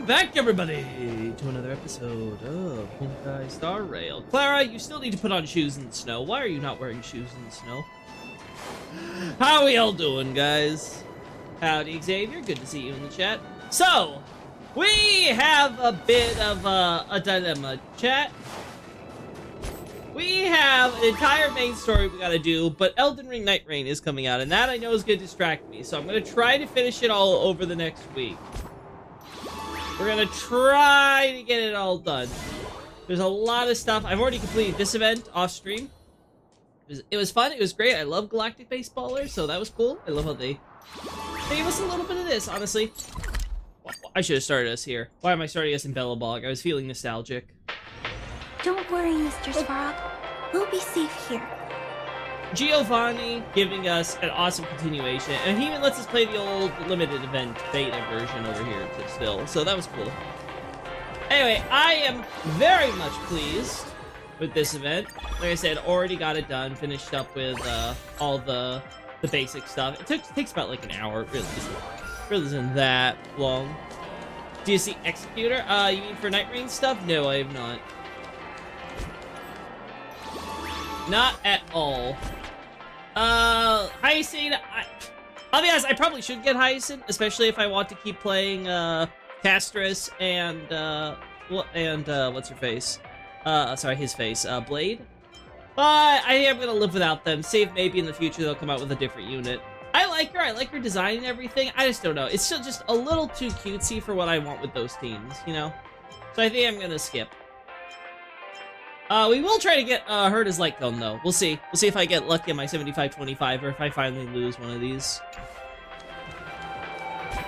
back, everybody, to another episode of Honkai Star Rail. Clara, you still need to put on shoes in the snow. Why are you not wearing shoes in the snow? How are we all doing, guys? Howdy, Xavier. Good to see you in the chat. So, we have a bit of a dilemma, chat. We have an entire main story we gotta do, but Elden Ring Night Rain is coming out, and that I know is gonna distract me, so I'm gonna try to finish it all over the next week. We're gonna try to get it all done. There's a lot of stuff. I've already completed this event off stream. It was fun. It was great. I love Galactic Baseballers, so that was cool. I love how they gave us a little bit of this, honestly. I should have started us here. Why am I starting us in Bellabog? I was feeling nostalgic. Don't worry, Mr. Svarog. We'll be safe here. Giovanni giving us an awesome continuation, and he even lets us play the old limited event beta version over here still, so that was cool. Anyway, I am very much pleased with this event. Like I said, already got it done, finished up with all the basic stuff. It takes about like an hour, it really isn't that long. Do you see Executor? You mean for Night Rain stuff? No, I have not. Not at all. Hyacinth, I'll be honest, I probably should get Hyacinth, especially if I want to keep playing, Castris and, what's her face? Sorry, his face, Blade. But I think I'm gonna live without them, save maybe in the future they'll come out with a different unit. I like her design and everything, I just don't know. It's still just a little too cutesy for what I want with those teams, you know? So I think I'm gonna skip. We will try to get Herta's light cone though. We'll see. We'll see if I get lucky on my 75-25 or if I finally lose one of these.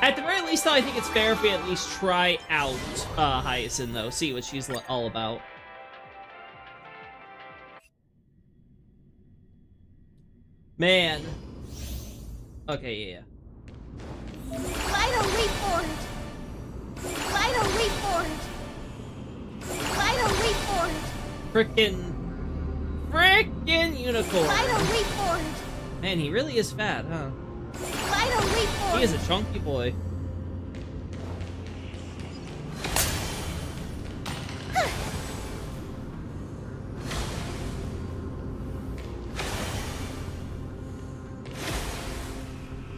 At the very least though, I think it's fair if we at least try out Hyacinth though. See what she's all about. Man. Okay, yeah. Lido, wait for it! Lido, wait for it! Lido, wait for it! Frickin' unicorn. Lido, wait for it! Man, he really is fat, huh? Lido, wait for it! He is a chunky boy.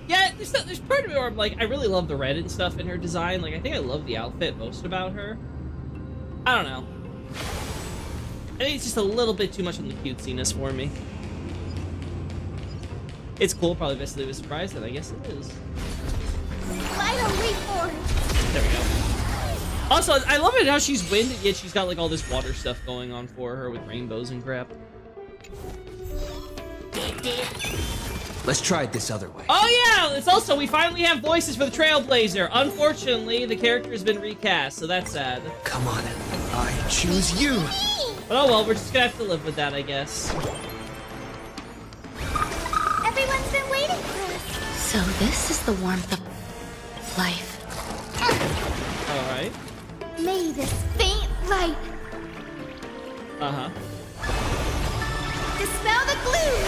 Yeah, there's part of me where I'm like, I really love the red and stuff in her design. Like, I think I love the outfit most about her. I don't know. I think it's just a little bit too much on the cutesiness for me. It's cool, probably best to leave a surprise, and I guess it is. Lido, wait for it! There we go. Also, I love it how she's wind, yet she's got like all this water stuff going on for her with rainbows and crap. Let's try it this other way. Oh yeah, it's also, we finally have voices for the Trailblazer. Unfortunately, the character has been recast, so that's sad. Come on, I choose you. But oh well, we're just gonna have to live with that, I guess. Everyone's been waiting for us. So this is the warmth of life. Alright. May this faint light Uh-huh. dispel the gloom,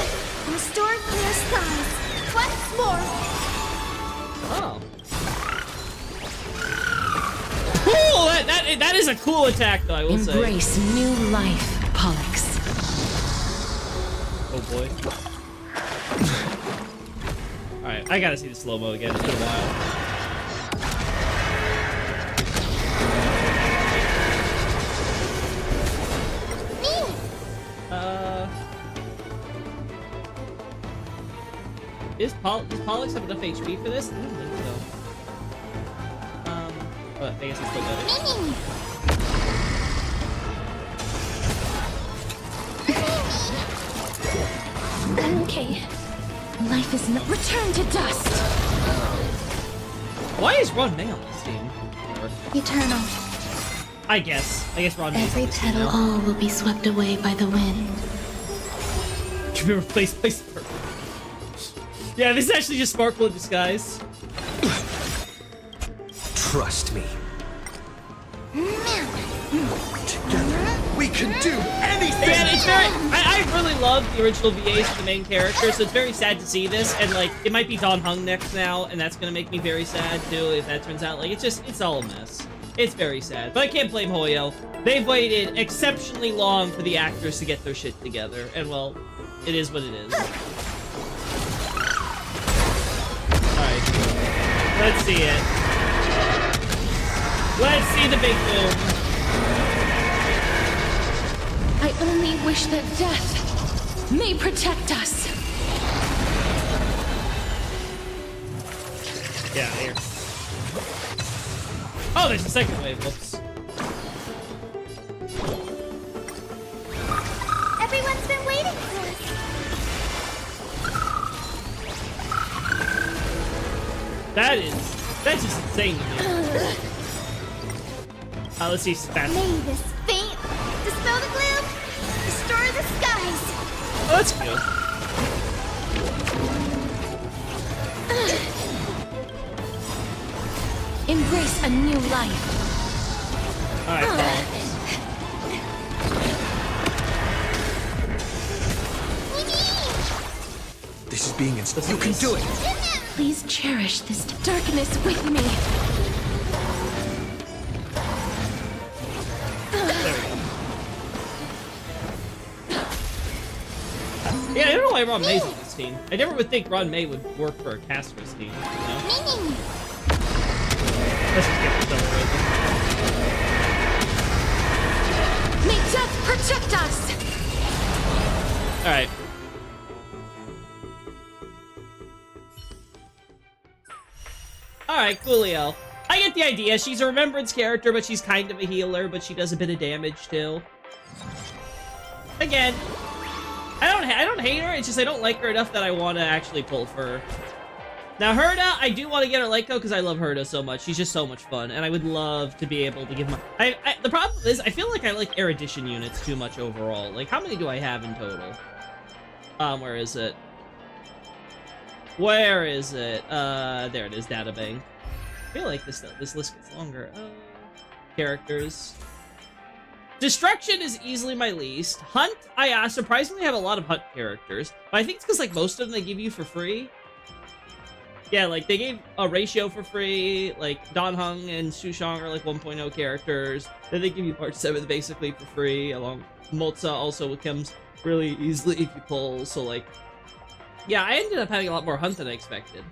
restore clear skies once more. Oh. Cool! That is a cool attack, though, I will say. Embrace new life, Pollux. Oh boy. Alright, I gotta see the slow-mo again. It's been a while. Does Pollux have enough HP for this? I don't think so. But I guess it's still better. Okay. Life is not return to dust. Why is Ron May on this team? Eternal. I guess Ron May. Every petal, all will be swept away by the wind. Can be replaced by Sparkle. Yeah, this is actually just Sparkle in disguise. Trust me. Together, we can do anything! Yeah, it's very... I really love the original VAs for the main character, so it's very sad to see this, and, like, it might be Don Hung next now, and that's gonna make me very sad, too, if that turns out. Like, it's all a mess. It's very sad. But I can't blame Hoyo. They've waited exceptionally long for the actors to get their shit together. And, well, it is what it is. Alright. Let's see it. Let's see the big boom. I only wish that death may protect us. Yeah, here. Oh, there's a second wave. Whoops. Everyone's been waiting for us. That's just insane to me. Let's see fast. May this faint dispel the gloom, destroy the skies. Oh, that's good. Embrace a new life. Alright, Paul. This is being installed. You can do it! Please cherish this darkness with me. Yeah, I don't know why Ron May's on this team. I never would think Ron May would work for a Casper's team, you know? Let's just get this over with. May death protect us! Alright. Alright, coolio. I get the idea. She's a remembrance character, but she's kind of a healer, but she does a bit of damage, too. Again, I don't hate her, it's just I don't like her enough that I want to actually pull for her. Now, Herta, I do want to get her Lyco because I love Herta so much. She's just so much fun, and I would love to be able to give my... the problem is, I feel like I like erudition units too much overall. Like, how many do I have in total? Where is it? Where is it? There it is, databank. I feel like this list gets longer. Characters. Destruction is easily my least. Hunt, I surprisingly have a lot of Hunt characters. But I think it's because, like, most of them they give you for free. Yeah, like, they gave a Ratio for free. Like, Dan Heng and Su Shang are, like, 1.0 characters. Then they give you Part 7 basically for free. Along Moza also comes really easily if you pull. So, like, yeah, I ended up having a lot more Hunt than I expected.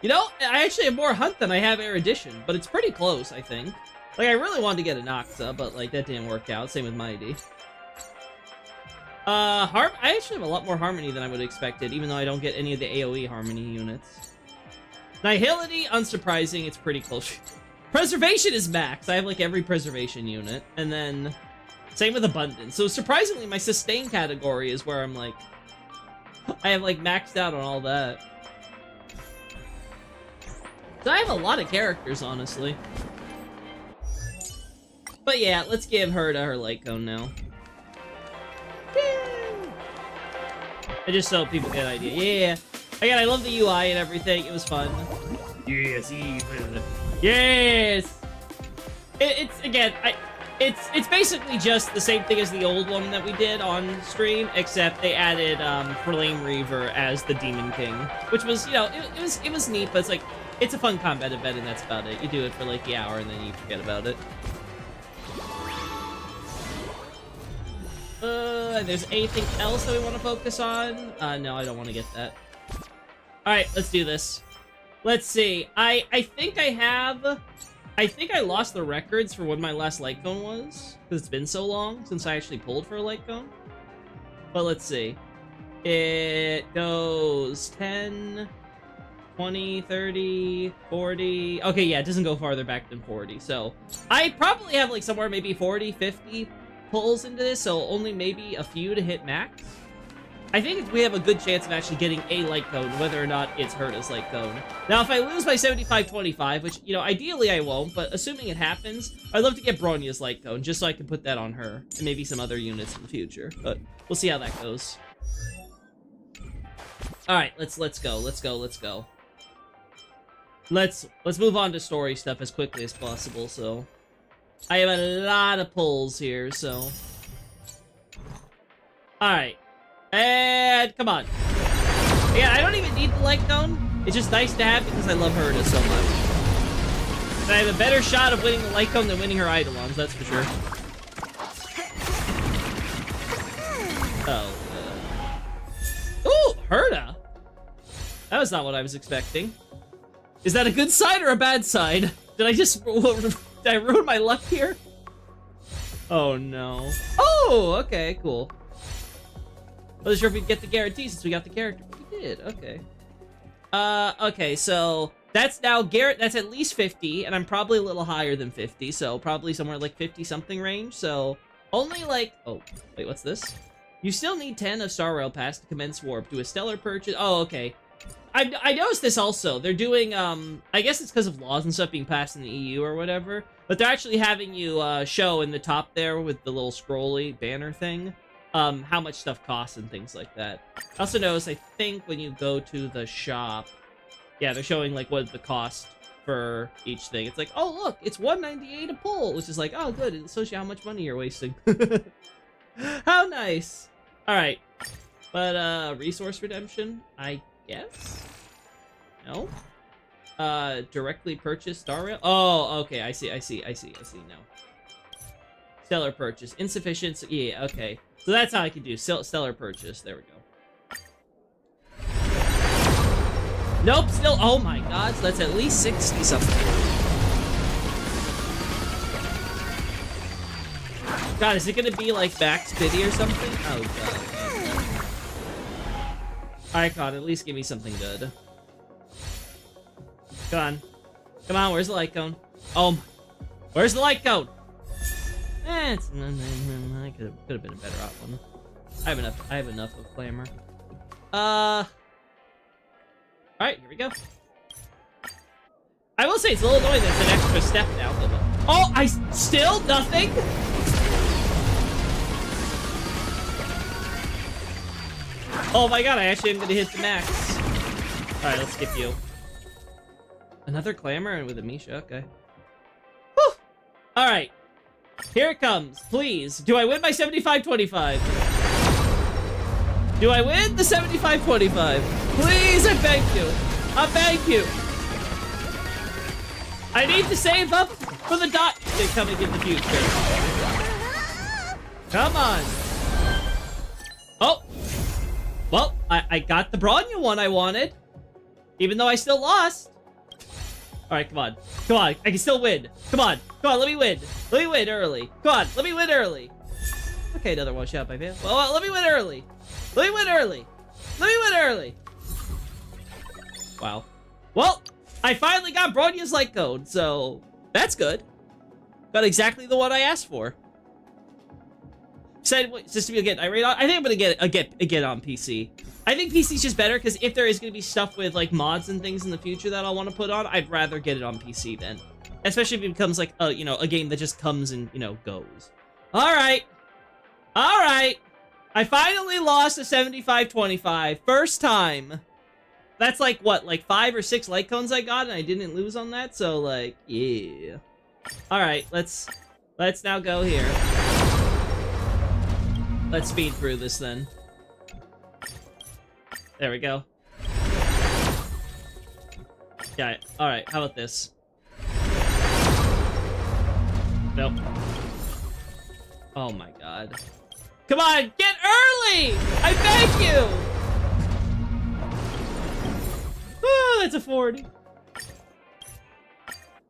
You know, I actually have more Hunt than I have Erudition. But it's pretty close, I think. Like, I really wanted to get a Noxa, but, like, that didn't work out. Same with Mighty. I actually have a lot more Harmony than I would have expected, even though I don't get any of the AoE Harmony units. Nihility, unsurprising, it's pretty close. Preservation is max. I have, like, every Preservation unit. And then, same with Abundance. So, surprisingly, my Sustain category is where I'm, like... I have, like, maxed out on all that. So, I have a lot of characters, honestly. But yeah, let's give Herta her light cone now. Woo! I just so people get an idea. Yeah. Again, I love the UI and everything. It was fun. Yes, even. Yes. It's basically just the same thing as the old one that we did on stream, except they added Flame Reaver as the Demon King, which was, you know, it was neat, but it's like it's a fun combat event and that's about it. You do it for like the hour and then you forget about it. There's anything else that we want to focus on? No, I don't want to get that. Alright, let's do this. Let's see. I think I lost the records for when my last light cone was, because it's been so long since I actually pulled for a light cone. But let's see. It goes 10, 20, 30, 40... Okay, yeah, it doesn't go farther back than 40, so... I probably have, like, somewhere maybe 40, 50... pulls into this, so only maybe a few to hit max. I think we have a good chance of actually getting a light cone, whether or not it's Herta's light cone. Now, if I lose by 75-25, which, you know, ideally I won't, but assuming it happens, I'd love to get Bronya's light cone, just so I can put that on her, and maybe some other units in the future, but we'll see how that goes. Alright, let's go. Let's move on to story stuff as quickly as possible, so... I have a lot of pulls here, so... Alright. And come on. Yeah, I don't even need the light cone. It's just nice to have because I love Herta so much. I have a better shot of winning the light cone than winning her Eidolons, that's for sure. Oh. Ooh, Herta. That was not what I was expecting. Is that a good side or a bad side? Did I just... Did I ruin my luck here? Oh, no. Oh, okay, cool. Wasn't sure if we'd get the guarantee since we got the character. We did, okay. Okay, so... That's now Garrett, that's at least 50, and I'm probably a little higher than 50, so probably somewhere like 50-something range, so only like... Oh, wait, what's this? You still need 10 of Star Rail Pass to commence Warp. Do a stellar purchase... Oh, okay. I noticed this also. They're doing, I guess it's because of laws and stuff being passed in the EU or whatever, but they're actually having you, show in the top there with the little scrolly banner thing, how much stuff costs and things like that. I also noticed, I think, when you go to the shop... Yeah, they're showing, like, what the cost for each thing. It's like, oh, look, it's $198 a pull, which is like, oh, good. It shows you how much money you're wasting. How nice. All right. But, resource redemption, I guess? No? Directly purchase Star Rail? Oh, okay, I see, no. Stellar purchase. Insufficient, so, yeah, okay. So that's how I can do stellar purchase. There we go. Nope, still, oh my god, so that's at least 60-something. God, is it gonna be like Max Pity or something? Oh god. Alright, God, at least give me something good. Come on. Come on, where's the light cone? Oh, where's the light cone? It's... I could have been a better one. I have enough of Clamor. Alright, here we go. I will say it's a little annoying that it's an extra step now. But... Oh, I still nothing? Oh my god, I actually am gonna hit the max. Alright, let's skip you. Another Clamor with a Misha, okay. Whew! Alright. Here it comes, please. Do I win my 75-25? Do I win the 75-25? Please, I beg you. I beg you. I need to save up for the dot coming in the future. Come on. Oh. Well, I got the Bronya one I wanted. Even though I still lost. Alright, come on. Come on, I can still win. Come on. Come on, let me win. Let me win early. Come on, let me win early. Okay, another one shot by fail. Well, let me win early. Let me win early. Let me win early. Wow. Well, I finally got Bronya's light code, so that's good. Got exactly the one I asked for. Said just to be again. I think I'm gonna get on PC. I think PC's just better because if there is gonna be stuff with like mods and things in the future that I'll want to put on, I'd rather get it on PC then. Especially if it becomes like a a game that just comes and goes. All right. All right. I finally lost a 75-25. First time. That's like, what, like 5 or 6 light cones I got, and I didn't lose on that, so, like, yeah. Alright, let's now go here. Let's speed through this, then. There we go. Yeah, alright, how about this? Nope. Oh my god. Come on, get early! I beg you! Oh, that's a 40.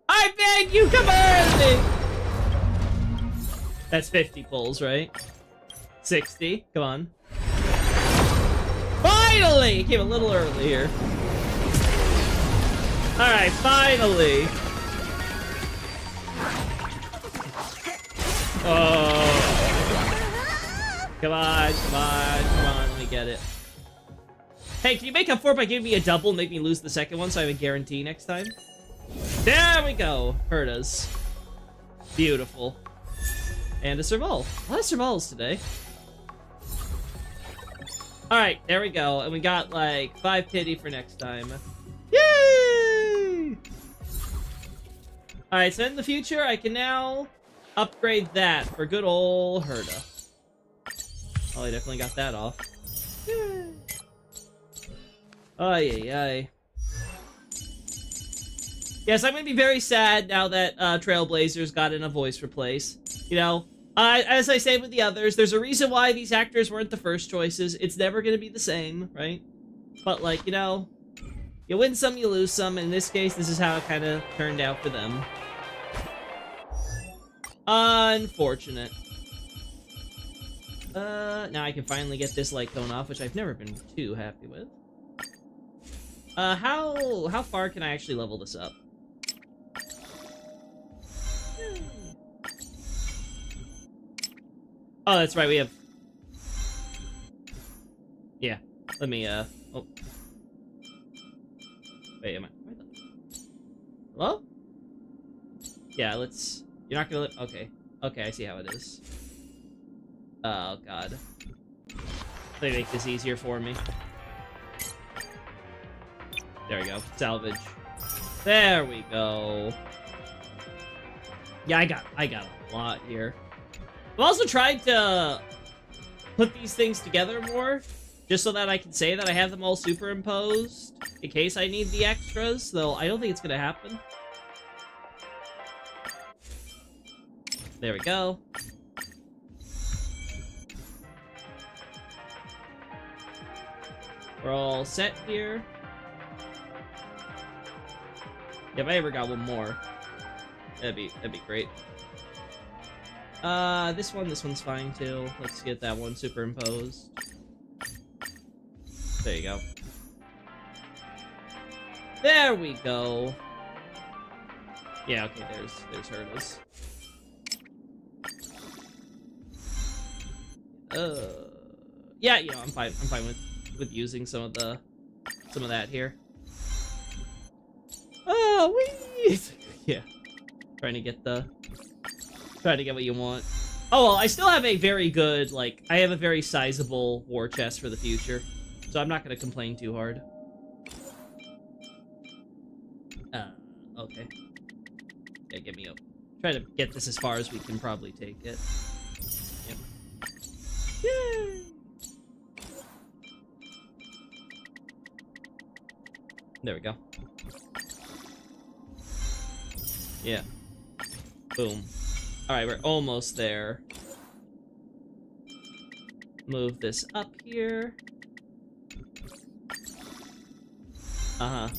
I beg you, come early! That's 50 pulls, right? 60, come on. Finally! Came a little early here. Alright, finally. Oh. Come on, let me get it. Hey, can you make up for it by giving me a double and make me lose the second one so I have a guarantee next time? There we go. Herta's. Beautiful. And a Serval. A lot of Servals today. Alright, there we go. And we got like 5 pity for next time. Yay! Alright, so in the future, I can now upgrade that for good old Herta. Oh, I definitely got that off. Yay! Ay, ay, ay. Yes, I'm gonna be very sad now that Trailblazers got in a voice replace. You know, as I say with the others, there's a reason why these actors weren't the first choices. It's never gonna be the same, right? But, like, you know, you win some, you lose some. In this case, this is how it kind of turned out for them. Unfortunate. Now I can finally get this light cone off, which I've never been too happy with. How far can I actually level this up? Oh, that's right, we have... Yeah, let me, oh. Wait, am I... Hello? Yeah, let's... You're not gonna... Okay. Okay, I see how it is. Oh, God. Let me make this easier for me. There we go. Salvage. There we go. Yeah, I got a lot here. I've also tried to put these things together more, just so that I can say that I have them all superimposed, in case I need the extras, though I don't think it's gonna happen. There we go. We're all set here. Yeah, if I ever got one more, that'd be great. This one's fine too. Let's get that one superimposed. There you go. There we go. Yeah, okay, there's Herta's. Yeah, you know, I'm fine with using some of that here. Oh, wee! Yeah. Trying to get what you want. Oh, well, I still have a very good, like, I have a very sizable war chest for the future. So I'm not gonna complain too hard. Okay. Yeah, get me up. Try to get this as far as we can probably take it. Yep. Yay! There we go. Yeah. Boom. Alright, we're almost there. Move this up here. Uh-huh.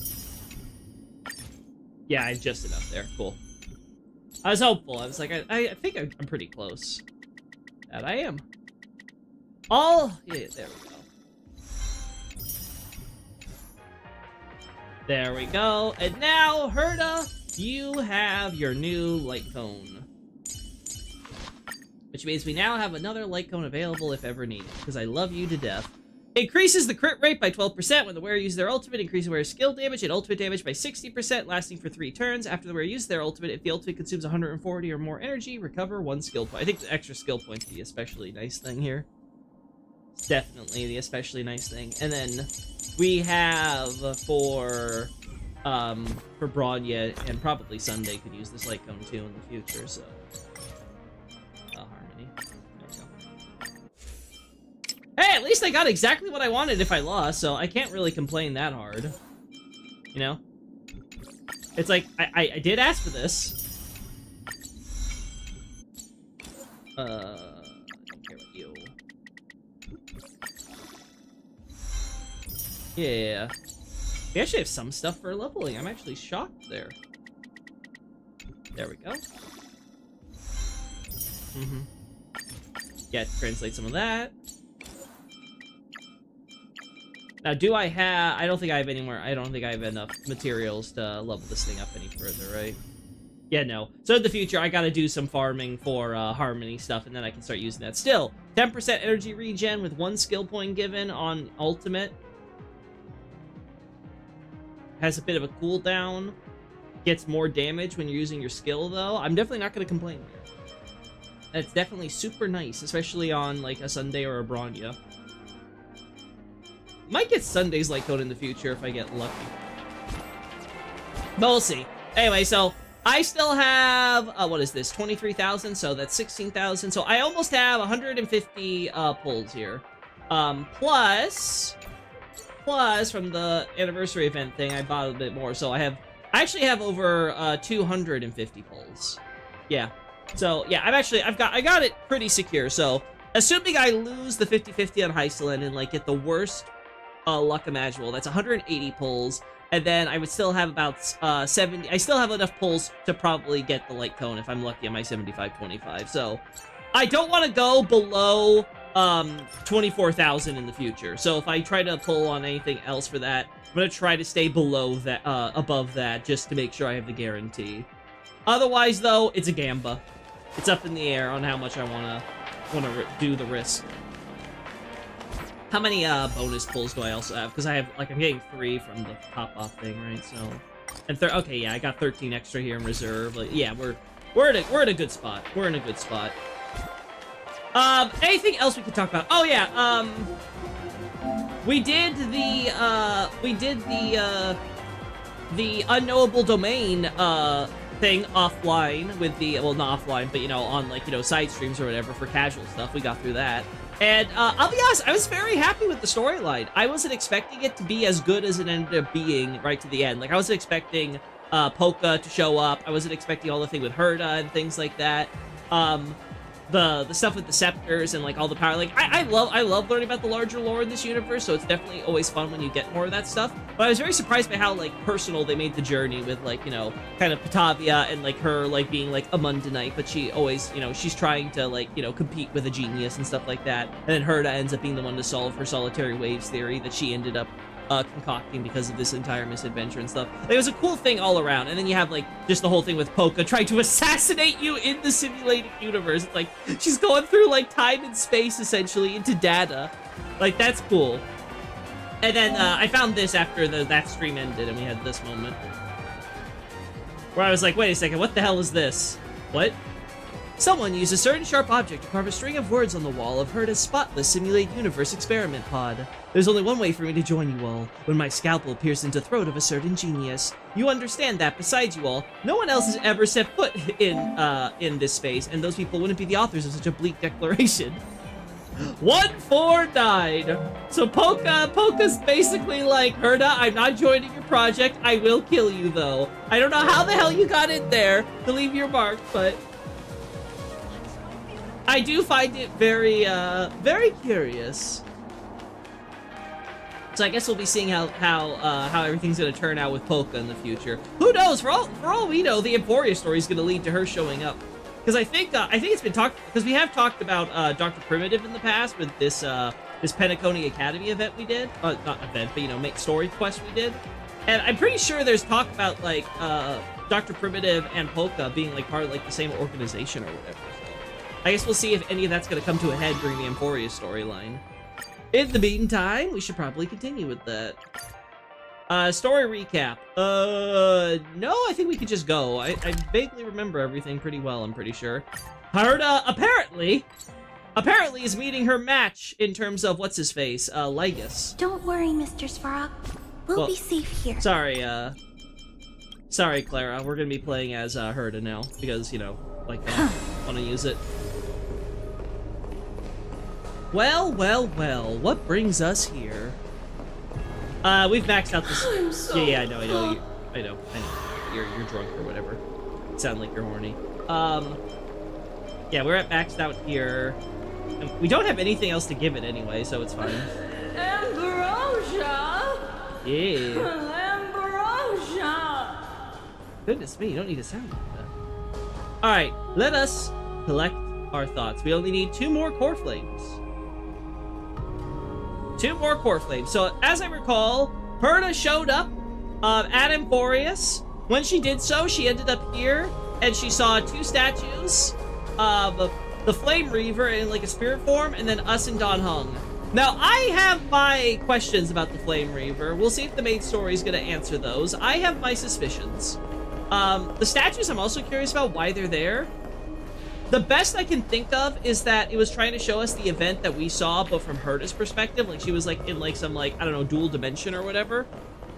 Yeah, I'm just enough there. Cool. I was hopeful. I was like, I think I'm pretty close. That I am. Oh! Yeah, there we go. There we go. And now, Herta, you have your new light cone. Which means we now have another light cone available if ever needed, because I love you to death. Increases the crit rate by 12% when the wearer uses their ultimate. Increases the wearer's skill damage and ultimate damage by 60%, lasting for 3 turns. After the wearer uses their ultimate, if the ultimate consumes 140 or more energy, recover 1 skill point. I think the extra skill point's the especially nice thing here. It's definitely the especially nice thing. And then we have for Bronya and probably Sunday could use this light cone too in the future, so... Harmony. There we go. Hey, at least I got exactly what I wanted if I lost, so I can't really complain that hard. You know? It's like, I did ask for this. I don't care about you. Yeah. We actually have some stuff for leveling. I'm actually shocked there. There we go. Mm-hmm. Yeah, translate some of that. Now, do I have... I don't think I have anywhere... I don't think I have enough materials to level this thing up any further, right? Yeah, no. So in the future, I gotta do some farming for Harmony stuff, and then I can start using that. Still, 10% energy regen with 1 skill point given on Ultimate. Has a bit of a cooldown. Gets more damage when you're using your skill, though. I'm definitely not gonna complain here. That's definitely super nice, especially on, like, a Sunday or a Bronya. Might get Sunday's light cone in the future if I get lucky. But we'll see. Anyway, so I still have, what is this, 23,000, so that's 16,000. So I almost have 150 pulls here. Plus from the anniversary event thing, I bought a bit more. So I I actually have over 250 pulls. Yeah. So, yeah, I got it pretty secure. So, assuming I lose the 50-50 on Hyceland and, like, get the worst luck imaginable, that's 180 pulls. And then I would still have about 70. I still have enough pulls to probably get the light cone if I'm lucky on my 75-25. So, I don't want to go below 24,000 in the future. So, if I try to pull on anything else for that, I'm going to try to stay below that, above that, just to make sure I have the guarantee. Otherwise, though, it's a gamba. It's up in the air on how much I want to do the risk. How many bonus pulls do I also have? Because I have, like, I'm getting 3 from the pop-off thing, right? So, and okay, yeah, I got 13 extra here in reserve. Like, yeah, we're in a good spot. We're in a good spot. Anything else we could talk about? Oh yeah, we did the unknowable domain thing offline with the, well, not offline, but, you know, on, like, you know, side streams or whatever for casual stuff. We got through that. And, I'll be honest, I was very happy with the storyline. I wasn't expecting it to be as good as it ended up being right to the end. Like, I wasn't expecting, Polka to show up. I wasn't expecting all the thing with Herta and things like that. The stuff with the scepters and, like, all the power. Like, I love learning about the larger lore in this universe, so it's definitely always fun when you get more of that stuff. But I was very surprised by how, like, personal they made the journey with, like, you know, kind of Batavia and, like, her, like, being, like, a Mundanite, but she always, you know, she's trying to, like, you know, compete with a genius and stuff like that. And then Herta ends up being the one to solve her solitary waves theory that she ended up concocting because of this entire misadventure and stuff. It was a cool thing all around. And then you have, like, just the whole thing with Polka trying to assassinate you in the simulated universe. It's like, she's going through, like, time and space, essentially, into data. Like, that's cool. And then, I found this after that stream ended, and we had this moment. Where I was like, wait a second, what the hell is this? What? Someone used a certain sharp object to carve a string of words on the wall of Herta's spotless simulated universe experiment pod. There's only one way for me to join you all, when my scalpel pierces into the throat of a certain genius. You understand that, besides you all, no one else has ever set foot in this space, and those people wouldn't be the authors of such a bleak declaration. 149. So Polka's basically like, Herta, I'm not joining your project. I will kill you, though. I don't know how the hell you got in there to leave your mark, but I do find it very, very curious. So I guess we'll be seeing how everything's gonna turn out with Polka in the future. Who knows? For all we know, the Emporia story is gonna lead to her showing up. Because I think it's been talked, because we have talked about Dr. Primitive in the past with this Penacony Academy event we did. Not event, but, you know, story quest we did. And I'm pretty sure there's talk about, like, Dr. Primitive and Polka being, like, part of, like, the same organization or whatever. So I guess we'll see if any of that's going to come to a head during the Emporia storyline. In the meantime, we should probably continue with that. Story recap. No, I think we could just go. I vaguely remember everything pretty well, I'm pretty sure. Herta, apparently is meeting her match in terms of, what's-his-face, Legus. Don't worry, Mr. Svarog. We'll be safe here. Sorry, Clara. We're gonna be playing as, Herta now, because, you know, like, I want to use it. Well, what brings us here? We've maxed out this. I'm so yeah, I know. You're drunk or whatever. Sound like you're horny. Yeah, we're at maxed out here. And we don't have anything else to give it anyway, so it's fine. Ambrosia! Yeah. Ambrosia! Goodness me, you don't need to sound like that. Alright, let us collect our thoughts. We only need 2 more core flames. 2 more core flames. So, as I recall, Herta showed up at Emporius. When she did so, she ended up here, and she saw 2 statues of the Flame Reaver in, like, a spirit form, and then us and Don Hung. Now, I have my questions about the Flame Reaver. We'll see if the main story is going to answer those. I have my suspicions. The statues, I'm also curious about why they're there. The best I can think of is that it was trying to show us the event that we saw, but from Herta's perspective. Like, she was, like, in, like, some, like, I don't know, dual dimension or whatever.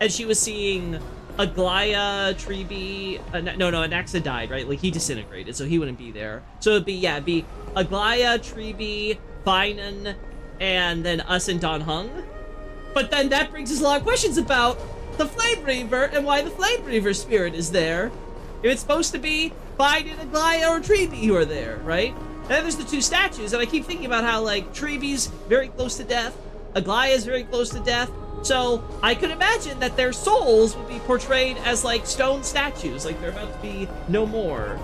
And she was seeing Aglaya, Treeby... no, Anaxa died, right? Like, he disintegrated, so he wouldn't be there. So it'd be Aglaya, Treeby, Finan, and then us and Don Hung. But then that brings us a lot of questions about the Flame Reaver and why the Flame Reaver spirit is there. If it's supposed to be Biden and Glaya or Treeby who are there, right? And then there's the two statues, and I keep thinking about how, like, Treeby's very close to death, Aglaya's very close to death, so I could imagine that their souls would be portrayed as, like, stone statues, like they're about to be no more.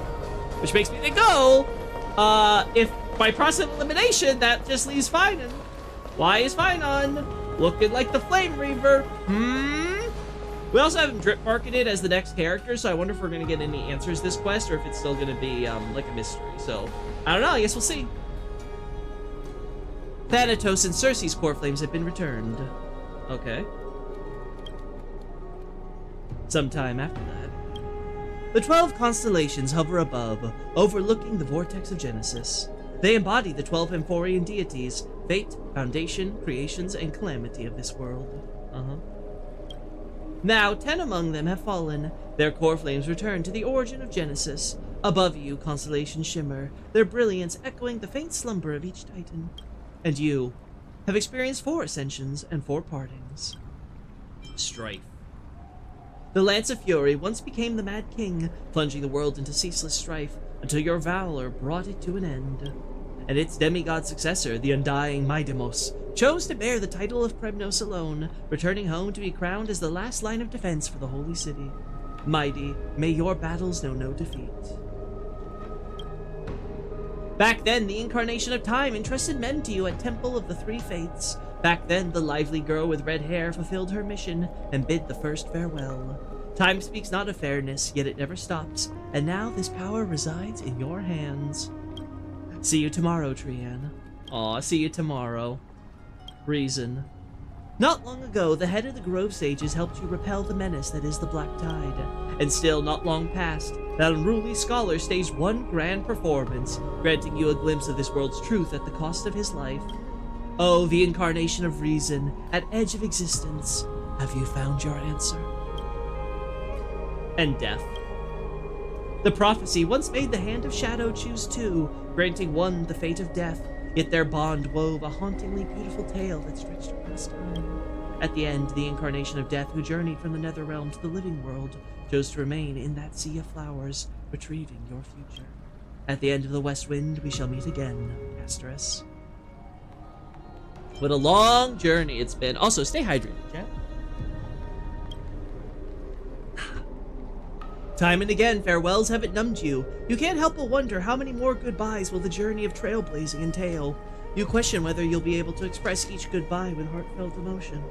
Which makes me think, if by process of elimination, that just leaves Finon. Why is Finon looking like the Flame Reaver? We also have him drip marketed as the next character, so I wonder if we're going to get any answers this quest, or if it's still going to be, like a mystery. So, I don't know, I guess we'll see. Thanatos and Circe's core flames have been returned. Okay. Sometime after that. The 12 constellations hover above, overlooking the vortex of Genesis. They embody the 12 Amphorian deities, fate, foundation, creations, and calamity of this world. Now, 10 among them have fallen. Their core flames return to the origin of Genesis. Above you, constellations shimmer, their brilliance echoing the faint slumber of each titan. And you have experienced 4 ascensions and 4 partings. Strife. The Lance of Fury once became the Mad King, plunging the world into ceaseless strife, until your valor brought it to an end. And its demigod successor, the undying Maidemos, chose to bear the title of Premnos alone, returning home to be crowned as the last line of defense for the Holy City. Mighty, may your battles know no defeat. Back then, the incarnation of time entrusted men to you at Temple of the Three Fates. Back then, the lively girl with red hair fulfilled her mission and bid the first farewell. Time speaks not of fairness, yet it never stops, and now this power resides in your hands. See you tomorrow, Trian. Aw, see you tomorrow. Reason. Not long ago, the head of the Grove Sages helped you repel the menace that is the Black Tide. And still not long past, that unruly scholar staged one grand performance, granting you a glimpse of this world's truth at the cost of his life. Oh, the incarnation of reason, at edge of existence, have you found your answer? And death. The prophecy once made the hand of shadow choose 2, granting one the fate of death, yet their bond wove a hauntingly beautiful tale that stretched across time. At the end, the incarnation of death who journeyed from the Netherrealm to the living world chose to remain in that sea of flowers, retrieving your future. At the end of the West Wind, we shall meet again, Asteris. What a long journey it's been. Also, stay hydrated, chat. Time and again, farewells haven't numbed you. You can't help but wonder how many more goodbyes will the journey of trailblazing entail. You question whether you'll be able to express each goodbye with heartfelt emotion.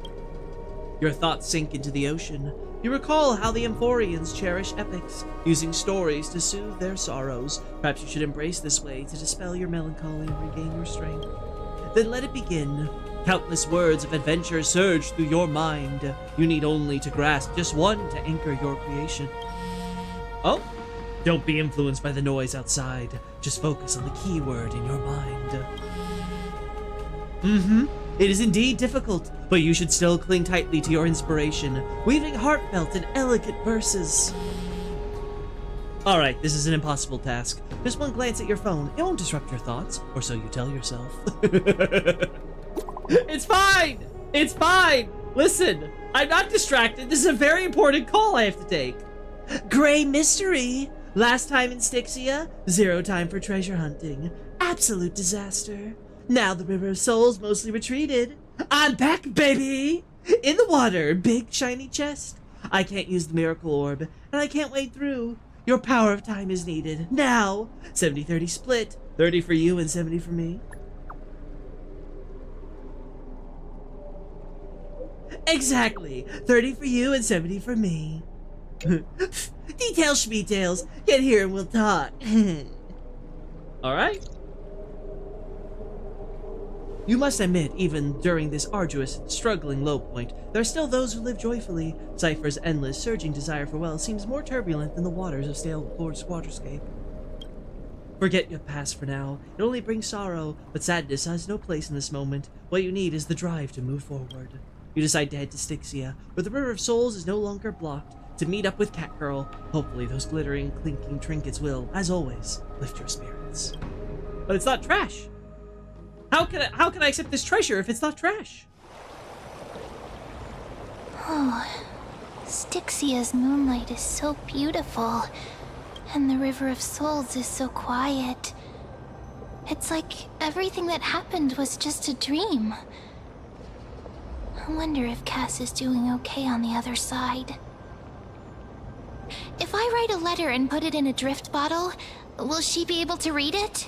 Your thoughts sink into the ocean. You recall how the Amphorians cherish epics, using stories to soothe their sorrows. Perhaps you should embrace this way to dispel your melancholy and regain your strength. Then let it begin. Countless words of adventure surge through your mind. You need only to grasp just one to anchor your creation. Oh, don't be influenced by the noise outside. Just focus on the key word in your mind. It is indeed difficult, but you should still cling tightly to your inspiration, weaving heartfelt and elegant verses. Alright, this is an impossible task. Just one glance at your phone. It won't disrupt your thoughts, or so you tell yourself. It's fine! It's fine! Listen, I'm not distracted. This is a very important call I have to take. Gray mystery. Last time in Styxia, 0 time for treasure hunting. Absolute disaster. Now the River of Souls mostly retreated. I'm back, baby! In the water, big shiny chest. I can't use the miracle orb, and I can't wade through. Your power of time is needed. Now! 70-30 split. 30 for you and 70 for me. Exactly. 30 for you and 70 for me. Details schmetails. Get here and we'll talk. Alright. You must admit, even during this arduous, struggling low point, there are still those who live joyfully. Cypher's endless, surging desire for wealth seems more turbulent than the waters of stale Lord's waterscape. Forget your past for now. It only brings sorrow, but sadness has no place in this moment. What you need is the drive to move forward. You decide to head to Styxia, where the River of Souls is no longer blocked, to meet up with Catgirl. Hopefully those glittering, clinking trinkets will, as always, lift your spirits. But it's not trash. How can I accept this treasure if it's not trash? Styxia's moonlight is so beautiful, and the River of Souls is so quiet. It's like everything that happened was just a dream. I wonder if Cass is doing okay on the other side. If I write a letter and put it in a drift bottle, will she be able to read it?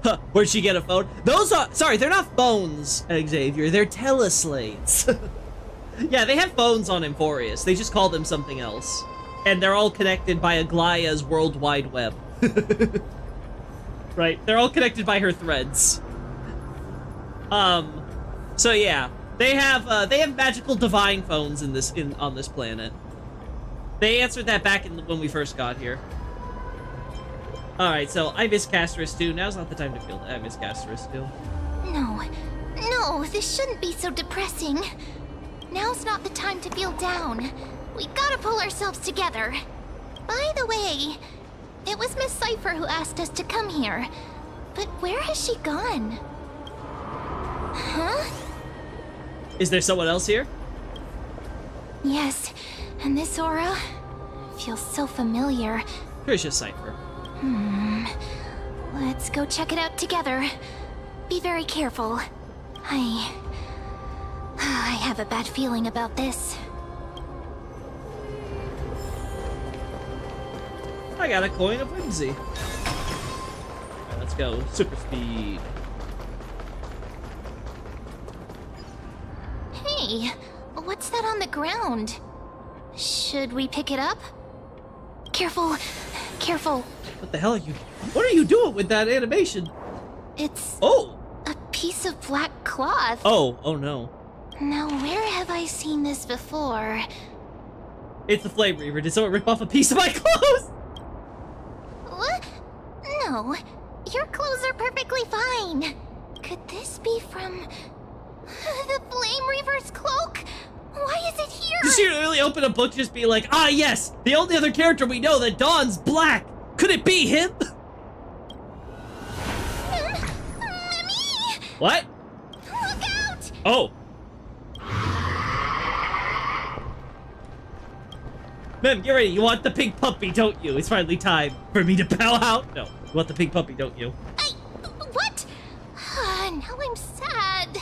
Huh, where'd she get a phone? Those are, sorry, they're not phones, Xavier, they're teleslates. Yeah, they have phones on Emphorius, they just call them something else. And they're all connected by Aglaya's World Wide Web. Right, they're all connected by her threads. So yeah, they have magical divine phones on this planet. They answered that back when we first got here. Alright, so I miss Casterus too. Now's not the time to feel that. I miss Casterus too. No, this shouldn't be so depressing. Now's not the time to feel down. We gotta pull ourselves together. By the way, it was Miss Cypher who asked us to come here. But where has she gone? Huh? Is there someone else here? Yes, and this aura feels so familiar. Here's just Cypher. Let's go check it out together. Be very careful. I have a bad feeling about this. I got a coin of whimsy. Alright, let's go. Super speed. Hey, what's that on the ground? Should we pick it up? Careful, careful. What the hell are you? What are you doing with that animation? It's Oh! a piece of black cloth. Oh no. Now, where have I seen this before? It's the Flame Reaver. Did someone rip off a piece of my clothes? What? No, your clothes are perfectly fine. Could this be from the Flame Reaver's cloak? Why is it here? Did she really open a book, just be like, ah yes, the only other character we know that dons black. Could it be him? Mimi! What? Look out! Oh. Mem, get ready. You want the pink puppy, don't you? It's finally time for me to bow out. No, you want the pink puppy, don't you? What? Now I'm sad.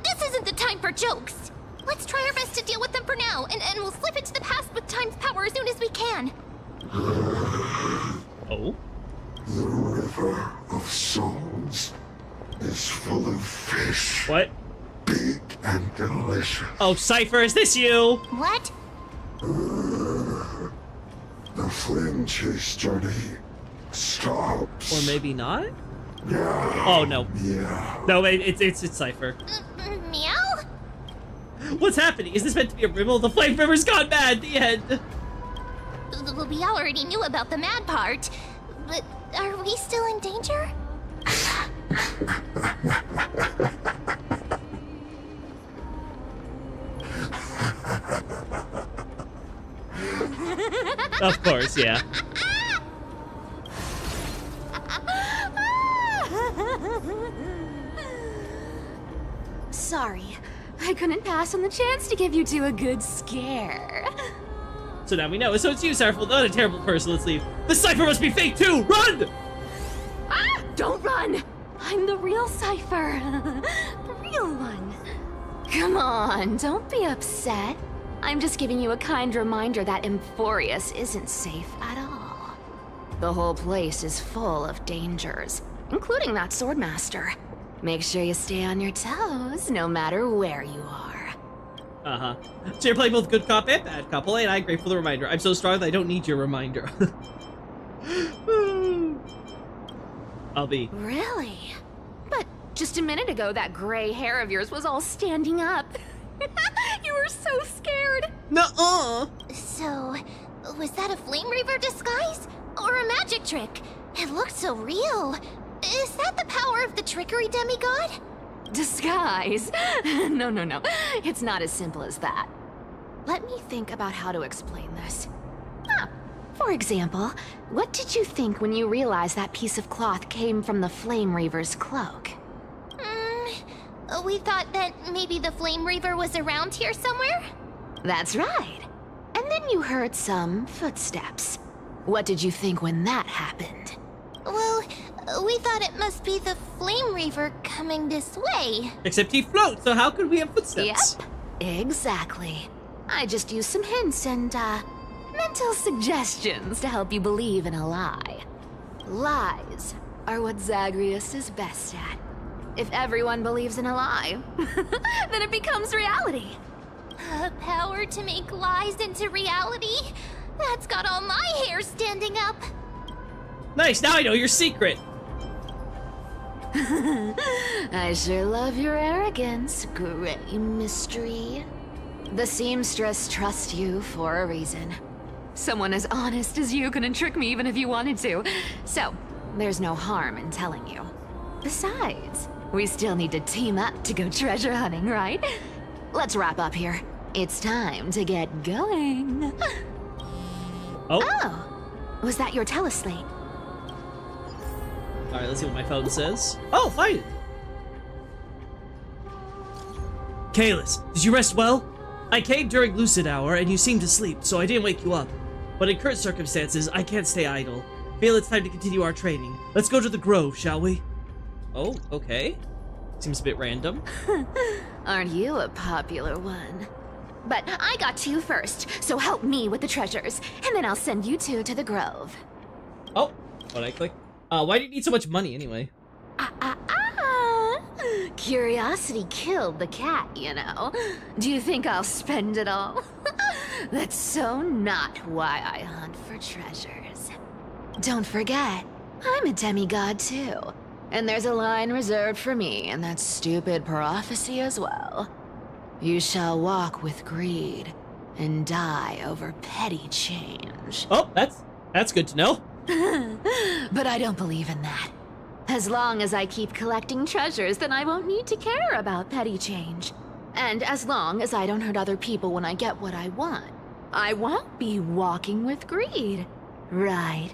This isn't the time for jokes. Let's try our best to deal with them for now, and we'll slip into the past with time's power as soon as we can. Oh? The River of Souls is full of fish. What? Big and delicious. Oh, Cypher, is this you? What? The flame chase journey stops. Or maybe not? Yeah. Oh, no. Yeah. No, wait, it's Cypher. Meow? What's happening? Is this meant to be a riddle? The Flame River's gone bad. The end. We already knew about the mad part, but are we still in danger? Of course, yeah. Sorry, I couldn't pass on the chance to give you two a good scare. So now we know. So it's you, Cypher. Not a terrible person. Let's leave. The Cypher must be fake too. Run! Ah! Don't run! I'm the real Cypher. The real one. Come on, don't be upset. I'm just giving you a kind reminder that Emphorius isn't safe at all. The whole place is full of dangers, including that Swordmaster. Make sure you stay on your toes, no matter where you are. Uh-huh. So you're playing both good cop and bad cop. Well, and I'm grateful for the reminder. I'm so strong that I don't need your reminder. I'll be. Really? But just a minute ago, that gray hair of yours was all standing up. You were so scared. Nuh-uh. So, was that a Flame Reaver disguise? Or a magic trick? It looked so real. Is that the power of the trickery demigod? Disguise? No. It's not as simple as that. Let me think about how to explain this. For example, what did you think when you realized that piece of cloth came from the Flame Reaver's cloak? We thought that maybe the Flame Reaver was around here somewhere? That's right. And then you heard some footsteps. What did you think when that happened? Well, we thought it must be the Flame Reaver coming this way. Except he floats, so how could we have footsteps? Yep, exactly. I just used some hints and, mental suggestions to help you believe in a lie. Lies are what Zagreus is best at. If everyone believes in a lie, then it becomes reality. Power to make lies into reality? That's got all my hair standing up. Nice, now I know your secret. I sure love your arrogance, Gray Mystery. The seamstress trusts you for a reason. Someone as honest as you couldn't trick me even if you wanted to. So, there's no harm in telling you. Besides, we still need to team up to go treasure hunting, right? Let's wrap up here. It's time to get going. Oh, was that your teleslate? Alright, let's see what my phone says. Oh, fine. Kalis, did you rest well? I came during lucid hour and you seemed to sleep, so I didn't wake you up. But in current circumstances, I can't stay idle. Feel it's time to continue our training. Let's go to the grove, shall we? Oh, okay. Seems a bit random. Aren't you a popular one? But I got to you first, so help me with the treasures, and then I'll send you two to the grove. Oh, what I click? Why do you need so much money anyway? Curiosity killed the cat, you know. Do you think I'll spend it all? That's so not why I hunt for treasures. Don't forget, I'm a demigod too. And there's a line reserved for me in that stupid prophecy as well. You shall walk with greed and die over petty change. Oh, that's good to know. But I don't believe in that. As long as I keep collecting treasures, then I won't need to care about petty change. And as long as I don't hurt other people when I get what I want, I won't be walking with greed. Right?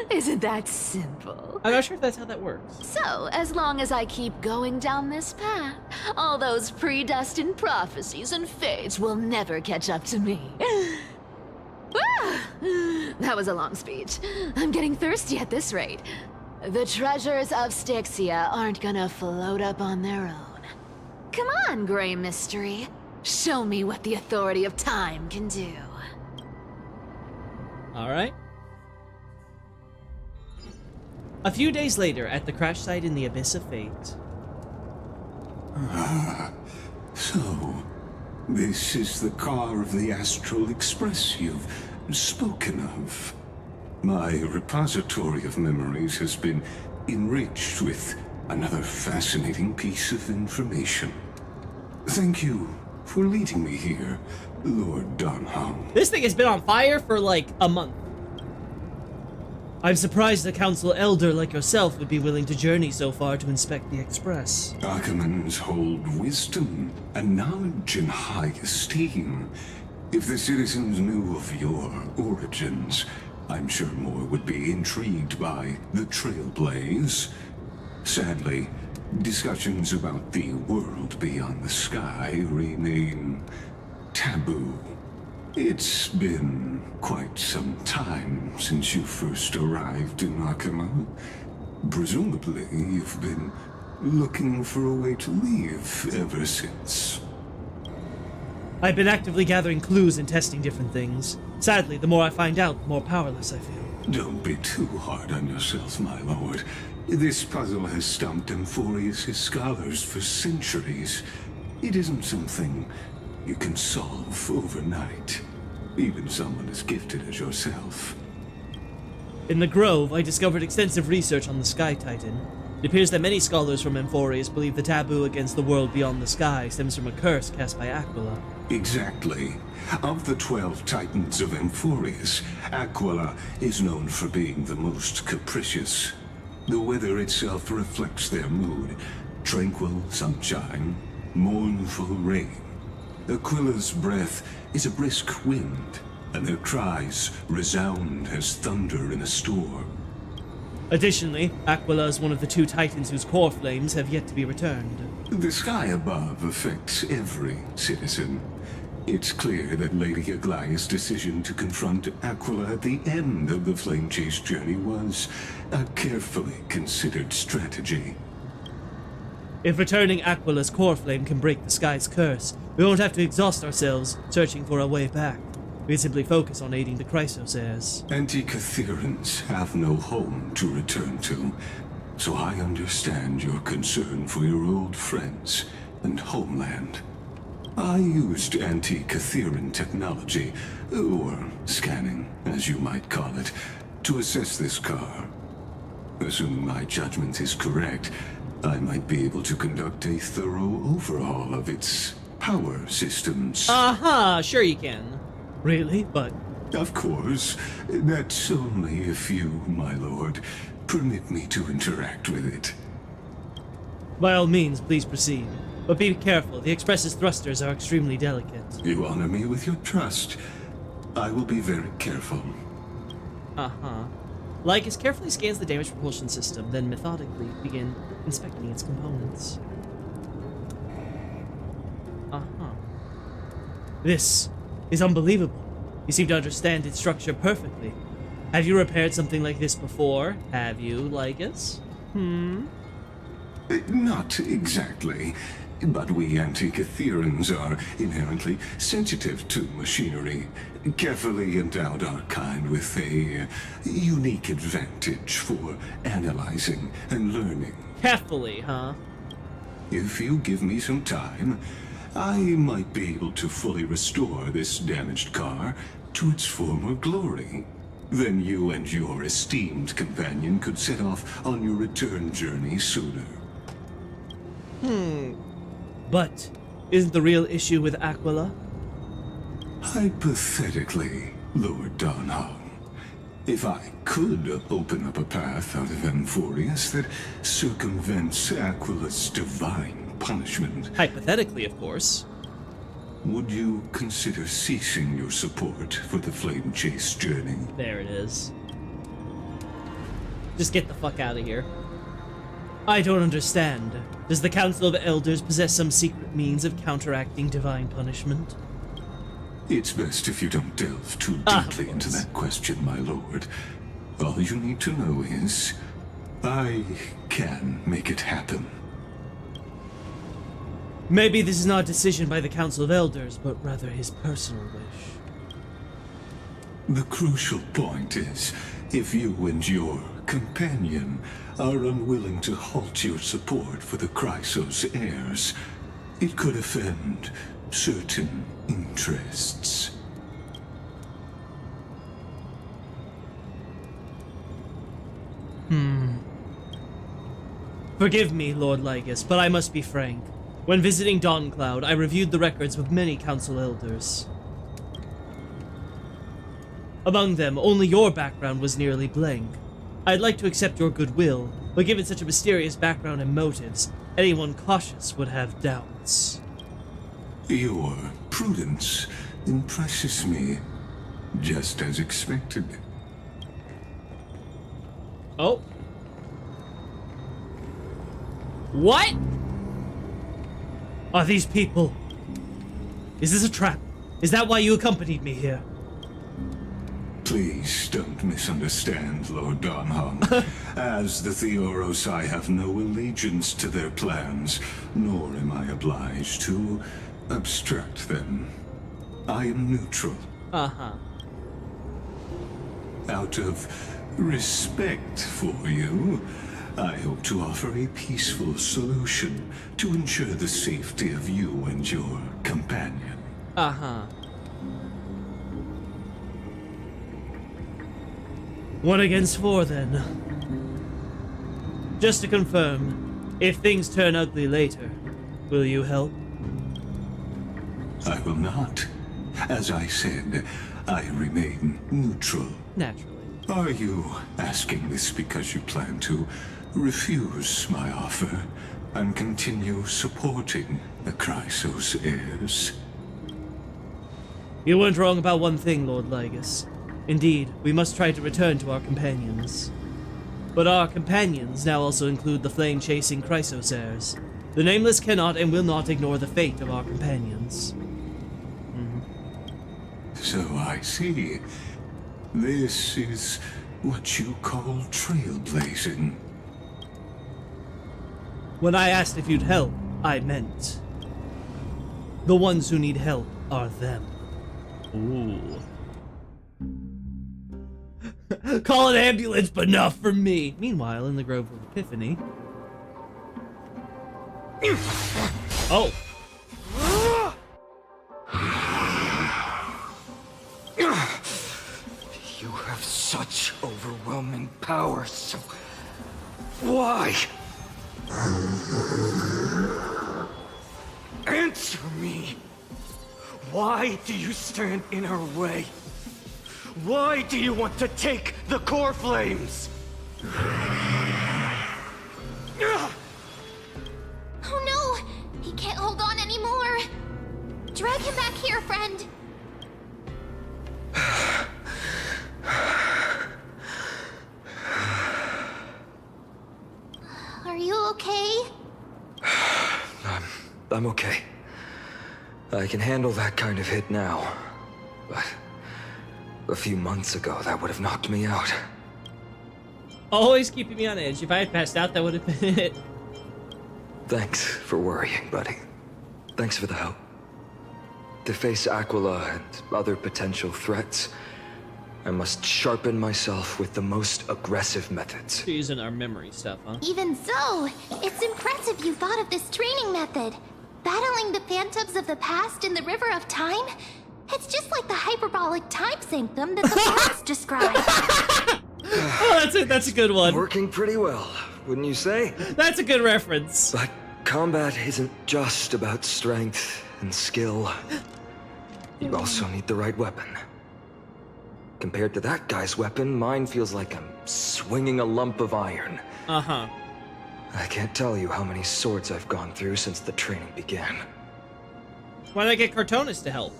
Isn't that simple? I'm not sure if that's how that works. So, as long as I keep going down this path, all those predestined prophecies and fates will never catch up to me. That was a long speech. I'm getting thirsty at this rate. The treasures of Styxia aren't gonna float up on their own. Come on, Gray Mystery. Show me what the authority of time can do. Alright. A few days later, at the crash site in the Abyss of Fate. So, this is the car of the Astral Express you've spoken of. My repository of memories has been enriched with another fascinating piece of information. Thank you for leading me here, Lord Donham. This thing has been on fire for like a month. I'm surprised a council elder like yourself would be willing to journey so far to inspect the Express. Archimans hold wisdom and knowledge in high esteem. If the citizens knew of your origins, I'm sure more would be intrigued by the Trailblaze. Sadly, discussions about the world beyond the sky remain taboo. It's been quite some time since you first arrived in Akima. Presumably, you've been looking for a way to leave ever since. I've been actively gathering clues and testing different things. Sadly, the more I find out, the more powerless I feel. Don't be too hard on yourself, my lord. This puzzle has stumped Amphorius' scholars for centuries. It isn't something you can solve overnight. Even someone as gifted as yourself. In the Grove, I discovered extensive research on the Sky Titan. It appears that many scholars from Amphorius believe the taboo against the world beyond the sky stems from a curse cast by Aquila. Exactly. Of the 12 Titans of Amphorius, Aquila is known for being the most capricious. The weather itself reflects their mood. Tranquil sunshine, mournful rain. Aquila's breath is a brisk wind, and their cries resound as thunder in a storm. Additionally, Aquila is one of the 2 Titans whose core flames have yet to be returned. The sky above affects every citizen. It's clear that Lady Aglaya's decision to confront Aquila at the end of the Flame Chase journey was a carefully considered strategy. If returning Aquila's core flame can break the sky's curse, we won't have to exhaust ourselves searching for a way back. We can simply focus on aiding the Chrysos heirs. Anti-Catherians have no home to return to, so I understand your concern for your old friends and homeland. I used anti-Catherian technology, or scanning, as you might call it, to assess this car. Assuming my judgment is correct, I might be able to conduct a thorough overhaul of its power systems. Sure you can. Really? But... Of course. That's only if you, my lord, permit me to interact with it. By all means, please proceed. But be careful, the Express's thrusters are extremely delicate. You honor me with your trust. I will be very careful. Lycus carefully scans the damaged propulsion system, then methodically begin inspecting its components. This is unbelievable. You seem to understand its structure perfectly. Have you repaired something like this before? Have you, Lycus? Not exactly. But we Anti-Catherians are inherently sensitive to machinery. Carefully endowed our kind with a unique advantage for analyzing and learning. Carefully, huh? If you give me some time, I might be able to fully restore this damaged car to its former glory. Then you and your esteemed companion could set off on your return journey sooner. But isn't the real issue with Aquila? Hypothetically, Lord Donhong, if I could open up a path out of Amphorius that circumvents Aquila's divine punishment, Hypothetically, of course. would you consider ceasing your support for the Flame Chase journey? There it is. Just get the fuck out of here. I don't understand. Does the Council of Elders possess some secret means of counteracting divine punishment? It's best if you don't delve too Of deeply into course. that question, my lord. All you need to know is, I can make it happen. Maybe this is not a decision by the Council of Elders, but rather his personal wish. The crucial point is, if you and your companion are unwilling to halt your support for the Chrysos heirs, it could offend certain interests. Forgive me, Lord Lygus, but I must be frank. When visiting Dawncloud, I reviewed the records with many Council Elders. Among them, only your background was nearly blank. I'd like to accept your goodwill, but given such a mysterious background and motives, anyone cautious would have doubts. Your prudence impresses me, just as expected. Oh. What? Are these people? Is this a trap? Is that why you accompanied me here? Please don't misunderstand, Lord Donhong. As the Theoros, I have no allegiance to their plans, nor am I obliged to obstruct them. I am neutral. Out of respect for you, I hope to offer a peaceful solution to ensure the safety of you and your companion. One against four, then. Just to confirm, if things turn ugly later, will you help? I will not. As I said, I remain neutral. Naturally. Are you asking this because you plan to refuse my offer and continue supporting the Chrysos heirs? You weren't wrong about one thing, Lord Lygus. Indeed, we must try to return to our companions. But our companions now also include the flame-chasing Chrysos heirs. The Nameless cannot and will not ignore the fate of our companions. So I see. This is what you call trailblazing. When I asked if you'd help, I meant the ones who need help are them. Ooh. Call an ambulance, but not for me. Meanwhile, in the Grove of Epiphany. Oh. You have such overwhelming power, so why? Answer me. Why do you stand in our way? Why do you want to take the core flames? Oh no! He can't hold on anymore! Drag him back here, friend! Are you okay? I'm okay. I can handle that kind of hit now. But a few months ago, that would have knocked me out. Always keeping me on edge. If I had passed out, that would have been it. Thanks for worrying, buddy. Thanks for the help. To face Aquila and other potential threats, I must sharpen myself with the most aggressive methods. You're using our memory stuff, huh? Even so, it's impressive you thought of this training method. Battling the phantoms of the past in the River of Time? It's just like the hyperbolic time sanctum that the forest described. Oh, that's a good one. Working pretty well, wouldn't you say? That's a good reference. But combat isn't just about strength and skill. You also need the right weapon. Compared to that guy's weapon, mine feels like I'm swinging a lump of iron. Uh-huh. I can't tell you how many swords I've gone through since the training began. Why not get Cartonis to help?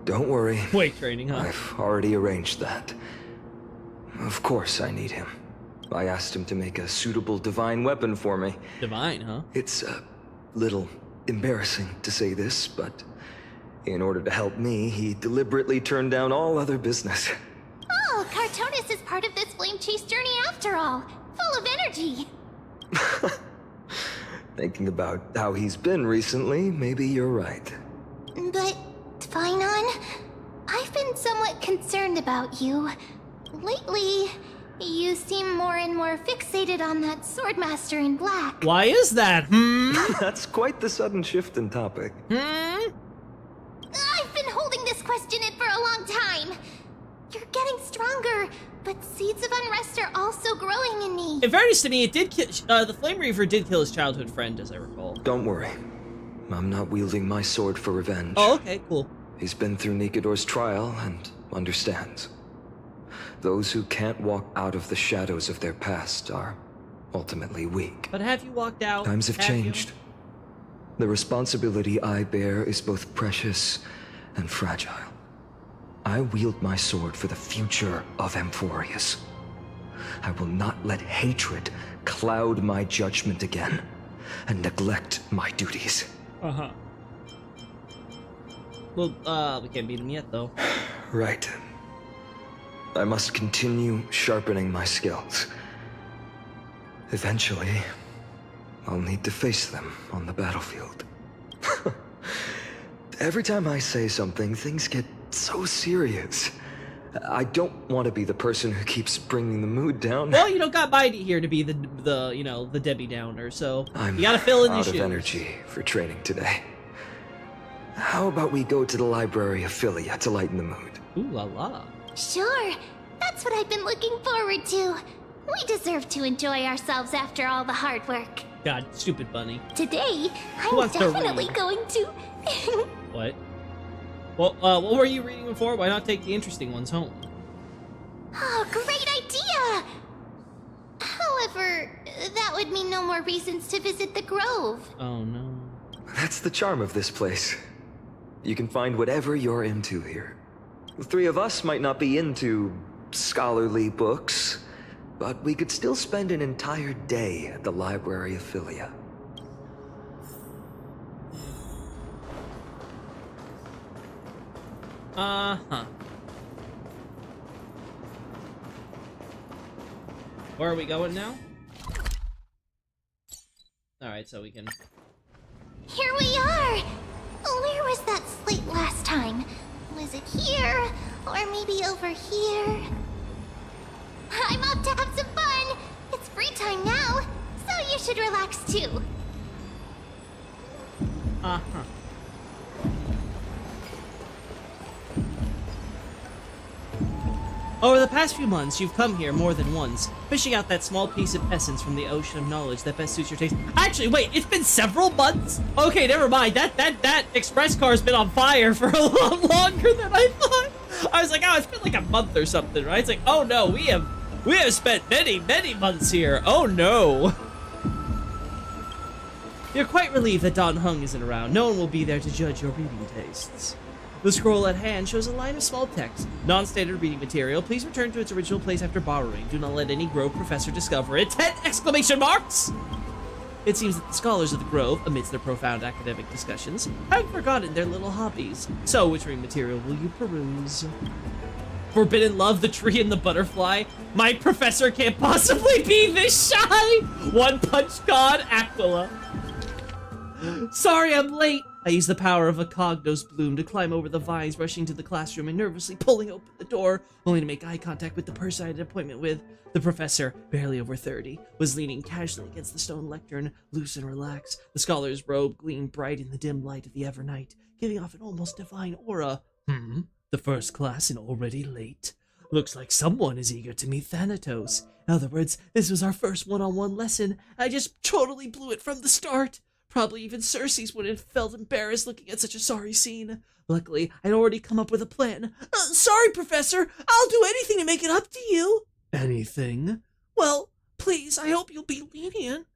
Don't worry. Weight training, huh? I've already arranged that. Of course I need him. I asked him to make a suitable divine weapon for me. Divine, huh? It's a little embarrassing to say this, but in order to help me, he deliberately turned down all other business. Oh, Cartonis is part of this flame chase journey after all. Full of energy. Thinking about how he's been recently, maybe you're right. But, Tvinon, I've been somewhat concerned about you. Lately, you seem more and more fixated on that Swordmaster in black. Why is that? That's quite the sudden shift in topic. I've been holding this question in for a long time. You're getting stronger, but seeds of unrest are also growing in me. In fairness to me, it did kill, the Flame Reaver did kill his childhood friend, as I recall. Don't worry. I'm not wielding my sword for revenge. Oh, okay, cool. He's been through Nikador's trial and understands. Those who can't walk out of the shadows of their past are ultimately weak. But have you walked out? Times have changed. You? The responsibility I bear is both precious and fragile. I wield my sword for the future of Amphorius. I will not let hatred cloud my judgment again and neglect my duties. Uh-huh. Well, we can't beat him yet, though. Right. I must continue sharpening my skills. Eventually, I'll need to face them on the battlefield. Every time I say something, things get so serious. I don't want to be the person who keeps bringing the mood down. Well, you don't got Mighty here to be the you know, the Debbie Downer, so I'm you gotta fill in out the of shoes. energy for training today. How about we go to the library of Philia to lighten the mood? Ooh la la. Sure, that's what I've been looking forward to. We deserve to enjoy ourselves after all the hard work. God, stupid bunny. Today, Who I'm wants to definitely read? going to... What? Well, what were you reading them for? Why not take the interesting ones home? Oh, great idea! However, that would mean no more reasons to visit the Grove. Oh no. That's the charm of this place. You can find whatever you're into here. The three of us might not be into scholarly books, but we could still spend an entire day at the library of Philia. Uh-huh. Where are we going now? Alright, so we can... Here we are! Where was that slate last time? Was it here? Or maybe over here? I'm up to have some fun! It's free time now, so you should relax too. Uh-huh. Over the past few months, you've come here more than once, fishing out that small piece of essence from the ocean of knowledge that best suits your taste. Actually, wait, it's been several months? Okay, never mind. That express car's been on fire for a lot longer than I thought. I was like, oh, it's been like a month or something, right? It's like, oh no, we have spent many months here. Oh no. You're quite relieved that Don Hung isn't around. No one will be there to judge your reading tastes. The scroll at hand shows a line of small text. Non-standard reading material. Please return to its original place after borrowing. Do not let any Grove professor discover it. 10 exclamation marks! It seems that the scholars of the Grove, amidst their profound academic discussions, have forgotten their little hobbies. So, which reading material will you peruse? Forbidden Love, the Tree, and the Butterfly. My professor can't possibly be this shy! One Punch God, Aquila. Sorry I'm late. I used the power of a cognos bloom to climb over the vines, rushing to the classroom and nervously pulling open the door, only to make eye contact with the person I had an appointment with. The professor, barely over 30, was leaning casually against the stone lectern, loose and relaxed. The scholar's robe gleamed bright in the dim light of the Evernight, giving off an almost divine aura. The first class and already late. Looks like someone is eager to meet Thanatos. In other words, this was our first one-on-one lesson. I just totally blew it from the start. Probably even Cersei's would have felt embarrassed looking at such a sorry scene. Luckily, I'd already come up with a plan. Sorry, Professor. I'll do anything to make it up to you. Anything? Well, please, I hope you'll be lenient.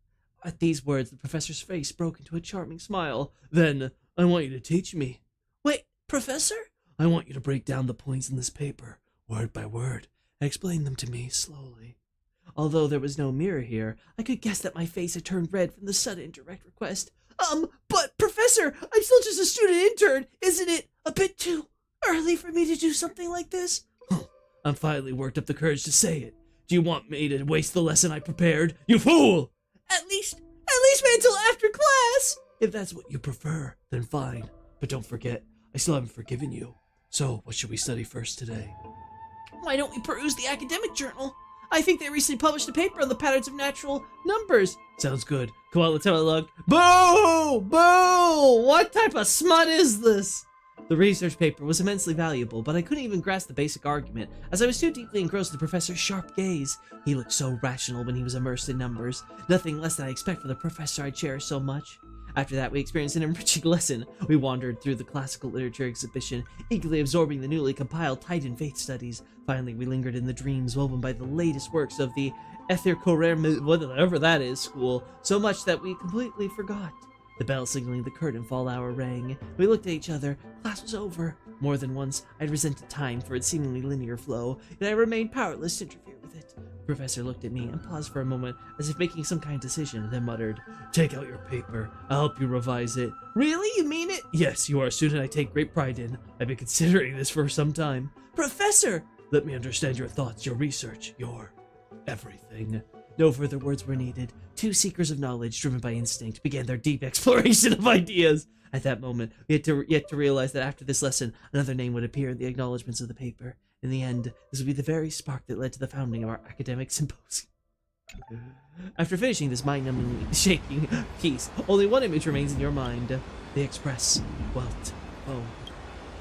At these words, the professor's face broke into a charming smile. Then, I want you to teach me. Wait, Professor? I want you to break down the points in this paper, word by word, and explain them to me slowly. Although there was no mirror here, I could guess that my face had turned red from the sudden direct request. But Professor, I'm still just a student intern. Isn't it a bit too early for me to do something like this? I'm finally worked up the courage to say it. Do you want me to waste the lesson I prepared? You fool! At least wait until after class! If that's what you prefer, then fine. But don't forget, I still haven't forgiven you. So, what should we study first today? Why don't we peruse the academic journal? I think they recently published a paper on the patterns of natural numbers. Sounds good. Come on, let's have a look. Boo! Boo! What type of smut is this? The research paper was immensely valuable, but I couldn't even grasp the basic argument, as I was too deeply engrossed in the professor's sharp gaze. He looked so rational when he was immersed in numbers. Nothing less than I expect from the professor I cherish so much. After that, we experienced an enriching lesson. We wandered through the classical literature exhibition, eagerly absorbing the newly compiled Titan faith studies. Finally, we lingered in the dreams woven by the latest works of the Ethercorer, whatever that is, school, so much that we completely forgot. The bell signaling the curtain fall hour rang. We looked at each other. Class was over. More than once, I'd resented time for its seemingly linear flow, yet I remained powerless to interfere with it. The professor looked at me and paused for a moment, as if making some kind of decision, then muttered, "Take out your paper. I'll help you revise it." Really? You mean it? Yes, you are a student I take great pride in. I've been considering this for some time. Professor! Let me understand your thoughts, your research, your everything. No further words were needed. Two seekers of knowledge, driven by instinct, began their deep exploration of ideas. At that moment, we had yet to realize that after this lesson, another name would appear in the acknowledgments of the paper. In the end, this would be the very spark that led to the founding of our academic symposium. After finishing this mind-numbingly shaking piece, only one image remains in your mind. The Express. Welt. Oh.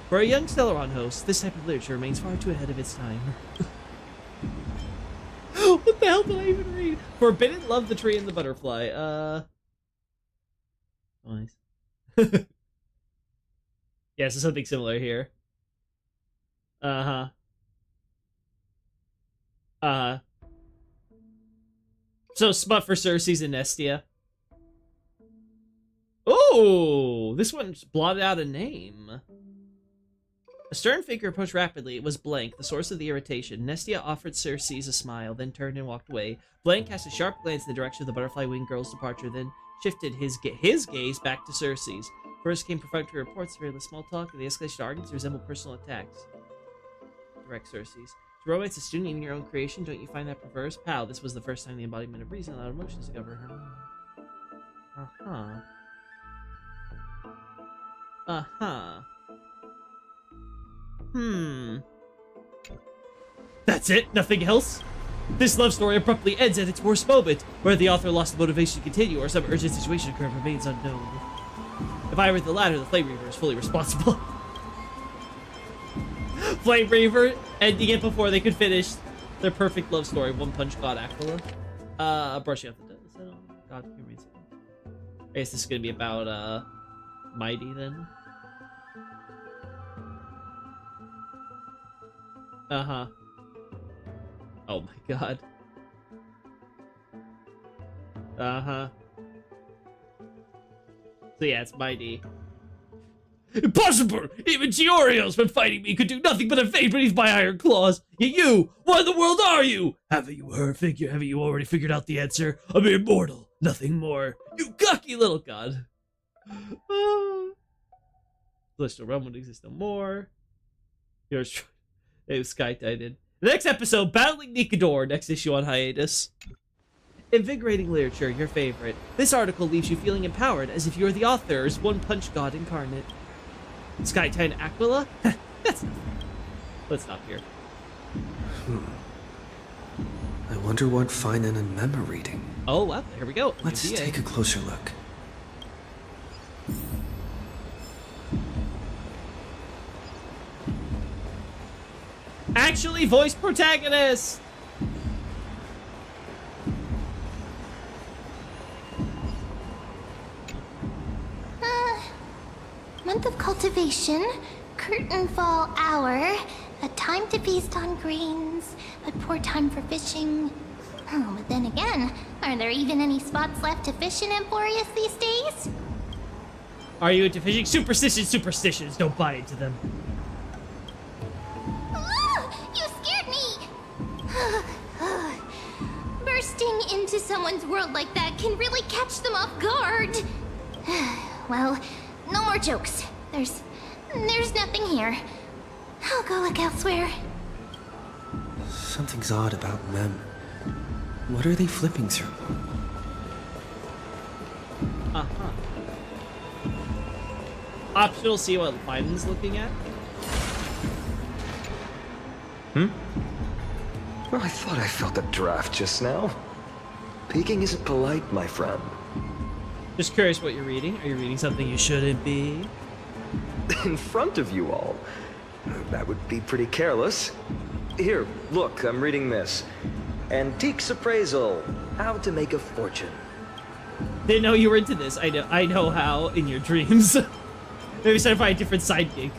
For a young Stellaron host, this type of literature remains far too ahead of its time. What the hell did I even read? Forbidden Love, the Tree, and the Butterfly. Nice. Yeah, so something similar here. Uh-huh. So smut for Cersei's and Nestia. Oh, this one's blotted out a name. A stern figure approached rapidly. It was Blank, the source of the irritation. Nestia offered Cersei's a smile, then turned and walked away. Blank cast a sharp glance in the direction of the butterfly-winged girl's departure, then shifted his gaze back to Cersei's. First came perfunctory reports, very little small talk, and the escalation of arguments resemble personal attacks. Direct sources. To romance a student, even your own creation, don't you find that perverse? Pal, this was the first time the embodiment of reason allowed emotions to govern her mind. That's it? Nothing else? This love story abruptly ends at its worst moment, where the author lost the motivation to continue, or some urgent situation occurred remains unknown. If I were the latter, the Flame Reaver is fully responsible. Flame Reaver ending it before they could finish their perfect love story. One Punch God Aquila. Brushing off the dead. God, give me a second. I guess this is gonna be about Mighty then. Oh my god. So yeah, it's Mighty. Impossible! Even Chiorio's been fighting me could do nothing but evade beneath my iron claws. Yet you, what in the world are you? Haven't you already figured out the answer? A mere mortal, nothing more. You cocky little god. Celestial realm would exist no more. Yours, it was Sky Titan. The next episode, Battling Nikador, next issue on hiatus. Invigorating literature, your favorite. This article leaves you feeling empowered, as if you're the author's One Punch God incarnate. Sky Titan Aquila? That's nothing. Let's stop here. I wonder what Finan and Mem are reading. Oh, well, here we go. Let's take a closer look. Actually, voice protagonist! Month of cultivation, curtain fall hour, a time to feast on grains, but poor time for fishing. Oh, but then again, are there even any spots left to fish in Emporius these days? Are you into fishing? Superstitions. Don't buy into them. You scared me! Bursting into someone's world like that can really catch them off guard. Well, no more jokes. There's nothing here. I'll go look elsewhere. Something's odd about Mem. What are they flipping through? Optional, see what Biden's looking at. Well, I thought I felt a draft just now. Peeking isn't polite, my friend. Just curious what you're reading. Are you reading something you shouldn't be? In front of you all. That would be pretty careless. Here, look, I'm reading this. Antiques Appraisal. How to Make a Fortune. Didn't know you were into this. I know how in your dreams. Maybe start find a different side gig.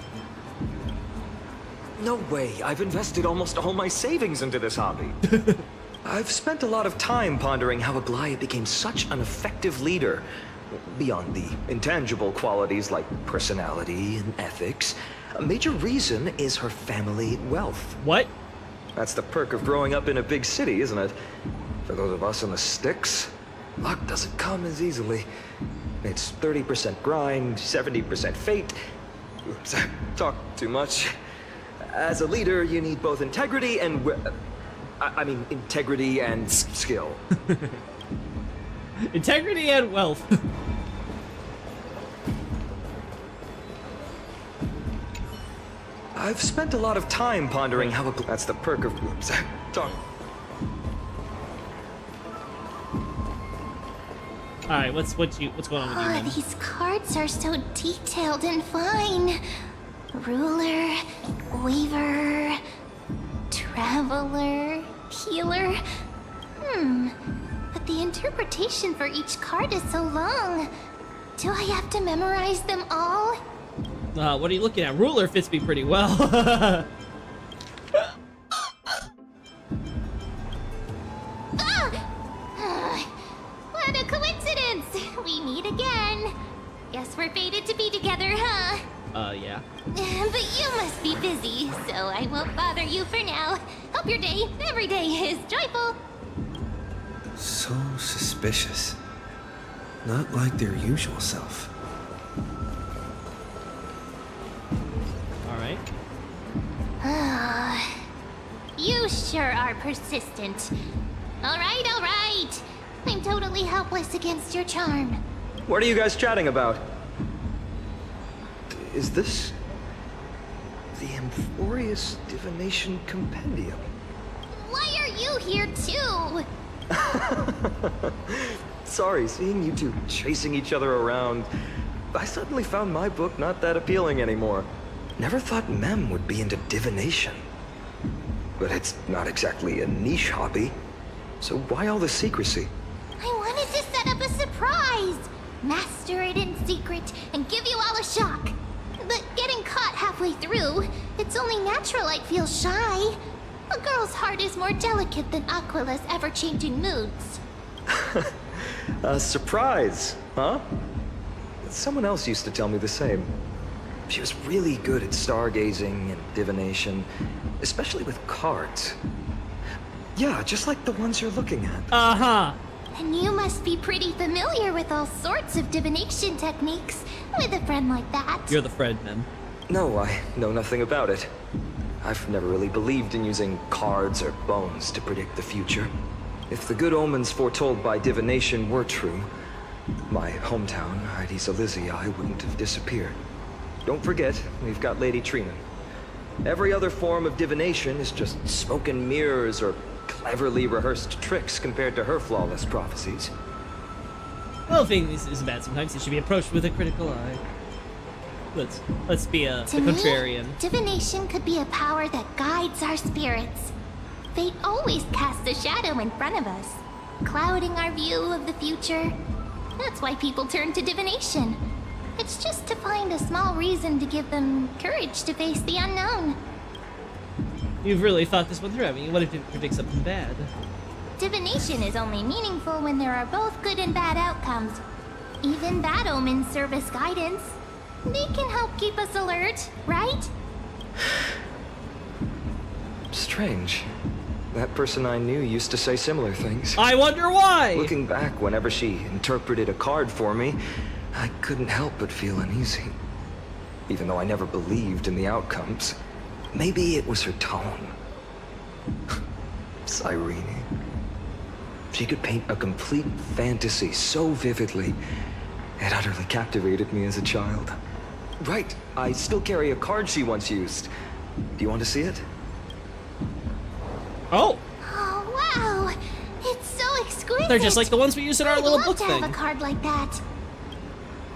No way. I've invested almost all my savings into this hobby. I've spent a lot of time pondering how Aglaia became such an effective leader. Beyond the intangible qualities like personality and ethics, a major reason is her family wealth. What? That's the perk of growing up in a big city, isn't it? For those of us in the sticks, luck doesn't come as easily. It's 30% grind, 70% fate. Oops, I talk too much. As a leader, you need both integrity and... integrity and skill. Integrity and wealth. I've spent a lot of time pondering how... That's the perk of... Oops, talk. Alright, what's going on with you, Mom? These cards are so detailed and fine. Ruler, Weaver, Traveler, Healer. But the interpretation for each card is so long. Do I have to memorize them all? What are you looking at? Ruler fits me pretty well. What a coincidence! We meet again. Guess we're fated to be together, huh? Yeah. But you must be busy, so I won't bother you for now. Hope your day, every day, is joyful. So suspicious. Not like their usual self. sure are persistent. All right. I'm totally helpless against your charm. What are you guys chatting about? Is this the Amphorius Divination Compendium? Why are you here too? Sorry, seeing you two chasing each other around, I suddenly found my book not that appealing anymore. Never thought Mem would be into divination. But it's not exactly a niche hobby, so why all the secrecy? I wanted to set up a surprise! Master it in secret and give you all a shock. But getting caught halfway through, it's only natural I'd feel shy. A girl's heart is more delicate than Aquila's ever-changing moods. A surprise, huh? Someone else used to tell me the same. She was really good at stargazing and divination, especially with cards. Yeah, just like the ones you're looking at. Uh-huh. And you must be pretty familiar with all sorts of divination techniques with a friend like that. You're the friend, Mem. No, I know nothing about it. I've never really believed in using cards or bones to predict the future. If the good omens foretold by divination were true, my hometown, Heidi's Elysiae, wouldn't have disappeared. Don't forget, we've got Lady Trina. Every other form of divination is just smoke and mirrors or cleverly rehearsed tricks compared to her flawless prophecies. Well, thing is bad sometimes. It should be approached with a critical eye. Let's be the contrarian. Me, divination could be a power that guides our spirits. Fate always casts a shadow in front of us, clouding our view of the future. That's why people turn to divination. It's just to find a small reason to give them courage to face the unknown. You've really thought this one through. I mean, what if it predicts something bad? Divination is only meaningful when there are both good and bad outcomes. Even bad omens serve as guidance. They can help keep us alert, right? Strange. That person I knew used to say similar things. I wonder why! Looking back, whenever she interpreted a card for me, I couldn't help but feel uneasy. Even though I never believed in the outcomes. Maybe it was her tone. Cyrene. She could paint a complete fantasy so vividly, it utterly captivated me as a child. Right, I still carry a card she once used. Do you want to see it? Oh! Oh, wow! It's so exquisite! They're just like the ones we use in our little I'd book love to thing. have a card like that.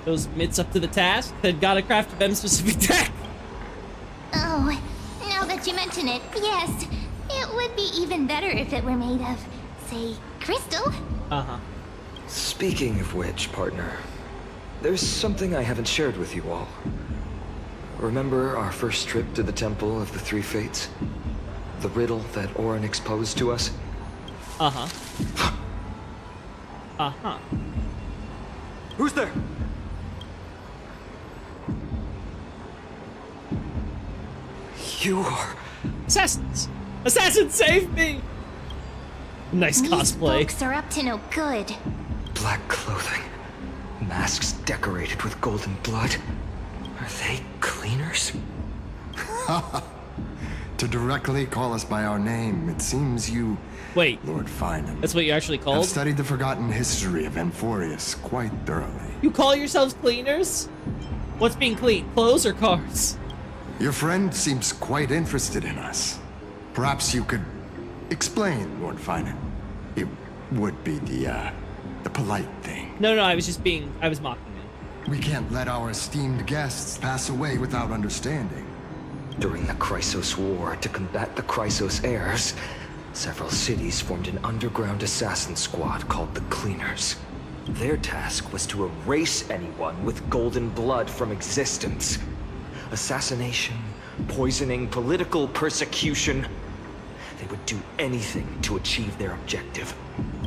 Those mitts up to the task that gotta craft a Mem specific deck. Oh, now that you mention it, yes. It would be even better if it were made of, say, crystal. Uh-huh. Speaking of which, partner, there's something I haven't shared with you all. Remember our first trip to the Temple of the Three Fates? The riddle that Orin posed to us? Uh-huh. Uh-huh. Who's there? You are... Assassins! Assassins, save me! Nice These cosplay. folks are up to no good. Black clothing. Masks decorated with golden blood. Are they cleaners? To directly call us by our name, it seems you, Wait, Lord Finan, that's what you're actually have called? studied the forgotten history of Amphorius quite thoroughly. You call yourselves cleaners? What's being cleaned? Clothes or cars? Your friend seems quite interested in us. Perhaps you could explain, Lord Finan. It would be the polite thing. No, I was mocking you. We can't let our esteemed guests pass away without understanding. During the Chrysos War, to combat the Chrysos heirs, several cities formed an underground assassin squad called the Cleaners. Their task was to erase anyone with golden blood from existence. Assassination, poisoning, political persecution. They would do anything to achieve their objective.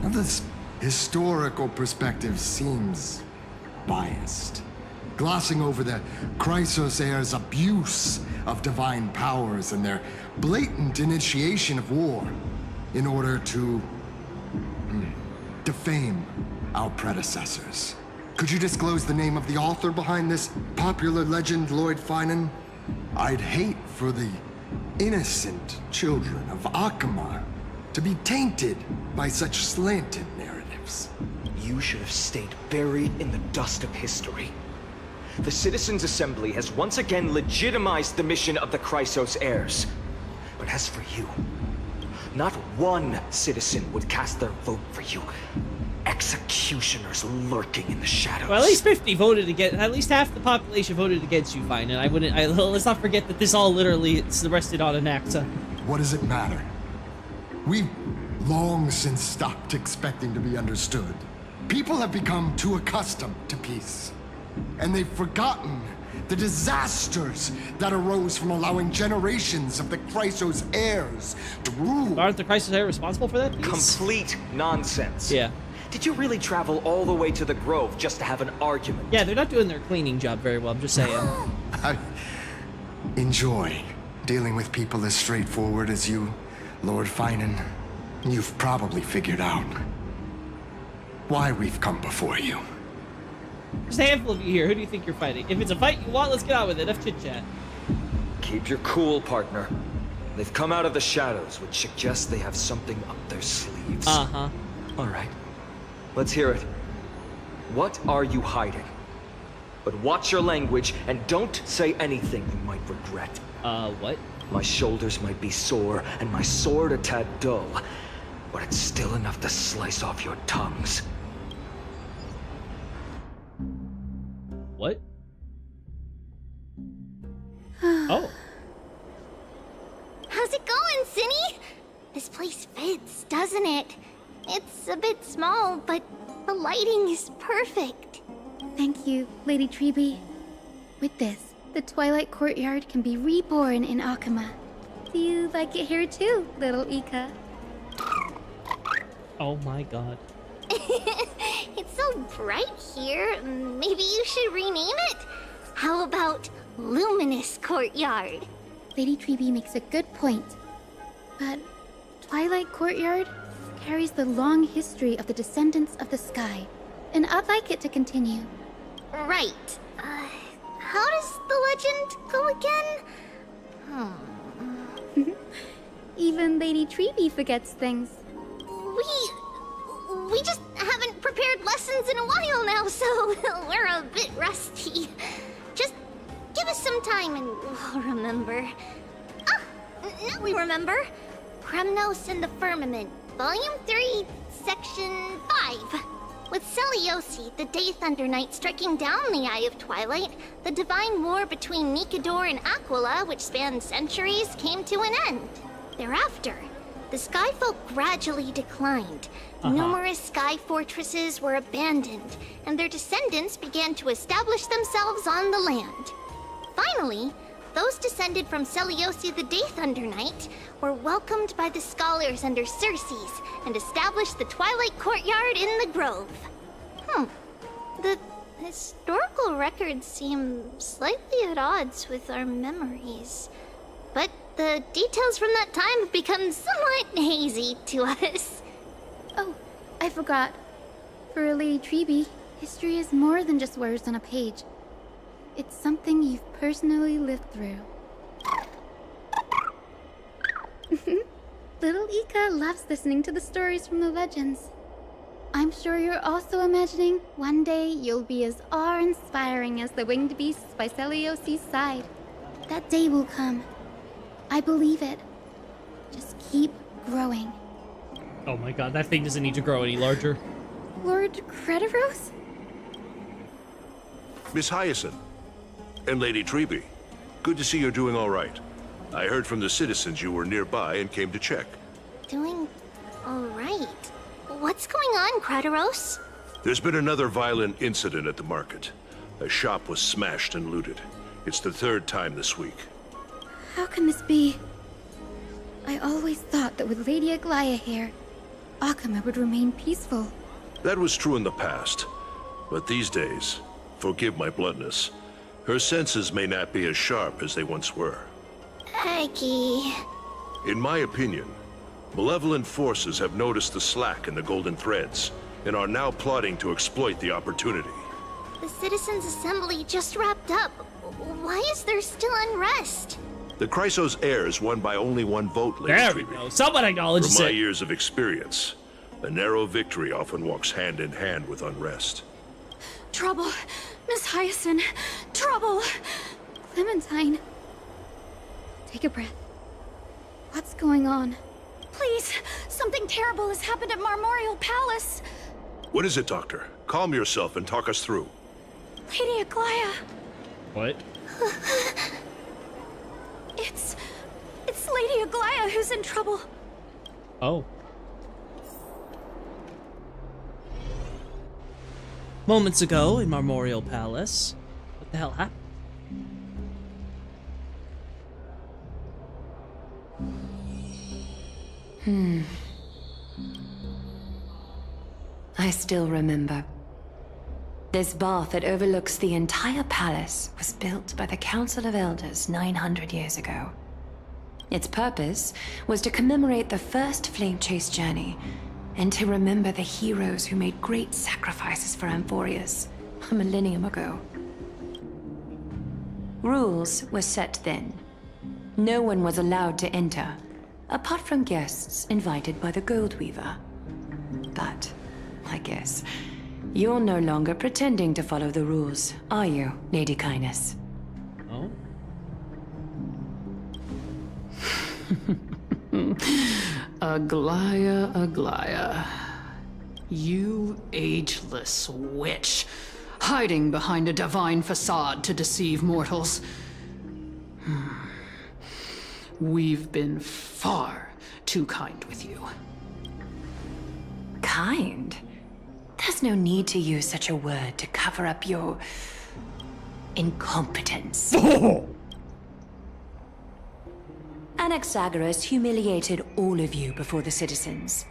Now, this historical perspective seems biased, glossing over the Chrysos heirs' abuse of divine powers and their blatant initiation of war in order to defame our predecessors. Could you disclose the name of the author behind this popular legend, Lord Finan? I'd hate for the innocent children of Akamar to be tainted by such slanted narratives. You should have stayed buried in the dust of history. The Citizens' Assembly has once again legitimized the mission of the Chrysos heirs. But as for you, not one citizen would cast their vote for you. Executioners lurking in the shadows. Well, at least 50 voted against. At least half the population voted against you, fine. And I wouldn't. Let's not forget that this all literally rested on Anaxa. What does it matter? We've long since stopped expecting to be understood. People have become too accustomed to peace. And they've forgotten the disasters that arose from allowing generations of the Chrysos heirs to rule. Aren't the Chrysos heirs responsible for that peace? Complete nonsense. Yeah. Did you really travel all the way to the Grove just to have an argument? Yeah, they're not doing their cleaning job very well, I'm just saying. I enjoy dealing with people as straightforward as you, Lord Finan. You've probably figured out why we've come before you. There's a handful of you here. Who do you think you're fighting? If it's a fight you want, let's get on with it. Enough chit-chat. Keep your cool, partner. They've come out of the shadows, which suggests they have something up their sleeves. Uh-huh. All right. Let's hear it. What are you hiding? But watch your language and don't say anything you might regret. What? My shoulders might be sore and my sword a tad dull, but it's still enough to slice off your tongues. What? Oh. How's it going, Cinny? This place fits, doesn't it? It's a bit small, but the lighting is perfect. Thank you, Lady Treby. With this, the Twilight Courtyard can be reborn in Akama. Do you like it here too, little Ika? Oh my god. It's so bright here. Maybe you should rename it? How about Luminous Courtyard? Lady Treby makes a good point. But Twilight Courtyard carries the long history of the descendants of the sky, and I'd like it to continue. Right. How does the legend go again? Even Lady Treby forgets things. We just haven't prepared lessons in a while now, so we're a bit rusty. Just give us some time and we'll remember. Ah, now we remember. Kremnos and the Firmament, Volume 3, Section 5. With Seliosi, the Day Thunder Knight, striking down the Eye of Twilight, the divine war between Nikador and Aquila, which spanned centuries, came to an end. Thereafter, the Skyfolk gradually declined. Numerous sky fortresses were abandoned, and their descendants began to establish themselves on the land. Finally, those descended from Seliosi the Day Thunder Knight were welcomed by the scholars under Circes and established the Twilight Courtyard in the Grove. The historical records seem slightly at odds with our memories, but the details from that time have become somewhat hazy to us. Oh, I forgot. For Lady Treby, history is more than just words on a page. It's something you've personally lived through. Little Ika loves listening to the stories from the legends. I'm sure you're also imagining one day you'll be as awe-inspiring as the winged beasts by Seliosi's side. That day will come. I believe it. Just keep growing. Oh my god, that thing doesn't need to grow any larger. Lord Crediros? Miss Hyacinth and Lady Treby, good to see you're doing all right. I heard from the citizens you were nearby and came to check. Doing all right. What's going on, Crediros? There's been another violent incident at the market. A shop was smashed and looted. It's the third time this week. How can this be? I always thought that with Lady Aglaya here, Akama would remain peaceful. That was true in the past. But these days, forgive my bluntness, her senses may not be as sharp as they once were. Aggie. In my opinion, malevolent forces have noticed the slack in the golden threads and are now plotting to exploit the opportunity. The Citizens' Assembly just wrapped up. Why is there still unrest? The Chrysos heirs won by only one vote, Lady There we Treby. go. Someone acknowledges From my it. years of experience, a narrow victory often walks hand in hand with unrest. Trouble. Miss Hyacinth. Trouble. Clementine. Take a breath. What's going on? Please, something terrible has happened at Marmorial Palace. What is it, Doctor? Calm yourself and talk us through. Lady Aglaya. What? It's Lady Aglaya who's in trouble. Oh. Moments ago in Marmorial Palace. What the hell happened? I still remember. This bath that overlooks the entire palace was built by the Council of Elders 900 years ago. Its purpose was to commemorate the first flame chase journey, and to remember the heroes who made great sacrifices for Amphorius a millennium ago. Rules were set then. No one was allowed to enter, apart from guests invited by the Gold Weaver. But, I guess, you're no longer pretending to follow the rules, are you, Lady Kindness? Oh. Aglaya, Aglaya. You ageless witch, hiding behind a divine facade to deceive mortals. We've been far too kind with you. Kind? There's no need to use such a word to cover up your incompetence. Anaxagoras humiliated all of you before the citizens.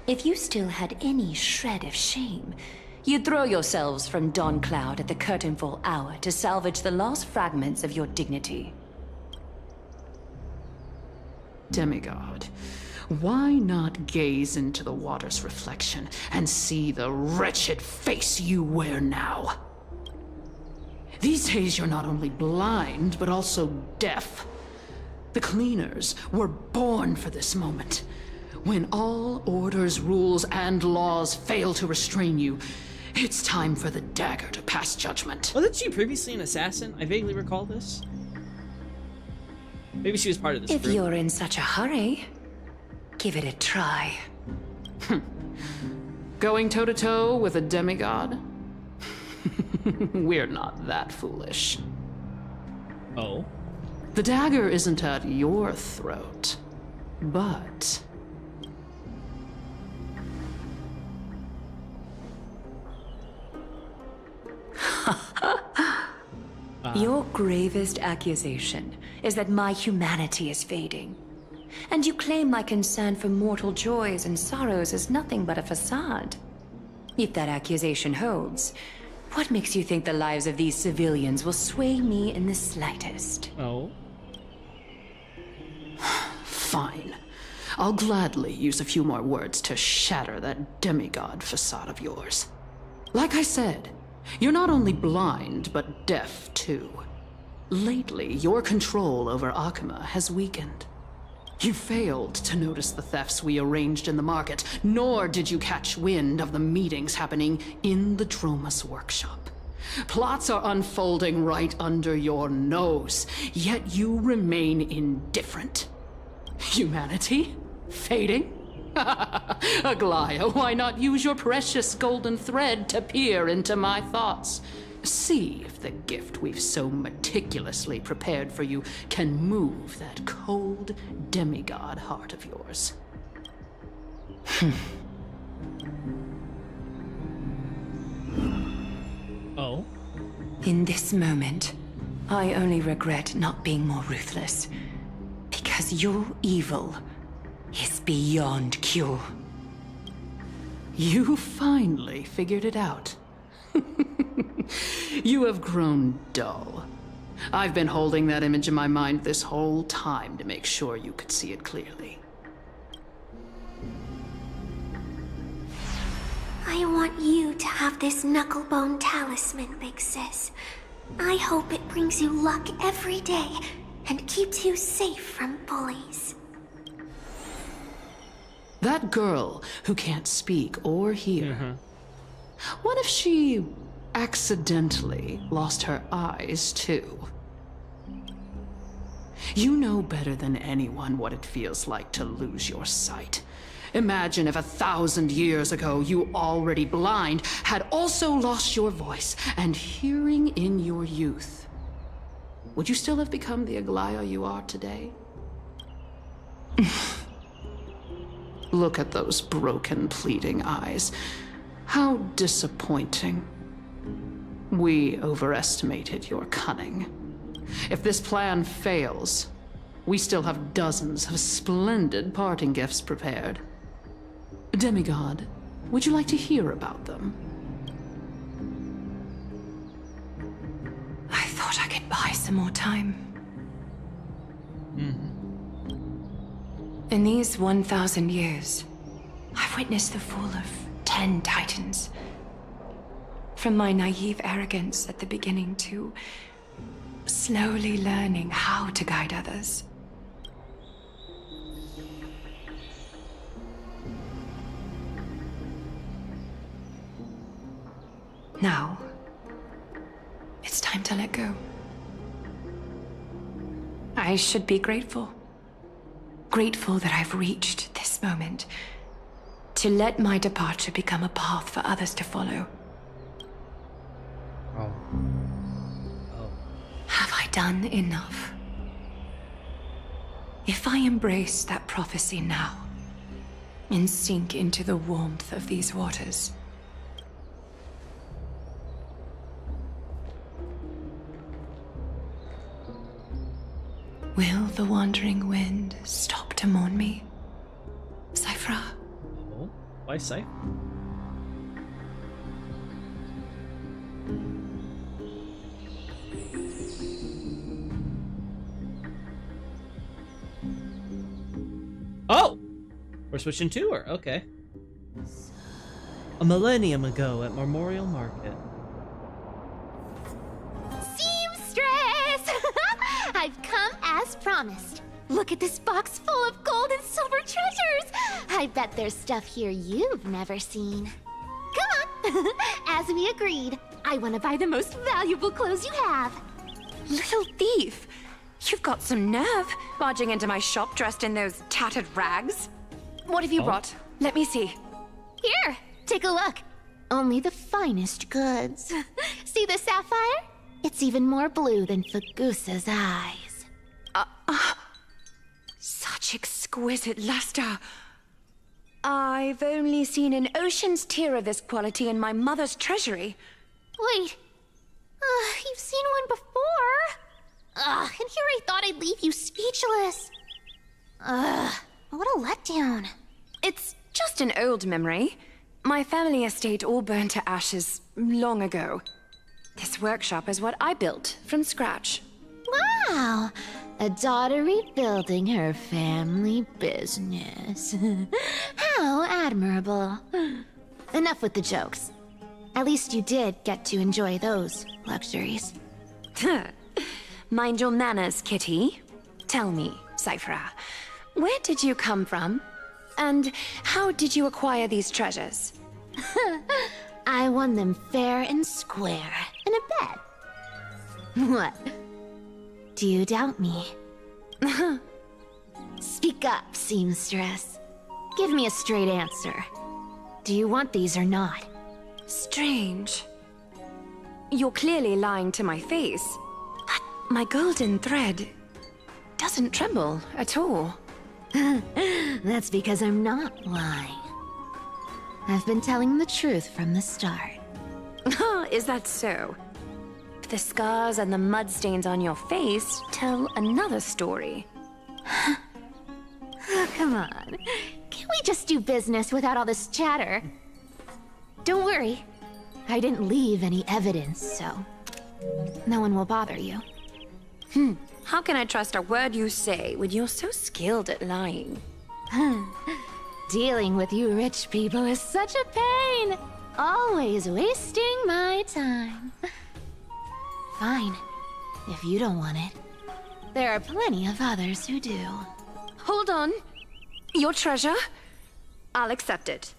If you still had any shred of shame, you'd throw yourselves from Dawn Cloud at the curtainfall hour to salvage the last fragments of your dignity. Demigod, why not gaze into the water's reflection and see the wretched face you wear now? These days you're not only blind, but also deaf. The cleaners were born for this moment. When all orders, rules, and laws fail to restrain you, it's time for the dagger to pass judgment. Wasn't she previously an assassin? I vaguely recall this. Maybe she was part of this If group. you're in such a hurry, give it a try. Going toe-to-toe with a demigod? We're not that foolish. Oh. The dagger isn't at your throat, but... Your gravest accusation is that my humanity is fading. And you claim my concern for mortal joys and sorrows is nothing but a facade. If that accusation holds, what makes you think the lives of these civilians will sway me in the slightest? Oh. Fine. I'll gladly use a few more words to shatter that demigod facade of yours. Like I said, you're not only blind, but deaf too. Lately, your control over Akima has weakened. You failed to notice the thefts we arranged in the market, nor did you catch wind of the meetings happening in the Dromus workshop. Plots are unfolding right under your nose, yet you remain indifferent. Humanity? Fading? Aglaya, why not use your precious golden thread to peer into my thoughts? See if the gift we've so meticulously prepared for you can move that cold demigod heart of yours. Oh. In this moment, I only regret not being more ruthless. Because your evil is beyond cure. You finally figured it out. You have grown dull. I've been holding that image in my mind this whole time to make sure you could see it clearly. I want you to have this knucklebone talisman, Big Sis. I hope it brings you luck every day and keeps you safe from bullies. That girl who can't speak or hear. What if she accidentally lost her eyes, too? You know better than anyone what it feels like to lose your sight. Imagine if 1,000 years ago you, already blind, had also lost your voice and hearing in your youth. Would you still have become the Aglaya you are today? Look at those broken, pleading eyes. How disappointing. We overestimated your cunning. If this plan fails, we still have dozens of splendid parting gifts prepared. Demigod, would you like to hear about them? I thought I could buy some more time. In these 1,000 years, I've witnessed the fall of 10 titans. From my naive arrogance at the beginning to slowly learning how to guide others. Now, it's time to let go. I should be grateful. Grateful that I've reached this moment. To let my departure become a path for others to follow. Oh. Have I done enough? If I embrace that prophecy now, and sink into the warmth of these waters, will the wandering wind stop to mourn me? Cyphra? Oh, why Cypher? Oh! We're switching to her, okay. A millennium ago at Memorial Market. Seamstress! I've come as promised. Look at this box full of gold and silver treasures! I bet there's stuff here you've never seen. Come on! As we agreed, I want to buy the most valuable clothes you have. Little thief! You've got some nerve, barging into my shop dressed in those tattered rags. What have you brought? Let me see. Here, take a look. Only the finest goods. See the sapphire? It's even more blue than Fagusa's eyes. Such exquisite luster. I've only seen an ocean's tear of this quality in my mother's treasury. Wait. You've seen one before. And here I thought I'd leave you speechless. What a letdown. It's just an old memory. My family estate all burned to ashes long ago. This workshop is what I built from scratch. Wow, a daughter rebuilding her family business. How admirable. Enough with the jokes. At least you did get to enjoy those luxuries. Mind your manners, Kitty. Tell me, Cyphra, where did you come from? And how did you acquire these treasures? I won them fair and square in a bet. What? Do you doubt me? Speak up, seamstress. Give me a straight answer. Do you want these or not? Strange. You're clearly lying to my face. But my golden thread doesn't tremble at all. That's because I'm not lying. I've been telling the truth from the start. Is that so? The scars and the mud stains on your face tell another story. Oh, come on. Can't we just do business without all this chatter? Don't worry. I didn't leave any evidence, so no one will bother you. How can I trust a word you say when you're so skilled at lying? Dealing with you rich people is such a pain. Always wasting my time. Fine, if you don't want it. there are plenty of others who do. Hold on. Your treasure? I'll accept it.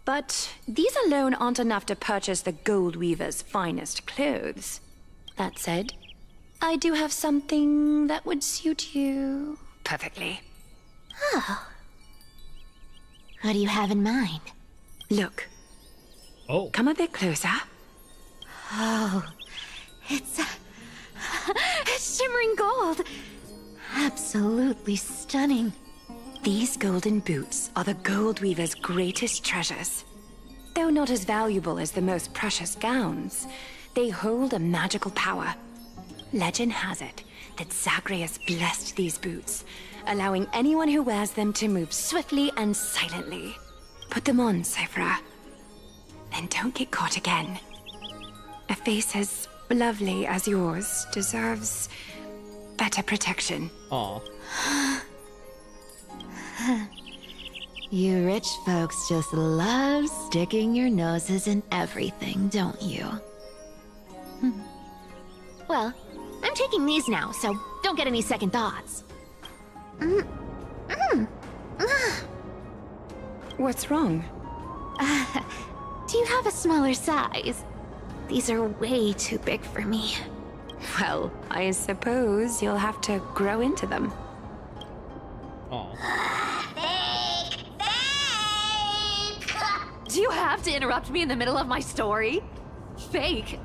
But these alone aren't enough to purchase the Gold Weaver's finest clothes. That said, I do have something that would suit you perfectly. Oh. What do you have in mind? Look. Oh. Come a bit closer. Oh, it's shimmering gold. Absolutely stunning. These golden boots are the Gold Weaver's greatest treasures. Though not as valuable as the most precious gowns, they hold a magical power. Legend has it that Zagreus blessed these boots, allowing anyone who wears them to move swiftly and silently. Put them on, Cyphra. And don't get caught again. A face as lovely as yours deserves better protection. Aw. You rich folks just love sticking your noses in everything, don't you? Well, I'm taking these now, so don't get any second thoughts. What's wrong? Do you have a smaller size? These are way too big for me. Well, I suppose you'll have to grow into them. Aw. Do you have to interrupt me in the middle of my story? Fake?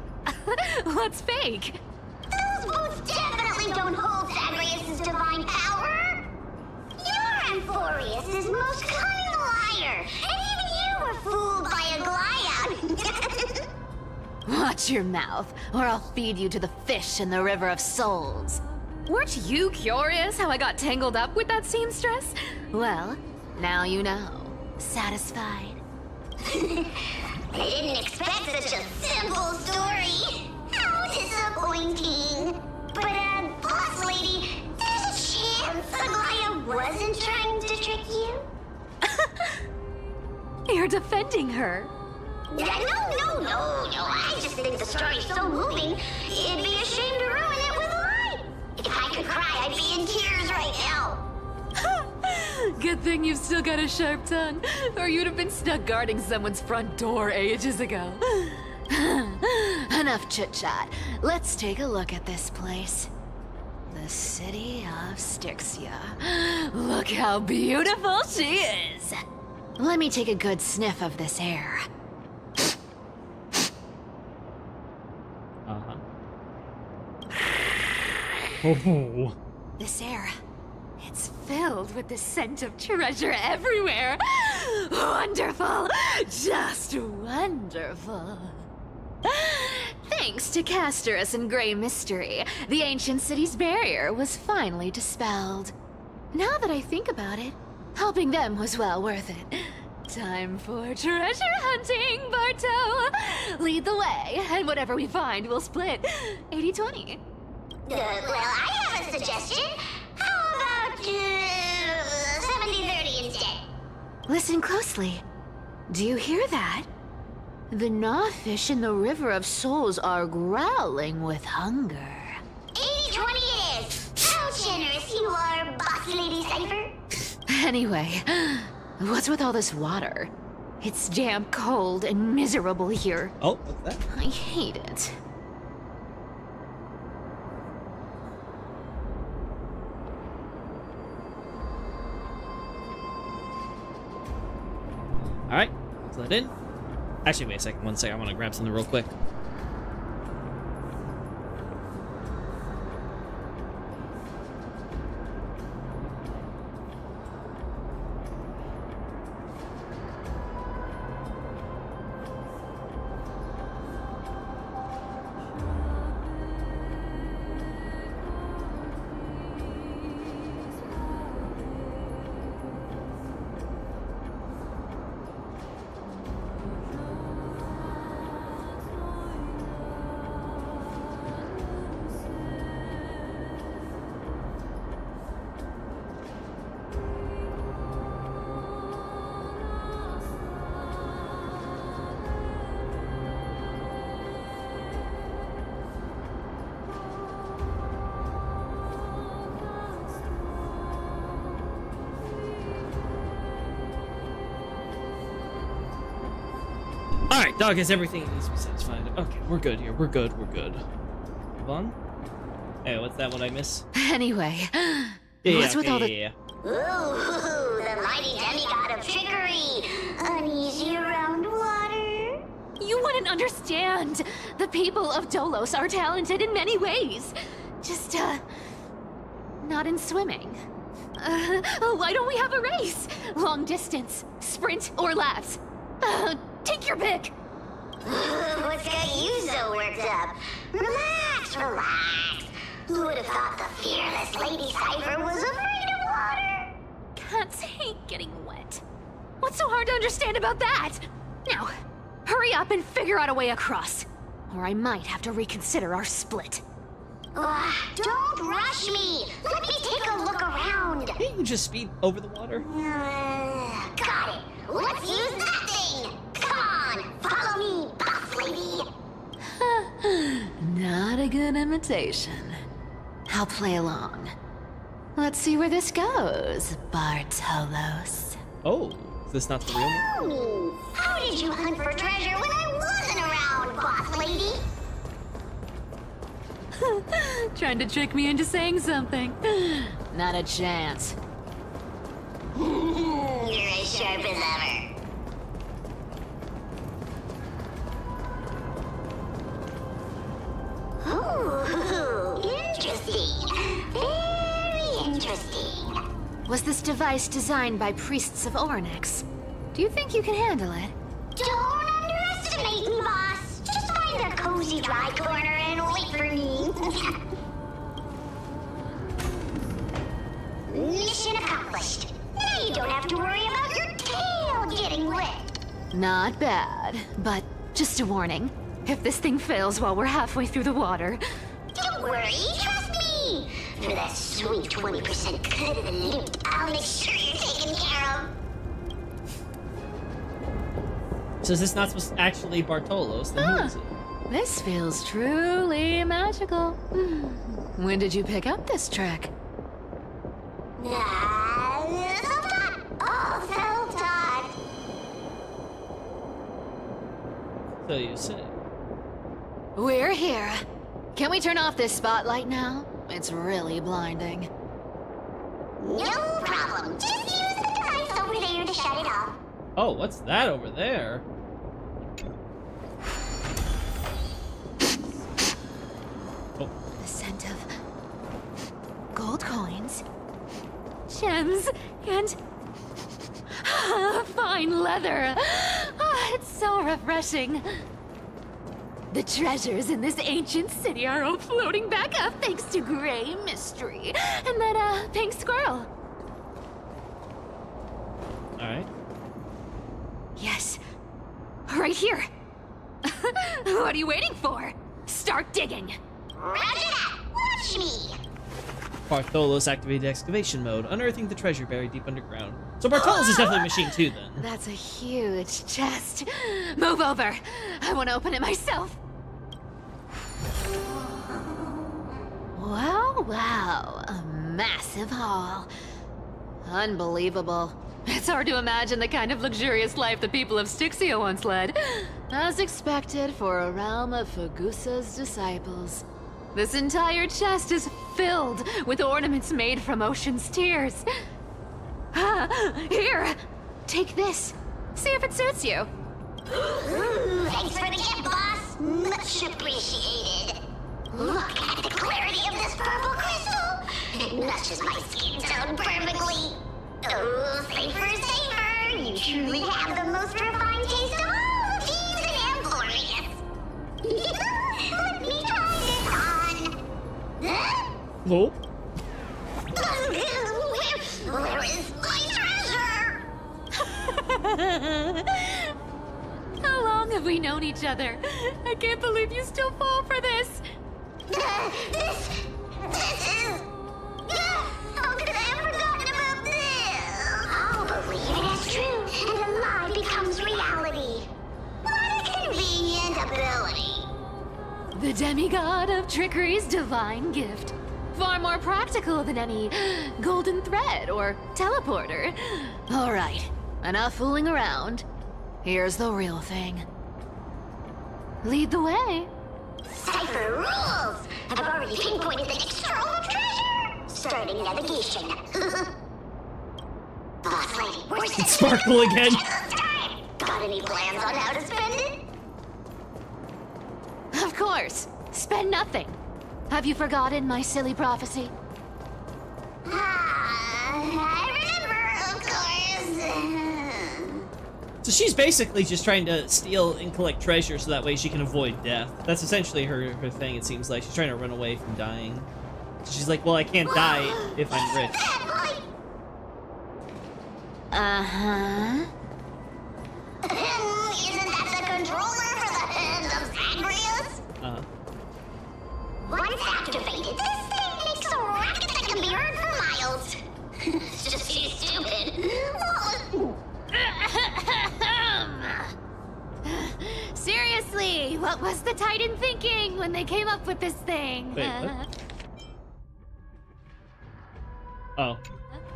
What's fake? Those boots definitely don't hold Zagreus' divine power. You're Amphorius' most cunning liar, and even you were fooled by a Glyad. Watch your mouth, or I'll feed you to the fish in the River of Souls. Weren't you curious how I got tangled up with that seamstress? Well, now you know. Satisfied? I didn't expect such a simple story. How disappointing. But, boss lady, there's a chance Aglaia wasn't trying to trick you? You're defending her. No. I just think the story's so moving, it'd be a shame to ruin it with a lie. If I could cry, I'd be in tears right now. Good thing you've still got a sharp tongue, or you'd have been stuck guarding someone's front door ages ago. Enough chit-chat. Let's take a look at this place. The city of Styxia. Look how beautiful she is. Let me take a good sniff of this air. Uh-huh. Oh. This air, it's filled with the scent of treasure everywhere. Wonderful, just wonderful. Thanks to Castorus and Grey Mystery, the ancient city's barrier was finally dispelled. Now that I think about it, helping them was well worth it. Time for treasure hunting, Barto! Lead the way, and whatever we find, we'll split 80-20. Well, I have a suggestion. How about 70-30 instead? Listen closely. Do you hear that? The gnawfish in the River of Souls are growling with hunger. 80-20 it is. How generous you are, boss lady Cypher. Anyway, what's with all this water? It's damp, cold, and miserable here. Oh, what's that? I hate it. Alright, let's let in. Actually, wait a second. 1 second. I want to grab something real quick. Alright, dog has everything that needs to be satisfied. Okay, we're good here. We're good. Move on. Hey, what's that one I miss? Anyway, Yeah, what's with all the... yeah. Ooh, the mighty demigod of trickery. Uneasy around water. You wouldn't understand. The people of Dolos are talented in many ways. Just, not in swimming. Why don't we have a race? Long distance, sprint, or laps? Take your pick. What's got you so worked up? Relax. Who would have thought the fearless Lady Cypher was afraid of water? Cats hate getting wet. What's so hard to understand about that? Now, hurry up and figure out a way across. Or I might have to reconsider our split. Don't rush me. Let me take a look around. Can't you just speed over the water? Got it. Let's use that thing. Come on, follow me, boss lady. Not a good imitation. I'll play along. Let's see where this goes, Bartolos. Oh, is this not the real one? Tell me, how did you hunt for treasure when I wasn't around, boss lady? Trying to trick me into saying something. Not a chance. You're as sharp as ever. Ooh, interesting. Very interesting. Was this device designed by priests of Ornyx? Do you think you can handle it? Don't underestimate me, boss. Just find a cozy dry corner and wait for me. Mission accomplished. Now you don't have to worry about your tail getting wet. Not bad, but just a warning. If this thing fails while we're halfway through the water... Don't worry, trust me. For that sweet 20% cut of the loot, I'll make sure you're taken care of. So is this not supposed to actually Bartolos? Then who is it? This feels truly magical. When did you pick up this trick? Self-taught. Oh, self-taught. So you say. We're here. Can we turn off this spotlight now? It's really blinding. No problem. Just use the device over there to shut it off. Oh, what's that over there? Oh. The scent of gold coins, gems, and fine leather. It's so refreshing. The treasures in this ancient city are all floating back up thanks to Gray Mystery and that pink squirrel. Alright. Yes, right here. What are you waiting for? Start digging. Roger that. Watch me. Bartolos activated excavation mode, unearthing the treasure buried deep underground. So Bartolos is definitely a machine too, then. That's a huge chest. Move over. I want to open it myself. Wow, a massive haul. Unbelievable. It's hard to imagine the kind of luxurious life the people of Styxia once led. As expected for a realm of Fagusa's disciples. This entire chest is filled with ornaments made from ocean's tears. Here, take this. See if it suits you. Thanks for the gift, boss. Much appreciated. Look at the clarity of this purple crystal. It matches my skin tone perfectly. Oh, safer. You truly have the most refined taste of all thieves and Amphorius. Let me try this on. Oh. Where is my treasure? How long have we known each other? I can't believe you still fall for this. This is... How could I have forgotten about this? I'll believe it is true, and a lie becomes reality. What a convenient ability. The demigod of trickery's divine gift. Far more practical than any golden thread or teleporter. All right, enough fooling around. Here's the real thing. Lead the way. Cypher rules! I've already pinpointed the next trove of treasure! Starting navigation. Boss lady, where's the Sparkle again. Got any plans on how to spend it? Of course. Spend nothing. Have you forgotten my silly prophecy? I remember, of course. So she's basically just trying to steal and collect treasure so that way she can avoid death. That's essentially her thing, it seems like. She's trying to run away from dying. So she's like, well, I can't die if I'm rich. Uh-huh. Isn't that the controller for the hand of Zagreus? Uh-huh. Once activated, this thing makes a racket that can be heard for miles. It's just too stupid. Seriously, what was the Titan thinking when they came up with this thing? Wait, what? Oh.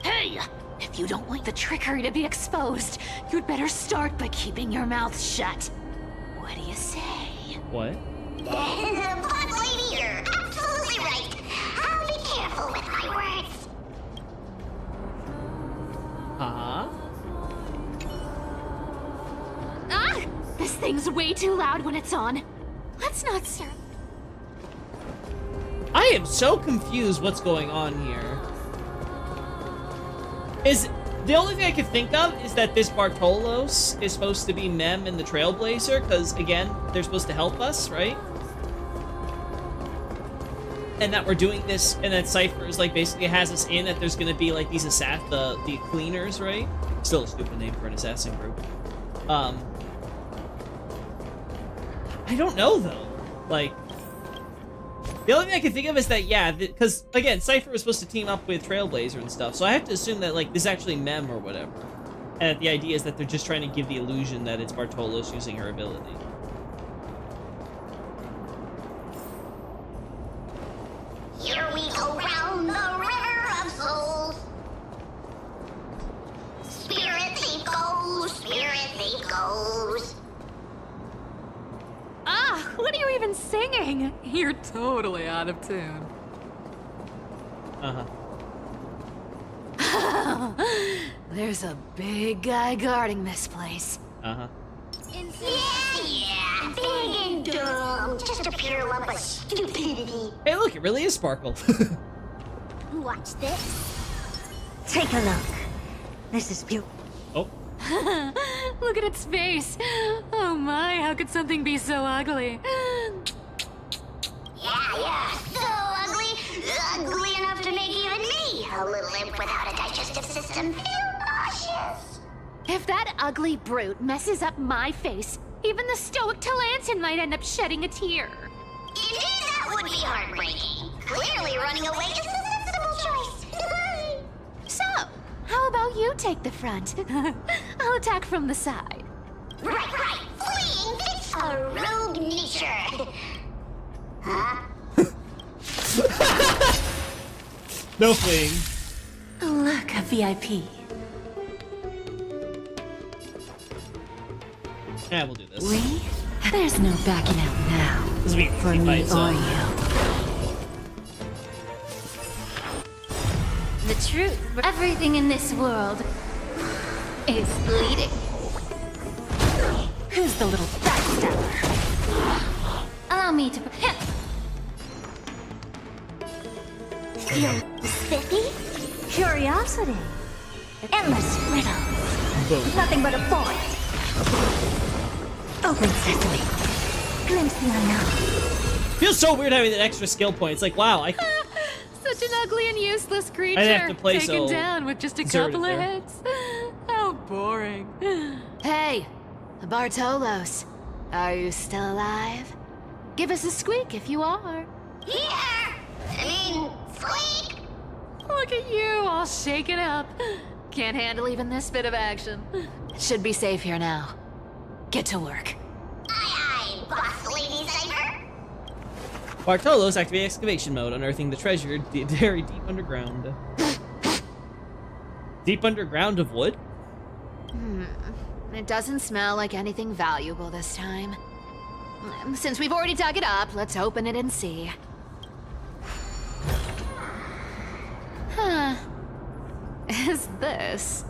Hey! If you don't want the trickery to be exposed, you'd better start by keeping your mouth shut. What do you say? What? But lady, you're absolutely right. I'll be careful with my words. Huh? Ah! This thing's way too loud when it's on. Let's not start. I am so confused what's going on here. Is the only thing I can think of is that this Bartolos is supposed to be Mem and the Trailblazer, because again, they're supposed to help us, right? And that we're doing this, and that Cypher is like basically has us in that there's gonna be like these the cleaners, right? Still a stupid name for an assassin group. I don't know though. Like, the only thing I can think of is that, yeah, because, again, Cypher was supposed to team up with Trailblazer and stuff, so I have to assume that, like, this is actually Mem or whatever. And that the idea is that they're just trying to give the illusion that it's Bartolos using her ability. Here we go round the river of souls. Spirit thief goes. Ah, what are you even singing? You're totally out of tune. Uh-huh. There's a big guy guarding this place. Uh-huh. Yeah, big and dumb. Just a pure lump of stupidity. Hey, look, it really is Sparkle. Watch this. Take a look. This is beautiful. Oh. Look at its face. Oh my, how could something be so ugly? Yeah, so ugly. Ugly enough to make even me, a little imp without a digestive system, feel nauseous. If that ugly brute messes up my face, even the stoic Talantin might end up shedding a tear. Indeed, that would be heartbreaking. Clearly running away is the sensible choice. So, how about you take the front? I'll attack from the side. Right. Fleeing fits a rogue nature. Huh? No fleeing. Look, a VIP. Yeah, we'll do this. We? There's no backing out now. This will be For easy me fight, so. or you. The truth. Everything in this world is bleeding. Who's the little backstabber? Allow me to. You're spiffy? Curiosity. Endless riddles. Boom. Nothing but a void. Open sesame. Glimpse the unknown. Feels so weird having that extra skill point. It's like, wow, Such an ugly and useless creature. I'd have to play taken so down with just a deserted couple of there. hits. How boring. Hey, Bartolos, are you still alive? Give us a squeak if you are. Squeak! Look at you, all shaken up. Can't handle even this bit of action. Should be safe here now. Get to work. Aye, boss lady Cypher. Bartolos activate excavation mode, unearthing the treasure very deep underground. Deep underground of wood? It doesn't smell like anything valuable this time. Since we've already dug it up, let's open it and see. Huh. Is this?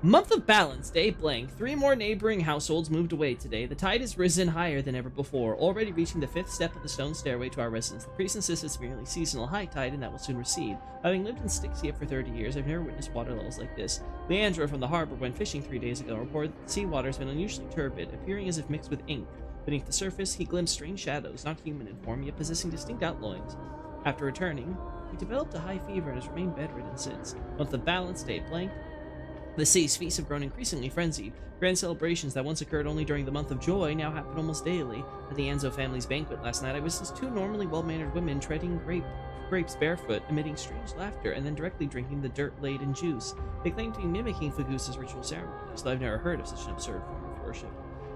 Month of Balance, day blank. 3 more neighboring households moved away today. The tide has risen higher than ever before, already reaching the 5th step of the stone stairway to our residence. The priest insists it's merely seasonal high tide and that will soon recede. Having lived in Styxia for 30 years, I've never witnessed water levels like this. Leandra from the harbor went fishing 3 days ago and reported that the seawater has been unusually turbid, appearing as if mixed with ink. Beneath the surface, he glimpsed strange shadows, not human in form, yet possessing distinct outlines. After returning, he developed a high fever and has remained bedridden since. Month of Balance, day blank. The city's feasts have grown increasingly frenzied. Grand celebrations that once occurred only during the month of joy now happen almost daily. At the Anzo family's banquet last night, I witnessed 2 normally well-mannered women treading grapes barefoot, emitting strange laughter, and then directly drinking the dirt-laden juice. They claim to be mimicking Fagusa's ritual ceremonies, though I've never heard of such an absurd form of worship.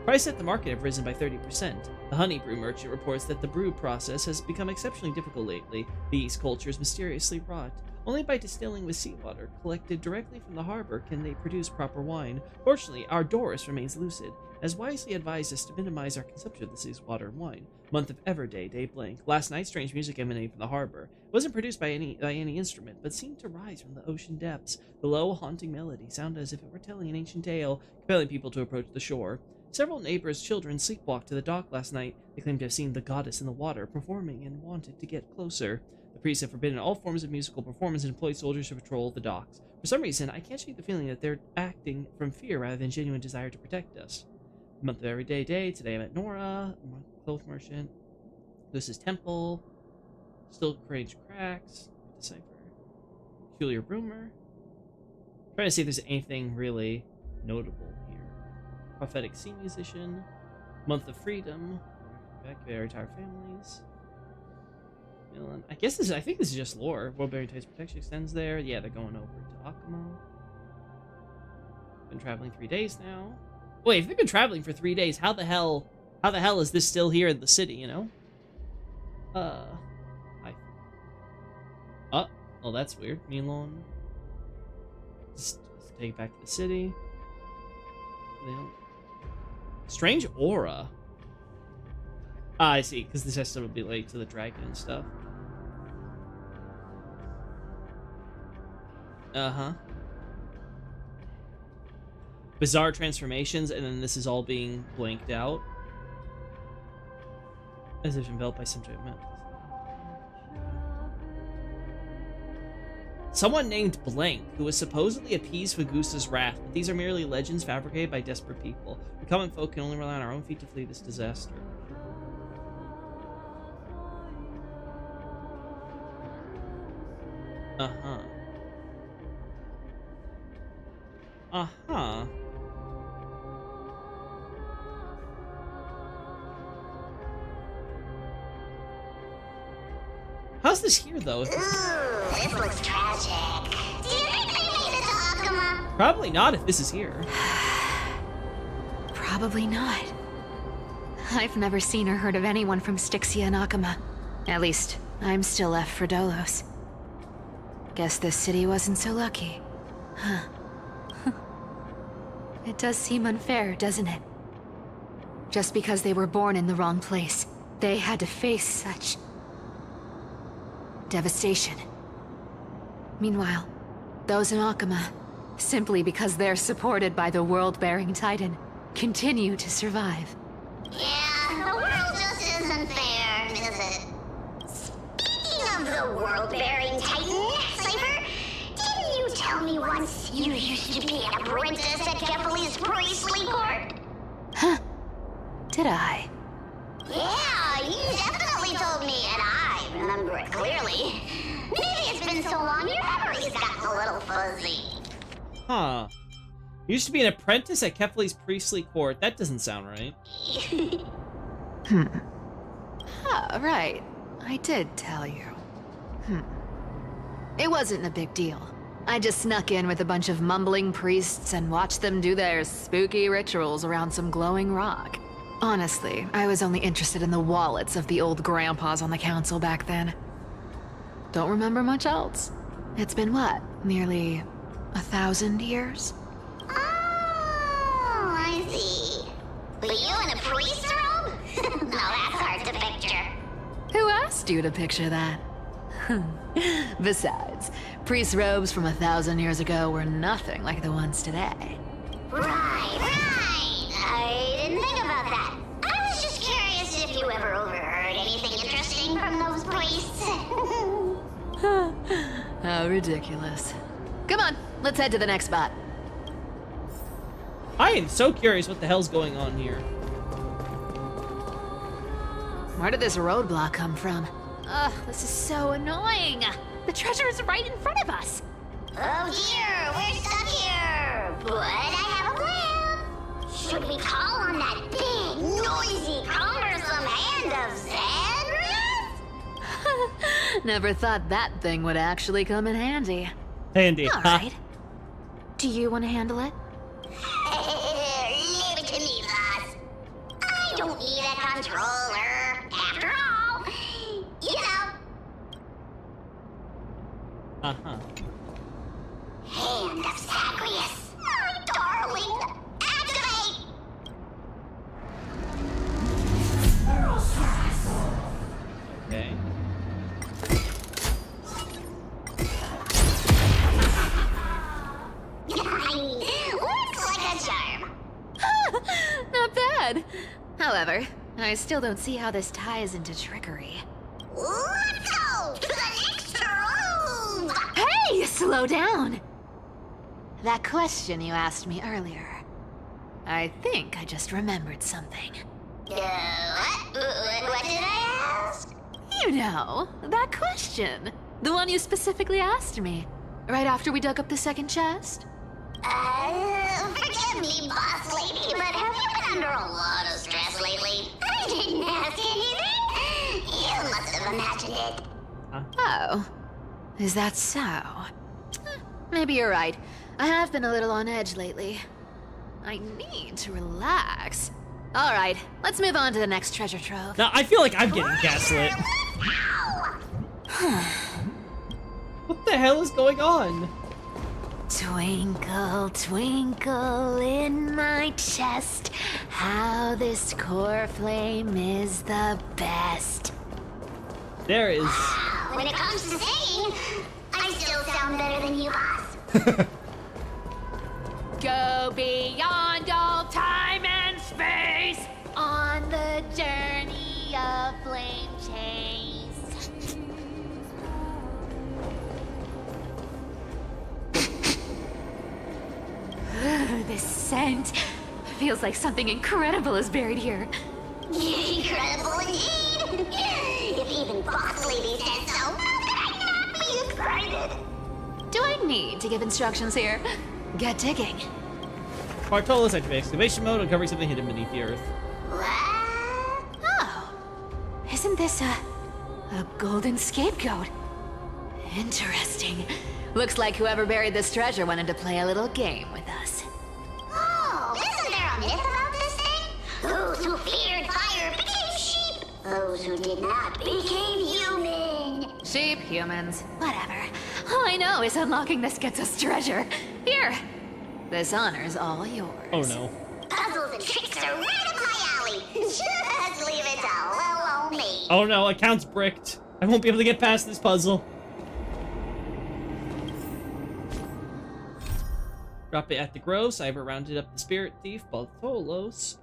Prices at the market have risen by 30%. The honey brew merchant reports that the brew process has become exceptionally difficult lately. The yeast cultures mysteriously rot. Only by distilling with seawater collected directly from the harbor can they produce proper wine. Fortunately, our Doris remains lucid, as wisely advised us to minimize our consumption of the sea's water and wine. Month of Everday, day blank. Last night, strange music emanated from the harbor. It wasn't produced by any instrument, but seemed to rise from the ocean depths. The low, haunting melody sounded as if it were telling an ancient tale, compelling people to approach the shore. Several neighbors' children sleepwalked to the dock last night. They claimed to have seen the goddess in the water performing and wanted to get closer. The priests have forbidden all forms of musical performance and employed soldiers to patrol the docks. For some reason, I can't shake the feeling that they're acting from fear rather than genuine desire to protect us. Month of Everyday Day. Today I met Nora, cloth merchant. This is Temple. Still Courage Cracks. Decipher. Peculiar Rumor. Trying to see if there's anything really notable here. Prophetic Sea Musician. Month of Freedom. Evacuate retired families. I guess I think this is just lore. World-bearing Tides protection extends there. Yeah, they're going over to Akamo. Been traveling 3 days now. Wait, if they've been traveling for 3 days, how the hell is this still here in the city, you know? Oh, that's weird. Milon. Just take it back to the city. Strange aura. Ah, I see, because this has to be late to the dragon and stuff. Uh-huh. Bizarre transformations, and then this is all being blanked out. As if enveloped by some giant metal. Someone named Blank, who was supposedly appeased Fagusa's wrath, but these are merely legends fabricated by desperate people. The common folk can only rely on our own feet to flee this disaster. Uh-huh. Uh-huh. How's this here, though? Ooh, this looks tragic. Do you think they made it to Akama? Probably not if this is here. Probably not. I've never seen or heard of anyone from Styxia and Akama. At least, I'm still left for Dolos. Guess this city wasn't so lucky. Huh. It does seem unfair, doesn't it? Just because they were born in the wrong place, they had to face such devastation. Meanwhile, those in Akama, simply because they're supported by the world-bearing Titan, continue to survive. Yeah, the world just isn't fair, is it? Speaking of the world-bearing Titan, Cypher, didn't you tell me once you used to be an apprentice at Kephal's priestly court? Huh? Did I? Yeah, you definitely told me, and I remember it clearly. Maybe it's been so long your memory's gotten a little fuzzy. Huh. You used to be an apprentice at Kephal's priestly court. That doesn't sound right. Right. I did tell you. It wasn't a big deal. I just snuck in with a bunch of mumbling priests and watched them do their spooky rituals around some glowing rock. Honestly, I was only interested in the wallets of the old grandpas on the council back then. Don't remember much else. It's been what, nearly 1,000 years? Oh, I see. But you and a priest are you to picture that. Besides, priest robes from 1,000 years ago were nothing like the ones today. Right. I didn't think about that. I was just curious if you ever overheard anything interesting from those priests. How ridiculous. Come on, let's head to the next spot. I am so curious what the hell's going on here. Where did this roadblock come from? Ugh, this is so annoying. The treasure is right in front of us. Oh dear, we're stuck here. But I have a plan. Should we call on that big, noisy, cumbersome hand of Xandrias? Never thought that thing would actually come in handy. Handy. All right. Do you want to handle it? Leave it to me, boss. I don't need a controller. After all, you know. Uh-huh. Hand of Zagreus. My darling. Activate! Okay. Looks like a charm. Not bad. However, I still don't see how this ties into trickery. Let's go to the next room. Hey, slow down! That question you asked me earlier. I think I just remembered something. What? What did I ask? You know, that question. The one you specifically asked me. Right after we dug up the second chest. Forgive me, boss lady, but have you been under a lot of stress lately? I didn't ask anything. You must have imagined it. Oh. Is that so? Maybe you're right. I have been a little on edge lately. I need to relax. All right, let's move on to the next treasure trove. Now, I feel like I'm getting gaslit. What the hell is going on? Twinkle, twinkle in my chest, how this core flame is the best. There is... When it comes to singing, I still sound better than you, boss. Go beyond all time and space on the journey of flame chase. This scent feels like something incredible is buried here. Incredible indeed. If even boss lady said so, how could I not be excited? Do I need to give instructions here? Get digging. Bartolo's active excavation mode, uncovering something hidden beneath the earth. What? Oh, isn't this a golden scapegoat? Interesting. Looks like whoever buried this treasure wanted to play a little game with us. Oh, isn't there a myth about this thing? Those who feared fire became sheep. Those who did not became human. Sheep, humans, whatever. All I know is unlocking this gets us treasure. Here, this honor's all yours. Oh no. Puzzles and tricks are right up my alley. Just leave it to little old me. Oh no, account's bricked. I won't be able to get past this puzzle. Drop it at the groves. I have rounded up the spirit thief, Bartolos.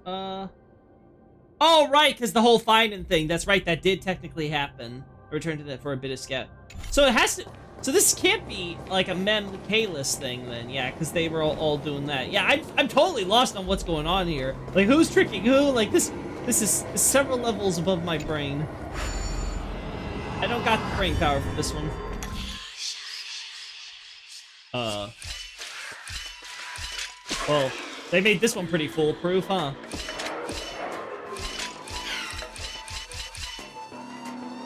Oh, right, because the whole finding thing. That's right, that did technically happen. I returned to that for a bit of scout. So it has to... So this can't be like a Mem Kalis thing then, yeah, because they were all doing that. Yeah, I'm totally lost on what's going on here. Like, who's tricking who? Like, this is several levels above my brain. I don't got the brain power for this one. Well, they made this one pretty foolproof, huh?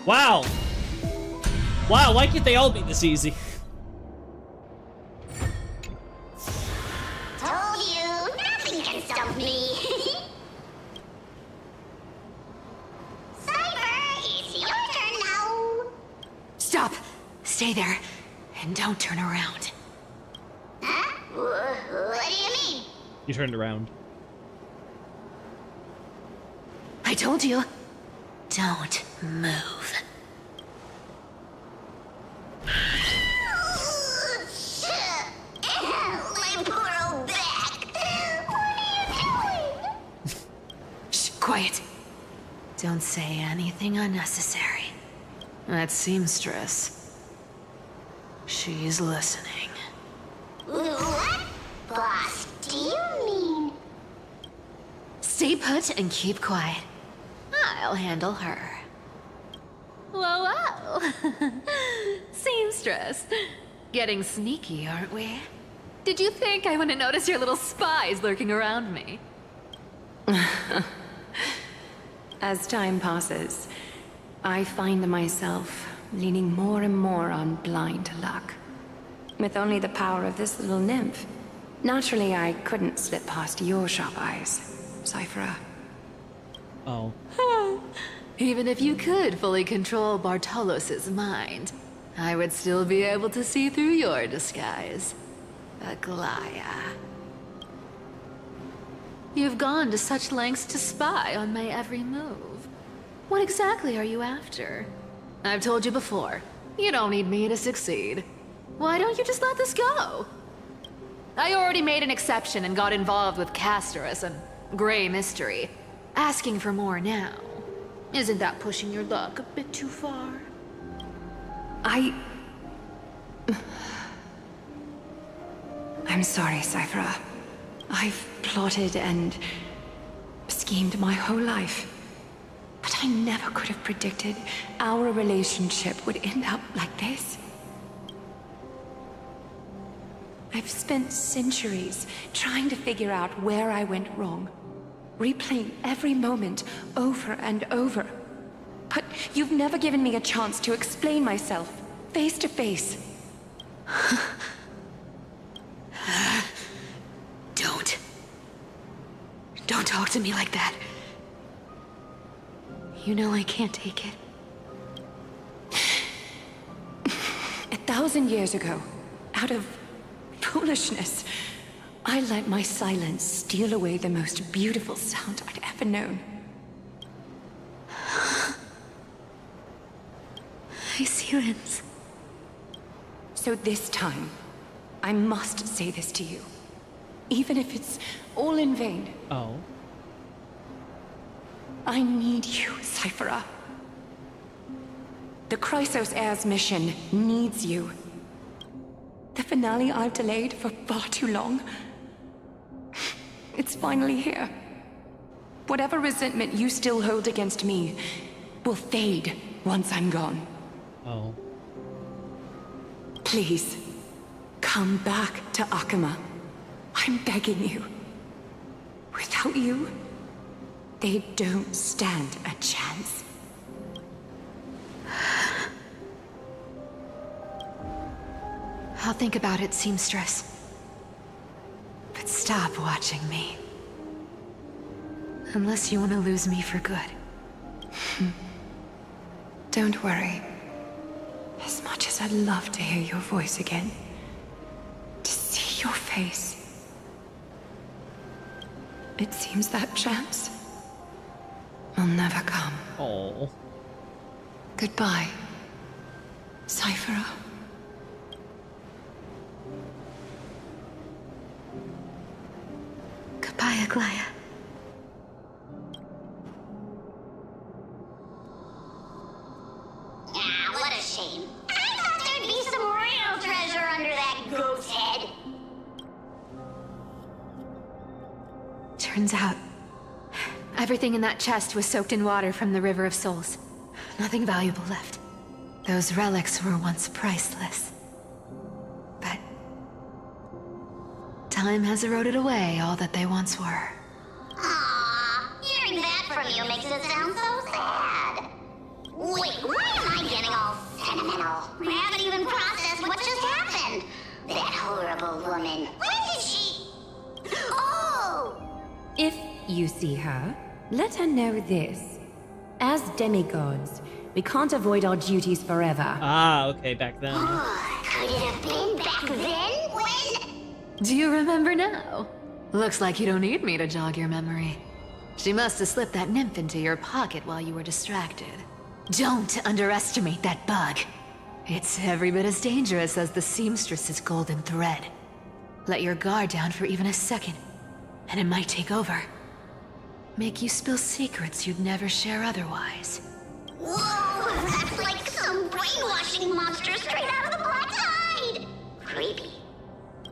Wow! Wow, why can't they all be this easy? Told you, nothing can stump me. Cyber, it's your turn now. Stop! Stay there, and don't turn around. Huh? What do you mean? You turned around. I told you, don't move. Don't say anything unnecessary. That seamstress. She's listening. What? Boss, do you mean? Stay put and keep quiet. I'll handle her. Whoa, whoa. Seamstress. Getting sneaky, aren't we? Did you think I wouldn't notice your little spies lurking around me? As time passes, I find myself leaning more and more on blind luck. With only the power of this little nymph, naturally I couldn't slip past your sharp eyes, Cyphera. Oh. Even if you could fully control Bartolos's mind, I would still be able to see through your disguise. Aglaya. You've gone to such lengths to spy on my every move. What exactly are you after? I've told you before, you don't need me to succeed. Why don't you just let this go? I already made an exception and got involved with Castorus and Grey Mystery. Asking for more now. Isn't that pushing your luck a bit too far? I'm sorry, Cyphera. I've plotted and schemed my whole life. But I never could have predicted our relationship would end up like this. I've spent centuries trying to figure out where I went wrong, replaying every moment over and over. But you've never given me a chance to explain myself, face to face. Don't talk to me like that. You know I can't take it. 1,000 years ago, out of foolishness, I let my silence steal away the most beautiful sound I'd ever known. My silence. So this time, I must say this to you. Even if it's all in vain. Oh. I need you, Cyphera. The Chrysos Heir's mission needs you. The finale I've delayed for far too long. It's finally here. Whatever resentment you still hold against me will fade once I'm gone. Oh. Please, come back to Akama. I'm begging you. Without you, they don't stand a chance. I'll think about it, seamstress. But stop watching me. Unless you want to lose me for good. Don't worry. As much as I'd love to hear your voice again, to see your face, it seems that chance will never come. Oh. Goodbye, Cyphera. Goodbye, Aglaya. Ah, what a shame. I thought there'd be some real treasure under that goat's head. Turns out, everything in that chest was soaked in water from the River of Souls. Nothing valuable left. Those relics were once priceless. But time has eroded away all that they once were. Aw, hearing that from you makes it sound so sad. Wait, why am I getting all sentimental? I haven't even processed what just happened. That horrible woman. When did she... Oh! If you see her, let her know this. As demigods, we can't avoid our duties forever. Ah, okay, back then. Could it have been back then when... Do you remember now? Looks like you don't need me to jog your memory. She must have slipped that nymph into your pocket while you were distracted. Don't underestimate that bug. It's every bit as dangerous as the seamstress's golden thread. Let your guard down for even a second, and it might take over. Make you spill secrets you'd never share otherwise. Whoa, that's like some brainwashing monster straight out of the Black Tide! Creepy.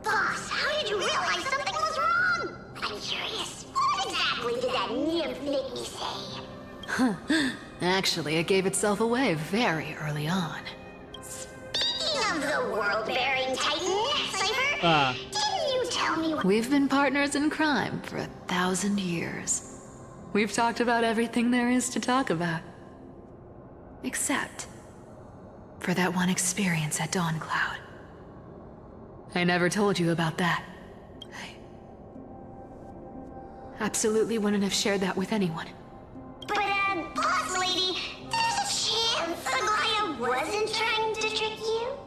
Boss, how did you realize something was wrong? I'm curious. What exactly did that nymph make me say? Actually, it gave itself away very early on. Speaking of the world-bearing titan, Cypher, didn't you tell me what... We've been partners in crime for 1,000 years. We've talked about everything there is to talk about. Except for that one experience at Dawncloud. I never told you about that. I absolutely wouldn't have shared that with anyone. But, boss lady, there's a chance Aglaya wasn't trying to trick you?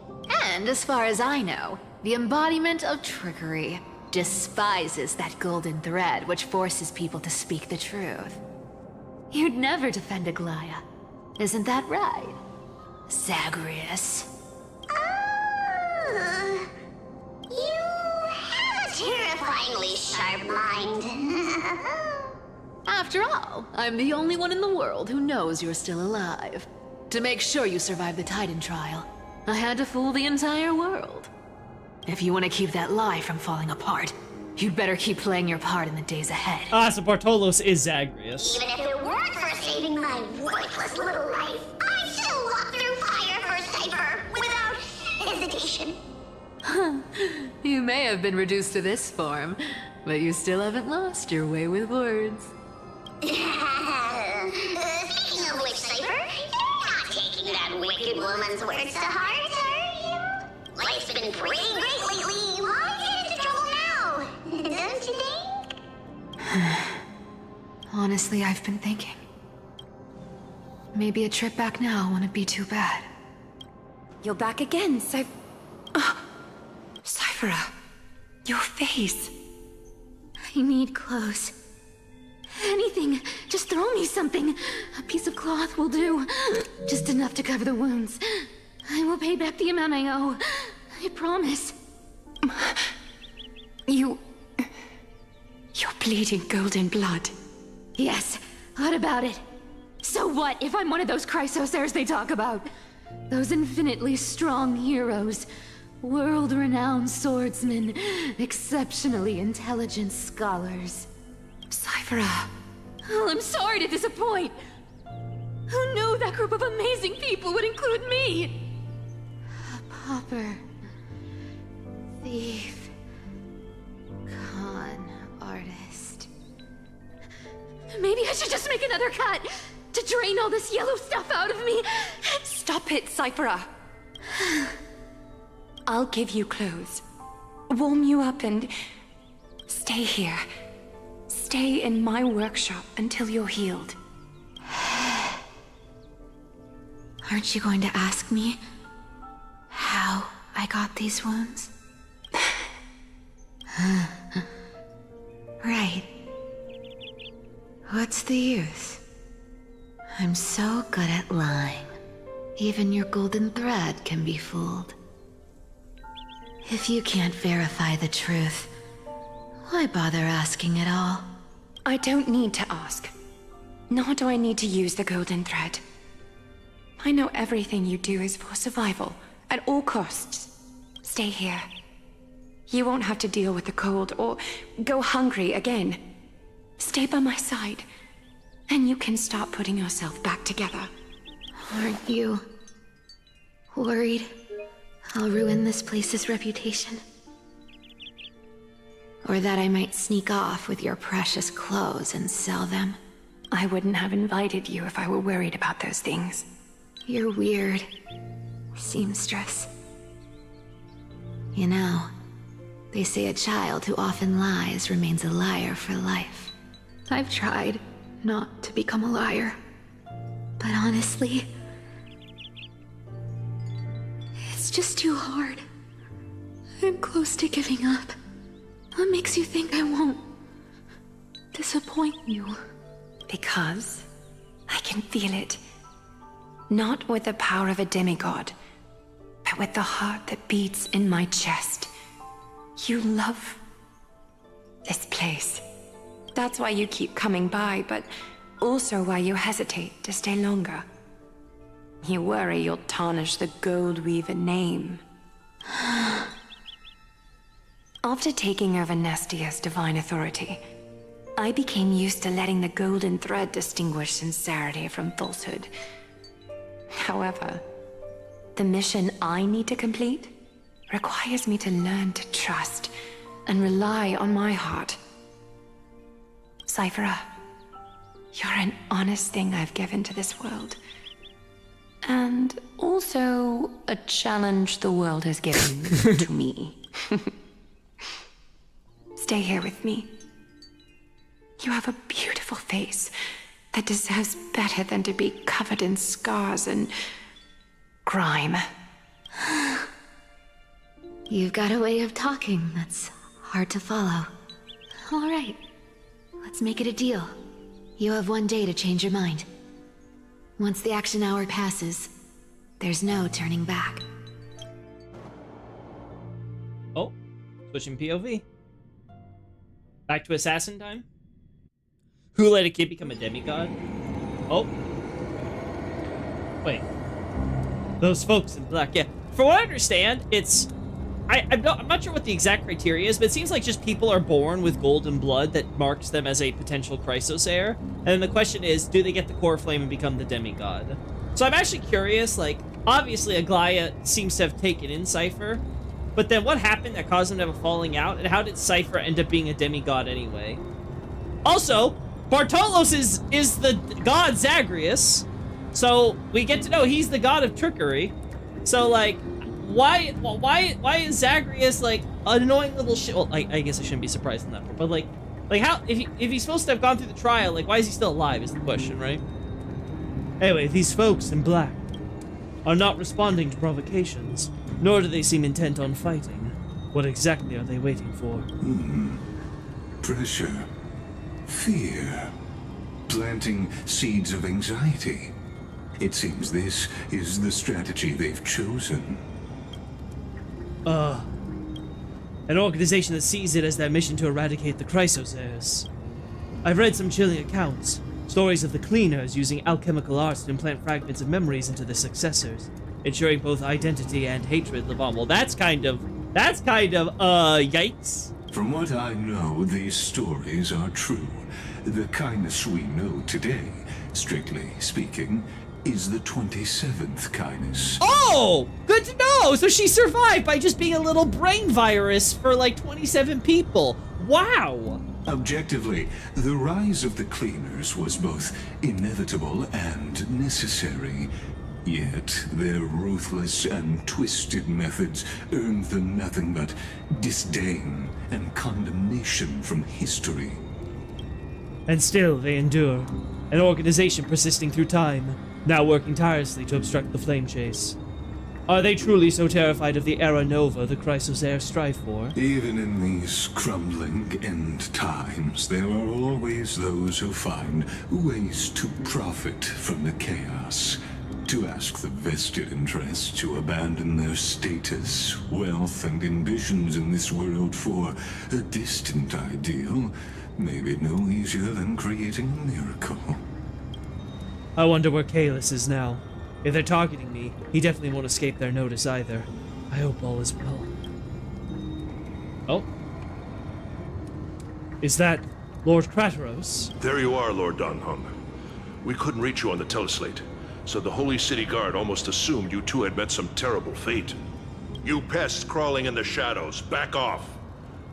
And as far as I know, the embodiment of trickery despises that golden thread which forces people to speak the truth. You'd never defend Aglaya. Isn't that right, Zagreus? You have a terrifyingly sharp mind. After all, I'm the only one in the world who knows you're still alive. To make sure you survive the Titan trial, I had to fool the entire world. If you want to keep that lie from falling apart, you'd better keep playing your part in the days ahead. So Bartolos is Zagreus. Even if it weren't for saving my worthless little life, I'd still walk through fire for Cypher without hesitation. You may have been reduced to this form, but you still haven't lost your way with words. Speaking of which, Cypher, you're not taking that wicked woman's words to heart, are you? Life's been pretty great lately. Why get into trouble now? Don't you think? Honestly, I've been thinking. Maybe a trip back now wouldn't be too bad. You're back again, Cyphera, your face. I need clothes. Anything. Just throw me something. A piece of cloth will do. Just enough to cover the wounds. I will pay back the amount I owe. I promise. You're bleeding golden blood. Yes. What about it? So what if I'm one of those Chrysosairs they talk about? Those infinitely strong heroes. World-renowned swordsmen. Exceptionally intelligent scholars. Cyphera. Oh, I'm sorry to disappoint. Who knew that group of amazing people would include me? A pauper. Thief. Con artist. Maybe I should just make another cut to drain all this yellow stuff out of me. Stop it, Cyphera. I'll give you clothes. Warm you up and stay here. Stay in my workshop until you're healed. Aren't you going to ask me how I got these wounds? Right. What's the use? I'm so good at lying. Even your golden thread can be fooled. If you can't verify the truth, why bother asking at all? I don't need to ask. Nor do I need to use the golden thread. I know everything you do is for survival, at all costs. Stay here. You won't have to deal with the cold or go hungry again. Stay by my side, and you can start putting yourself back together. Aren't you worried I'll ruin this place's reputation? Or that I might sneak off with your precious clothes and sell them? I wouldn't have invited you if I were worried about those things. You're weird, seamstress. You know, they say a child who often lies remains a liar for life. I've tried not to become a liar. But honestly, it's just too hard. I'm close to giving up. What makes you think I won't disappoint you? Because I can feel it. Not with the power of a demigod, but with the heart that beats in my chest. You love this place. That's why you keep coming by, but also why you hesitate to stay longer. You worry you'll tarnish the Gold Weaver name. After taking over Nestia's divine authority, I became used to letting the golden thread distinguish sincerity from falsehood. However, the mission I need to complete requires me to learn to trust and rely on my heart. Cyphera, you're an honest thing I've given to this world. And also a challenge the world has given to me. Stay here with me. You have a beautiful face that deserves better than to be covered in scars and grime. You've got a way of talking that's hard to follow. All right, let's make it a deal. You have 1 day to change your mind. Once the action hour passes, there's no turning back. Oh, switching POV. Back to assassin time. Who let a kid become a demigod? Oh. Wait. Those folks in black. Yeah. For what I understand, it's... I'm not sure what the exact criteria is, but it seems like just people are born with golden blood that marks them as a potential Chrysos heir. And then the question is, do they get the core flame and become the demigod? So I'm actually curious, like, obviously Aglaia seems to have taken in Cypher, but then what happened that caused them to have a falling out, and how did Cypher end up being a demigod anyway? Also, Bartolos is the god Zagreus, so we get to know he's the god of trickery. So, like, why is Zagreus, like, an annoying little shit? Well, I guess I shouldn't be surprised in that part, but, like how, if he's supposed to have gone through the trial, like, why is he still alive is the question, right? Anyway, these folks in black are not responding to provocations, nor do they seem intent on fighting. What exactly are they waiting for? Pressure. Fear. Planting seeds of anxiety. It seems this is the strategy they've chosen. An organization that sees it as their mission to eradicate the Chrysos heirs. I've read some chilling accounts. Stories of the cleaners using alchemical arts to implant fragments of memories into their successors, ensuring both identity and hatred live on. Well, that's kind of, yikes. From what I know, these stories are true. The kindness we know today, strictly speaking, is the 27th kindness. Oh! Good to know! So she survived by just being a little brain virus for like 27 people. Wow! Objectively, the rise of the cleaners was both inevitable and necessary. Yet, their ruthless and twisted methods earned them nothing but disdain and condemnation from history. And still they endure. An organization persisting through time, now working tirelessly to obstruct the flame chase. Are they truly so terrified of the Era Nova the Chrysos heir strive for? Even in these crumbling end times, there are always those who find ways to profit from the chaos. To ask the vested interests to abandon their status, wealth, and ambitions in this world for a distant ideal may be no easier than creating a miracle. I wonder where Kalis is now. If they're targeting me, he definitely won't escape their notice either. I hope all is well. Oh? Is that Lord Krateros? There you are, Lord Donghung. We couldn't reach you on the teleslate, so the Holy City Guard almost assumed you two had met some terrible fate. You pests crawling in the shadows, back off.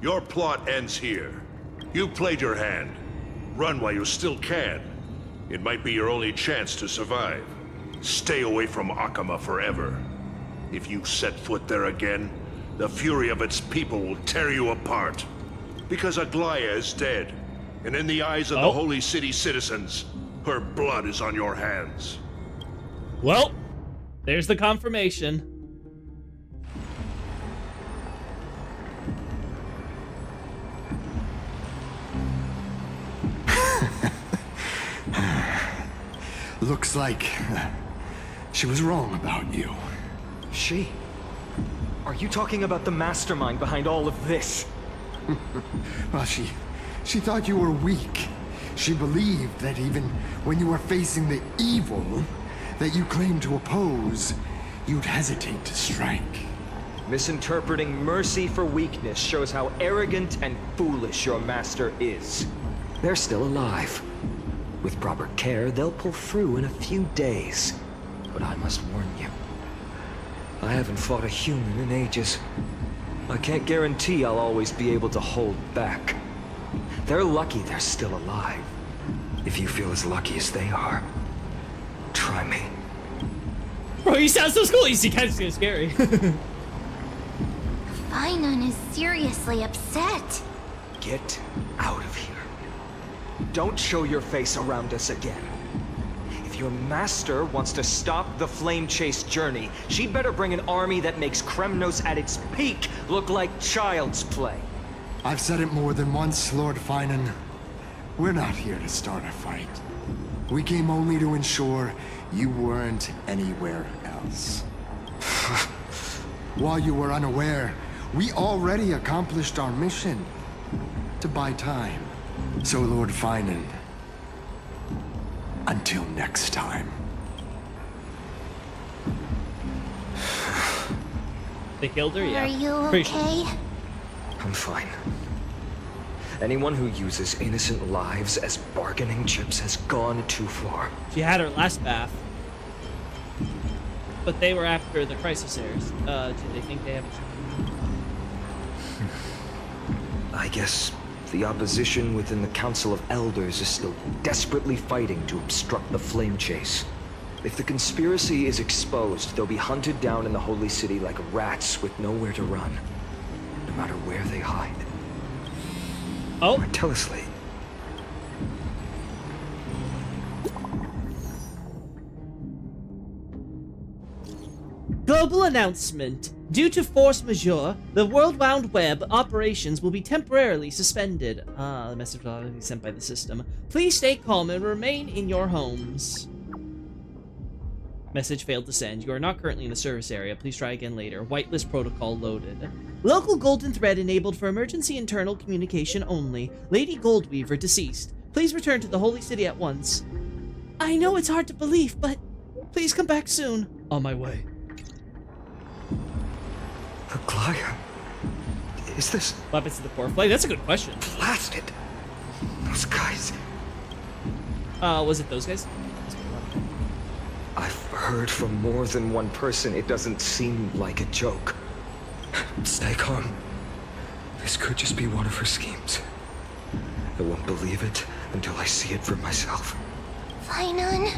Your plot ends here. You played your hand. Run while you still can. It might be your only chance to survive. Stay away from Akama forever. If you set foot there again, the fury of its people will tear you apart. Because Aglaia is dead, and in the eyes of the Holy City citizens, her blood is on your hands. Well, there's the confirmation. Looks like she was wrong about you. She? Are you talking about the mastermind behind all of this? Well, she She thought you were weak. She believed that even when you were facing the evil that you claimed to oppose, you'd hesitate to strike. Misinterpreting mercy for weakness shows how arrogant and foolish your master is. They're still alive. With proper care, they'll pull through in a few days. But I must warn you, I haven't fought a human in ages. I can't guarantee I'll always be able to hold back. They're lucky they're still alive. If you feel as lucky as they are, try me. Bro, you sound so cool. You see, kind of scary. Finon is seriously upset. Get out of here. Don't show your face around us again. If your master wants to stop the flame chase journey, she'd better bring an army that makes Kremnos at its peak look like child's play. I've said it more than once, Lord Finon. We're not here to start a fight. We came only to ensure you weren't anywhere else. While you were unaware, we already accomplished our mission. To buy time. So, Lord Finon, until next time. They killed her? Yeah. Are you Pretty sure. okay? I'm fine. Anyone who uses innocent lives as bargaining chips has gone too far. She had her last bath. But they were after the crisis heirs. Do they think they have a... I guess the opposition within the Council of Elders is still desperately fighting to obstruct the flame chase. If the conspiracy is exposed, they'll be hunted down in the Holy City like rats with nowhere to run. No matter where they hide. Oh. Martellously. Global announcement. Due to force majeure, the World Wide Web operations will be temporarily suspended. The message will be sent by the system. Please stay calm and remain in your homes. Message failed to send. You are not currently in the service area. Please try again later. Whitelist protocol loaded. Local golden thread enabled for emergency internal communication only. Lady Goldweaver deceased. Please return to the Holy City at once. I know it's hard to believe, but please come back soon. On my way. Aglaya? Is this... What happens to the poor flag? That's a good question. Blasted. Those guys... Was it those guys? I've heard from more than one person it doesn't seem like a joke. Stay calm. This could just be one of her schemes. I won't believe it until I see it for myself. Finon,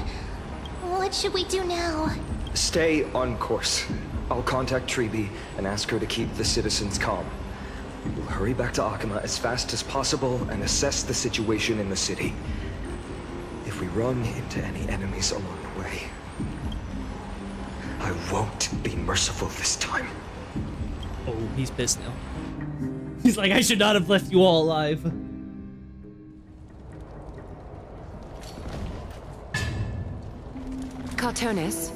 what should we do now? Stay on course. I'll contact Treeby and ask her to keep the citizens calm. We'll hurry back to Akama as fast as possible and assess the situation in the city. If we run into any enemies along the way, I won't be merciful this time. Oh, he's pissed now. He's like, I should not have left you all alive. Cartonis?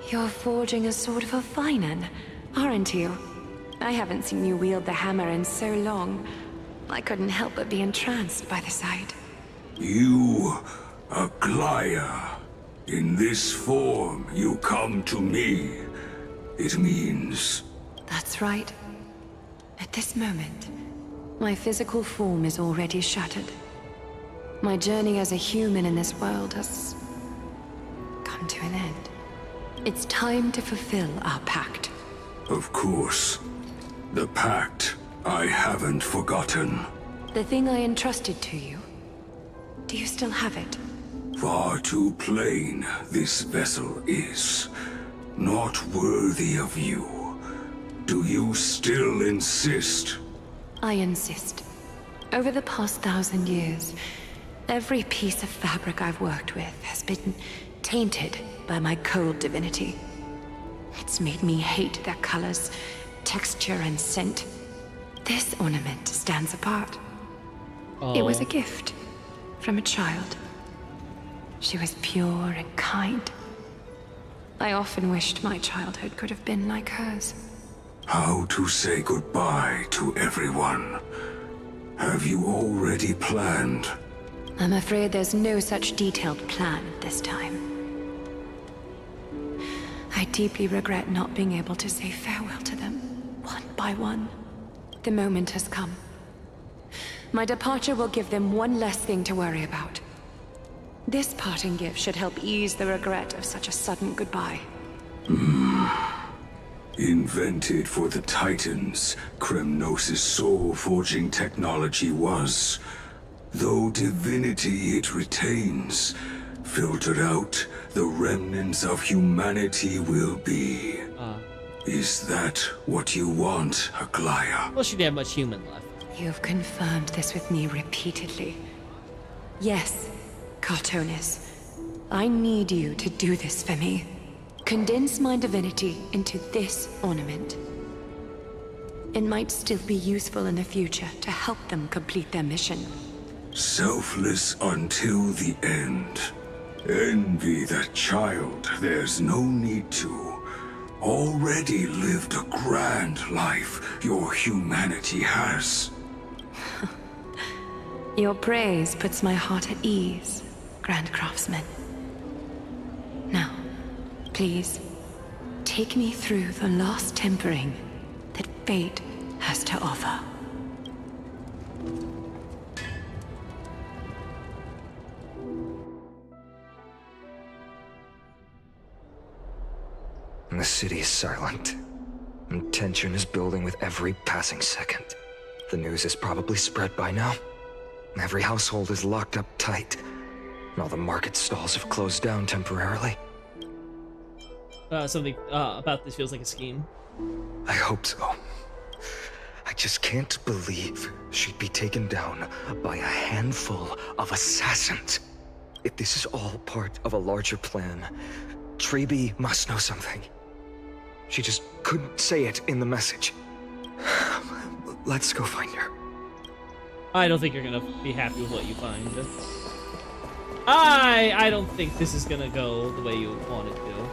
You're forging a sword for Finon, aren't you? I haven't seen you wield the hammer in so long. I couldn't help but be entranced by the sight. You, Aglaya. In this form, you come to me. It means... That's right. At this moment, my physical form is already shattered. My journey as a human in this world has come to an end. It's time to fulfill our pact. Of course. The pact I haven't forgotten. The thing I entrusted to you. Do you still have it? Far too plain this vessel is. Not worthy of you. Do you still insist? I insist. Over the past 1,000 years, every piece of fabric I've worked with has been tainted by my cold divinity. It's made me hate their colors, texture, and scent. This ornament stands apart. It was a gift from a child. She was pure and kind. I often wished my childhood could have been like hers. How to say goodbye to everyone. Have you already planned? I'm afraid there's no such detailed plan this time. I deeply regret not being able to say farewell to them, one by one. The moment has come. My departure will give them one less thing to worry about. This parting gift should help ease the regret of such a sudden goodbye. Invented for the Titans, Kremnos' soul-forging technology was. Though divinity it retains, filtered out, the remnants of humanity will be. Is that what you want, Aglaya? Well, she didn't have much human left. You've confirmed this with me repeatedly. Yes, Cartonis. I need you to do this for me. Condense my divinity into this ornament. It might still be useful in the future to help them complete their mission. Selfless until the end. Envy that child, there's no need to. Already lived a grand life your humanity has. Your praise puts my heart at ease, Grand Craftsman. Now, please, take me through the last tempering that fate has to offer. The city is silent, and tension is building with every passing second. The news is probably spread by now. Every household is locked up tight, and all the market stalls have closed down temporarily. Something about this feels like a scheme. I hope so. I just can't believe she'd be taken down by a handful of assassins. If this is all part of a larger plan, Treby must know something. She just couldn't say it in the message. Let's go find her. I don't think you're gonna be happy with what you find. I don't think this is gonna go the way you want it to.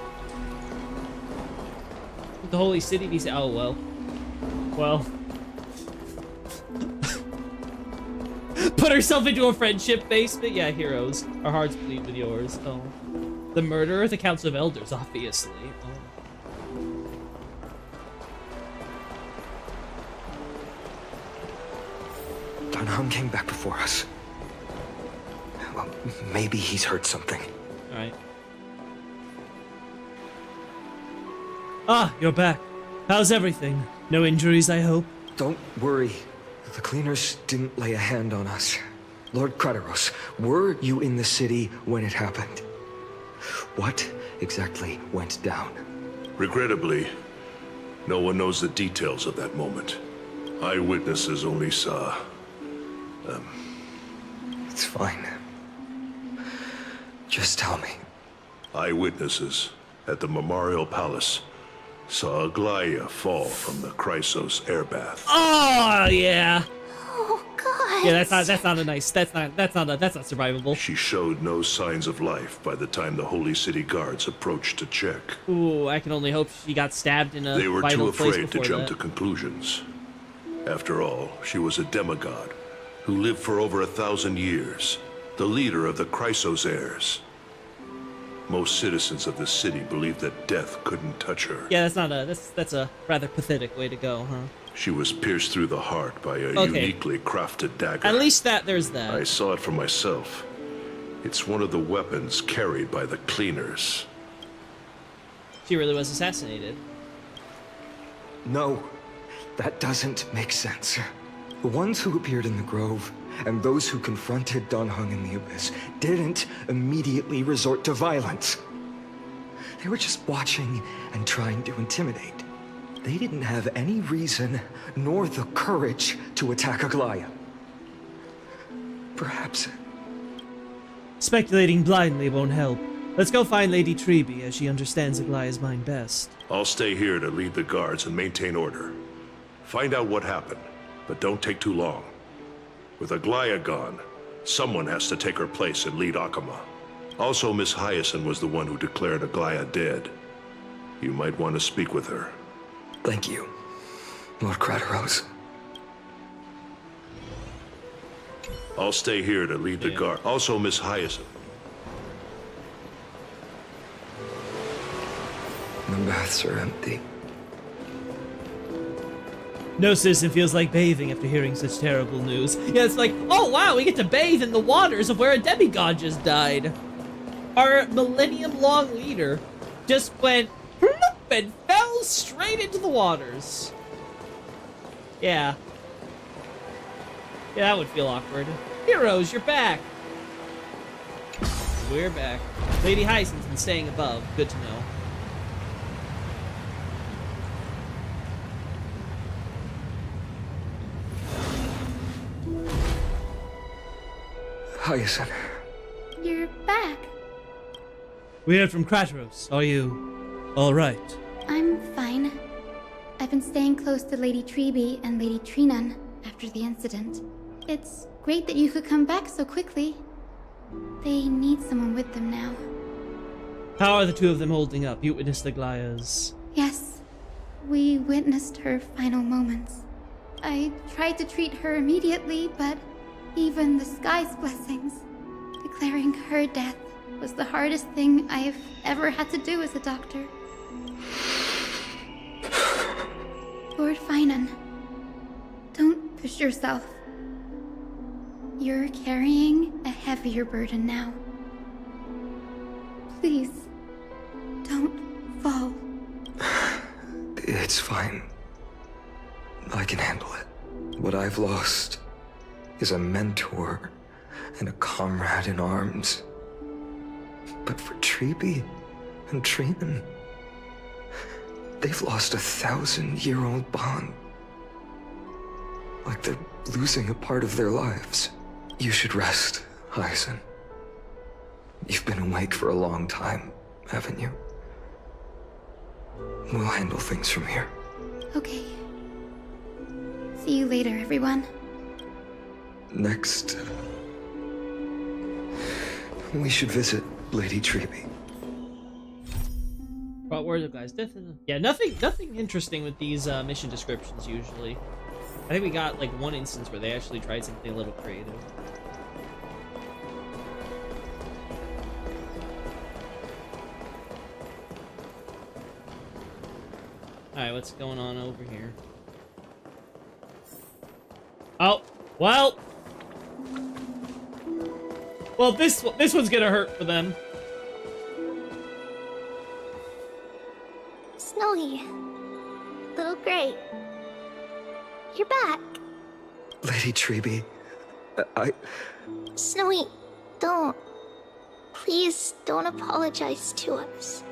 Would the Holy City be... Oh, well. Well. Put herself into a friendship basement? Yeah, heroes. Our hearts bleed with yours. Oh. The murderer? The Council of Elders, obviously. Oh. Dunham came back before us. Well, maybe he's heard something. Alright. Ah, you're back. How's everything? No injuries, I hope? Don't worry. The cleaners didn't lay a hand on us. Lord Krateros, were you in the city when it happened? What exactly went down? Regrettably, no one knows the details of that moment. Eyewitnesses only saw... It's fine. Just tell me. Eyewitnesses at the Memorial Palace saw Aglaya fall from the Chrysos airbath. Oh, yeah. Oh, God. Yeah, that's not a nice... That's not survivable. She showed no signs of life by the time the Holy City guards approached to check. Ooh, I can only hope she got stabbed in a They were vital too place afraid to before jump that. to conclusions. After all, she was a demigod who lived for over 1,000 years, the leader of the Chrysos heirs. Most citizens of the city believed that death couldn't touch her. Yeah, that's a rather pathetic way to go, huh? She was pierced through the heart by a uniquely crafted dagger. At least there's that. I saw it for myself. It's one of the weapons carried by the cleaners. She really was assassinated. No, that doesn't make sense. The ones who appeared in the Grove and those who confronted Dunhung in the Abyss didn't immediately resort to violence. They were just watching and trying to intimidate. They didn't have any reason nor the courage to attack Aglaya. Perhaps... Speculating blindly won't help. Let's go find Lady Treby, as she understands Aglaya's mind best. I'll stay here to lead the guards and maintain order. Find out what happened, but don't take too long. With Aglaya gone, someone has to take her place and lead Akama. Also, Miss Hyacinth was the one who declared Aglaya dead. You might want to speak with her. Thank you. Lord Crateros. I'll stay here to lead the guard. Also, Miss Hyacinth. The baths are empty. No citizen feels like bathing after hearing such terrible news. Yeah, it's like, oh wow, we get to bathe in the waters of where a demigod just died. Our millennium-long leader just went bloop and fell straight into the waters. Yeah. Yeah, that would feel awkward. Heroes, you're back. We're back. Lady Hyacinth's been staying above. Good to know. Hyacinth. You're back. We heard from Crateros. Are you all right? I'm fine. I've been staying close to Lady Treby and Lady Trinan after the incident. It's great that you could come back so quickly. They need someone with them now. How are the two of them holding up? You witnessed the Glyas. Yes, we witnessed her final moments. I tried to treat her immediately, but even the sky's blessings, declaring her death was the hardest thing I've ever had to do as a doctor. Lord Finan, don't push yourself. You're carrying a heavier burden now. Please, don't fall. It's fine. I can handle it. What I've lost is a mentor and a comrade in arms. But for Treby and Trinan, they've lost a 1,000-year-old bond. Like they're losing a part of their lives. You should rest, Hyacinth. You've been awake for a long time, haven't you? We'll handle things from here. Okay. See you later, everyone. Next, we should visit Lady Treby. What were the guys? Yeah, nothing interesting with these mission descriptions usually. I think we got like one instance where they actually tried something a little creative. Alright, what's going on over here? Oh, well, this one's gonna hurt for them. Snowy. Little Gray. You're back. Lady Treby, Snowy, don't. Please don't apologize to us.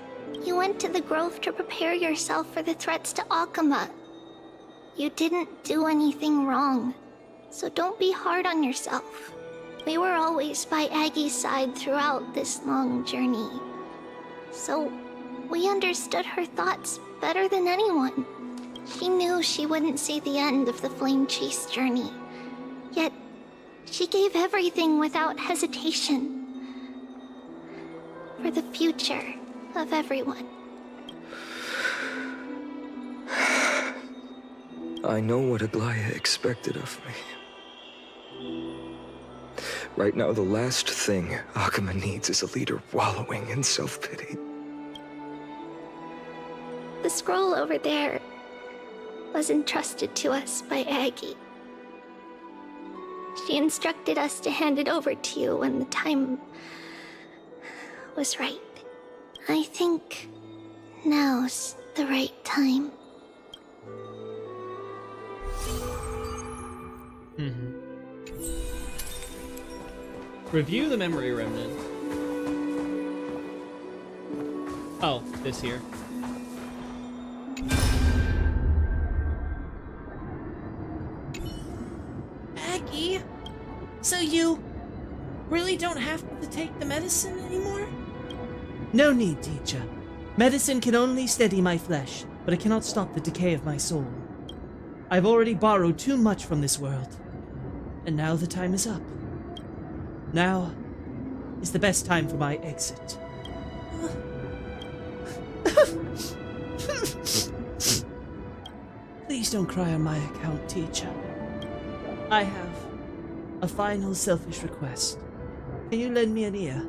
You went to the grove to prepare yourself for the threats to Akama. You didn't do anything wrong, so don't be hard on yourself. We were always by Aggie's side throughout this long journey. So, we understood her thoughts better than anyone. She knew she wouldn't see the end of the Flame Chase journey. Yet, she gave everything without hesitation. For the future of everyone. I know what Aglaya expected of me. Right now, the last thing Akama needs is a leader wallowing in self-pity. The scroll over there was entrusted to us by Aggie. She instructed us to hand it over to you when the time was right. I think now's the right time. Review the memory remnant. Oh, this here. Aggie, so you really don't have to take the medicine anymore? No need, teacher. Medicine can only steady my flesh, but it cannot stop the decay of my soul. I've already borrowed too much from this world, and now the time is up. Now is the best time for my exit. Please don't cry on my account, teacher. I have a final selfish request. Can you lend me an ear?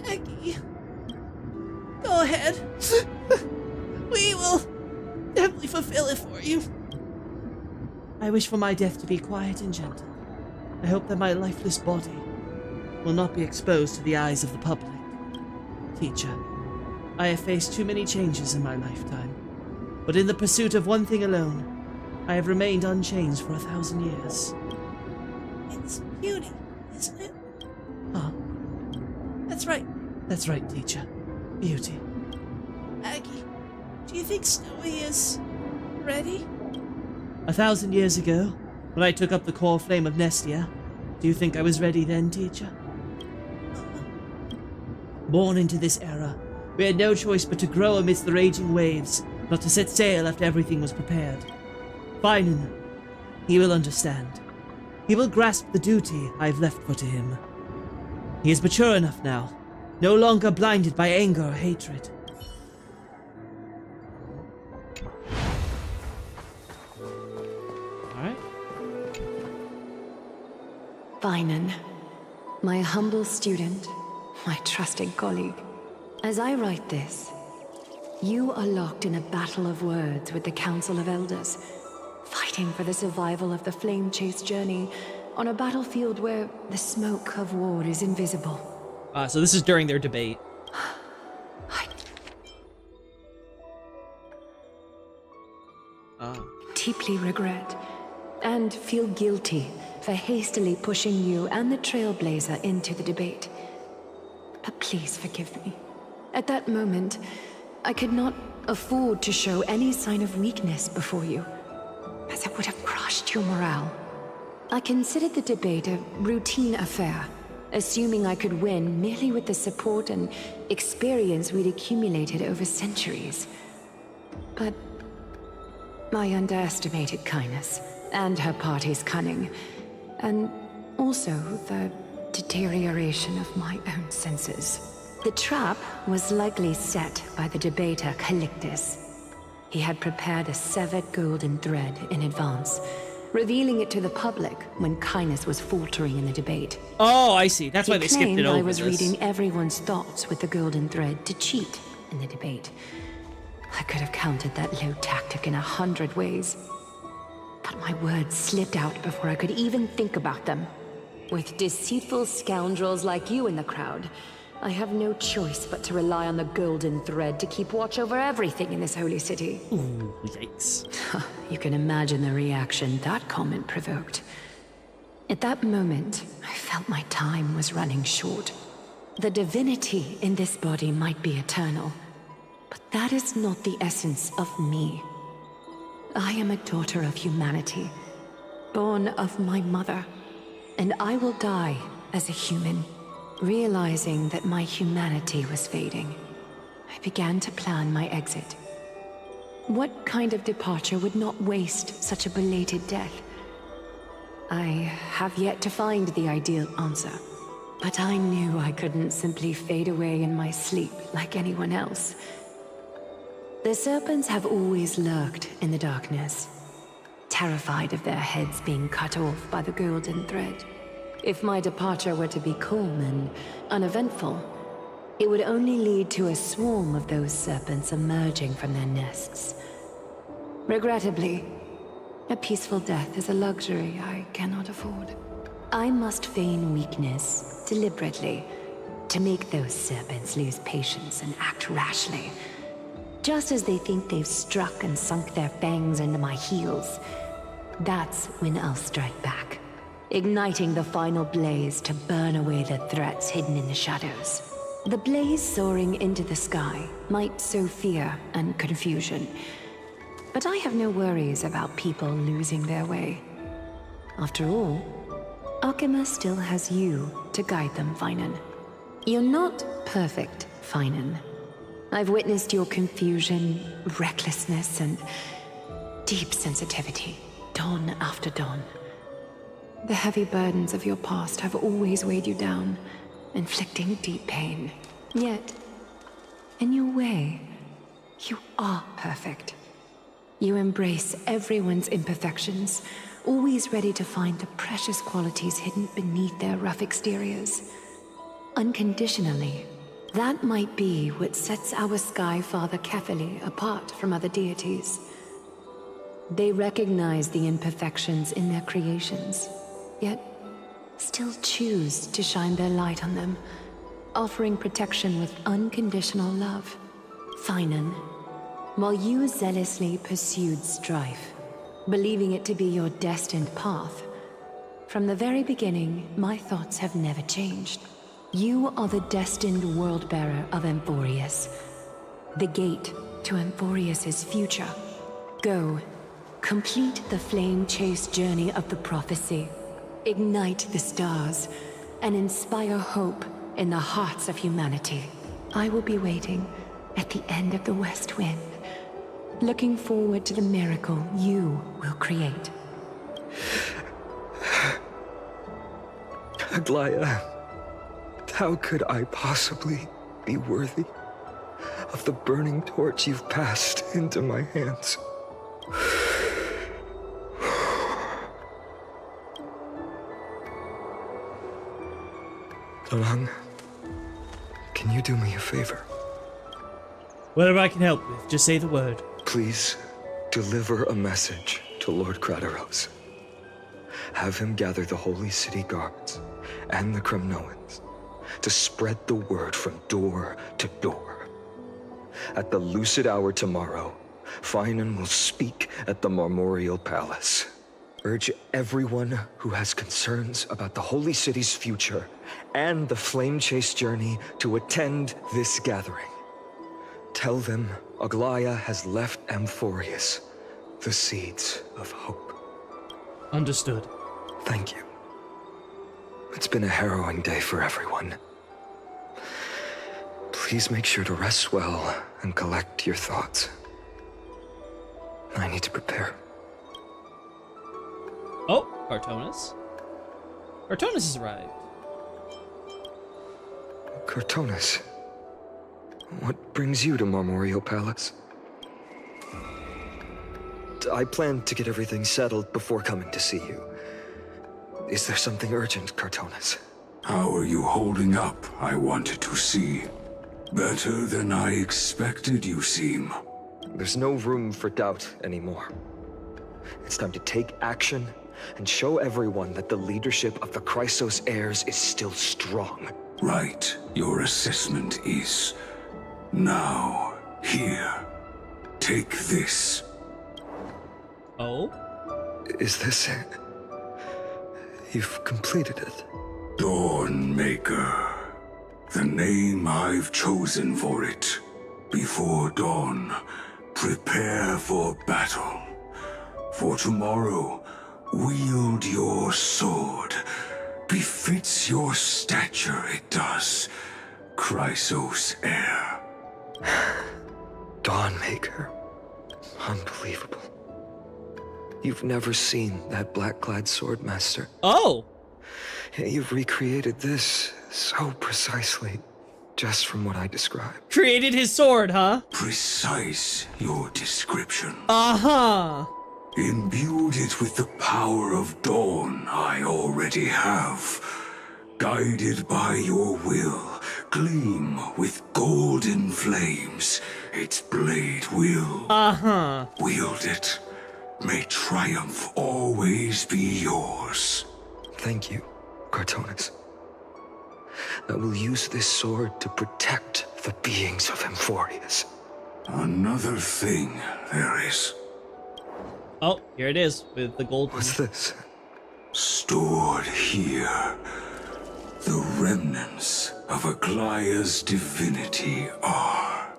Aggie. Go ahead. We will definitely fulfill it for you. I wish for my death to be quiet and gentle. I hope that my lifeless body will not be exposed to the eyes of the public. Teacher, I have faced too many changes in my lifetime, but in the pursuit of one thing alone, I have remained unchanged for 1,000 years. It's beauty, isn't it? Huh? That's right. That's right, teacher. Beauty. Aggie, do you think Snowy is ready? 1,000 years ago, when I took up the core flame of Nestia, do you think I was ready then, teacher? Born into this era, we had no choice but to grow amidst the raging waves, not to set sail after everything was prepared. Finan, he will understand. He will grasp the duty I've left for to him. He is mature enough now, no longer blinded by anger or hatred. Alright. Finan, my humble student, my trusted colleague. As I write this, you are locked in a battle of words with the Council of Elders, fighting for the survival of the flame-chased journey on a battlefield where the smoke of war is invisible. So this is during their debate. I deeply regret and feel guilty for hastily pushing you and the Trailblazer into the debate. But please forgive me. At that moment, I could not afford to show any sign of weakness before you, as it would have crushed your morale. I considered the debate a routine affair, assuming I could win merely with the support and experience we'd accumulated over centuries. But I underestimated Kindness and her party's cunning, and also the deterioration of my own senses. The trap was likely set by the debater Calictus. He had prepared a severed golden thread in advance, revealing it to the public when Kindness was faltering in the debate. Oh, I see. That's why they skipped it over. I was reading everyone's thoughts with the golden thread to cheat in the debate. I could have countered that low tactic in 100 ways. But my words slipped out before I could even think about them. With deceitful scoundrels like you in the crowd, I have no choice but to rely on the golden thread to keep watch over everything in this holy city. Ooh, yikes. You can imagine the reaction that comment provoked. At that moment, I felt my time was running short. The divinity in this body might be eternal, but that is not the essence of me. I am a daughter of humanity, born of my mother, and I will die as a human. Realizing that my humanity was fading, I began to plan my exit. What kind of departure would not waste such a belated death? I have yet to find the ideal answer, but I knew I couldn't simply fade away in my sleep like anyone else. The serpents have always lurked in the darkness, terrified of their heads being cut off by the golden thread. If my departure were to be calm and uneventful, it would only lead to a swarm of those serpents emerging from their nests. Regrettably, a peaceful death is a luxury I cannot afford. I must feign weakness deliberately to make those serpents lose patience and act rashly. Just as they think they've struck and sunk their fangs into my heels, that's when I'll strike back, igniting the final blaze to burn away the threats hidden in the shadows. The blaze soaring into the sky might sow fear and confusion, but I have no worries about people losing their way. After all, Arkema still has you to guide them, Finan. You're not perfect, Finan. I've witnessed your confusion, recklessness, and deep sensitivity, dawn after dawn. The heavy burdens of your past have always weighed you down, inflicting deep pain. Yet, in your way, you are perfect. You embrace everyone's imperfections, always ready to find the precious qualities hidden beneath their rough exteriors. Unconditionally, that might be what sets our Sky Father Kefili apart from other deities. They recognize the imperfections in their creations, yet still choose to shine their light on them, offering protection with unconditional love. Finan, while you zealously pursued strife, believing it to be your destined path, from the very beginning, my thoughts have never changed. You are the destined world-bearer of Amphorius, the gate to Amphorius's future. Go, complete the flame-chased journey of the prophecy, ignite the stars, and inspire hope in the hearts of humanity. I will be waiting at the end of the West Wind, looking forward to the miracle you will create. Aglaya, how could I possibly be worthy of the burning torch you've passed into my hands? Dolang, can you do me a favor? Whatever I can help with, just say the word. Please deliver a message to Lord Krateros. Have him gather the Holy City guards and the Kremnoans to spread the word from door to door. At the lucid hour tomorrow, Finan will speak at the Marmorial Palace. Urge everyone who has concerns about the Holy City's future and the Flame Chase journey to attend this gathering. Tell them Aglaya has left Amphorius the seeds of hope. Understood. Thank you. It's been a harrowing day for everyone. Please make sure to rest well and collect your thoughts. I need to prepare. Oh, Cartonis. Cartonis has arrived. Cartonis, what brings you to Marmorial Palace? I planned to get everything settled before coming to see you. Is there something urgent, Cartonis? How are you holding up, I wanted to see. Better than I expected, you seem. There's no room for doubt anymore. It's time to take action and show everyone that the leadership of the Chrysos heirs is still strong. Right, your assessment is. Now, here. Take this. Oh? Is this it? You've completed it. Dawnmaker. The name I've chosen for it. Before dawn, prepare for battle. For tomorrow, wield your sword. Befits your stature, it does. Chrysos heir. Dawnmaker. Unbelievable. You've never seen that black-clad swordmaster. Oh! You've recreated this so precisely, just from what I described. Created his sword, huh? Precise, your description. Uh-huh. Imbued it with the power of dawn I already have. Guided by your will, gleam with golden flames. Its blade will. Uh-huh. Wield it. May triumph always be yours. Thank you, Cartonis. I will use this sword to protect the beings of Amphorius. Another thing there is. Oh, here it is, with the gold. What's this? Stored here. The remnants of Aglaya's divinity are.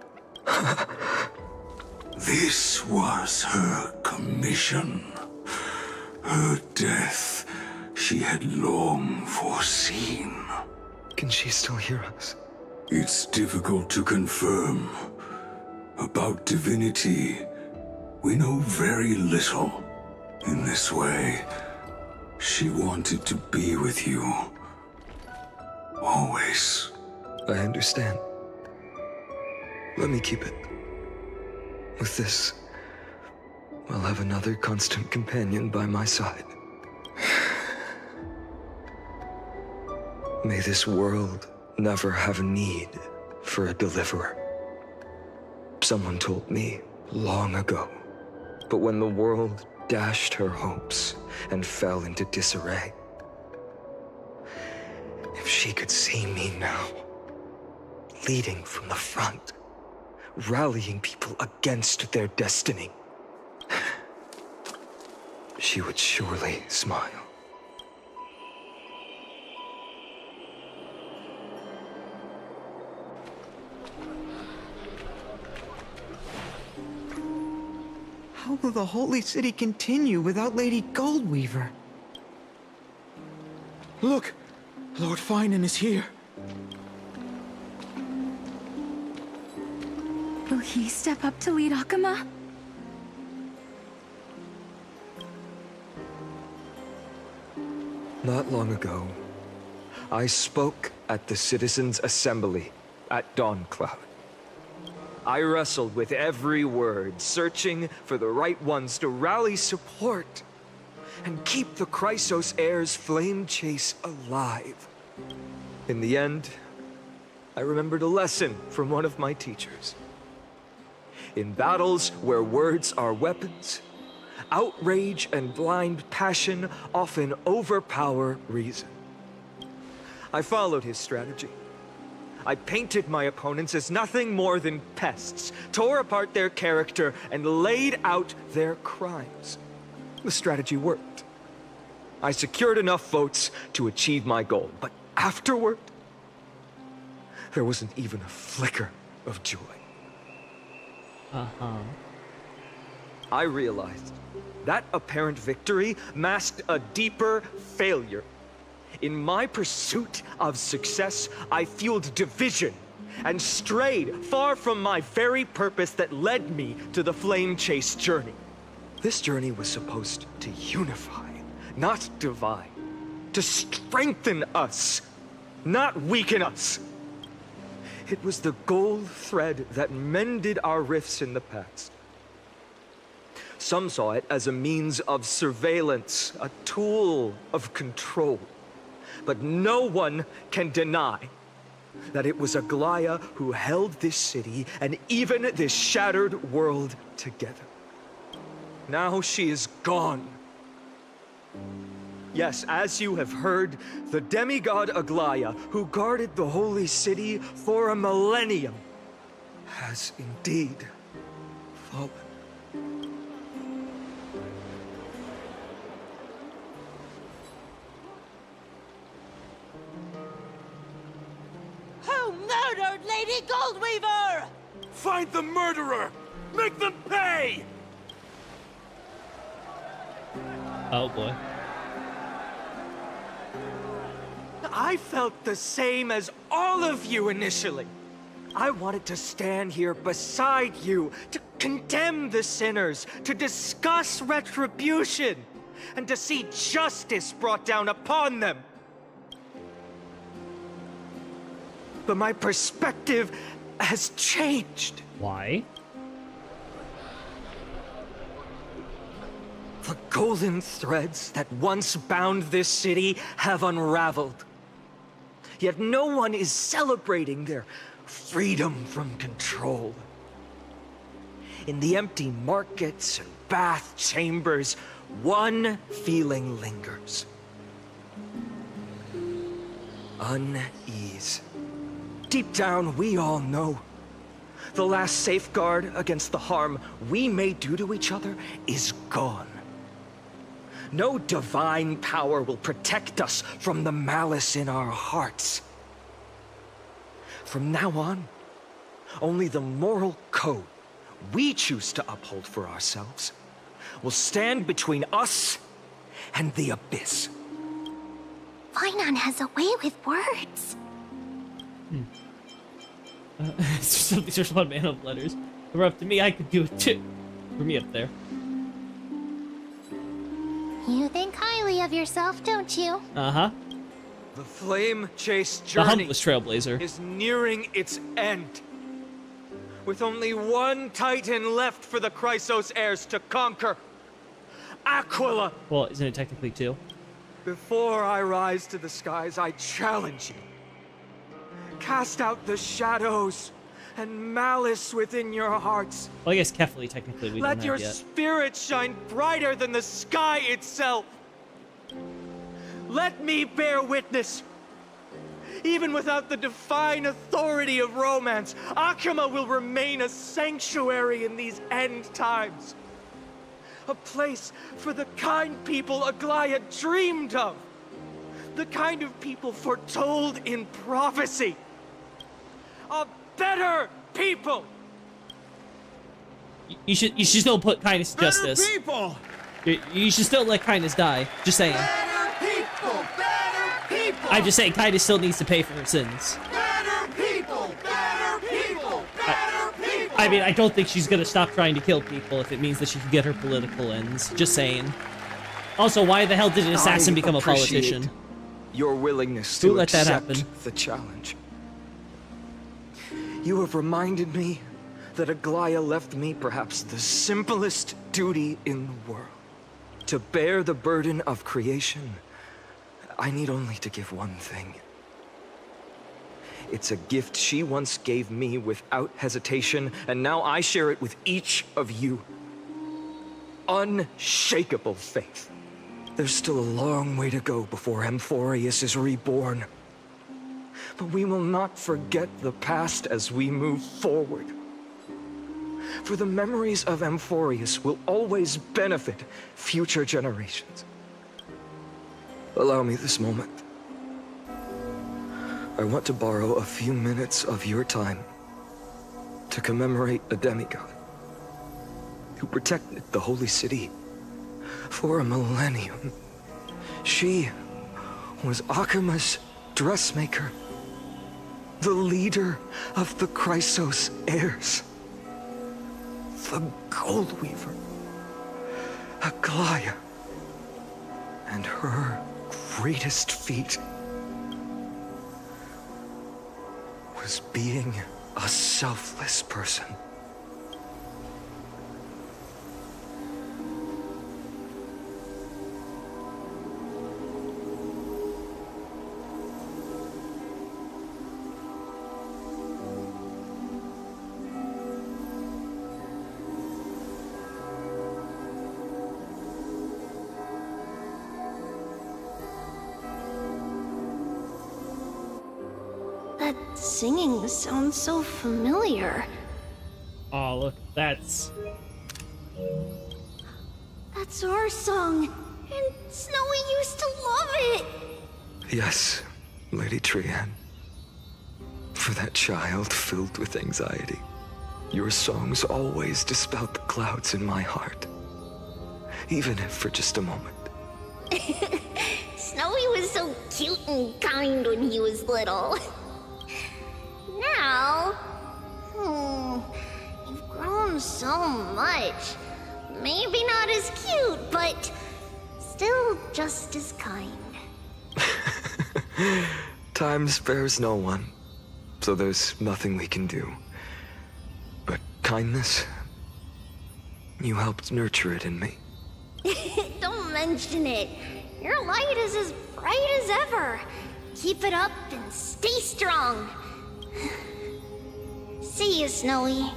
This was her commission. Her death she had long foreseen. Can she still hear us? It's difficult to confirm. About divinity, we know very little. In this way, she wanted to be with you. Always. I understand. Let me keep it. With this, will have another constant companion by my side. May this world never have need for a deliverer. Someone told me long ago, but when the world dashed her hopes and fell into disarray, if she could see me now, leading from the front, rallying people against their destiny, she would surely smile. How will the Holy City continue without Lady Goldweaver? Look! Lord Finan is here. Will he step up to lead Akama? Not long ago, I spoke at the Citizens' Assembly at Dawncloud. I wrestled with every word, searching for the right ones to rally support and keep the Chrysos heir's flame chase alive. In the end, I remembered a lesson from one of my teachers. In battles where words are weapons, outrage and blind passion often overpower reason. I followed his strategy. I painted my opponents as nothing more than pests, tore apart their character, and laid out their crimes. The strategy worked. I secured enough votes to achieve my goal, but afterward, there wasn't even a flicker of joy. I realized that apparent victory masked a deeper failure. In my pursuit of success, I fueled division and strayed far from my very purpose that led me to the flame chase journey. This journey was supposed to unify, not divide, to strengthen us, not weaken us. It was the gold thread that mended our rifts in the past. Some saw it as a means of surveillance, a tool of control. But no one can deny that it was Aglaya who held this city and even this shattered world together. Now she is gone. Yes, as you have heard, the demigod Aglaya, who guarded the holy city for a millennium, has indeed fallen. Who murdered Lady Goldweaver? Find the murderer! Make them pay! Oh boy. I felt the same as all of you initially. I wanted to stand here beside you, to condemn the sinners, to discuss retribution, and to see justice brought down upon them. But my perspective has changed. Why? The golden threads that once bound this city have unraveled. Yet no one is celebrating their freedom from control. In the empty markets and bath chambers, one feeling lingers. Unease. Deep down, we all know the last safeguard against the harm we may do to each other is gone. No divine power will protect us from the malice in our hearts. From now on, only the moral code we choose to uphold for ourselves will stand between us and the abyss. Finan has a way with words. There's one man of letters. If it were up to me, I could do it too. For me up there. You think highly of yourself, don't you? Uh-huh. The flame chase The journey humblest trailblazer is nearing its end. with only one Titan left for the Chrysos heirs to conquer. Aquila! Well, isn't it technically 2? Before I rise to the skies, I challenge you. Cast out the shadows and malice within your hearts. Well, I guess Kefli technically we don't Let have your yet. spirit shine brighter than the sky itself. Let me bear witness. Even without the divine authority of romance, Akima will remain a sanctuary in these end times. A place for the kind people Aglaia dreamed of. The kind of people foretold in prophecy. A better people! You should still put kindness to justice. People! You should still let kindness die. Just saying. Better people! Better people! I'm just saying kindness still needs to pay for her sins. Better people! Better people! Better people! I mean, I don't think she's gonna stop trying to kill people if it means that she can get her political ends. Just saying. Also, why the hell did an assassin become a politician? Your willingness Who to let that accept happen? the challenge. You have reminded me that Aglaia left me perhaps the simplest duty in the world. To bear the burden of creation, I need only to give one thing. It's a gift she once gave me without hesitation, and now I share it with each of you. Unshakable faith. There's still a long way to go before Amphorius is reborn. But we will not forget the past as we move forward. For the memories of Amphorius will always benefit future generations. Allow me this moment. I want to borrow a few minutes of your time to commemorate a demigod who protected the holy city for a millennium. She was Akima's dressmaker, the leader of the Chrysos heirs, the Gold Weaver, Aglaia, and her greatest feat was being a selfless person. That singing sounds so familiar. Oh, look, that's... That's our song, and Snowy used to love it. Yes, Lady Trian. For that child filled with anxiety, your songs always dispelled the clouds in my heart. Even if for just a moment. Snowy was so cute and kind when he was little. Now, you've grown so much. Maybe not as cute, but still just as kind. Time spares no one, so there's nothing we can do. But kindness, you helped nurture it in me. Don't mention it. Your light is as bright as ever. Keep it up and stay strong. See you, Snowy.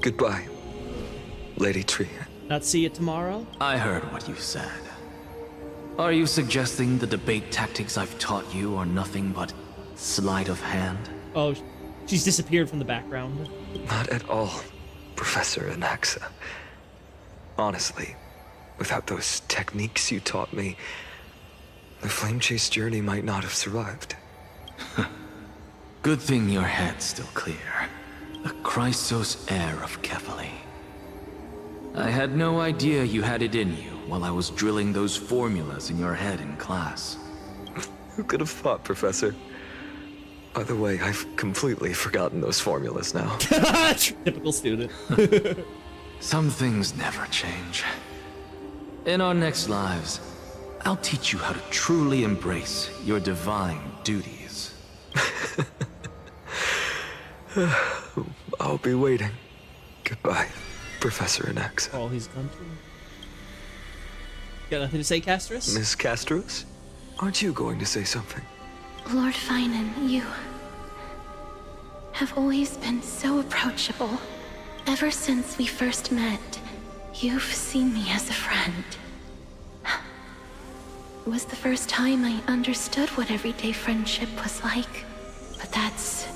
Goodbye, Lady Trian. Not see you tomorrow? I heard what you said. Are you suggesting the debate tactics I've taught you are nothing but sleight of hand? Oh, she's disappeared from the background. Not at all, Professor Anaxa. Honestly, without those techniques you taught me, the Flame Chase journey might not have survived. Good thing your head's still clear. The Chrysos heir of Kefali. I had no idea you had it in you while I was drilling those formulas in your head in class. Who could have thought, Professor? By the way, I've completely forgotten those formulas now. Typical student. Some things never change. In our next lives, I'll teach you how to truly embrace your divine duties. I'll be waiting. Goodbye, Professor Inex. Oh, he's gone too. Got nothing to say, Castros? Miss Castros? Aren't you going to say something? Lord Finan, you have always been so approachable. Ever since we first met, you've seen me as a friend. It was the first time I understood what everyday friendship was like. But that's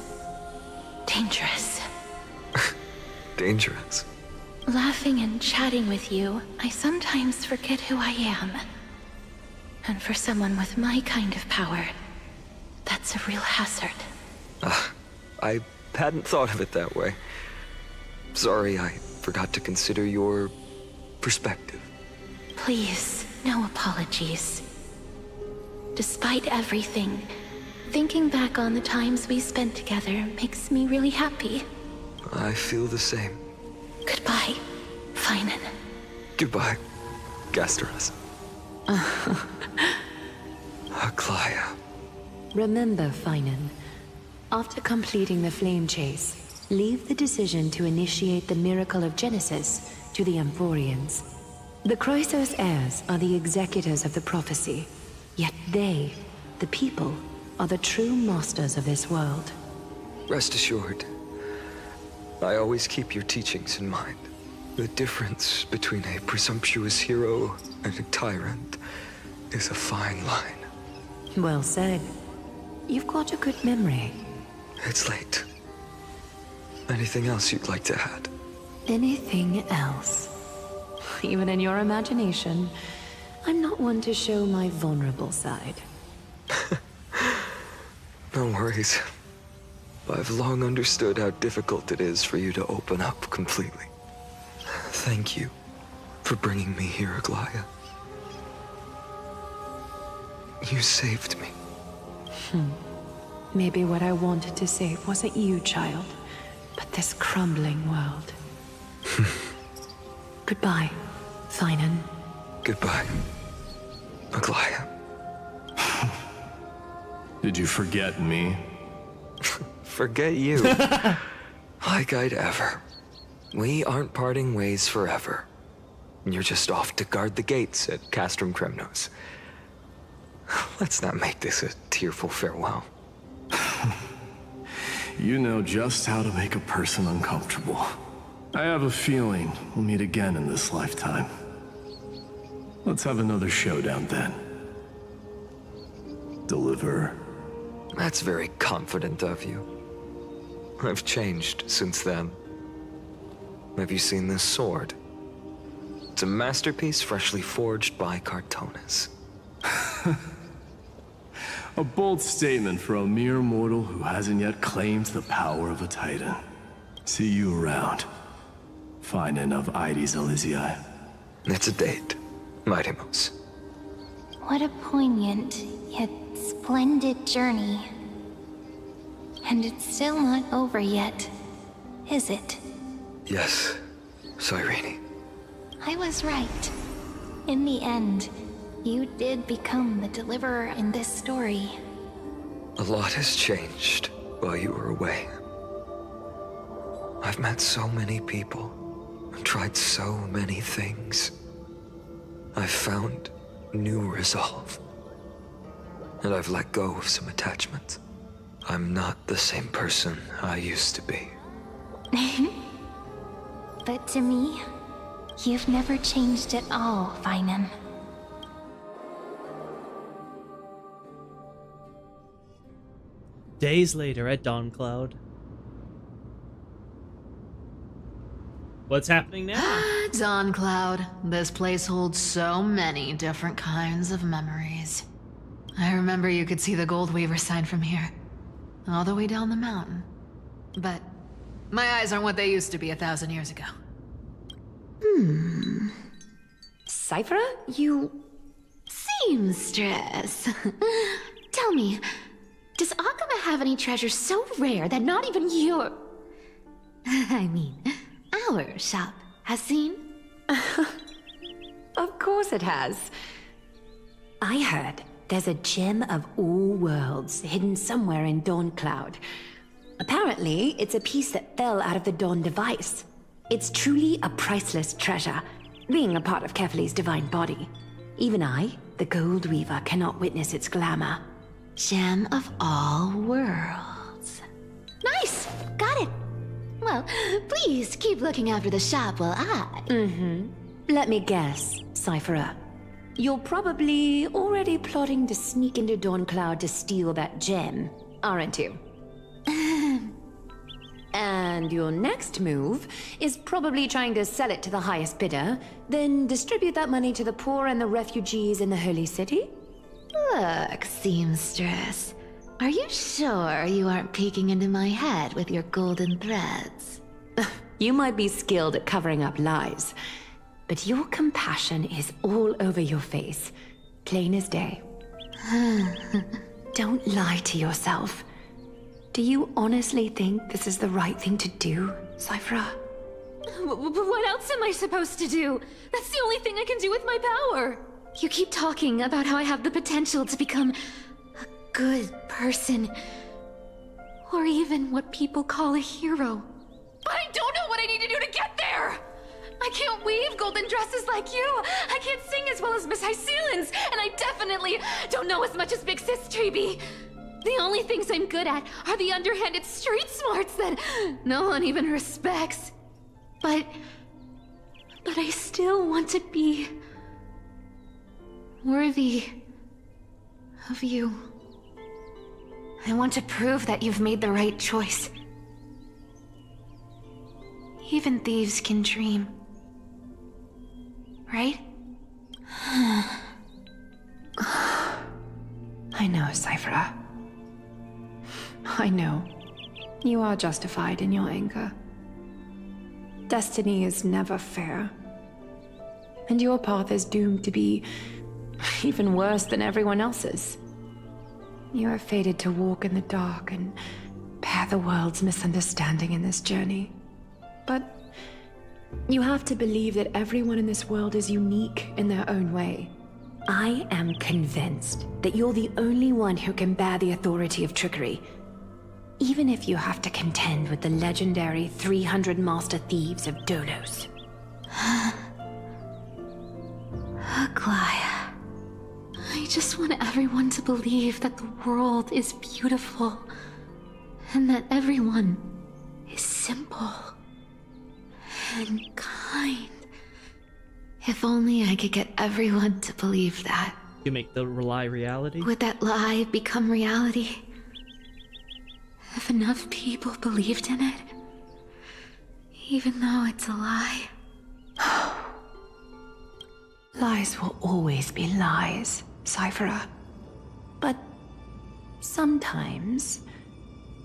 dangerous. Dangerous? Laughing and chatting with you, I sometimes forget who I am. And for someone with my kind of power, that's a real hazard. I hadn't thought of it that way. Sorry, I forgot to consider your perspective. Please, no apologies. Despite everything, thinking back on the times we spent together makes me really happy. I feel the same. Goodbye, Finan. Goodbye, Gasteros. Aglaya. Remember, Finan, after completing the flame chase, leave the decision to initiate the miracle of Genesis to the Amphorians. The Chrysos heirs are the executors of the prophecy, yet they, the people, are the true masters of this world. Rest assured, I always keep your teachings in mind. The difference between a presumptuous hero and a tyrant is a fine line. Well said. You've got a good memory. It's late. Anything else you'd like to add? Anything else? Even in your imagination, I'm not one to show my vulnerable side. No worries. I've long understood how difficult it is for you to open up completely. Thank you for bringing me here, Aglaya. You saved me. Maybe what I wanted to save wasn't you, child, but this crumbling world. Goodbye, Finan. Goodbye, Aglaya. Did you forget me? Forget you? Like I'd ever. We aren't parting ways forever. You're just off to guard the gates at Castrum Kremnos. Let's not make this a tearful farewell. You know just how to make a person uncomfortable. I have a feeling we'll meet again in this lifetime. Let's have another showdown then. Deliver. That's very confident of you. I've changed since then. Have you seen this sword? It's a masterpiece freshly forged by Cartonis. A bold statement for a mere mortal who hasn't yet claimed the power of a titan. See you around. Finan of Ides Elysiae. It's a date, Mightimos. What a poignant, yet splendid journey. And it's still not over yet, is it? Yes, Cyrene. I was right. In the end, you did become the deliverer in this story. A lot has changed while you were away. I've met so many people and tried so many things. I've found new resolve. And I've let go of some attachments. I'm not the same person I used to be. But to me, you've never changed at all, Finan. Days later at Dawncloud. What's happening now? Dawncloud. This place holds so many different kinds of memories. I remember you could see the Goldweaver sign from here, all the way down the mountain. But my eyes aren't what they used to be 1,000 years ago. Cyphera, you... seamstress. Tell me, does Akama have any treasures so rare that not even your... I mean, our shop has seen? Of course it has. I heard there's a gem of all worlds hidden somewhere in Dawncloud. Apparently, it's a piece that fell out of the Dawn device. It's truly a priceless treasure, being a part of Kefali's divine body. Even I, the Gold Weaver, cannot witness its glamour. Gem of all worlds. Nice! Got it! Well, please keep looking after the shop while I... Let me guess, Cypherer. You're probably already plotting to sneak into Dawncloud to steal that gem, aren't you? And your next move is probably trying to sell it to the highest bidder, then distribute that money to the poor and the refugees in the Holy City? Look, seamstress. Are you sure you aren't peeking into my head with your golden threads? You might be skilled at covering up lies, but your compassion is all over your face, plain as day. Don't lie to yourself. Do you honestly think this is the right thing to do, Cypher? What else am I supposed to do? That's the only thing I can do with my power. You keep talking about how I have the potential to become a good person. Or even what people call a hero. But I don't know what I need to do to get there! I can't weave golden dresses like you! I can't sing as well as Miss Hyceelins! And I definitely don't know as much as Big Sis Treby! The only things I'm good at are the underhanded street smarts that no one even respects. But I still want to be worthy of you. I want to prove that you've made the right choice. Even thieves can dream. Right? I know, Cypher. I know. You are justified in your anger. Destiny is never fair. And your path is doomed to be even worse than everyone else's. You are fated to walk in the dark and bear the world's misunderstanding in this journey. But you have to believe that everyone in this world is unique in their own way. I am convinced that you're the only one who can bear the authority of trickery. Even if you have to contend with the legendary 300 master thieves of Dolos. Aglaia. I just want everyone to believe that the world is beautiful. And that everyone is simple. And kind. If only I could get everyone to believe that. You make the lie reality? Would that lie become reality? If enough people believed in it, even though it's a lie. Lies will always be lies, Cypher. But sometimes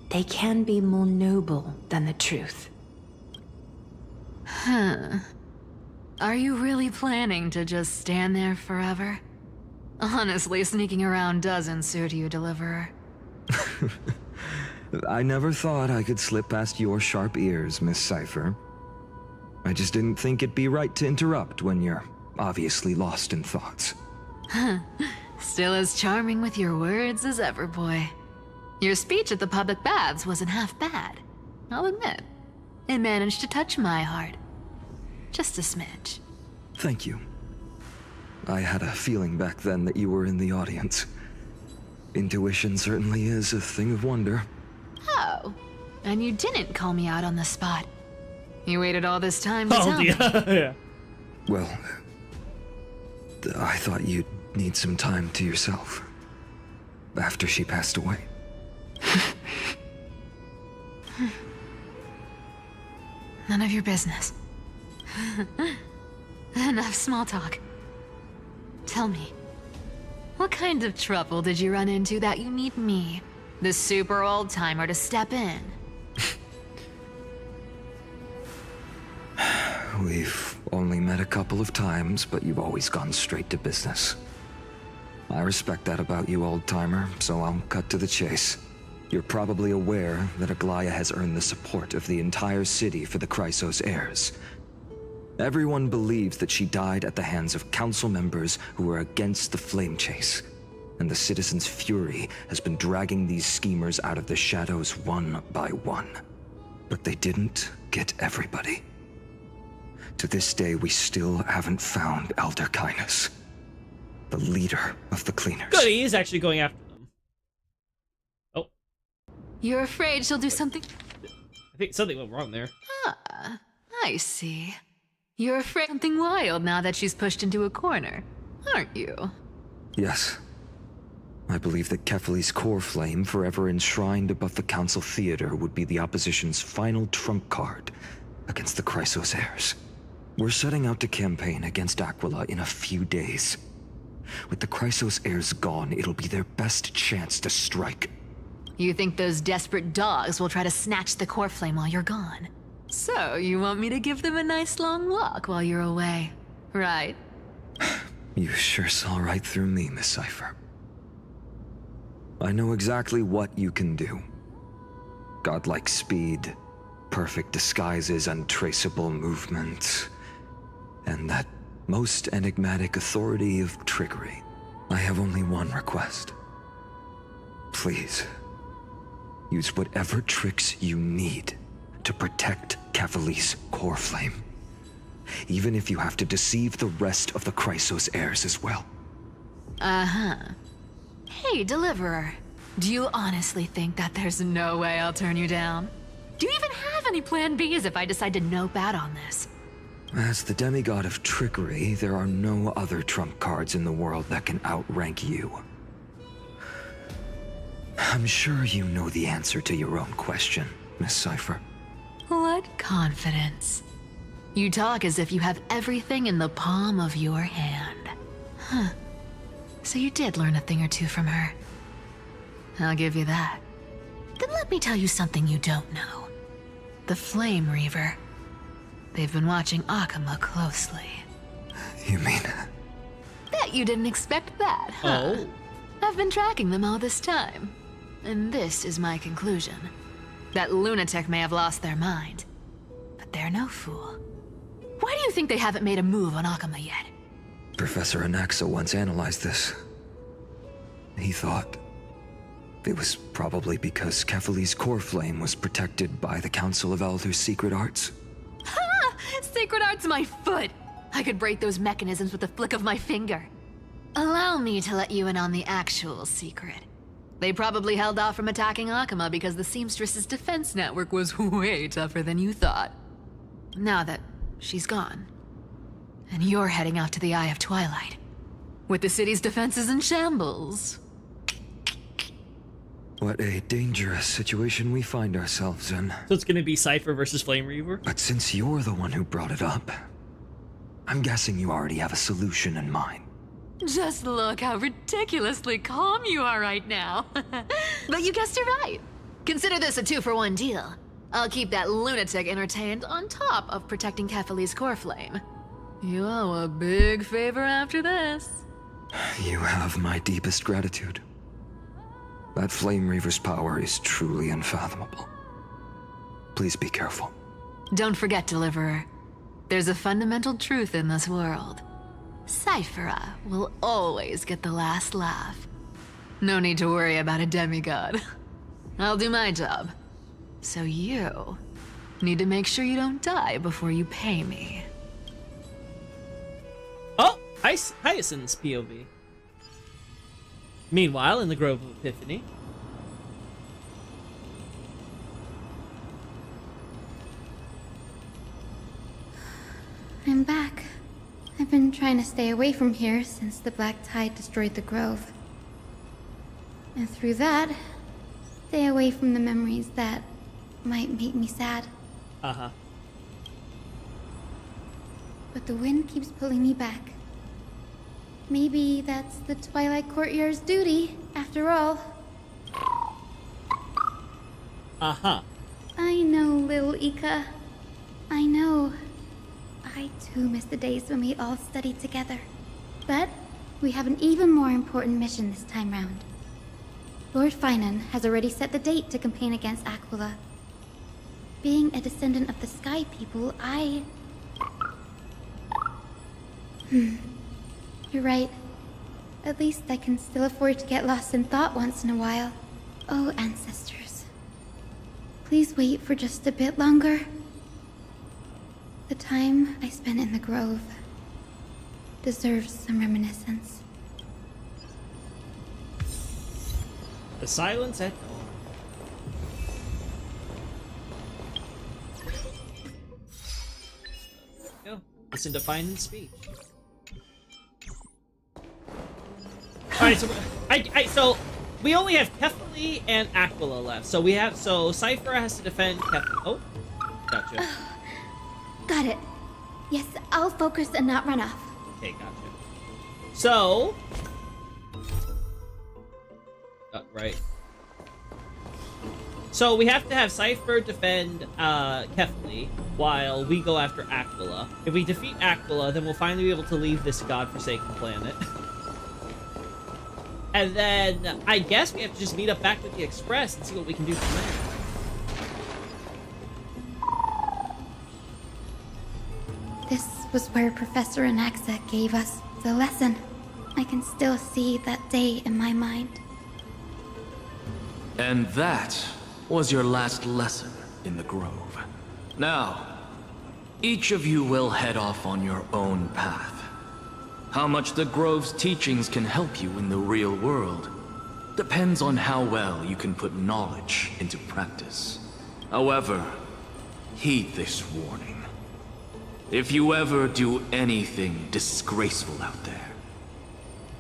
they can be more noble than the truth. Huh. Are you really planning to just stand there forever? Honestly, sneaking around doesn't suit you, Deliverer. I never thought I could slip past your sharp ears, Miss Cypher. I just didn't think it'd be right to interrupt when you're obviously lost in thoughts. Huh. Still as charming with your words as ever, boy. Your speech at the public baths wasn't half bad. I'll admit. It managed to touch my heart. Just a smidge. Thank you. I had a feeling back then that you were in the audience. Intuition certainly is a thing of wonder. Oh, and you didn't call me out on the spot. You waited all this time to tell me. Yeah. Well, I thought you'd need some time to yourself. After she passed away. None of your business. Enough small talk. Tell me, what kind of trouble did you run into that you need me, the super old-timer, to step in? We've only met a couple of times, but you've always gone straight to business. I respect that about you, old-timer, so I'll cut to the chase. You're probably aware that Aglaia has earned the support of the entire city for the Chrysos heirs. Everyone believes that she died at the hands of council members who were against the flame chase. and the citizens' fury has been dragging these schemers out of the shadows one by one. But they didn't get everybody. To this day, we still haven't found Elder Kynus, the leader of the Cleaners. Good, he is actually going after them. Oh. You're afraid she'll do something? I think something went wrong there. Ah, I see. You're afraid of something wild now that she's pushed into a corner, aren't you? Yes. I believe that Kefali's core flame, forever enshrined above the Council Theater, would be the opposition's final trump card against the Chrysos heirs. We're setting out to campaign against Aquila in a few days. With the Chrysos heirs gone, it'll be their best chance to strike. You think those desperate dogs will try to snatch the core flame while you're gone? So, you want me to give them a nice long walk while you're away, right? You sure saw right through me, Miss Cypher. I know exactly what you can do. Godlike speed, perfect disguises, untraceable movement, and that most enigmatic authority of trickery. I have only one request. Please, use whatever tricks you need to protect Kefali's core flame. Even if you have to deceive the rest of the Chrysos heirs as well. Uh-huh. Hey, Deliverer. Do you honestly think that there's no way I'll turn you down? Do you even have any plan Bs if I decide to nope out on this? As the demigod of trickery, there are no other trump cards in the world that can outrank you. I'm sure you know the answer to your own question, Miss Cypher. What confidence. You talk as if you have everything in the palm of your hand. Huh. So you did learn a thing or two from her. I'll give you that. Then let me tell you something you don't know. The Flame Reaver. They've been watching Akama closely. You mean... Bet you didn't expect that, huh? Oh. I've been tracking them all this time. And this is my conclusion. That lunatic may have lost their mind. But they're no fool. Why do you think they haven't made a move on Akama yet? Professor Anaxa once analyzed this. He thought it was probably because Kefali's core flame was protected by the Council of Elders' secret arts. Ha! Secret arts my foot! I could break those mechanisms with a flick of my finger. Allow me to let you in on the actual secret. They probably held off from attacking Akama because the Seamstress's defense network was way tougher than you thought. Now that she's gone, and you're heading out to the Eye of Twilight, with the city's defenses in shambles. What a dangerous situation we find ourselves in. So it's gonna be Cypher versus Flame Reaver? But since you're the one who brought it up, I'm guessing you already have a solution in mind. Just look how ridiculously calm you are right now. But you guessed it right. Consider this a 2-for-1 deal. I'll keep that lunatic entertained on top of protecting Kefali's core flame. You owe a big favor after this. You have my deepest gratitude. That Flame Reaver's power is truly unfathomable. Please be careful. Don't forget, Deliverer. There's a fundamental truth in this world. Cyphera will always get the last laugh. No need to worry about a demigod. I'll do my job. So you need to make sure you don't die before you pay me. Oh! Hyacinth's POV. Meanwhile, in the Grove of Epiphany. I'm back. I've been trying to stay away from here since the Black Tide destroyed the Grove. And through that, stay away from the memories that might make me sad. Uh-huh. But the wind keeps pulling me back. Maybe that's the Twilight Courtyard's duty, after all. Uh-huh. I know, little Ika. I know. I too miss the days when we all studied together. But we have an even more important mission this time round. Lord Finan has already set the date to campaign against Aquila. Being a descendant of the Sky People, You're right. At least I can still afford to get lost in thought once in a while. Oh, ancestors. Please wait for just a bit longer. The time I spent in the grove deserves some reminiscence. The silence at dawn. Go. Listen to Finen's speech. Alright, so we only have Kefali and Aquila left. So Cypher has to defend Kefali. Oh, gotcha. Got it. Yes, I'll focus and not run off. Okay, gotcha. So, right. So we have to have Cypher defend Kefali while we go after Aquila. If we defeat Aquila, then we'll finally be able to leave this godforsaken planet. And then I guess we have to just meet up back with the Express and see what we can do from there. This was where Professor Anaxa gave us the lesson. I can still see that day in my mind. And that was your last lesson in the Grove. Now, each of you will head off on your own path. How much the Grove's teachings can help you in the real world depends on how well you can put knowledge into practice. However, heed this warning. If you ever do anything disgraceful out there,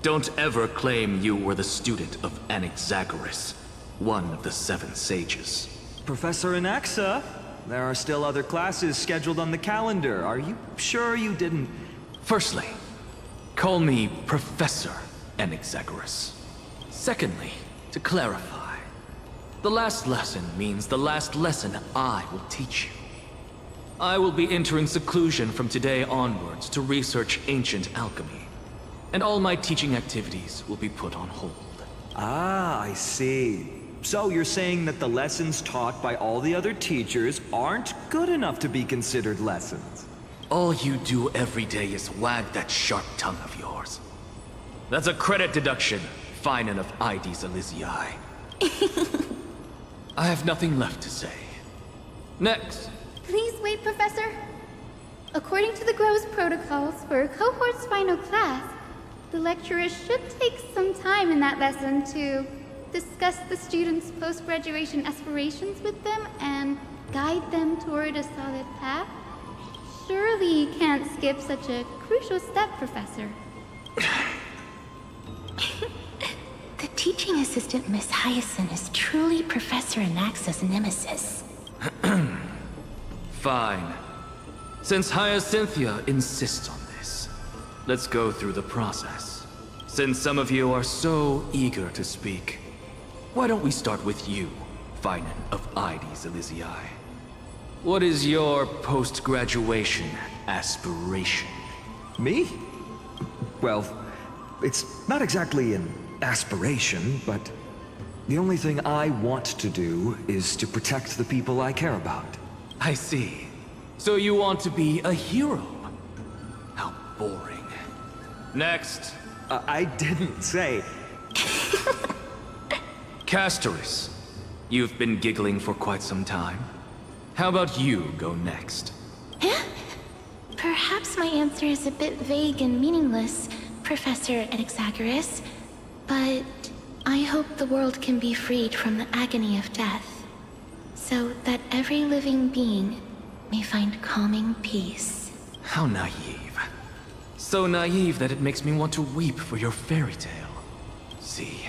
don't ever claim you were the student of Anaxagoras, one of the 7 sages. Professor Anaxa, there are still other classes scheduled on the calendar. Are you sure you didn't... Firstly, call me Professor Anaxagoras. Secondly, to clarify, the last lesson means the last lesson I will teach you. I will be entering seclusion from today onwards to research ancient alchemy, and all my teaching activities will be put on hold. Ah, I see. So you're saying that the lessons taught by all the other teachers aren't good enough to be considered lessons? All you do every day is wag that sharp tongue of yours. That's a credit deduction, Finan of Ides Elysiae. I have nothing left to say. Next. Please wait, Professor. According to the Grove's protocols for a cohort's final class, the lecturer should take some time in that lesson to discuss the students' post-graduation aspirations with them and guide them toward a solid path. Surely you can't skip such a crucial step, Professor. The teaching assistant, Miss Hyacinth, is truly Professor Anaxa's nemesis. Fine. Since Hyacinthia insists on this, let's go through the process. Since some of you are so eager to speak, why don't we start with you, Finan of Ides Elysiae? What is your post-graduation aspiration? Me? Well, it's not exactly an aspiration, but the only thing I want to do is to protect the people I care about. I see. So you want to be a hero? How boring. Next. I didn't say... Castoris, you've been giggling for quite some time. How about you go next? Perhaps my answer is a bit vague and meaningless, Professor Anaxagoras, but I hope the world can be freed from the agony of death, so that every living being may find calming peace. How naive. So naive that it makes me want to weep for your fairy tale. See,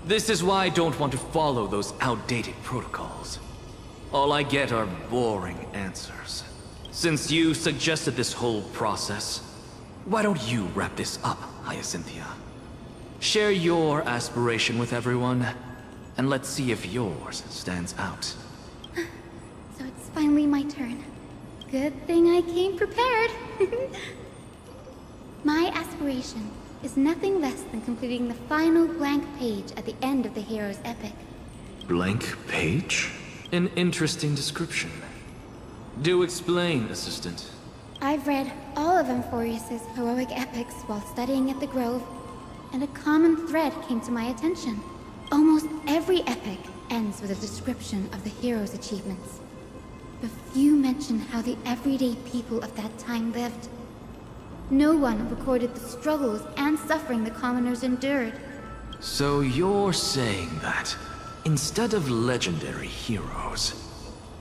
this is why I don't want to follow those outdated protocols. All I get are boring answers. Since you suggested this whole process, why don't you wrap this up, Hyacinthia? Share your aspiration with everyone, and let's see if yours stands out. So it's finally my turn. Good thing I came prepared. My aspiration is nothing less than completing the final blank page at the end of the hero's epic. Blank page? An interesting description. Do explain, assistant. I've read all of Amphorius's heroic epics while studying at the Grove. and a common thread came to my attention. Almost every epic ends with a description of the hero's achievements. But few mention how the everyday people of that time lived. No one recorded the struggles and suffering the commoners endured. So you're saying that, instead of legendary heroes,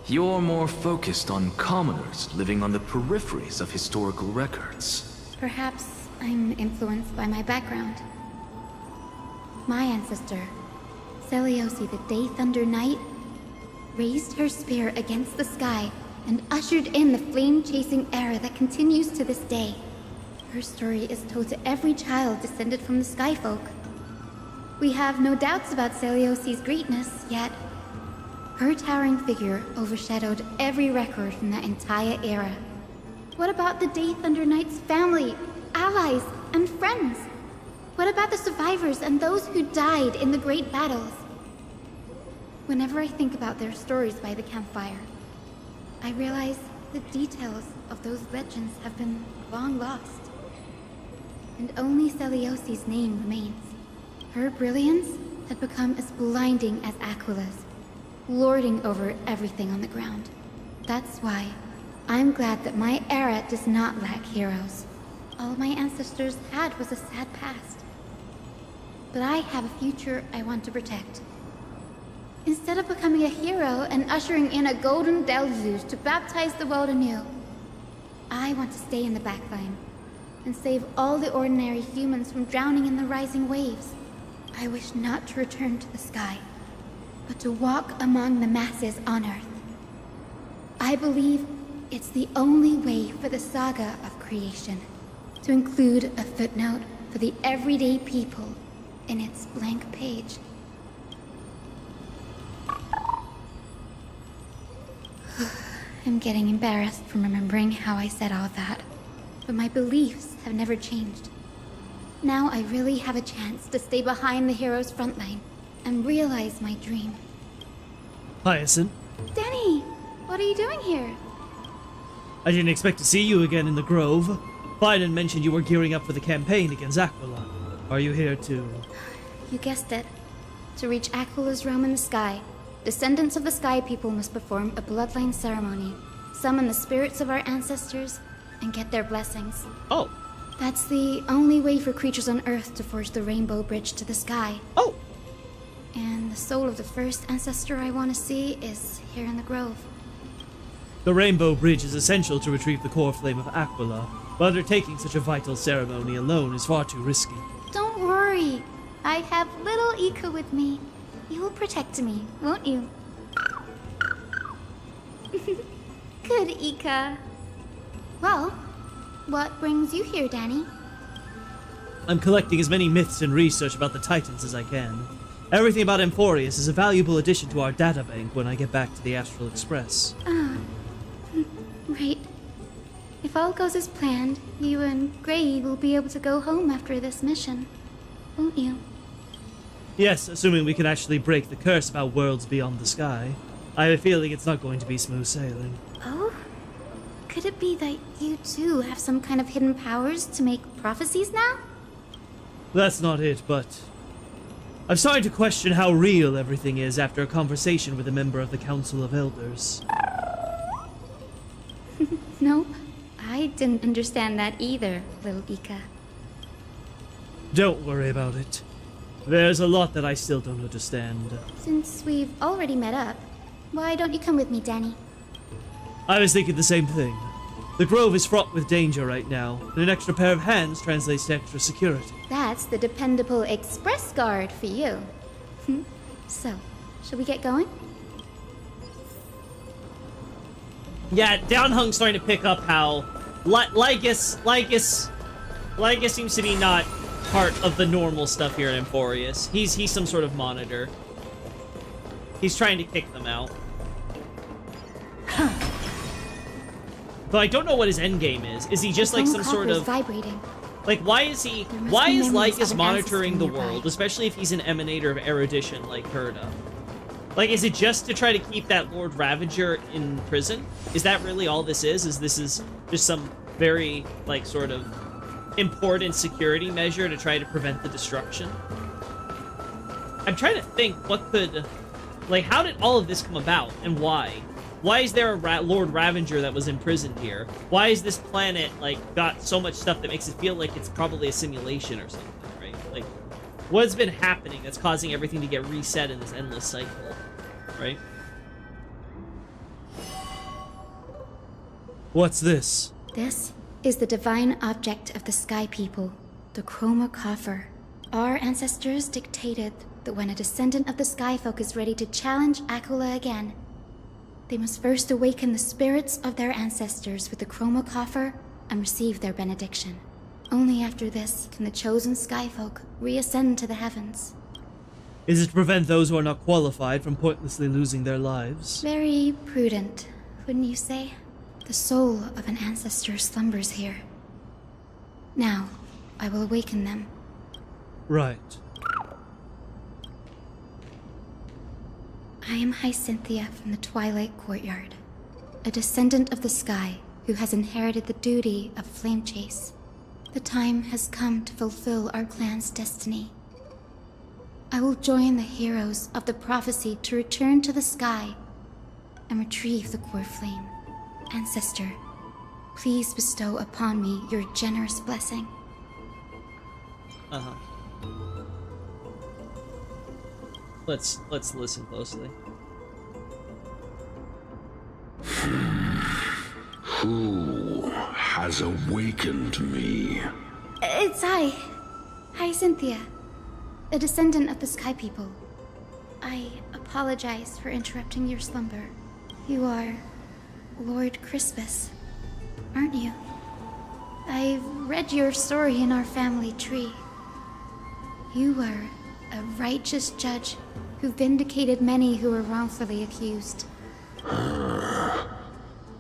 you're more focused on commoners living on the peripheries of historical records? Perhaps I'm influenced by my background. My ancestor, Seliosi the Day Thunder Knight, raised her spear against the sky and ushered in the flame-chasing era that continues to this day. Her story is told to every child descended from the Skyfolk. We have no doubts about Seliosi's greatness, yet her towering figure overshadowed every record from that entire era. What about the Day Thunder Knight's family, allies, and friends? What about the survivors and those who died in the great battles? Whenever I think about their stories by the campfire, I realize the details of those legends have been long lost. And only Seliosi's name remains. Her brilliance had become as blinding as Aquila's, lording over everything on the ground. That's why I'm glad that my era does not lack heroes. All my ancestors had was a sad past. But I have a future I want to protect. Instead of becoming a hero and ushering in a golden deluge to baptize the world anew, I want to stay in the backline and save all the ordinary humans from drowning in the rising waves. I wish not to return to the sky, but to walk among the masses on Earth. I believe it's the only way for the saga of creation to include a footnote for the everyday people in its blank page. I'm getting embarrassed from remembering how I said all that, but my beliefs have never changed. Now I really have a chance to stay behind the hero's front line and realize my dream. Hyacinth, Danny, what are you doing here? I didn't expect to see you again in the Grove. Biden mentioned you were gearing up for the campaign against Aquila. Are you here to... You guessed it. To reach Aquila's realm in the sky, descendants of the Sky People must perform a bloodline ceremony, summon the spirits of our ancestors, and get their blessings. Oh. That's the only way for creatures on Earth to forge the rainbow bridge to the sky. Oh. And the soul of the first ancestor I want to see is here in the Grove. The Rainbow Bridge is essential to retrieve the core flame of Aquila, but undertaking such a vital ceremony alone is far too risky. Don't worry. I have little Ika with me. You will protect me, won't you? Good, Ika. Well, what brings you here, Danny? I'm collecting as many myths and research about the Titans as I can. Everything about Emphorius is a valuable addition to our databank when I get back to the Astral Express. Right. If all goes as planned, you and Gray will be able to go home after this mission, won't you? Yes, assuming we can actually break the curse about worlds beyond the sky. I have a feeling it's not going to be smooth sailing. Oh? Could it be that you too have some kind of hidden powers to make prophecies now? That's not it, but... I'm starting to question how real everything is after a conversation with a member of the Council of Elders. Nope. I didn't understand that either, little Ika. Don't worry about it. There's a lot that I still don't understand. Since we've already met up, why don't you come with me, Danny? I was thinking the same thing. The Grove is fraught with danger right now, and an extra pair of hands translates to extra security. That's the dependable express guard for you. So, shall we get going? Yeah, Downhung's starting to pick up how Lycus seems to be not part of the normal stuff here in Emphorius. He's some sort of monitor. He's trying to kick them out. Though I don't know what his endgame is. Is he just like some sort of vibrating? Like why is Lycus monitoring the world, especially if he's an emanator of erudition like Herta? Like, is it just to try to keep that Lord Ravager in prison? Is that really all this is? Is this just some very, like, sort of important security measure to try to prevent the destruction. I'm trying to think what could... Like, how did all of this come about, and why? Why is there a Lord Ravager that was imprisoned here? Why is this planet, like, got so much stuff that makes it feel like it's probably a simulation or something, right? Like, what's been happening that's causing everything to get reset in this endless cycle, right? What's this? This is the divine object of the Sky People, the Chroma Coffer. Our ancestors dictated that when a descendant of the Skyfolk is ready to challenge Aquila again, they must first awaken the spirits of their ancestors with the Chroma Coffer and receive their benediction. Only after this can the chosen Skyfolk reascend to the heavens. Is it to prevent those who are not qualified from pointlessly losing their lives? Very prudent, wouldn't you say? The soul of an ancestor slumbers here. Now, I will awaken them. Right. I am Hyacinthia from the Twilight Courtyard, a descendant of the sky who has inherited the duty of flame chase. The time has come to fulfill our clan's destiny. I will join the heroes of the prophecy to return to the sky and retrieve the core flame. Ancestor, please bestow upon me your generous blessing. Uh-huh. Let's listen closely. Who has awakened me? It's I, Hyacinthia, a descendant of the Sky People. I apologize for interrupting your slumber. You are Lord Crispus, aren't you? I've read your story in our family tree. You were a righteous judge who vindicated many who were wrongfully accused.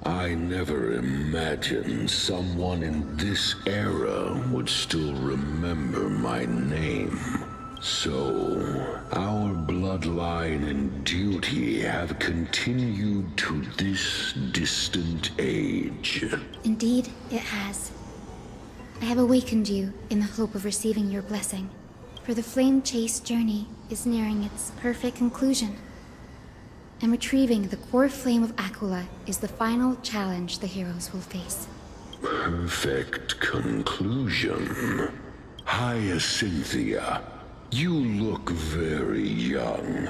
I never imagined someone in this era would still remember my name. So, our bloodline and duty have continued to this distant age. Indeed, it has. I have awakened you in the hope of receiving your blessing, for the flame chase journey is nearing its perfect conclusion. And retrieving the core flame of Aquila is the final challenge the heroes will face. Perfect conclusion. Hyacinthia, you look very young,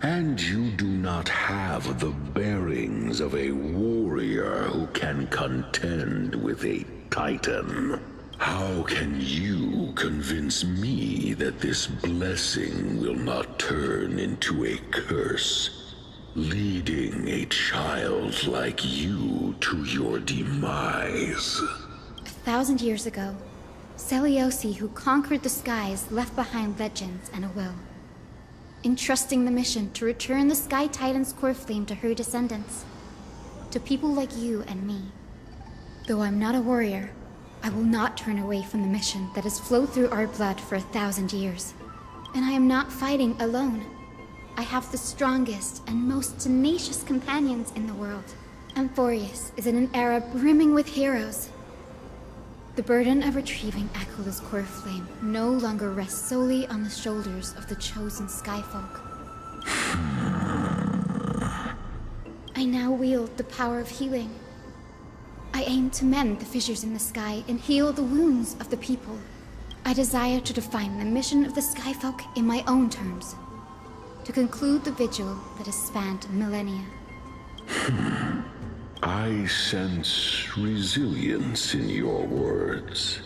and you do not have the bearings of a warrior who can contend with a titan. How can you convince me that this blessing will not turn into a curse, leading a child like you to your demise? 1,000 years ago, Selioci, who conquered the skies, left behind legends and a will, entrusting the mission to return the Sky Titan's core flame to her descendants, to people like you and me. Though I'm not a warrior, I will not turn away from the mission that has flowed through our blood for 1,000 years. And I am not fighting alone. I have the strongest and most tenacious companions in the world. Amphorius is in an era brimming with heroes. The burden of retrieving Aquila's core flame no longer rests solely on the shoulders of the chosen Skyfolk. I now wield the power of healing. I aim to mend the fissures in the sky and heal the wounds of the people. I desire to define the mission of the Skyfolk in my own terms, to conclude the vigil that has spanned millennia. I sense resilience in your words.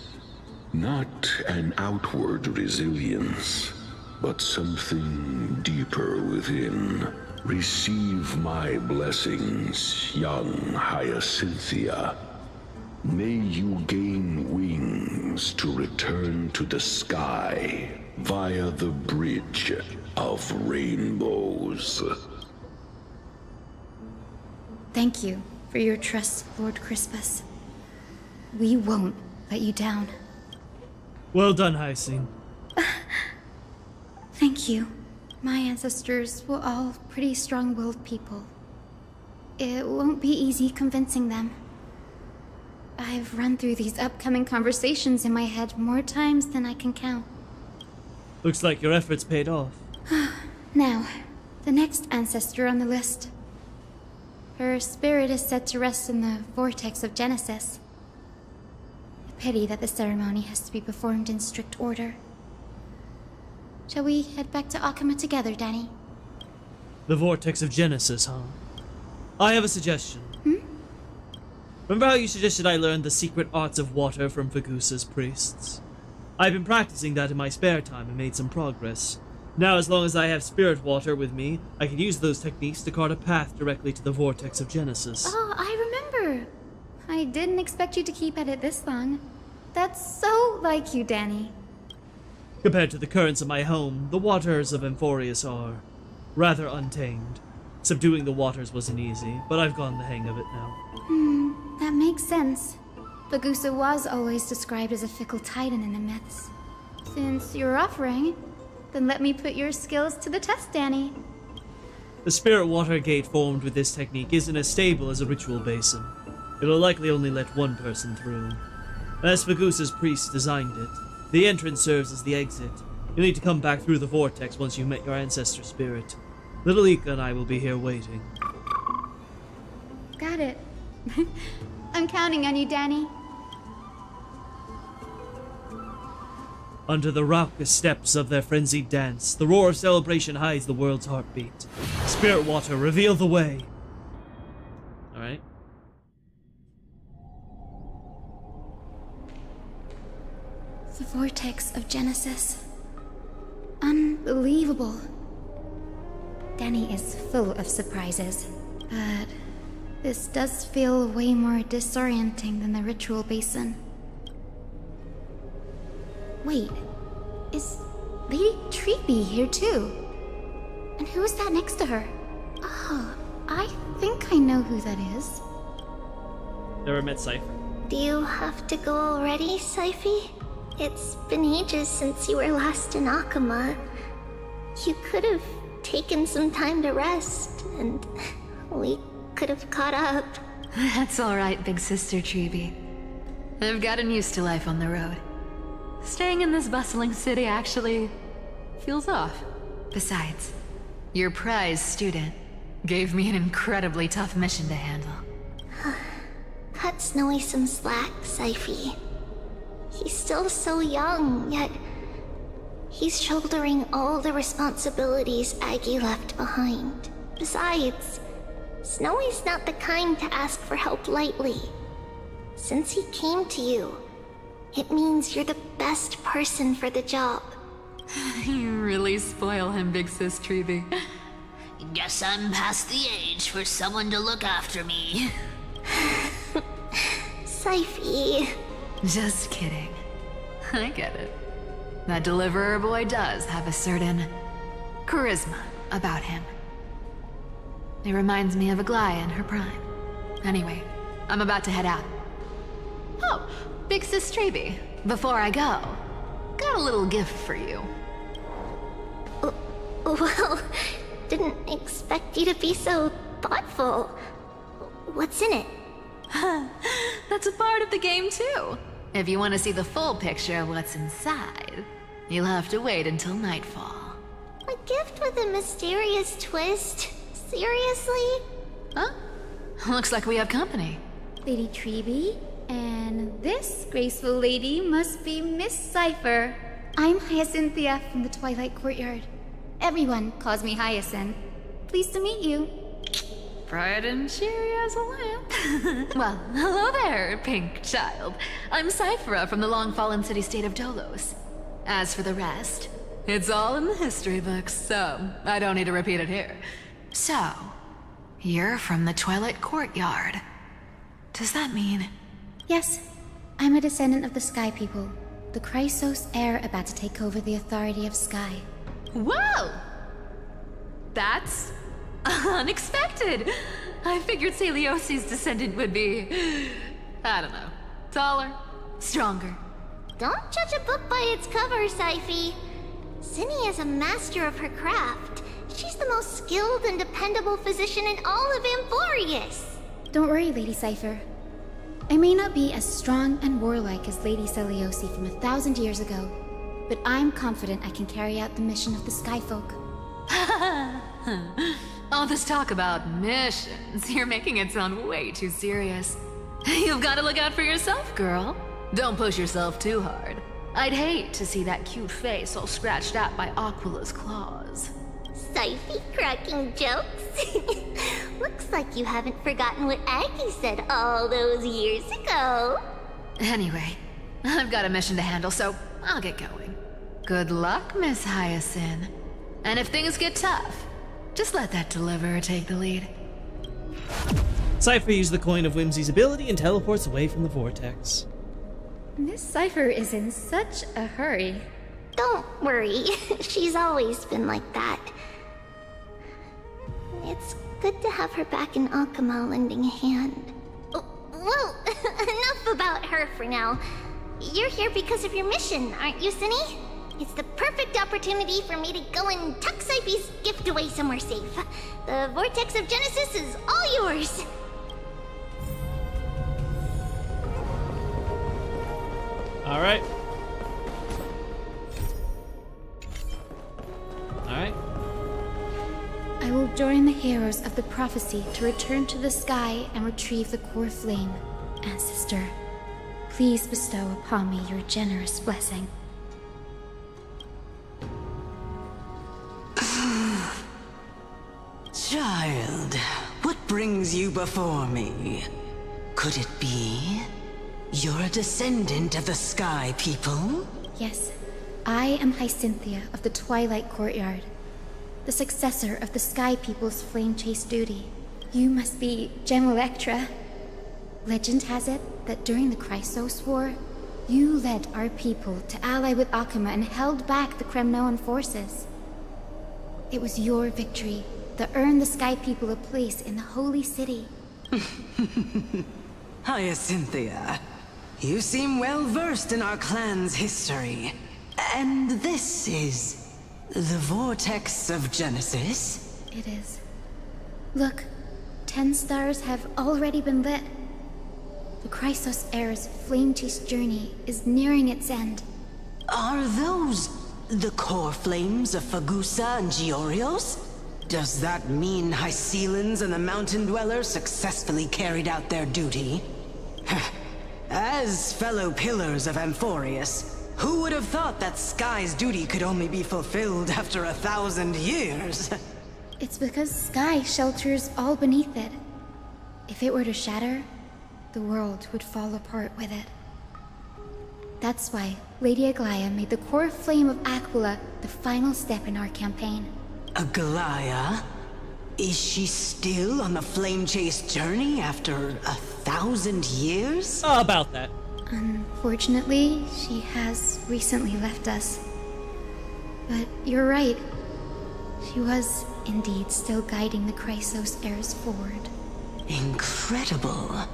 Not an outward resilience, but something deeper within. Receive my blessings, young Hyacinthia. May you gain wings to return to the sky via the bridge of rainbows. Thank you for your trust, Lord Crispus. We won't let you down. Well done, Hyacinth. Thank you. My ancestors were all pretty strong-willed people. It won't be easy convincing them. I've run through these upcoming conversations in my head more times than I can count. Looks like your efforts paid off. Now, the next ancestor on the list. Her spirit is said to rest in the vortex of Genesis. A pity that the ceremony has to be performed in strict order. Shall we head back to Akama together, Danny? The vortex of Genesis, huh? I have a suggestion. Remember how you suggested I learn the secret arts of water from Fagusa's priests? I've been practicing that in my spare time and made some progress. Now, as long as I have spirit water with me, I can use those techniques to carve a path directly to the vortex of Genesis. Oh, I remember. I didn't expect you to keep at it this long. That's so like you, Danny. Compared to the currents of my home, the waters of Amphorius are rather untamed. Subduing the waters wasn't easy, but I've gotten the hang of it now. That makes sense. Fagusa was always described as a fickle titan in the myths. Since you're offering, then let me put your skills to the test, Danny. The spirit water gate formed with this technique isn't as stable as a ritual basin. It'll likely only let one person through. As Fagusa's priests designed it, the entrance serves as the exit. You'll need to come back through the vortex once you've met your ancestor spirit. Little Ika and I will be here waiting. Got it. I'm counting on you, Danny. Under the raucous steps of their frenzied dance, the roar of celebration hides the world's heartbeat. Spirit water, reveal the way. Alright. The vortex of Genesis. Unbelievable. Danny is full of surprises, but this does feel way more disorienting than the ritual basin. Wait, is Lady Treeby here too? And who is that next to her? Oh, I think I know who that is. Never met Cypher. Do you have to go already, Syphie? It's been ages since you were last in Akama. You could have taken some time to rest, and we could have caught up. That's alright, big sister Treeby. I've gotten used to life on the road. Staying in this bustling city actually feels off. Besides, your prize student gave me an incredibly tough mission to handle. Cut Snowy some slack, Syphie. He's still so young, yet he's shouldering all the responsibilities Aggie left behind. Besides, Snowy's not the kind to ask for help lightly. Since he came to you, it means you're the best person for the job. You really spoil him, big sis Treeby. Guess I'm past the age for someone to look after me. Syphie. Just kidding. I get it. That deliverer boy does have a certain charisma about him. It reminds me of Aglaia in her prime. Anyway, I'm about to head out. Oh, big sis Treeby, before I go, got a little gift for you. Well, didn't expect you to be so thoughtful. What's in it? That's a part of the game too. If you want to see the full picture of what's inside, you'll have to wait until nightfall. A gift with a mysterious twist? Seriously? Huh? Looks like we have company. Lady Treeby, and this graceful lady must be Miss Cypher. I'm Hyacinthia from the Twilight Courtyard. Everyone calls me Hyacinth. Pleased to meet you. Bright and cheery as a lamp. Well, hello there, pink child. I'm Cyphera from the long-fallen city-state of Dolos. As for the rest, it's all in the history books, so I don't need to repeat it here. So, you're from the Twilight Courtyard. Does that mean... Yes, I'm a descendant of the Sky People, the Chrysos heir about to take over the authority of Sky. Whoa! That's unexpected. I figured Celiosi's descendant would be, I don't know, taller, stronger. Don't judge a book by its cover, Syphie. Zinni is a master of her craft. She's the most skilled and dependable physician in all of Amphorius. Don't worry, Lady Cypher. I may not be as strong and warlike as Lady Seliosi from 1,000 years ago, but I'm confident I can carry out the mission of the Skyfolk. All this talk about missions, you're making it sound way too serious. You've got to look out for yourself, girl. Don't push yourself too hard. I'd hate to see that cute face all scratched out by Aquila's claws. Siphy cracking jokes? Looks like you haven't forgotten what Aggie said all those years ago. Anyway, I've got a mission to handle, so I'll get going. Good luck, Miss Hyacinth. And if things get tough, just let that deliverer take the lead. Cypher used the Coin of Whimsy's ability and teleports away from the vortex. Miss Cypher is in such a hurry. Don't worry, she's always been like that. It's good to have her back in Akama lending a hand. Well, enough about her for now. You're here because of your mission, aren't you, Cinny? It's the perfect opportunity for me to go and tuck Siphy's gift away somewhere safe. The Vortex of Genesis is all yours. Alright. Alright. I will join the heroes of the prophecy to return to the sky and retrieve the core flame. Ancestor, please bestow upon me your generous blessing. Child, what brings you before me? Could it be you're a descendant of the Sky People? Yes, I am Hyacinthia of the Twilight Courtyard, the successor of the Sky People's flame chase duty. You must be Gem Electra. Legend has it that during the Chrysos War, you led our people to ally with Akama and held back the Kremnoan forces. It was your victory that earned the Sky People a place in the Holy City. Hyacinthia, you seem well versed in our clan's history. And this is the Vortex of Genesis? It is. Look, 10 stars have already been lit. The Chrysos Heir's flame chase journey is nearing its end. Are those the core flames of Fagusa and Giorios? Does that mean Hycelans and the Mountain Dwellers successfully carried out their duty? As fellow pillars of Amphorius, who would have thought that Sky's duty could only be fulfilled after 1,000 years? It's because Sky shelters all beneath it. If it were to shatter, the world would fall apart with it. That's why Lady Aglaya made the core flame of Aquila the final step in our campaign. Aglaya? Is she still on the flame chase journey after 1,000 years? About that. Unfortunately, she has recently left us. But you're right. She was indeed still guiding the Chrysos heirs forward. Incredible.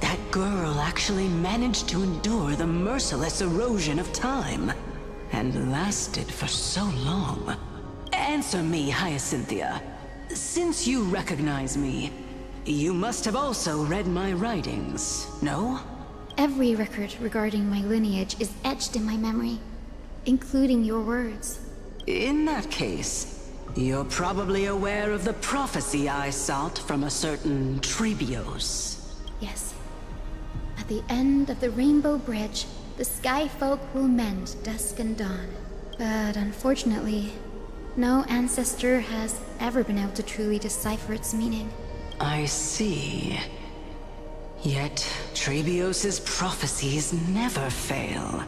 That girl actually managed to endure the merciless erosion of time, and lasted for so long. Answer me, Hyacinthia. Since you recognize me, you must have also read my writings, no? Every record regarding my lineage is etched in my memory, including your words. In that case, you're probably aware of the prophecy I sought from a certain Trebios. Yes. At the end of the Rainbow Bridge, the Sky Folk will mend dusk and dawn. But unfortunately, no ancestor has ever been able to truly decipher its meaning. I see. Yet, Trebios' prophecies never fail.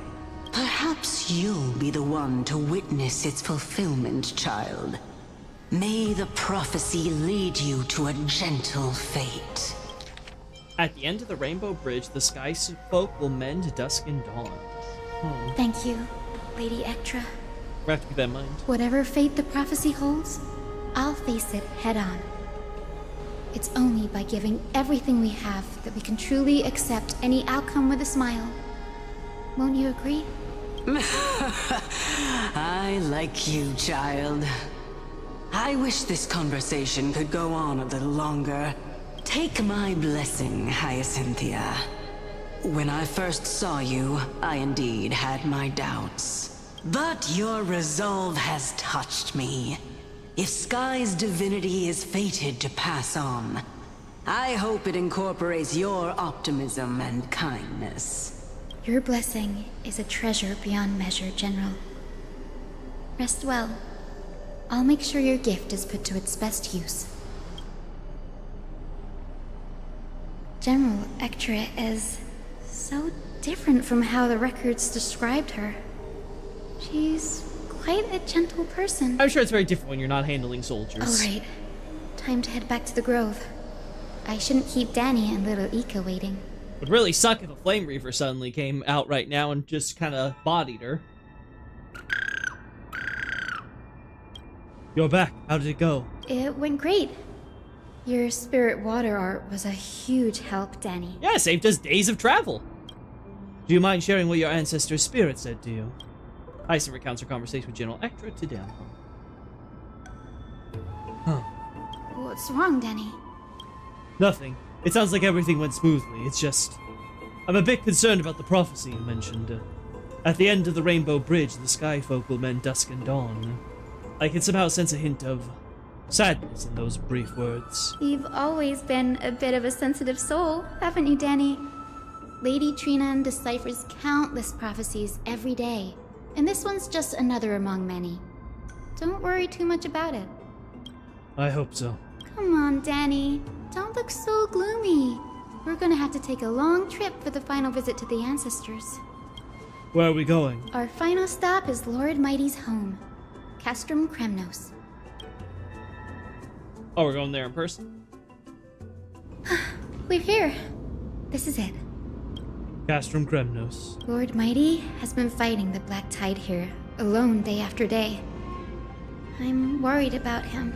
Perhaps you'll be the one to witness its fulfillment, child. May the prophecy lead you to a gentle fate. At the end of the Rainbow Bridge, the Sky Folk will mend dusk and dawn. Thank you, Lady Ectra. We have to keep that in mind. Whatever fate the prophecy holds, I'll face it head on. It's only by giving everything we have that we can truly accept any outcome with a smile. Won't you agree? I like you, child. I wish this conversation could go on a little longer. Take my blessing, Hyacinthia. When I first saw you, I indeed had my doubts. But your resolve has touched me. If Sky's divinity is fated to pass on, I hope it incorporates your optimism and kindness. Your blessing is a treasure beyond measure, General. Rest well. I'll make sure your gift is put to its best use. General Ectra is so different from how the records described her. She's quite a gentle person. I'm sure it's very different when you're not handling soldiers. All right. Time to head back to the grove. I shouldn't keep Danny and little Ika waiting. Would really suck if a Flame Reaver suddenly came out right now and just kind of bodied her. You're back. How did it go? It went great. Your spirit water art was a huge help, Danny. Yeah, it saved us days of travel. Do you mind sharing what your ancestor's spirit said to you? Hyson recounts her conversation with General Ectra to Dan. Huh. What's wrong, Danny? Nothing. It sounds like everything went smoothly. It's just... I'm a bit concerned about the prophecy you mentioned. At the end of the Rainbow Bridge, the Sky Folk will mend dusk and dawn. I can somehow sense a hint of sadness in those brief words. You've always been a bit of a sensitive soul, haven't you, Danny? Lady Trinan deciphers countless prophecies every day, and this one's just another among many. Don't worry too much about it. I hope so. Come on, Danny. Don't look so gloomy. We're gonna have to take a long trip for the final visit to the ancestors. Where are we going? Our final stop is Lord Mighty's home, Castrum Kremnos. Oh, we're going there in person? We're here. This is it. Castrum Kremnos. Lord Mighty has been fighting the Black Tide here, alone day after day. I'm worried about him.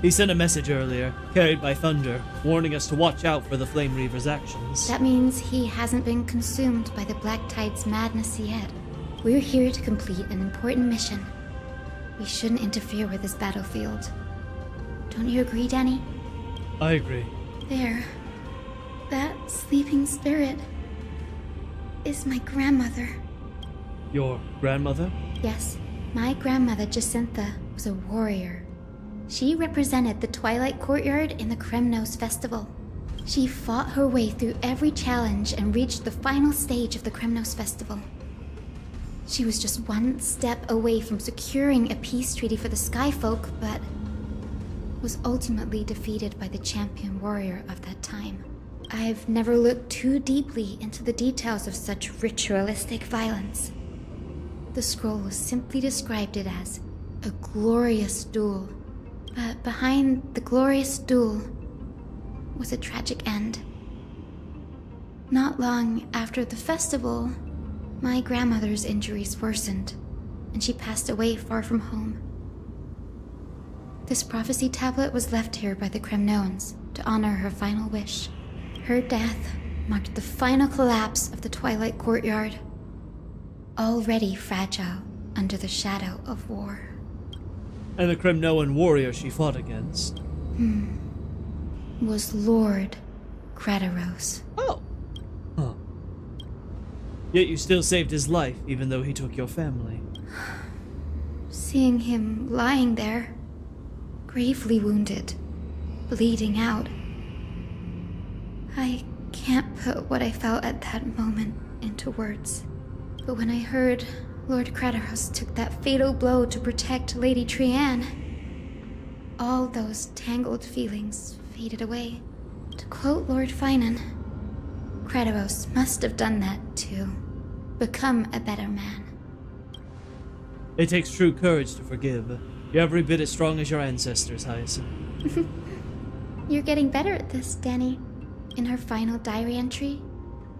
He sent a message earlier, carried by thunder, warning us to watch out for the Flame Reaver's actions. That means he hasn't been consumed by the Black Tide's madness yet. We're here to complete an important mission. We shouldn't interfere with this battlefield. Don't you agree, Danny? I agree. There. That sleeping spirit is my grandmother. Your grandmother? Yes, my grandmother Jacintha was a warrior. She represented the Twilight Courtyard in the Kremnos Festival. She fought her way through every challenge and reached the final stage of the Kremnos Festival. She was just one step away from securing a peace treaty for the Skyfolk, but was ultimately defeated by the champion warrior of that time. I've never looked too deeply into the details of such ritualistic violence. The scroll simply described it as a glorious duel. But behind the glorious duel was a tragic end. Not long after the festival, my grandmother's injuries worsened, and she passed away far from home. This prophecy tablet was left here by the Kremnoans to honor her final wish. Her death marked the final collapse of the Twilight Courtyard, already fragile under the shadow of war. And the Kremnoan warrior she fought against? Was Lord Krataros. Oh. Huh. Yet you still saved his life, even though he took your family. Seeing him lying there, gravely wounded, bleeding out, I can't put what I felt at that moment into words. But when I heard Lord Krataros took that fatal blow to protect Lady Trian, all those tangled feelings faded away. To quote Lord Finan, Krataros must have done that to become a better man. It takes true courage to forgive. You're every bit as strong as your ancestors, Hyacinth. You're getting better at this, Danny. In her final diary entry,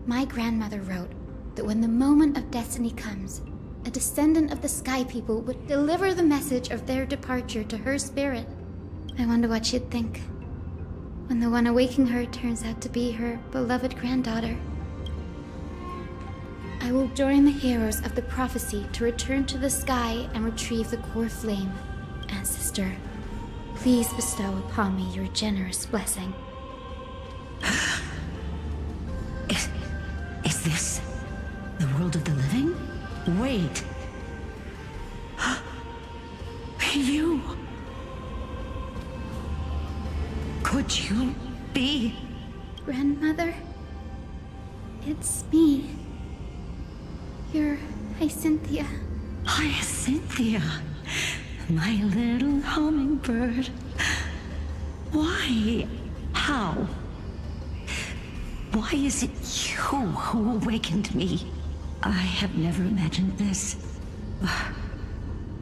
my grandmother wrote that when the moment of destiny comes, a descendant of the Sky People would deliver the message of their departure to her spirit. I wonder what she'd think when the one awaking her turns out to be her beloved granddaughter. I will join the heroes of the prophecy to return to the sky and retrieve the core flame. Ancestor, please bestow upon me your generous blessing. this the world of the living? Wait. You. Could you be? Grandmother? It's me. You're Hyacinthia. Hyacinthia, my little hummingbird. Why? How? Why is it you who awakened me? I have never imagined this.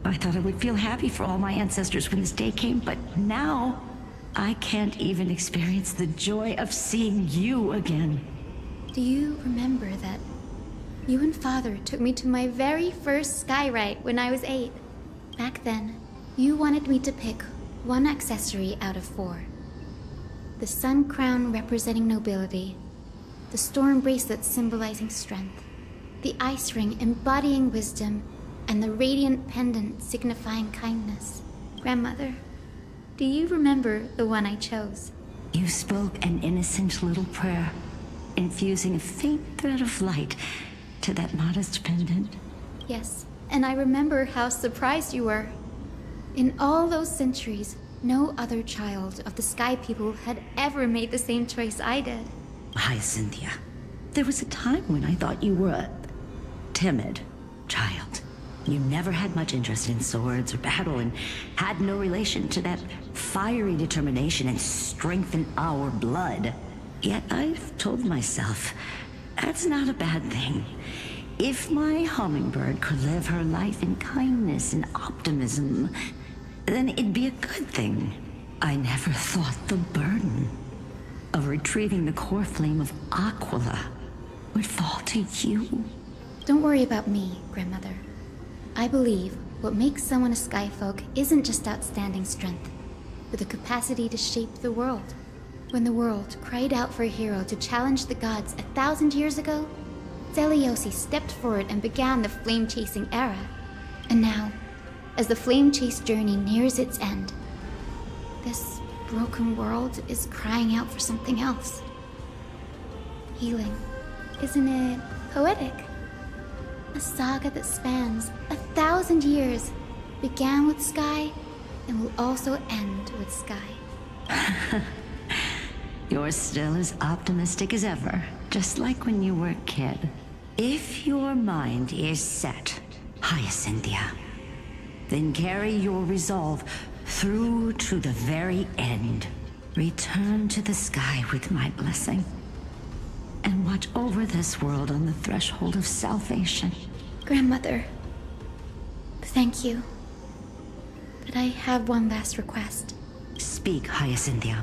I thought I would feel happy for all my ancestors when this day came, but now I can't even experience the joy of seeing you again. Do you remember that you and Father took me to my very first sky ride when I was 8? Back then, you wanted me to pick one accessory out of 4. The sun crown representing nobility, the storm bracelet symbolizing strength, the ice ring embodying wisdom, and the radiant pendant signifying kindness. Grandmother, do you remember the one I chose? You spoke an innocent little prayer, infusing a faint thread of light to that modest pendant. Yes, and I remember how surprised you were. In all those centuries, no other child of the Sky People had ever made the same choice I did. Hyacinthia, there was a time when I thought you were a timid child. You never had much interest in swords or battle and had no relation to that fiery determination and strength in our blood. Yet I've told myself, that's not a bad thing. If my hummingbird could live her life in kindness and optimism, then it'd be a good thing. I never thought the burden of retrieving the core flame of Aquila would fall to you. Don't worry about me, Grandmother. I believe what makes someone a Skyfolk isn't just outstanding strength, but the capacity to shape the world. When the world cried out for a hero to challenge the gods 1,000 years ago, Zeliosi stepped forward and began the flame-chasing era. And now, as the flame-chase journey nears its end, this broken world is crying out for something else. Healing. Isn't it poetic? A saga that spans 1,000 years, began with Sky, and will also end with Sky. You're still as optimistic as ever, just like when you were a kid. If your mind is set, Hyacinthia, then carry your resolve through to the very end. Return to the sky with my blessing, and watch over this world on the threshold of salvation. Grandmother, thank you. But I have one last request. Speak, Hyacinthia.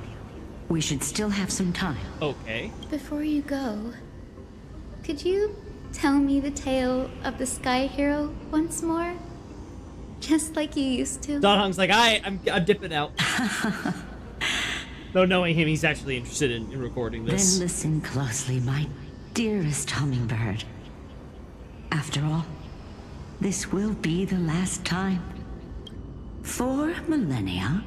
We should still have some time. Okay. Before you go, could you tell me the tale of the Sky Hero once more? Just like you used to. Don Hong's like, I'm dipping out. Though knowing him, he's actually interested in recording this. Then listen closely, my dearest hummingbird. After all, this will be the last time. For millennia,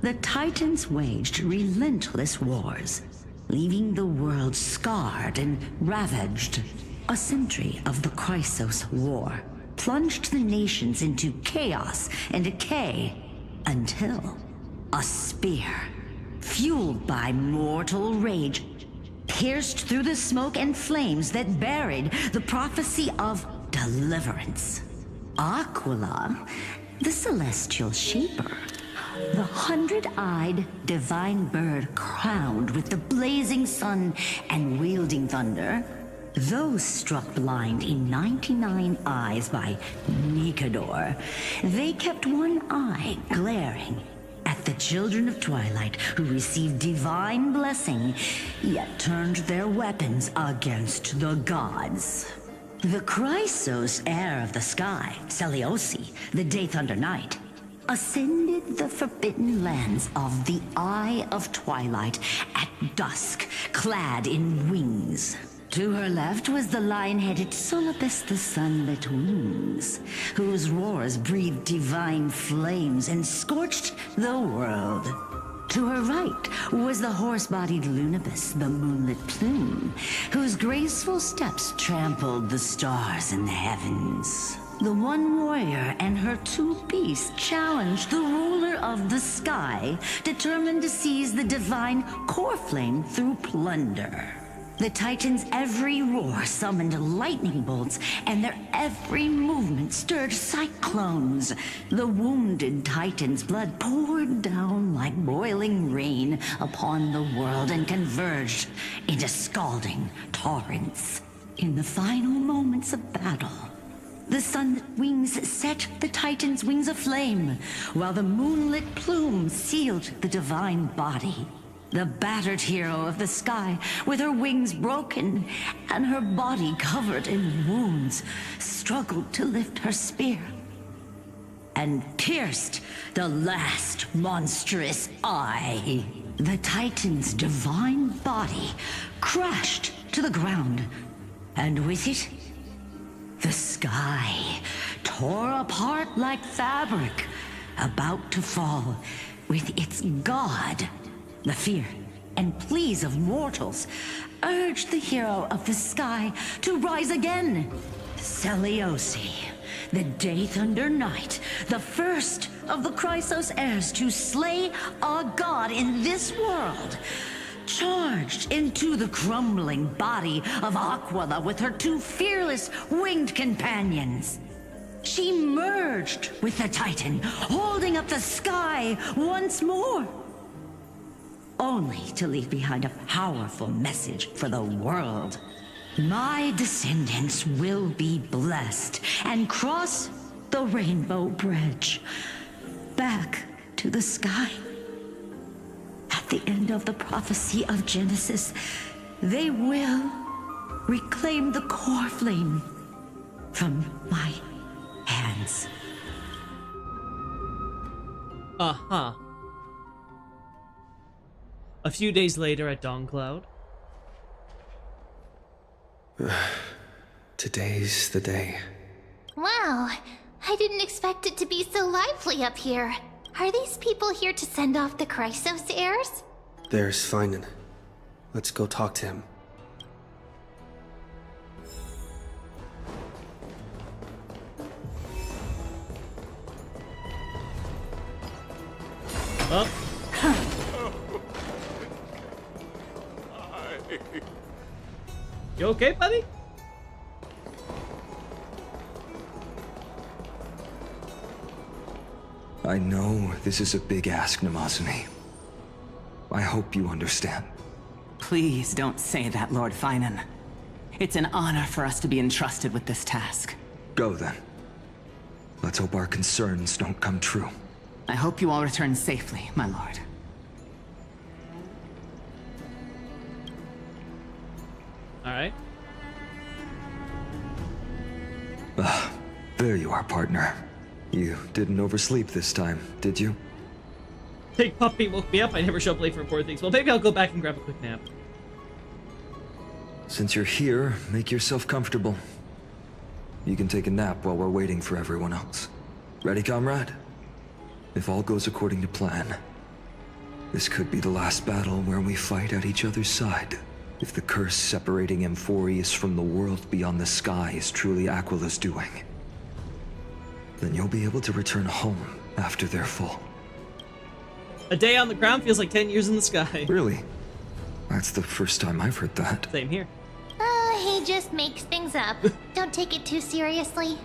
the Titans waged relentless wars, leaving the world scarred and ravaged. A century of the Chrysos War plunged the nations into chaos and decay until a spear, fueled by mortal rage, pierced through the smoke and flames that buried the prophecy of deliverance. Aquila, the celestial shaper, the 100-eyed divine bird crowned with the blazing sun and wielding thunder, those struck blind in 99 eyes by Nikador, they kept one eye glaring at the children of Twilight who received divine blessing, yet turned their weapons against the gods. The Chrysos heir of the sky, Seliosi, the Day Thunder Knight, ascended the forbidden lands of the Eye of Twilight at dusk, clad in wings. To her left was the lion-headed Solibus the Sunlit Wings, whose roars breathed divine flames and scorched the world. To her right was the horse-bodied Lunibus, the moonlit plume, whose graceful steps trampled the stars in the heavens. The one warrior and her two beasts challenged the ruler of the sky, determined to seize the divine core flame through plunder. The Titan's every roar summoned lightning bolts, and their every movement stirred cyclones. The wounded Titan's blood poured down like boiling rain upon the world and converged into scalding torrents. In the final moments of battle, the sunlit wings set the Titan's wings aflame, while the moonlit plume sealed the divine body. The battered hero of the sky, with her wings broken and her body covered in wounds, struggled to lift her spear and pierced the last monstrous eye. The Titan's divine body crashed to the ground, and with it, the sky tore apart like fabric, about to fall with its god. The fear and pleas of mortals urged the hero of the sky to rise again. Seliosi, the Day Thunder Knight, the first of the Chrysos heirs to slay a god in this world, charged into the crumbling body of Aquila with her two fearless winged companions. She merged with the Titan, holding up the sky once more, only to leave behind a powerful message for the world. My descendants will be blessed and cross the Rainbow Bridge back to the sky. At the end of the prophecy of Genesis, they will reclaim the core flame from my hands. Uh-huh. A few days later at Dawncloud. Today's the day. Wow, I didn't expect it to be so lively up here. Are these people here to send off the Chrysos heirs? There's Finan. Let's go talk to him. Up. You okay, buddy? I know this is a big ask, Namazani. I hope you understand. Please don't say that, Lord Finan. It's an honor for us to be entrusted with this task. Go then. Let's hope our concerns don't come true. I hope you all return safely, my lord. Alright. Ah, there you are, partner. You didn't oversleep this time, did you? Big puppy woke me up. I never show up late for important things. Well, maybe I'll go back and grab a quick nap. Since you're here, make yourself comfortable. You can take a nap while we're waiting for everyone else. Ready, comrade? If all goes according to plan, this could be the last battle where we fight at each other's side. If the curse separating Amphorius from the world beyond the sky is truly Aquila's doing, then you'll be able to return home after they're full. A day on the ground feels like 10 years in the sky. Really? That's the first time I've heard that. Same here. He just makes things up. Don't take it too seriously.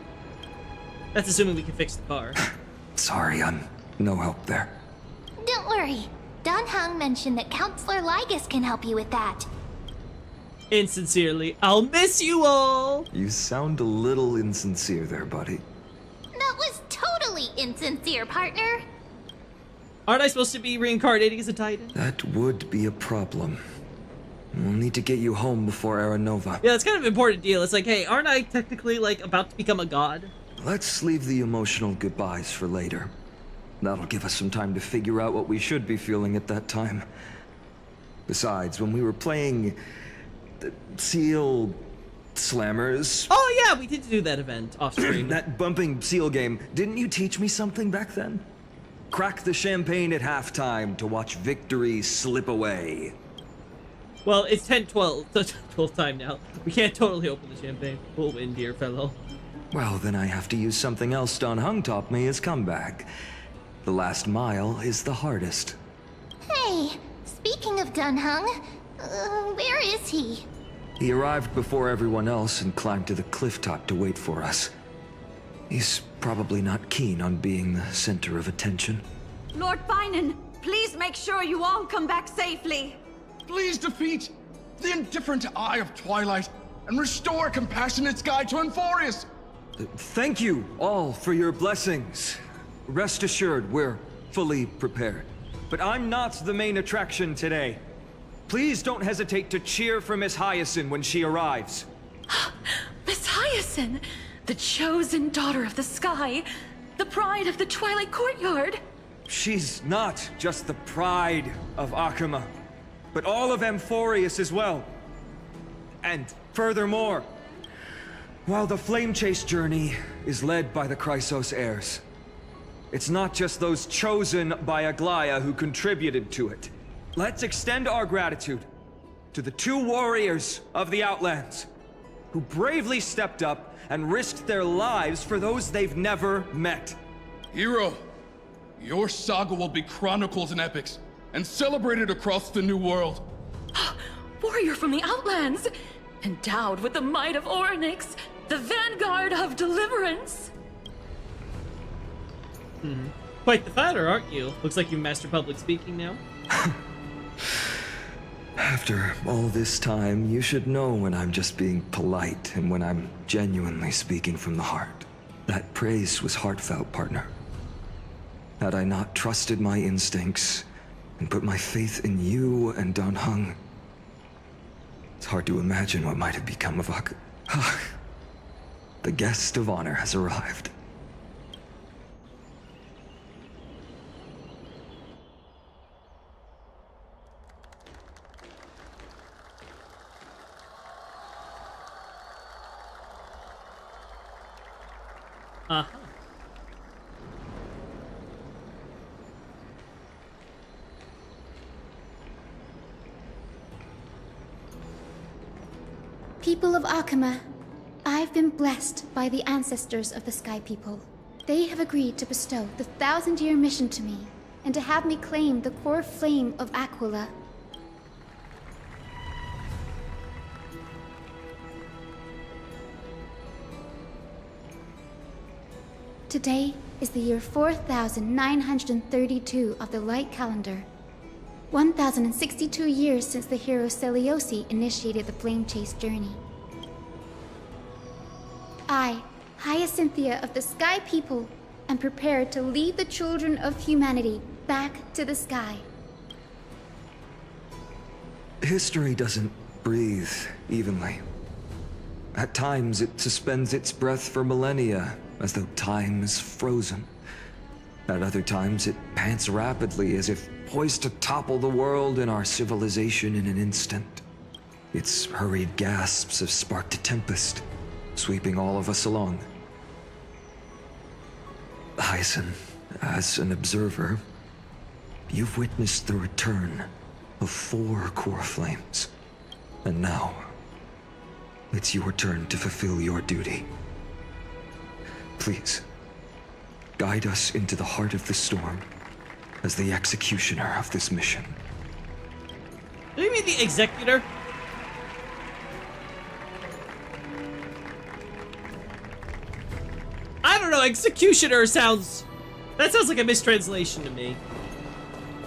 That's assuming we can fix the car. Sorry, I'm no help there. Don't worry. Don Hung mentioned that Counselor Lygus can help you with that. Insincerely, I'll miss you all! You sound a little insincere there, buddy. That was totally insincere, partner. Aren't I supposed to be reincarnating as a Titan? That would be a problem. We'll need to get you home before Aranova. Yeah, it's kind of an important deal. It's like, hey, aren't I technically, like, about to become a god? Let's leave the emotional goodbyes for later. That'll give us some time to figure out what we should be feeling at that time. Besides, when we were playing the Seal Slammers... Oh yeah, we did do that event off screen. That bumping seal game. Didn't you teach me something back then? crack the champagne at halftime to watch victory slip away. Well, it's 10:12. It's 12th time now. We can't totally open the champagne. We'll win, dear fellow. Well, then I have to use something else Don Hung taught me as comeback. The last mile is the hardest. Hey, speaking of Dunhung, where is he? He arrived before everyone else and climbed to the cliff top to wait for us. He's probably not keen on being the center of attention. Lord Finan, please make sure you all come back safely. Please defeat the indifferent Eye of Twilight and restore a compassionate sky to Emphorius. Thank you all for your blessings. Rest assured, we're fully prepared. But I'm not the main attraction today. Please don't hesitate to cheer for Miss Hyacinth when she arrives. Miss Hyacinth, the chosen daughter of the sky, the pride of the Twilight Courtyard. She's not just the pride of Akama, but all of Emphorius as well. And furthermore, while the Flame Chase journey is led by the Chrysos heirs, it's not just those chosen by Aglaya who contributed to it. Let's extend our gratitude to the 2 warriors of the Outlands who bravely stepped up and risked their lives for those they've never met. Hero, your saga will be chronicled in epics and celebrated across the New World. Warrior from the Outlands, endowed with the might of Orynyx, the vanguard of deliverance. Quite the fighter, aren't you? Looks like you mastered public speaking now. After all this time, you should know when I'm just being polite and when I'm genuinely speaking from the heart. That praise was heartfelt, partner. Had I not trusted my instincts and put my faith in you and Don Hung, it's hard to imagine what might have become of Ak. The guest of honor has arrived. People of Akama, I've been blessed by the ancestors of the Sky People. They have agreed to bestow the 1,000-year mission to me, and to have me claim the core flame of Aquila. Today is the year 4932 of the Light Calendar. 1,062 years since the hero Seliosi initiated the Flame Chase journey. I, Hyacinthia of the Sky People, am prepared to lead the children of humanity back to the sky. History doesn't breathe evenly. At times, it suspends its breath for millennia, as though time is frozen. At other times, it pants rapidly, as if poised to topple the world and our civilization in an instant. Its hurried gasps have sparked a tempest, sweeping all of us along. Hyacinth, as an observer, you've witnessed the return of 4 core flames. And now, it's your turn to fulfill your duty. Please, guide us into the heart of the storm as the executioner of this mission. Do you mean the executor? I don't know, executioner sounds... That sounds like a mistranslation to me.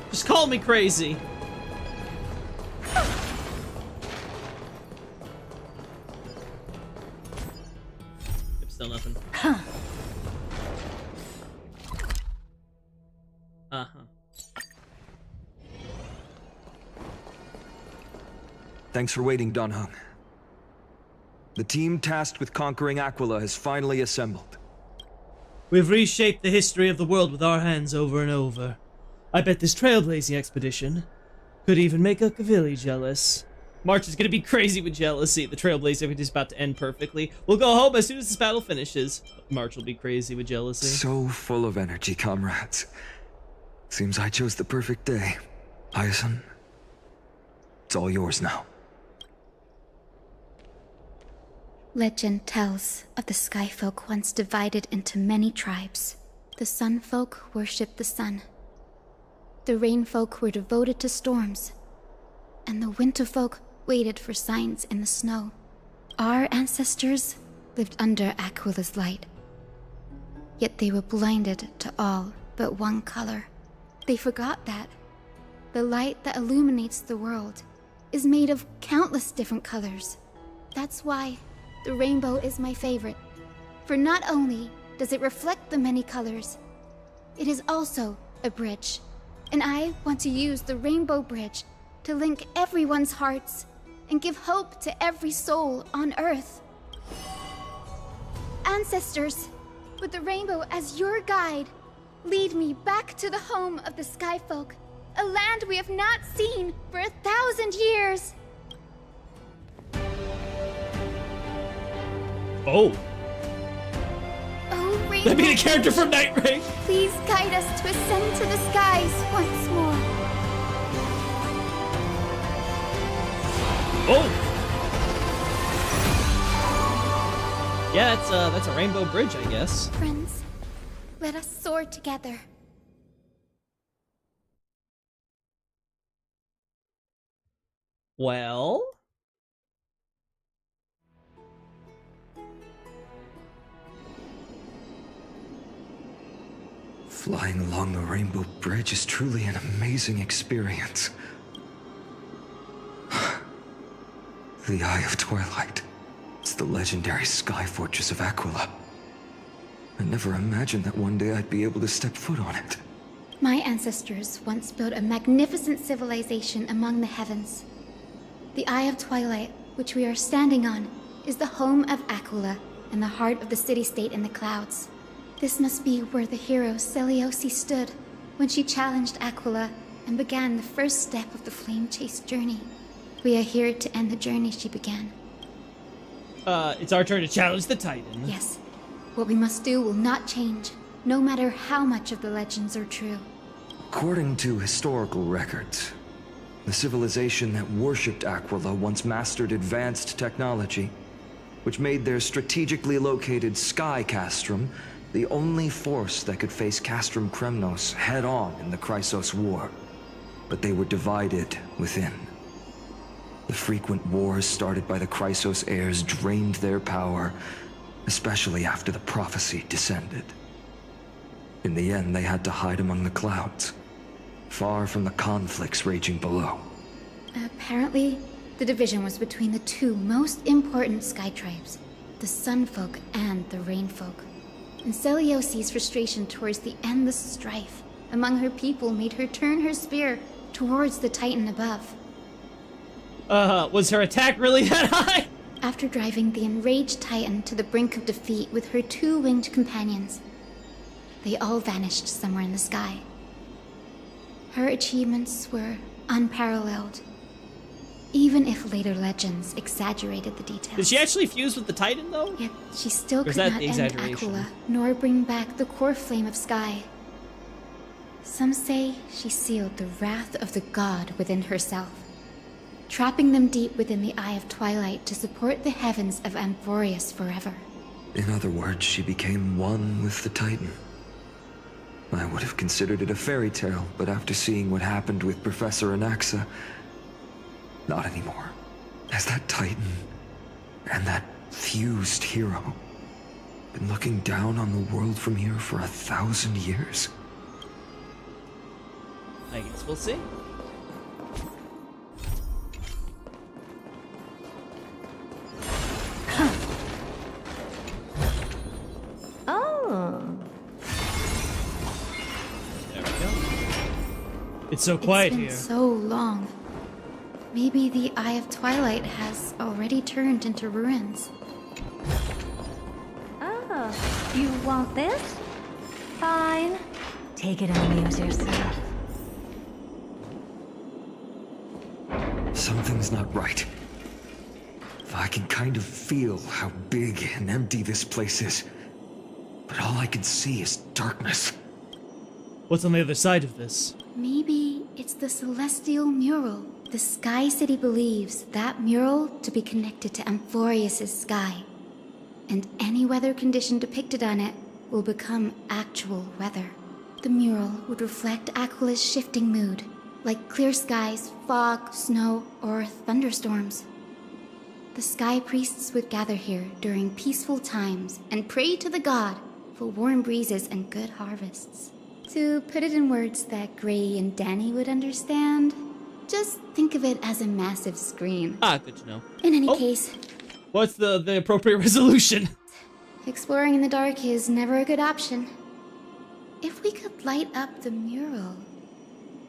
Just call me crazy. Still nothing. Thanks for waiting, Don Hung. The team tasked with conquering Aquila has finally assembled. We've reshaped the history of the world with our hands over and over. I bet this trailblazing expedition could even make Ukavili jealous. March is gonna be crazy with jealousy. The trailblazing is about to end perfectly. We'll go home as soon as this battle finishes. March will be crazy with jealousy. So full of energy, comrades. Seems I chose the perfect day. Hyacinth, it's all yours now. Legend tells of the Sky Folk once divided into many tribes. The Sun Folk worshipped the sun. The Rain Folk were devoted to storms. And the Winter Folk waited for signs in the snow. Our ancestors lived under Aquila's light. Yet they were blinded to all but one color. They forgot that the light that illuminates the world is made of countless different colors. That's why the rainbow is my favorite. For not only does it reflect the many colors, it is also a bridge. And I want to use the Rainbow Bridge to link everyone's hearts and give hope to every soul on Earth. Ancestors, with the rainbow as your guide, lead me back to the home of the Sky Folk, a land we have not seen for 1,000 years. Oh. Oh, Rainbow. That'd be the character from Night Rain. Please guide us to ascend to the skies once more. Oh. Yeah, that's a rainbow bridge, I guess. Friends, let us soar together. Well. Flying along the Rainbow Bridge is truly an amazing experience. The Eye of Twilight. It's the legendary sky fortress of Aquila. I never imagined that one day I'd be able to step foot on it. My ancestors once built a magnificent civilization among the heavens. The Eye of Twilight, which we are standing on, is the home of Aquila and the heart of the city-state in the clouds. This must be where the hero Selioci stood when she challenged Aquila and began the first step of the flame chase journey. We are here to end the journey she began. It's our turn to challenge the Titan. Yes. What we must do will not change, no matter how much of the legends are true. According to historical records, the civilization that worshipped Aquila once mastered advanced technology, which made their strategically located Sky Castrum the only force that could face Castrum Kremnos head-on in the Chrysos War. But they were divided within. The frequent wars started by the Chrysos heirs drained their power, especially after the prophecy descended. In the end, they had to hide among the clouds, far from the conflicts raging below. Apparently, the division was between the two most important sky tribes, the Sun Folk and the Rain Folk. And Seliosi's frustration towards the endless strife among her people made her turn her spear towards the Titan above. Was her attack really that high? After driving the enraged Titan to the brink of defeat with her two winged companions, they all vanished somewhere in the sky. Her achievements were unparalleled, even if later legends exaggerated the details. Did she actually fuse with the Titan, though? Yet she still could that not the end exaggeration? Aquila, nor bring back the core flame of sky. Some say she sealed the wrath of the god within herself, trapping them deep within the Eye of Twilight to support the heavens of Amphorius forever. In other words, she became one with the Titan. I would have considered it a fairy tale, but after seeing what happened with Professor Anaxa, not anymore. Has that Titan and that fused hero been looking down on the world from here for 1,000 years? I guess we'll see. Oh. There we go. It's so quiet here. It's been so long. Maybe the Eye of Twilight has already turned into ruins. Oh, you want this? Fine. Take it and amuse yourself. Something's not right. I can kind of feel how big and empty this place is, but all I can see is darkness. What's on the other side of this? Maybe it's the celestial mural. The Sky City believes that mural to be connected to Amphorius' sky. And any weather condition depicted on it will become actual weather. The mural would reflect Aquila's shifting mood, like clear skies, fog, snow, or thunderstorms. The Sky Priests would gather here during peaceful times and pray to the god for warm breezes and good harvests. To put it in words that Gray and Danny would understand, just think of it as a massive screen. Ah, good to know. In any case... What's the appropriate resolution? Exploring in the dark is never a good option. If we could light up the mural,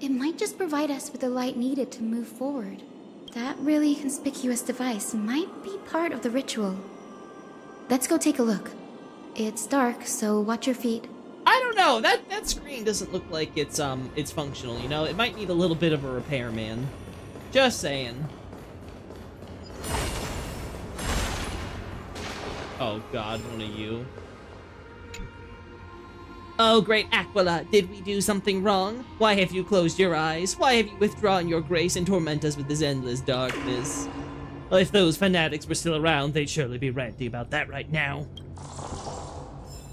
it might just provide us with the light needed to move forward. That really conspicuous device might be part of the ritual. Let's go take a look. It's dark, so watch your feet. I don't know. That screen doesn't look like it's functional, you know? It might need a little bit of a repair, man. Just saying. Oh god, one of you. Oh, great Aquila, did we do something wrong? Why have you closed your eyes? Why have you withdrawn your grace and torment us with this endless darkness? Well, if those fanatics were still around, they'd surely be ranting about that right now.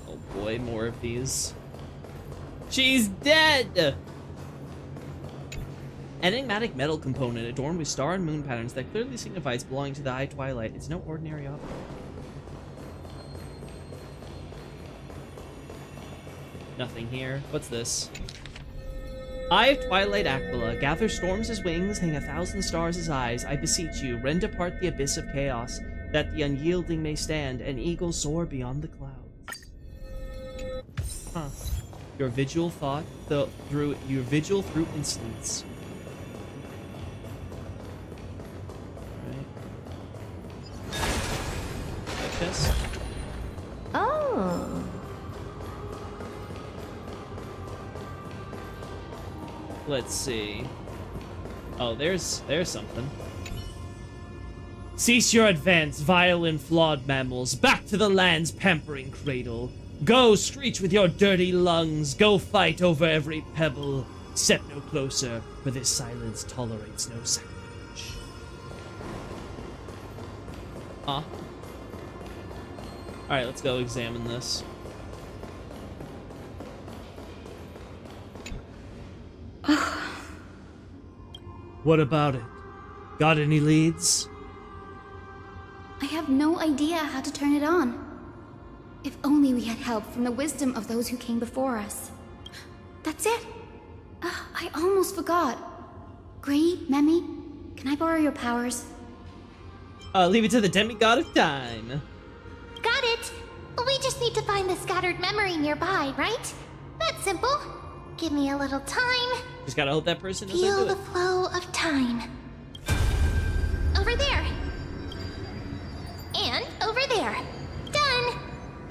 Oh boy, more of these. She's dead! Enigmatic metal component adorned with star and moon patterns that clearly signifies belonging to the High Twilight. It's no ordinary object. Nothing here. What's this? Eye of Twilight Aquila, gather storms as wings, hang 1,000 stars as eyes. I beseech you, rend apart the abyss of chaos, that the unyielding may stand, and eagles soar beyond the clouds. Huh. Your vigil through instance. Right. Like this. Oh. Let's see. Oh, there's something. Cease your advance, vile and flawed mammals. Back to the land's pampering cradle. Go, screech with your dirty lungs. Go fight over every pebble. Step no closer, for this silence tolerates no sacrilege. Huh? Alright, let's go examine this. What about it? Got any leads? I have no idea how to turn it on. If only we had help from the wisdom of those who came before us. That's it. I almost forgot. Gray, Memi, can I borrow your powers? Leave it to the demigod of time. Got it! We just need to find the scattered memory nearby, right? That's simple. Give me a little time. Just gotta hope that person knows how to Feel do the it. flow of time. Over there. And over there. Done!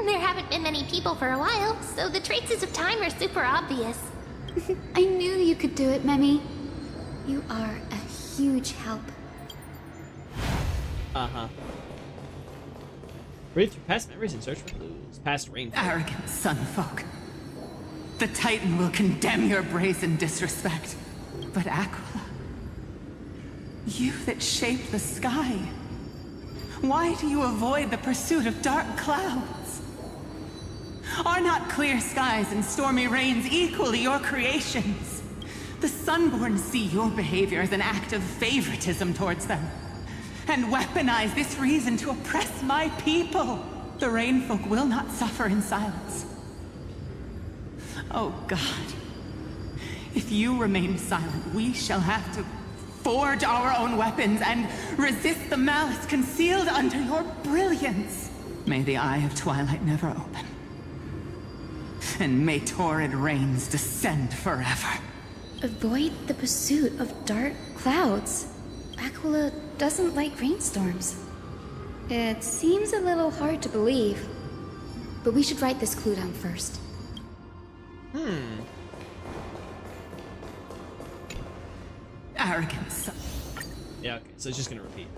There haven't been many people for a while, so the traces of time are super obvious. I knew you could do it, Memi. You are a huge help. Uh-huh. Read through past memories and search for clues. Past rainfall. Arrogant sunfolk. The Titan will condemn your brazen disrespect. But Aquila, you that shape the sky, why do you avoid the pursuit of dark clouds? Are not clear skies and stormy rains equally your creations? The Sunborn see your behavior as an act of favoritism towards them, and weaponize this reason to oppress my people. The Rainfolk will not suffer in silence. Oh God, if you remain silent, we shall have to forge our own weapons and resist the malice concealed under your brilliance. May the Eye of Twilight never open, and may torrid rains descend forever. Avoid the pursuit of dark clouds. Aquila doesn't like rainstorms. It seems a little hard to believe, but we should write this clue down first. Arrogance. Yeah, okay, so it's just gonna repeat.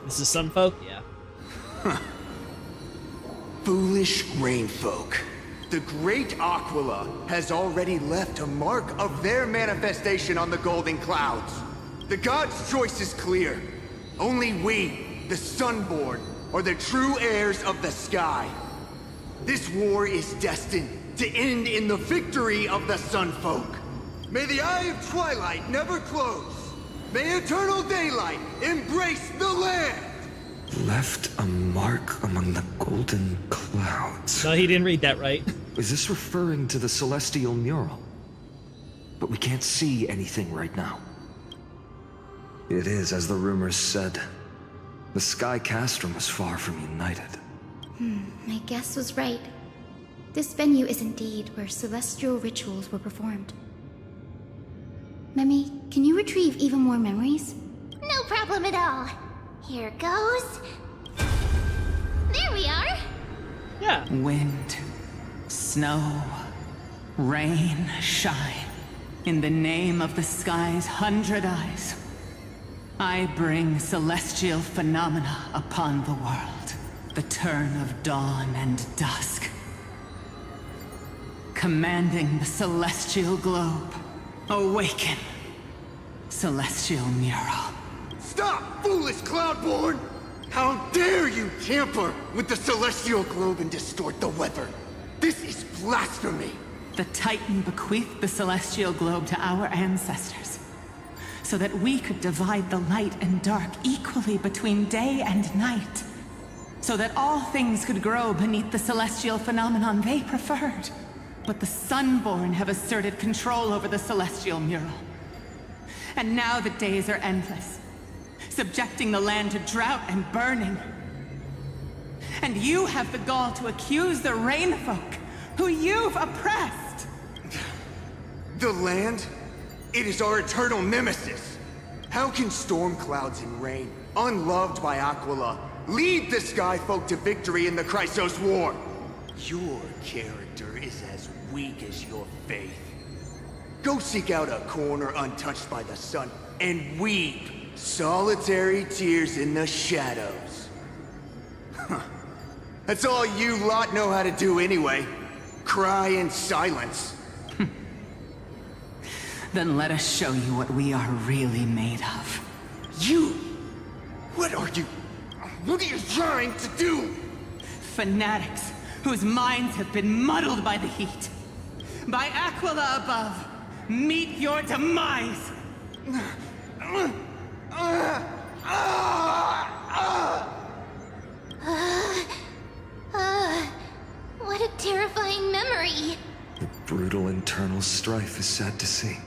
This is Sunfolk? Yeah. Foolish rainfolk. The great Aquila has already left a mark of their manifestation on the golden clouds. The gods' choice is clear. Only we, the Sunborn, are the true heirs of the sky. This war is destined to end in the victory of the Sunfolk. May the Eye of Twilight never close. May eternal daylight embrace the land! Left a mark among the golden clouds. No, he didn't read that right. Is this referring to the celestial mural? But we can't see anything right now. It is, as the rumors said. The Sky Castrum was far from united. My guess was right. This venue is indeed where celestial rituals were performed. Memi, can you retrieve even more memories? No problem at all. Here goes. There we are. Yeah. Wind, snow, rain, shine. In the name of the sky's 100 eyes, I bring celestial phenomena upon the world. The turn of dawn and dusk. Commanding the celestial globe. Awaken, celestial mural. Stop, foolish Cloudborn! How dare you tamper with the celestial globe and distort the weather? This is blasphemy! The Titan bequeathed the celestial globe to our ancestors, so that we could divide the light and dark equally between day and night, so that all things could grow beneath the celestial phenomenon they preferred. But the Sunborn have asserted control over the celestial mural. And now the days are endless, subjecting the land to drought and burning. And you have the gall to accuse the Rainfolk, who you've oppressed! The land? It is our eternal nemesis. How can storm clouds and rain, unloved by Aquila, lead the Skyfolk to victory in the Chrysos War? Your character is as weak as your faith. Go seek out a corner untouched by the sun and weep solitary tears in the shadows. That's all you lot know how to do anyway. Cry in silence. Then let us show you what we are really made of. You? What are you trying to do? Fanatics whose minds have been muddled by the heat. By Aquila above, meet your demise! What a terrifying memory. The brutal internal strife is sad to see.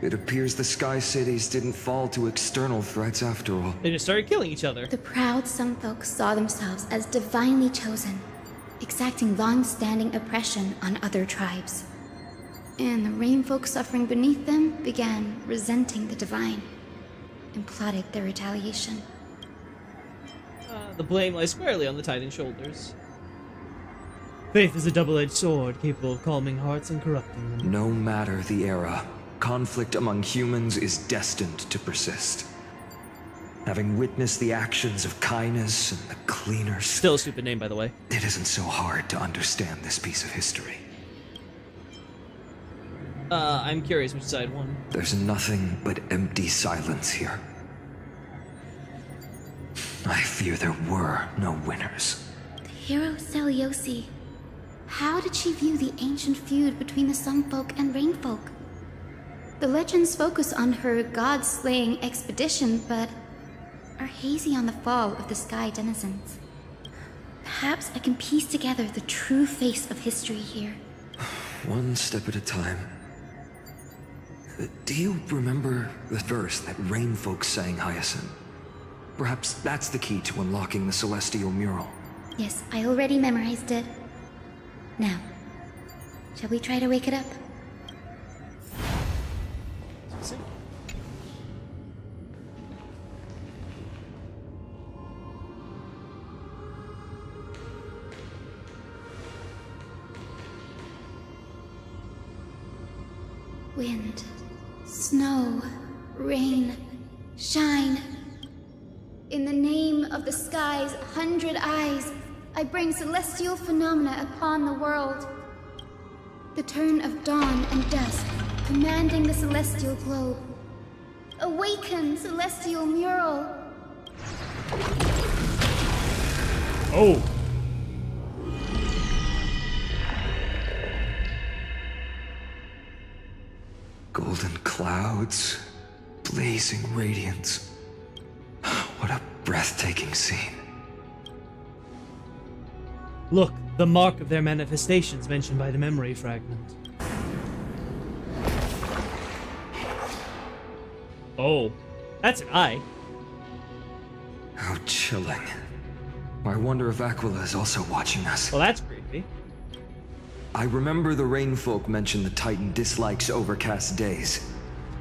It appears the Sky Cities didn't fall to external threats after all. They just started killing each other. The proud Sunfolk saw themselves as divinely chosen, exacting long-standing oppression on other tribes. And the Rainfolk suffering beneath them began resenting the divine and plotted their retaliation. The blame lies squarely on the Titan's shoulders. Faith is a double-edged sword, capable of calming hearts and corrupting them. No matter the era, conflict among humans is destined to persist. Having witnessed the actions of Kindness and the Cleaners... Still a stupid name, by the way. It isn't so hard to understand this piece of history. I'm curious which side won. There's nothing but empty silence here. I fear there were no winners. The hero Seliosi. How did she view the ancient feud between the Sunfolk and Rainfolk? The legends focus on her god-slaying expedition, but are hazy on the fall of the Sky Denizens. Perhaps I can piece together the true face of history here. One step at a time. Do you remember the verse that Rainfolk sang, Hyacinth? Perhaps that's the key to unlocking the celestial mural. Yes, I already memorized it. Now, shall we try to wake it up? Wind, snow, rain, shine. In the name of the sky's 100 eyes, I bring celestial phenomena upon the world. The turn of dawn and dusk, commanding the celestial globe. Awaken, celestial mural! Oh. Golden clouds, blazing radiance. What a breathtaking scene. Look, the mark of their manifestations mentioned by the memory fragment. Oh, that's an eye. How chilling. I wonder if Aquila is also watching us. Well, that's creepy. I remember the Rainfolk mentioned the Titan dislikes overcast days.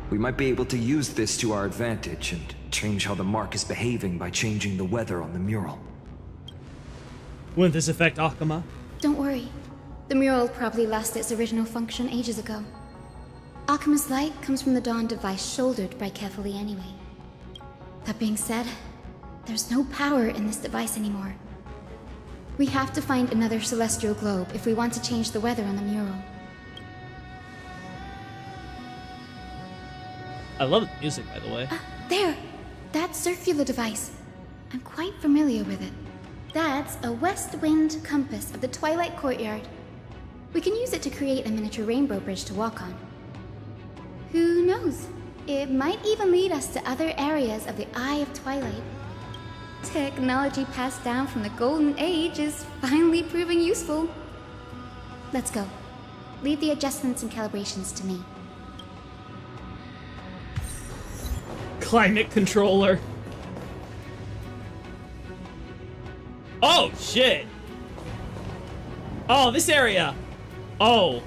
We might be able to use this to our advantage and change how the mark is behaving by changing the weather on the mural. Wouldn't this affect Akama? Don't worry. The mural probably lost its original function ages ago. Akama's light comes from the dawn device shouldered by Kefali anyway. That being said, there's no power in this device anymore. We have to find another celestial globe if we want to change the weather on the mural. I love the music, by the way. There! That circular device. I'm quite familiar with it. That's a west wind compass of the Twilight Courtyard. We can use it to create a miniature rainbow bridge to walk on. Who knows? It might even lead us to other areas of the Eye of Twilight. Technology passed down from the Golden Age is finally proving useful. Let's go. Leave the adjustments and calibrations to me. Climate controller. Oh, shit. Oh, this area. Oh,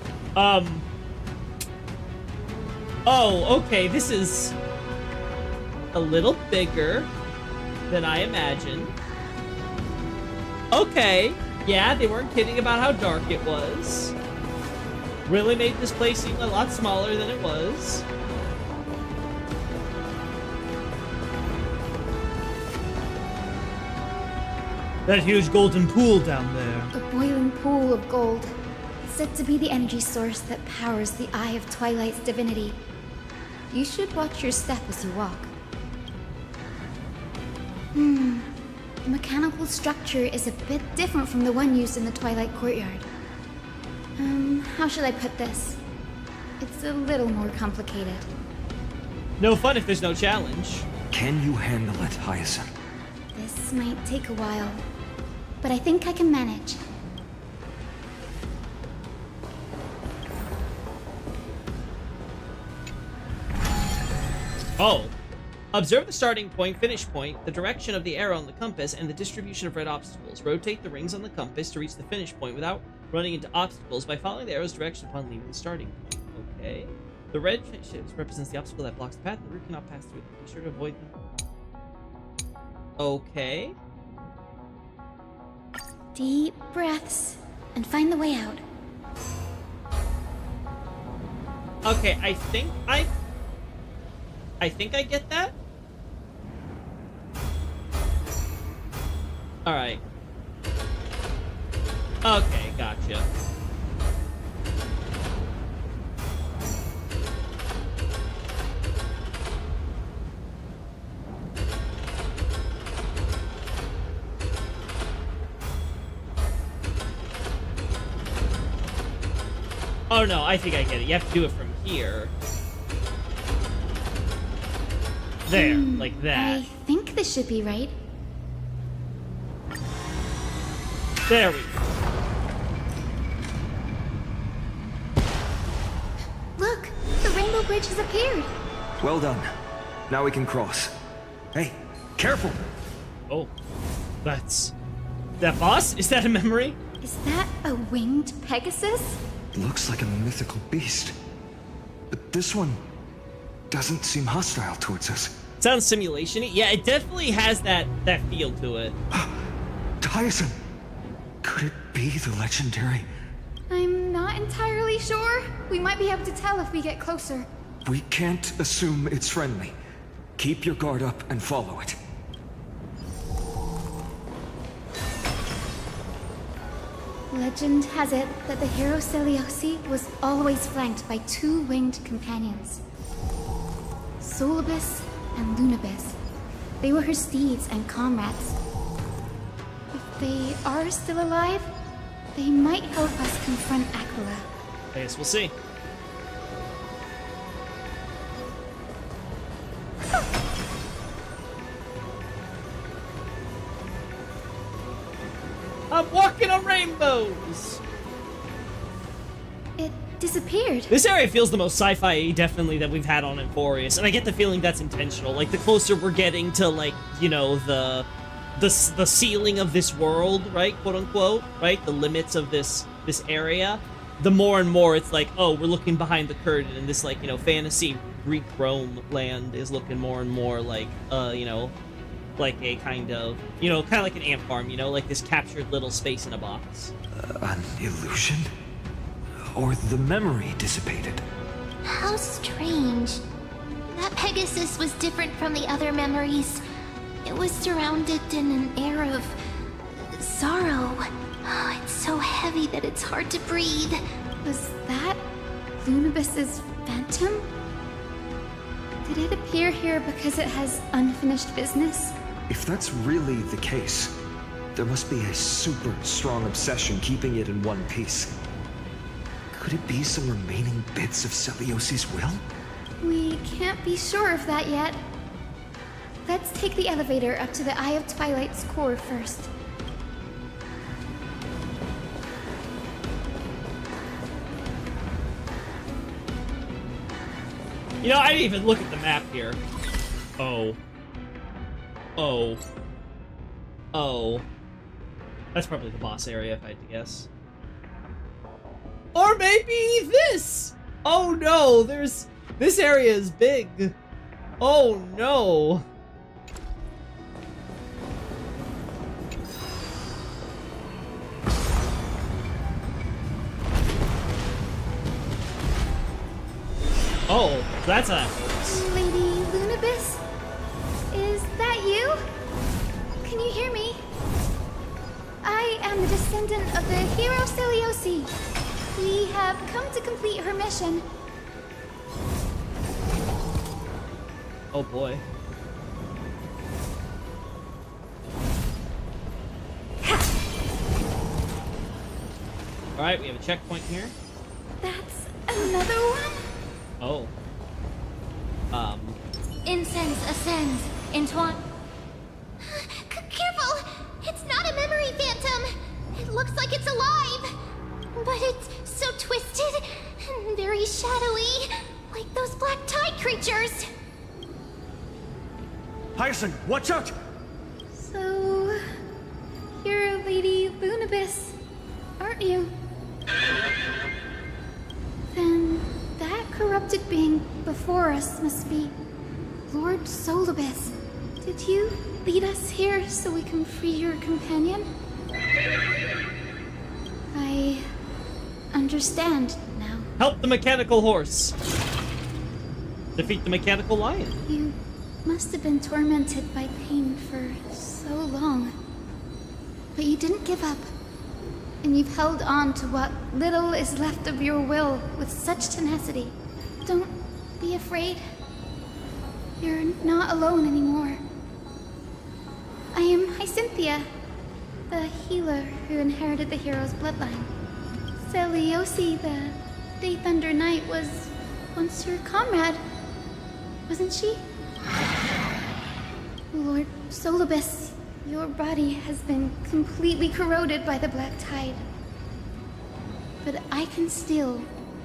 Oh, okay, this is a little bigger than I imagined. Okay, yeah, they weren't kidding about how dark it was. Really made this place seem a lot smaller than it was. That huge golden pool down there. A boiling pool of gold, said to be the energy source that powers the Eye of Twilight's divinity. You should watch your step as you walk. The mechanical structure is a bit different from the one used in the Twilight Courtyard. How should I put this? It's a little more complicated. No fun if there's no challenge. Can you handle it, Hyacinth? This might take a while, but I think I can manage. Oh. Observe the starting point, finish point, the direction of the arrow on the compass, and the distribution of red obstacles. Rotate the rings on the compass to reach the finish point without running into obstacles by following the arrow's direction upon leaving the starting point. Okay. The red ships represents the obstacle that blocks the path. The route cannot pass through them. Be sure to avoid them. Okay. Deep breaths and find the way out. Okay, I think I get that. Alright. Okay, gotcha. Oh no, I think I get it. You have to do it from here. There, like that. I think this should be right. There we go. Look, the rainbow bridge has appeared. Well done. Now we can cross. Hey, careful! Oh, that's... That boss? Is that a memory? Is that a winged Pegasus? Looks like a mythical beast. But this one doesn't seem hostile towards us. Sounds simulation-y. Yeah, it definitely has that feel to it. Hyacinth! Could it be the legendary? I'm not entirely sure. We might be able to tell if we get closer. We can't assume it's friendly. Keep your guard up and follow it. Legend has it that the hero Celiosi was always flanked by two winged companions, Solibus and Lunabis. They were her steeds and comrades. If they are still alive, they might help us confront Aquila. I guess we'll see. I'm walking on rainbows! It disappeared. This area feels the most sci-fi definitely that we've had on Emphorius, and I get the feeling that's intentional. Like, the closer we're getting to, like, you know, the ceiling of this world, right, quote unquote, right, the limits of this area, the more and more it's like, oh, we're looking behind the curtain, and this, like, you know, fantasy Greek Rome land is looking more and more like, you know, like a kind of, you know, kind of like an ant farm, you know, like this captured little space in a box. An illusion? Or the memory dissipated? How strange. That Pegasus was different from the other memories. It was surrounded in an air of sorrow. Oh, it's so heavy that it's hard to breathe. Was that Lunabis's phantom? Did it appear here because it has unfinished business? If that's really the case, there must be a super strong obsession keeping it in one piece. Could it be some remaining bits of Celiosi's will? We can't be sure of that yet. Let's take the elevator up to the Eye of Twilight's core first. You know, I didn't even look at the map here. Oh. Oh. Oh. That's probably the boss area, if I had to guess. Or maybe this! Oh no, this area is big. Oh no. Oh, that's how that works. Lady Lunabis? Is that you? Can you hear me? I am the descendant of the hero Celiosi. We have come to complete her mission. Oh boy. Alright, we have a checkpoint here. That's another one? Oh. Incense ascends. Entwine. Careful! It's not a memory phantom! It looks like it's alive! But it's so twisted and very shadowy, like those black tide creatures. Hyacinth, watch out! So, you're Lady Lunabis, aren't you? Then that corrupted being before us must be Lord Solibus. Did you lead us here so we can free your companion? I understand now. Help the mechanical horse. Defeat the mechanical lion. You must have been tormented by pain for so long. But you didn't give up. And you've held on to what little is left of your will with such tenacity. Don't be afraid. You're not alone anymore. I am Hyacinthia, the healer who inherited the hero's bloodline. Celiosi, the Day Thunder Knight, was once your comrade, wasn't she? Lord Solibus, your body has been completely corroded by the black tide. But I can still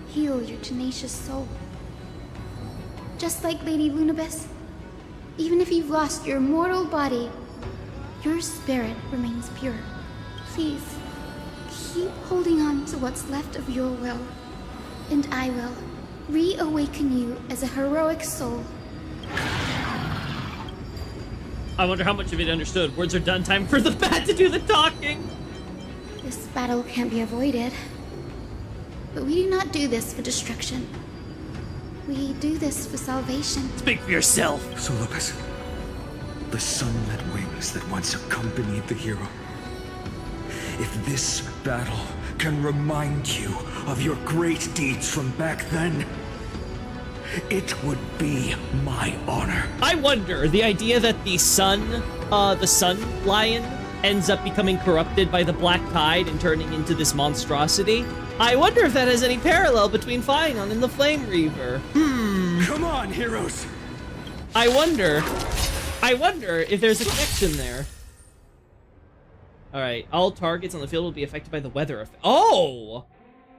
heal your tenacious soul. Just like Lady Lunabis, even if you've lost your mortal body, your spirit remains pure. Please, keep holding on to what's left of your will, and I will reawaken you as a heroic soul. I wonder how much of it understood. Words are done. Time for the bat to do the talking. This battle can't be avoided. But we do not do this for destruction. We do this for salvation. Speak for yourself. Solibus, the sun-lit wings that once accompanied the hero. If this battle can remind you of your great deeds from back then, it would be my honor. I wonder, the idea that the sun lion ends up becoming corrupted by the black tide and turning into this monstrosity. I wonder if that has any parallel between Finon and the Flame Reaver. Come on, heroes. I wonder if there's a connection there. Alright, all targets on the field will be affected by the weather effect. Oh!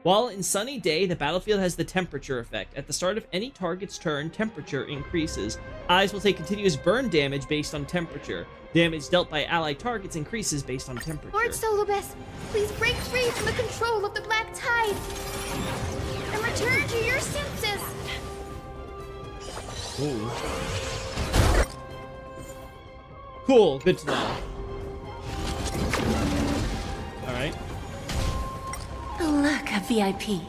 While in sunny day, the battlefield has the temperature effect. At the start of any target's turn, temperature increases. Allies will take continuous burn damage based on temperature. Damage dealt by allied targets increases based on temperature. Lord Solobes, please break free from the control of the black tide and return to your senses. Ooh. Cool, good to know. Alright. Look, a VIP.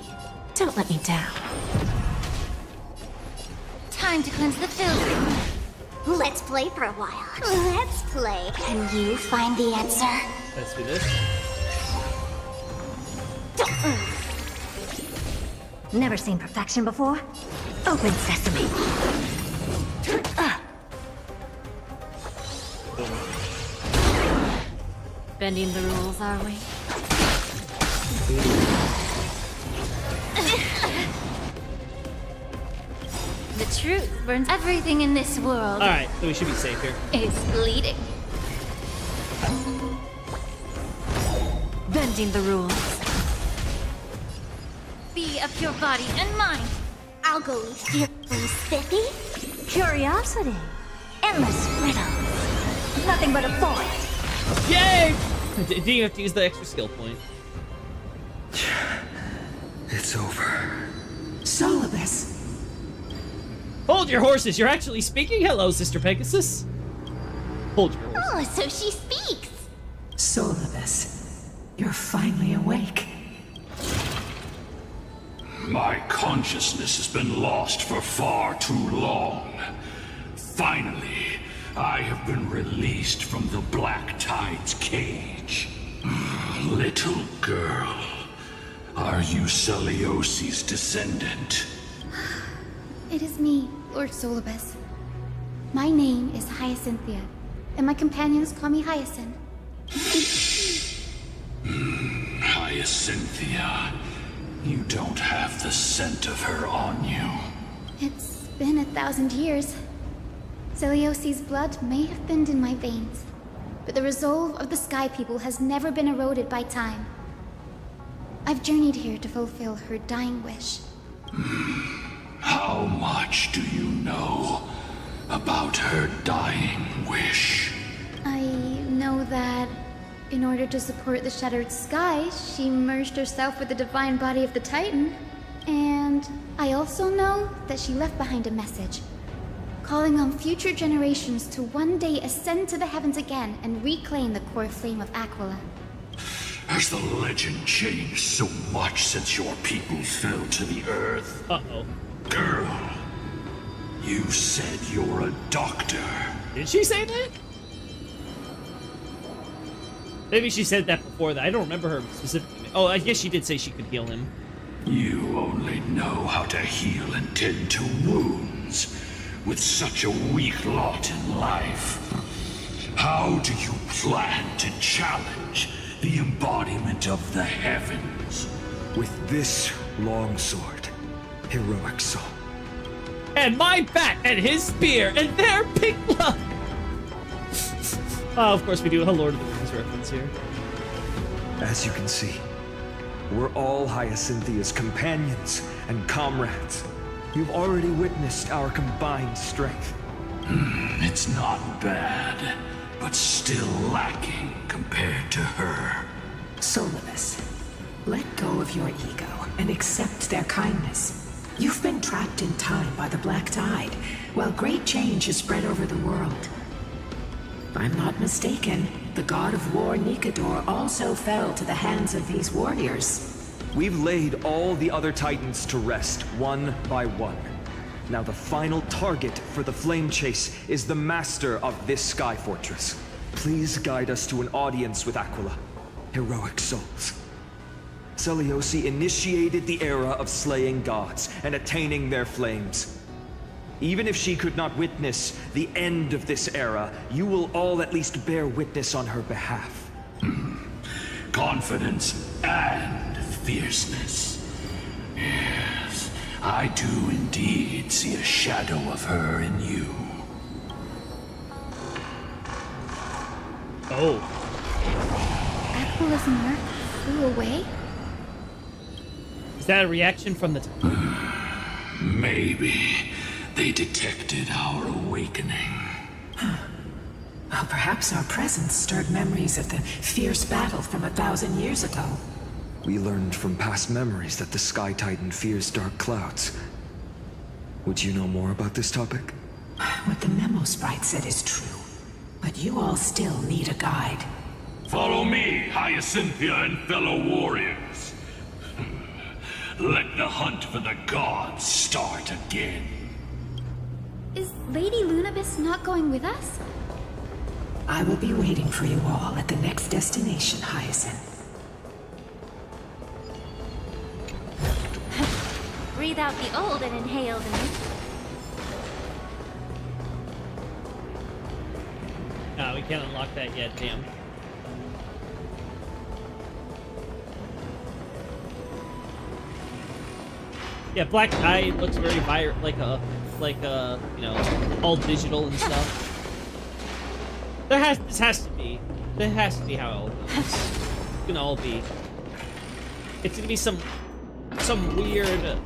Don't let me down. Time to cleanse the filth. Let's play for a while. Let's play. Can you find the answer? Let's do this. Never seen perfection before? Open sesame. Bending the rules, are we? The truth burns everything in this world. Alright, so we should be safe here. Is bleeding. Bending the rules. Be of your body and mind. I'll go with feeling spiffy. Curiosity. Endless riddles. Nothing but a void. Yay! Do you have to use the extra skill point? It's over. Solobes. Hold your horses, you're actually speaking? Hello, Sister Pegasus. Hold your horses. Oh, so she speaks. Solobes, you're finally awake. My consciousness has been lost for far too long. Finally, I have been released from the Black Tide's cage. Little girl, are you Celiosi's descendant? It is me, Lord Solobes. My name is Hyacinthia, and my companions call me Hyacinth. Hyacinthia, you don't have the scent of her on you. It's been 1,000 years. Celiosi's blood may have thinned in my veins, but the resolve of the Sky People has never been eroded by time. I've journeyed here to fulfill her dying wish. How much do you know about her dying wish? I know that in order to support the shattered sky, she merged herself with the divine body of the Titan. And I also know that she left behind a message, calling on future generations to one day ascend to the heavens again and reclaim the core flame of Aquila. Has the legend changed so much since your people fell to the earth? Uh-oh. Girl, you said you're a doctor. Did she say that? Maybe she said that before that. I don't remember her specifically. Oh, I guess she did say she could heal him. You only know how to heal and tend to wounds with such a weak lot in life. How do you plan to challenge the embodiment of the heavens? With this longsword, heroic soul. And my bat and his spear and their pink love. Oh, of course we do a Lord of the Rings reference here. As you can see, we're all Hyacinthia's companions and comrades. You've already witnessed our combined strength. It's not bad, but still lacking compared to her. Solobes, let go of your ego and accept their kindness. You've been trapped in time by the Black Tide, while great change has spread over the world. If I'm not mistaken, the god of war Nikador also fell to the hands of these warriors. We've laid all the other Titans to rest, one by one. Now the final target for the flame chase is the master of this sky fortress. Please guide us to an audience with Aquila. Heroic souls. Seliosi initiated the era of slaying gods and attaining their flames. Even if she could not witness the end of this era, you will all at least bear witness on her behalf. Confidence and fierceness. Yes, I do indeed see a shadow of her in you. Oh. Aquala's mark flew away? Is that a reaction from the... Maybe they detected our awakening. Well, perhaps our presence stirred memories of the fierce battle from 1,000 years ago. We learned from past memories that the Sky Titan fears dark clouds. Would you know more about this topic? What the memo sprite said is true, but you all still need a guide. Follow me, Hyacinthia and fellow warriors. Let the hunt for the gods start again. Is Lady Lunabis not going with us? I will be waiting for you all at the next destination, Hyacinth. Breathe out the old and inhale the new. No, we can't unlock that yet, damn. Yeah, Black Tide looks very like a, you know, all digital and stuff. There has to be how it all goes. It's gonna all be. It's gonna be some weird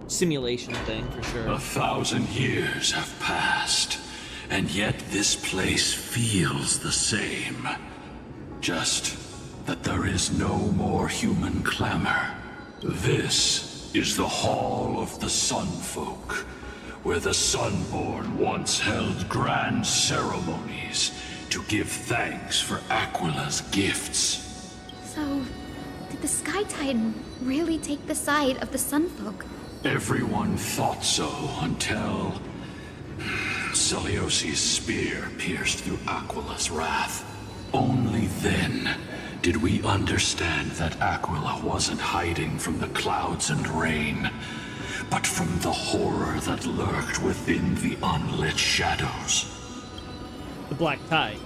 simulation thing for sure. 1,000 years have passed, and yet this place feels the same. Just that there is no more human clamor. This is the Hall of the Sun Folk, where the Sunborn once held grand ceremonies to give thanks for Aquila's gifts. So, did the Sky Titan really take the side of the Sunfolk? Everyone thought so until Celiosi's spear pierced through Aquila's wrath. Only then did we understand that Aquila wasn't hiding from the clouds and rain, but from the horror that lurked within the unlit shadows. The Black Tide.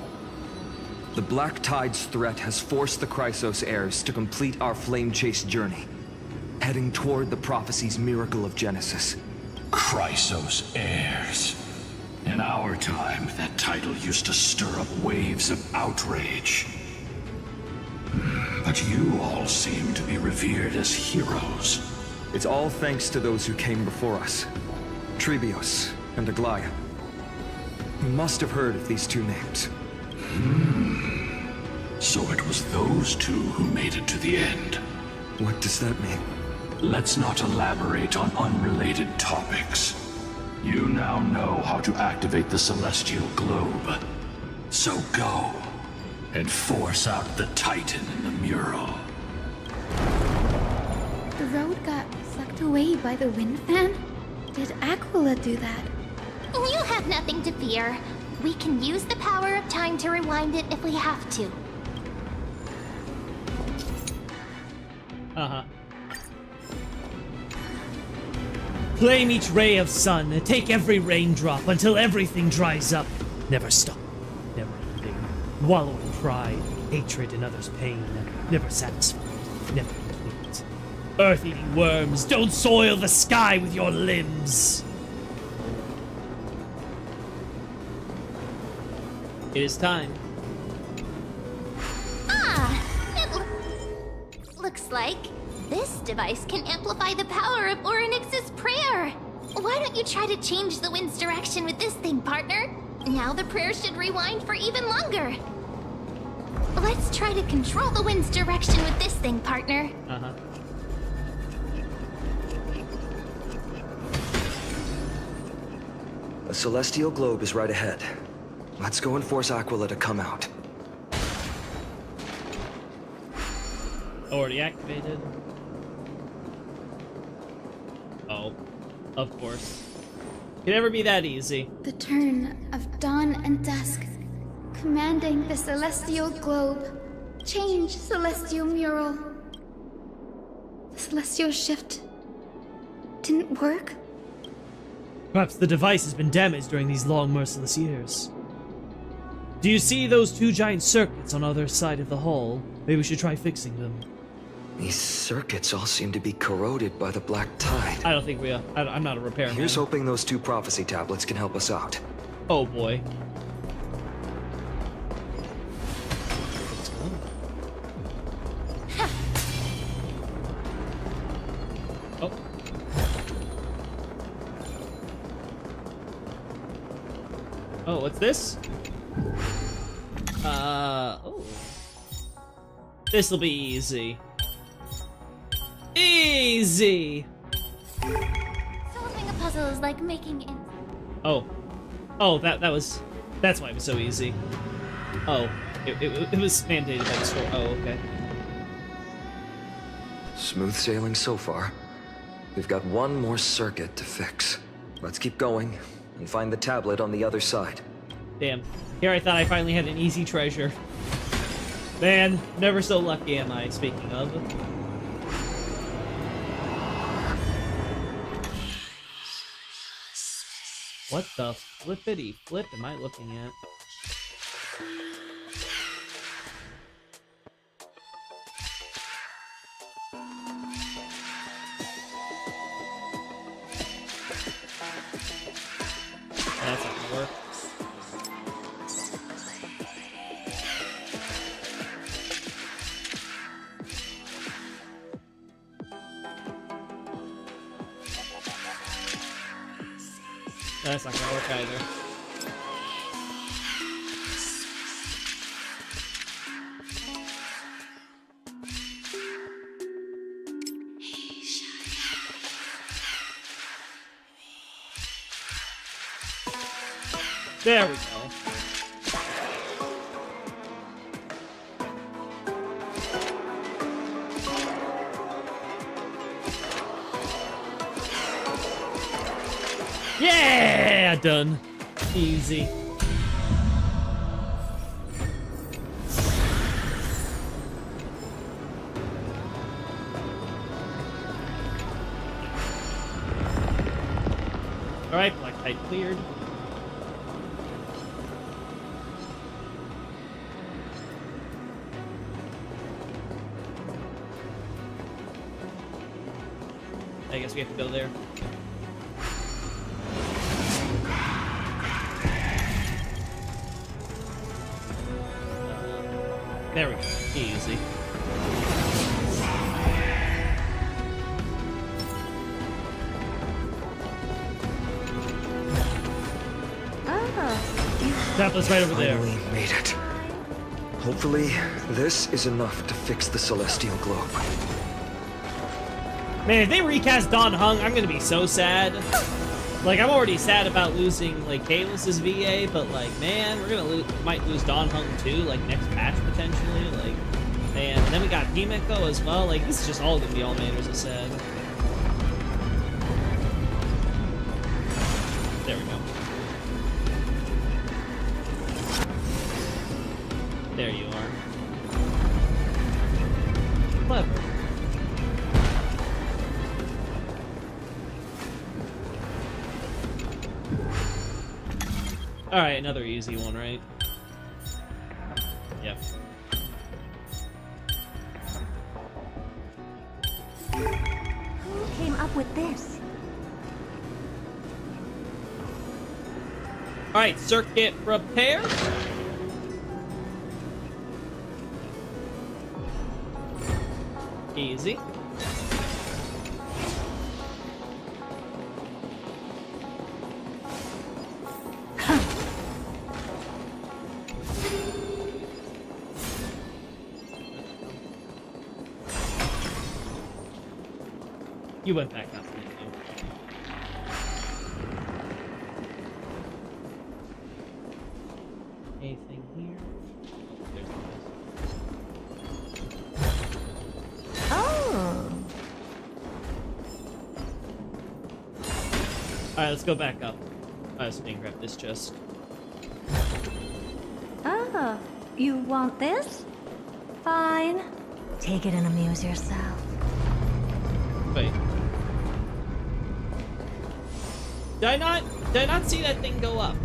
The Black Tide's threat has forced the Chrysos heirs to complete our flame chase journey, heading toward the prophecy's miracle of Genesis. Chrysos heirs. In our time, that title used to stir up waves of outrage. But you all seem to be revered as heroes. It's all thanks to those who came before us. Trebios and Aglaya. You must have heard of these two names. So it was those two who made it to the end. What does that mean? Let's not elaborate on unrelated topics. You now know how to activate the celestial globe. So go and force out the Titan in the mural. The road got sucked away by the wind fan? Did Aquila do that? You have nothing to fear. We can use the power of time to rewind it if we have to. Uh-huh. Claim each ray of sun, take every raindrop until everything dries up. Never stop, never ending. Wallow in pride, hatred in others' pain. Never satisfied, never complete. Earth-eating worms, don't soil the sky with your limbs. It is time. Looks like this device can amplify the power of Orynyx's prayer. Why don't you try to change the wind's direction with this thing, partner? Now the prayer should rewind for even longer. Let's try to control the wind's direction with this thing, partner. Uh-huh. A celestial globe is right ahead. Let's go and force Aquila to come out. Already activated. Oh, of course. Could never be that easy. The turn of dawn and dusk, commanding the celestial globe. Change, celestial mural. celestial shift didn't work? Perhaps the device has been damaged during these long, merciless years. Do you see those two giant circuits on the other side of the hall? Maybe we should try fixing them. These circuits all seem to be corroded by the black tide. I don't think I'm not a repairman. Here's hoping those two prophecy tablets can help us out. Oh boy. Oh. Oh, what's this? Oh. This'll be easy. Easy! Solving a puzzle is like making Oh. Oh, that's why it was so easy. Oh. It was mandated by the store. Oh, okay. Smooth sailing so far. We've got one more circuit to fix. Let's keep going and find the tablet on the other side. Damn. Here I thought I finally had an easy treasure. Man, never so lucky am I, speaking of. What the flippity flip am I looking at? That's not gonna work. That's not gonna work either. There we go. Yeah, done. Easy. All right, black tide cleared. I guess we have to go there. There we go. Easy. Tablet's right over there. Finally made it. Hopefully, this is enough to fix the celestial globe. Man, if they recast Don Hung, I'm gonna be so sad. Like, I'm already sad about losing, like, Kaelus's VA, but, like, man, we're gonna might lose Don Hung too, like, next patch, potentially. Like, man, and then we got Himeko as well. Like, this is just all gonna be all manners of sad. There we go. There you are. Clever. Alright, another easy one, right? Yep. Who came up with this? Alright, circuit repair. Easy. You went back up, didn't you? Anything here? There's Oh. Alright, let's go back up. I was gonna grab this chest. Oh, you want this? Fine. Take it and amuse yourself. Wait. Did I not see that thing go up?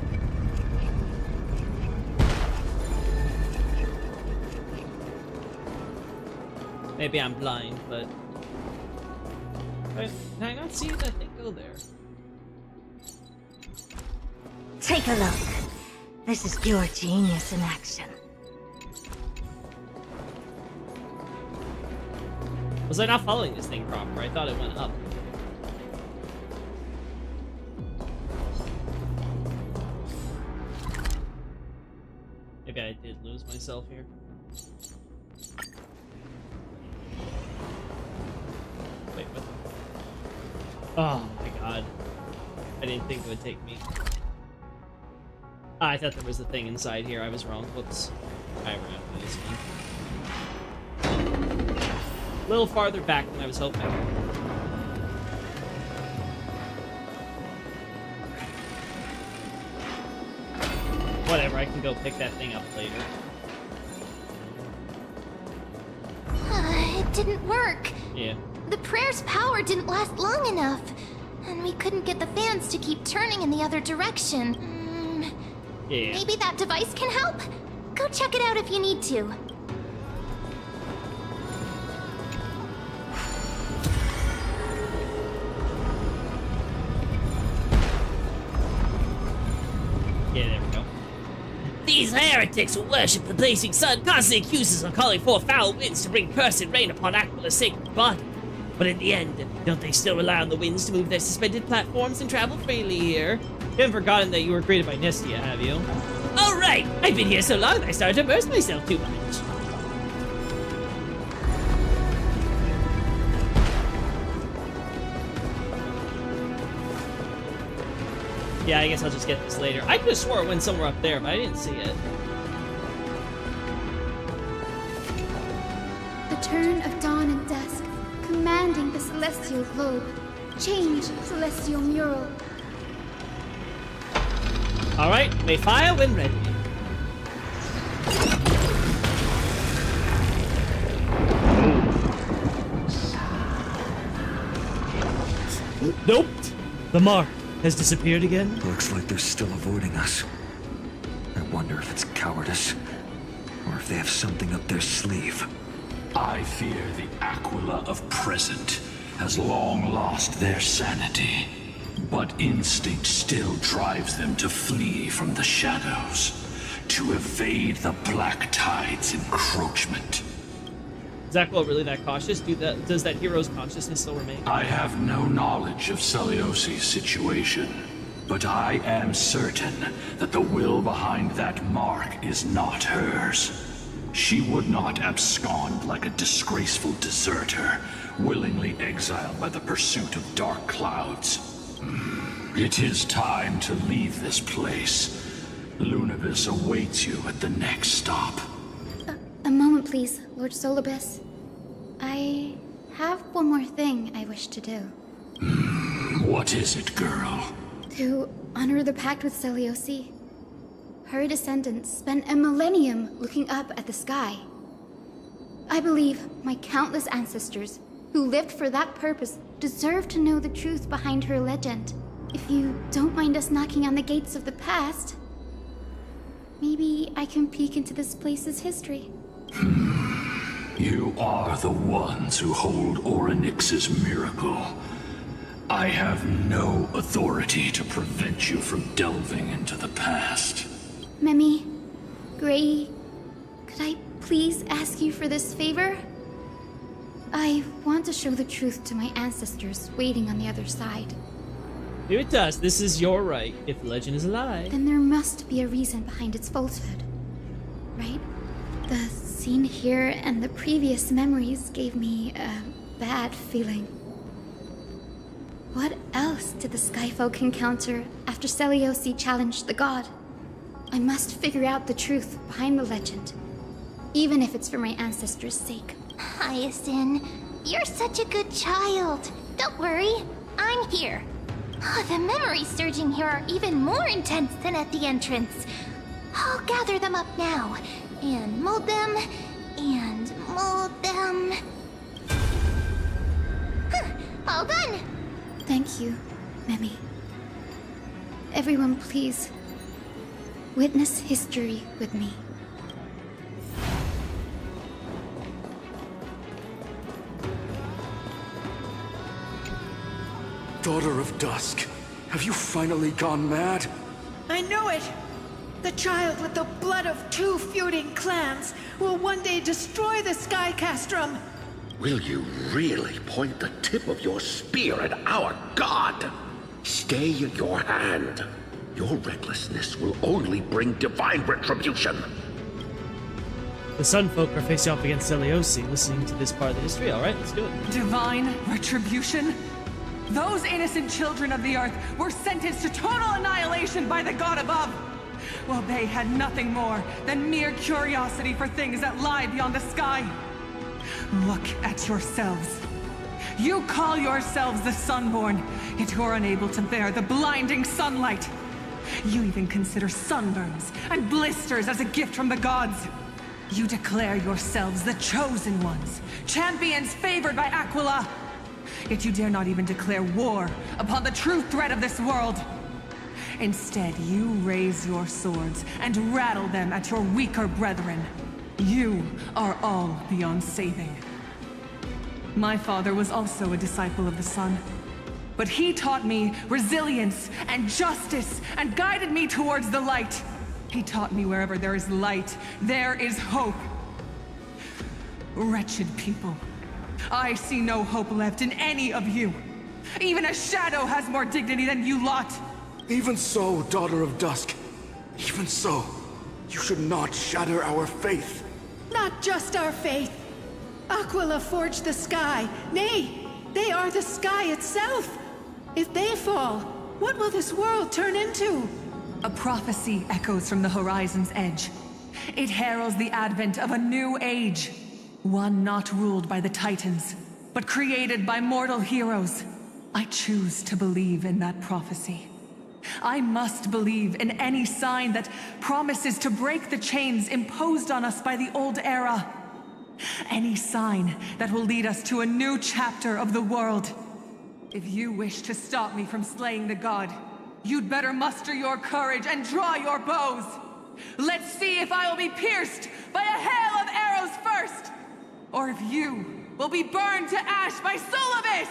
Maybe I'm blind, but did I not see that thing go there? Take a look. This is pure genius in action. Was I not following this thing proper? I thought it went up. Maybe I did lose myself here. Wait, what? Oh my god. I didn't think it would take me. I thought there was a thing inside here. I was wrong. Whoops. I ran out of this one. A little farther back than I was hoping. Whatever, I can go pick that thing up later. It didn't work. Yeah. The prayer's power didn't last long enough. And we couldn't get the fans to keep turning in the other direction. Yeah. Maybe that device can help? Go check it out if you need to. Yeah, there we go. These heretics who worship the blazing sun constantly accuse us of calling forth foul winds to bring curse and rain upon Aquila's sacred body. But in the end, don't they still rely on the winds to move their suspended platforms and travel freely here? You haven't forgotten that you were created by Nestia, have you? Oh right! I've been here so long I started to immerse myself too much. Yeah, I guess I'll just get this later. I could have swore it went somewhere up there, but I didn't see it. The turn of dawn and dusk, commanding the celestial globe. Change, celestial mural. Alright, may fire when ready. Nope! The mark has disappeared again? Looks like they're still avoiding us. I wonder if it's cowardice, or if they have something up their sleeve. I fear the Aquila of present has long lost their sanity, but instinct still drives them to flee from the shadows, to evade the Black Tide's encroachment. Is Aquila really that cautious? Does that hero's consciousness still remain? I have no knowledge of Celiosi's situation, but I am certain that the will behind that mark is not hers. She would not abscond like a disgraceful deserter, willingly exiled by the pursuit of dark clouds. It is time to leave this place. Lunavis awaits you at the next stop. A moment, please, Lord Solibus. I have one more thing I wish to do. What is it, girl? To honor the pact with Celiosi. Her descendants spent a millennium looking up at the sky. I believe my countless ancestors who lived for that purpose deserve to know the truth behind her legend. If you don't mind us knocking on the gates of the past, maybe I can peek into this place's history. You are the ones who hold Orynyx's miracle. I have no authority to prevent you from delving into the past. Memi, Gray, could I please ask you for this favor? I want to show the truth to my ancestors waiting on the other side. If it does, this is your right, if the legend is alive. Then there must be a reason behind its falsehood, right? The scene here and the previous memories gave me a bad feeling. What else did the Skyfolk encounter after Celiosi challenged the god? I must figure out the truth behind the legend, even if it's for my ancestors' sake. Hyacinth, you're such a good child. Don't worry, I'm here. Oh, the memories surging here are even more intense than at the entrance. I'll gather them up now, and mold them, and mold them. Huh, All done! Thank you, Memi. Everyone, please. Witness history with me. Daughter of Dusk, have you finally gone mad? I know it! The child with the blood of 2 feuding clans will one day destroy the Sky Castrum! Will you really point the tip of your spear at our god? Stay your hand. Your recklessness will only bring divine retribution. The Sun Folk are facing off against Zeliosi, listening to this part of the history. Alright, let's do it. Divine retribution? Those innocent children of the Earth were sentenced to total annihilation by the god above, while they had nothing more than mere curiosity for things that lie beyond the sky. Look at yourselves. You call yourselves the Sunborn, yet you're unable to bear the blinding sunlight. You even consider sunburns and blisters as a gift from the gods. You declare yourselves the chosen ones, champions favored by Aquila. Yet you dare not even declare war upon the true threat of this world. Instead, you raise your swords and rattle them at your weaker brethren. You are all beyond saving. My father was also a disciple of the sun, but he taught me resilience and justice and guided me towards the light. He taught me wherever there is light, there is hope. Wretched people. I see no hope left in any of you. Even a shadow has more dignity than you lot. Even so, Daughter of Dusk. Even so, you should not shatter our faith. Not just our faith. Aquila forged the sky. Nay, they are the sky itself. If they fall, what will this world turn into? A prophecy echoes from the horizon's edge. It heralds the advent of a new age. One not ruled by the Titans, but created by mortal heroes. I choose to believe in that prophecy. I must believe in any sign that promises to break the chains imposed on us by the old era. Any sign that will lead us to a new chapter of the world. If you wish to stop me from slaying the god, you'd better muster your courage and draw your bows. Let's see if I will be pierced by a hail of arrows first, or if you will be burned to ash by Solibus!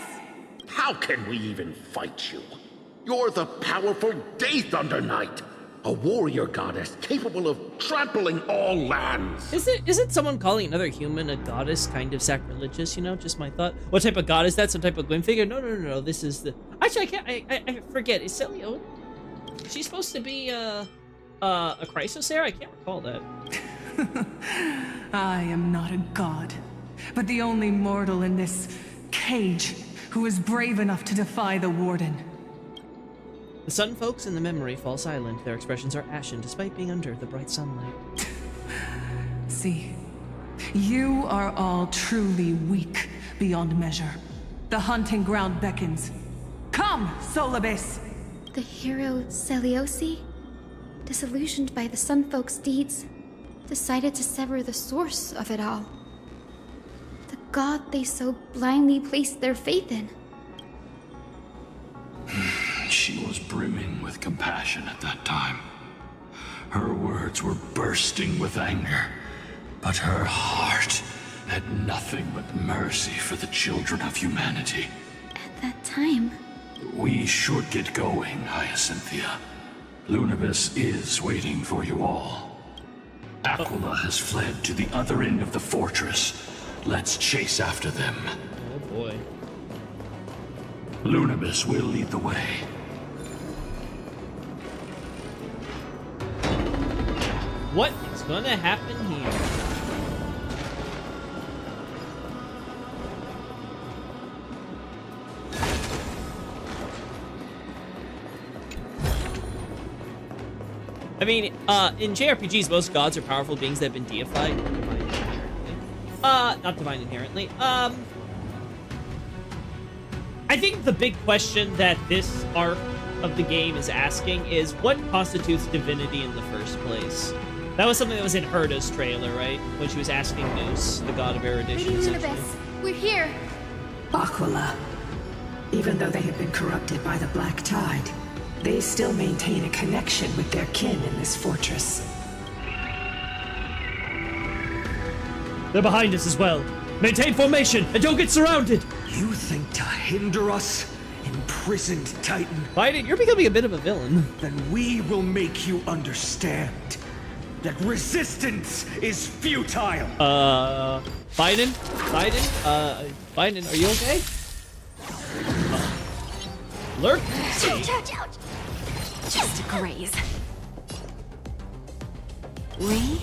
How can we even fight you? You're the powerful Day Thunder Knight, a warrior goddess capable of trampling all lands. Isn't someone calling another human a goddess kind of sacrilegious? You know, just my thought. What type of god is that? Some type of Gwyn figure? No. This is the. Actually, I forget. Is Celio? She's supposed to be a Chrysosaur? I can't recall that. I am not a god, but the only mortal in this cage who is brave enough to defy the Warden. The Sun Folks in the memory fall silent. Their expressions are ashen despite being under the bright sunlight. See, you are all truly weak beyond measure. The hunting ground beckons. Come, Solibus! The hero Celiosi, disillusioned by the Sun Folk's deeds, decided to sever the source of it all. The god they so blindly placed their faith in. She was brimming with compassion at that time. Her words were bursting with anger, but her heart had nothing but mercy for the children of humanity. At that time... We should get going, Hyacinthia. Lunibus is waiting for you all. Aquila has fled to the other end of the fortress. Let's chase after them. Oh boy. Lunibus will lead the way. What is gonna happen here? I mean, in JRPGs, most gods are powerful beings that have been deified. Not divine inherently. I think the big question that this arc of the game is asking is, what constitutes divinity in the first place? That was something that was in Herta's trailer, right? When she was asking Noose, the god of erudition. Lady Lunibus, we're here. Aquila, Even though they have been corrupted by the Black Tide, they still maintain a connection with their kin in this fortress. They're behind us as well. Maintain formation and don't get surrounded! You think to hinder us? Imprisoned Titan. Biden, you're becoming a bit of a villain. Then we will make you understand that resistance is futile. Biden, are you okay? Lurk. Ouch, ouch, ouch. Just a graze. We?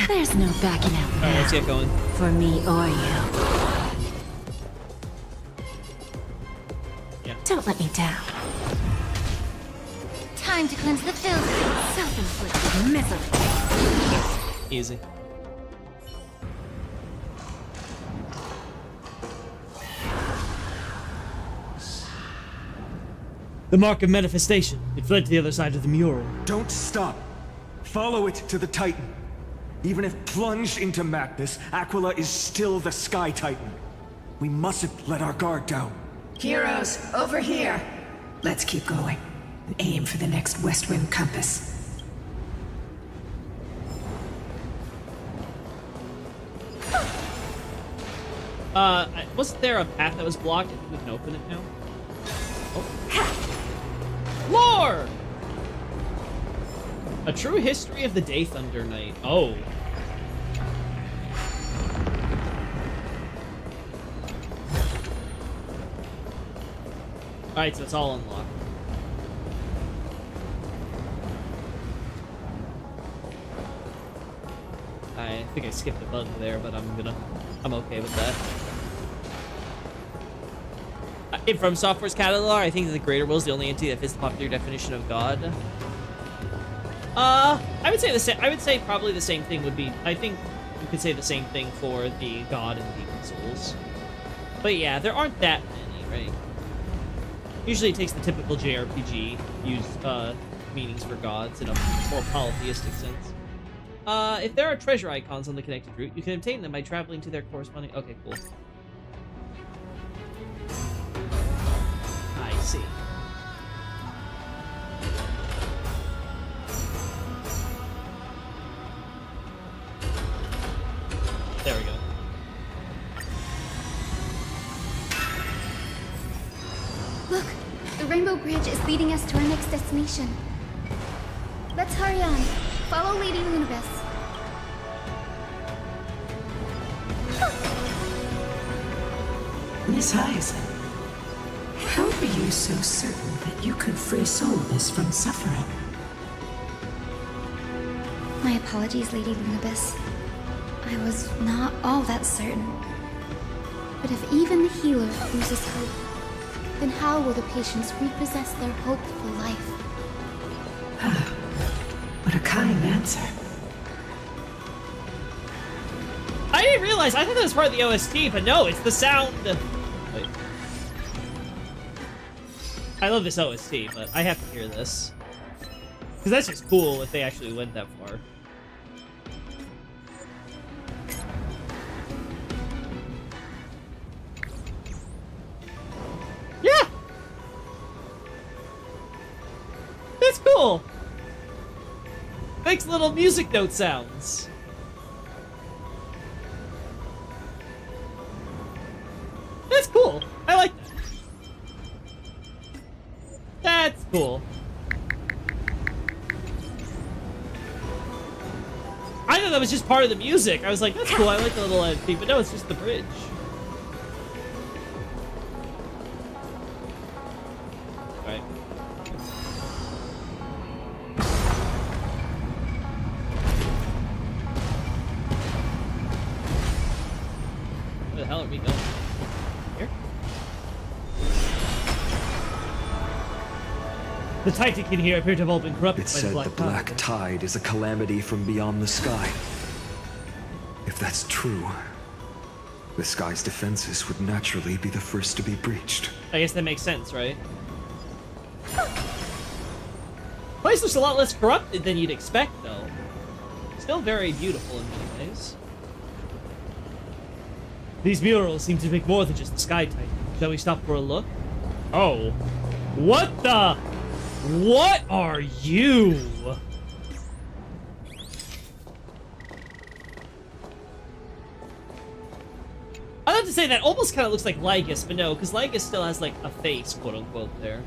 There's no backing out now. Alright, let's get going. For me or you. Yeah. Don't let me down. Time to cleanse the filth. Self-inflicted misery. Easy. The mark of manifestation. It fled to the other side of the mural. Don't stop. Follow it to the Titan. Even if plunged into madness, Aquila is still the Sky Titan. We mustn't let our guard down. Heroes, over here! Let's keep going, and aim for the next West Wind compass. Wasn't there a path that was blocked? I think we can open it now. Oh. Lore! A true history of the Day Thunder Knight. Oh. Alright, so it's all unlocked. I think I skipped a button there, but I'm okay with that. From Software's catalog, I think that the Greater Will is the only entity that fits the popular definition of God. I would say the same. I would say probably the same thing would be. I think you could say the same thing for the God and Demon Souls. But yeah, there aren't that many, right? Usually, it takes the typical JRPG use meanings for gods in a more polytheistic sense. If there are treasure icons on the connected route, you can obtain them by traveling to their corresponding. Okay, cool. I see. There we go. Look, the Rainbow Bridge is leading us to our next destination. Let's hurry on. Follow Lady Lunibus. Miss Hyacinth, how are you so certain that you could free Solus from suffering? My apologies, Lady Lunibus. I was not all that certain. But if even the healer loses hope, then how will the patients repossess their hope for life? What a kind answer. I didn't realize. I thought that was part of the OST, but no, it's the sound. Wait. I love this OST, but I have to hear this. Because that's just cool if they actually went that far. Yeah! That's cool! Makes little music note sounds. That's cool. I like that. That's cool. I thought that was just part of the music. I was like, that's cool. I like the little thing, but no, it's just the bridge. Alright. Where the hell are we going? Here? The Titan here appear to have all been corrupted It by said the the Black Tide is a calamity from beyond the sky. If that's true, the sky's defenses would naturally be the first to be breached. I guess that makes sense, right? Place looks a lot less corrupted than you'd expect, though. Still very beautiful in many ways. These murals seem to make more than just the Sky Titan. Shall we stop for a look? Oh. What the? What are you? I have to say that almost kind of looks like Lygus, but no, because Lygus still has like a face, quote unquote, there.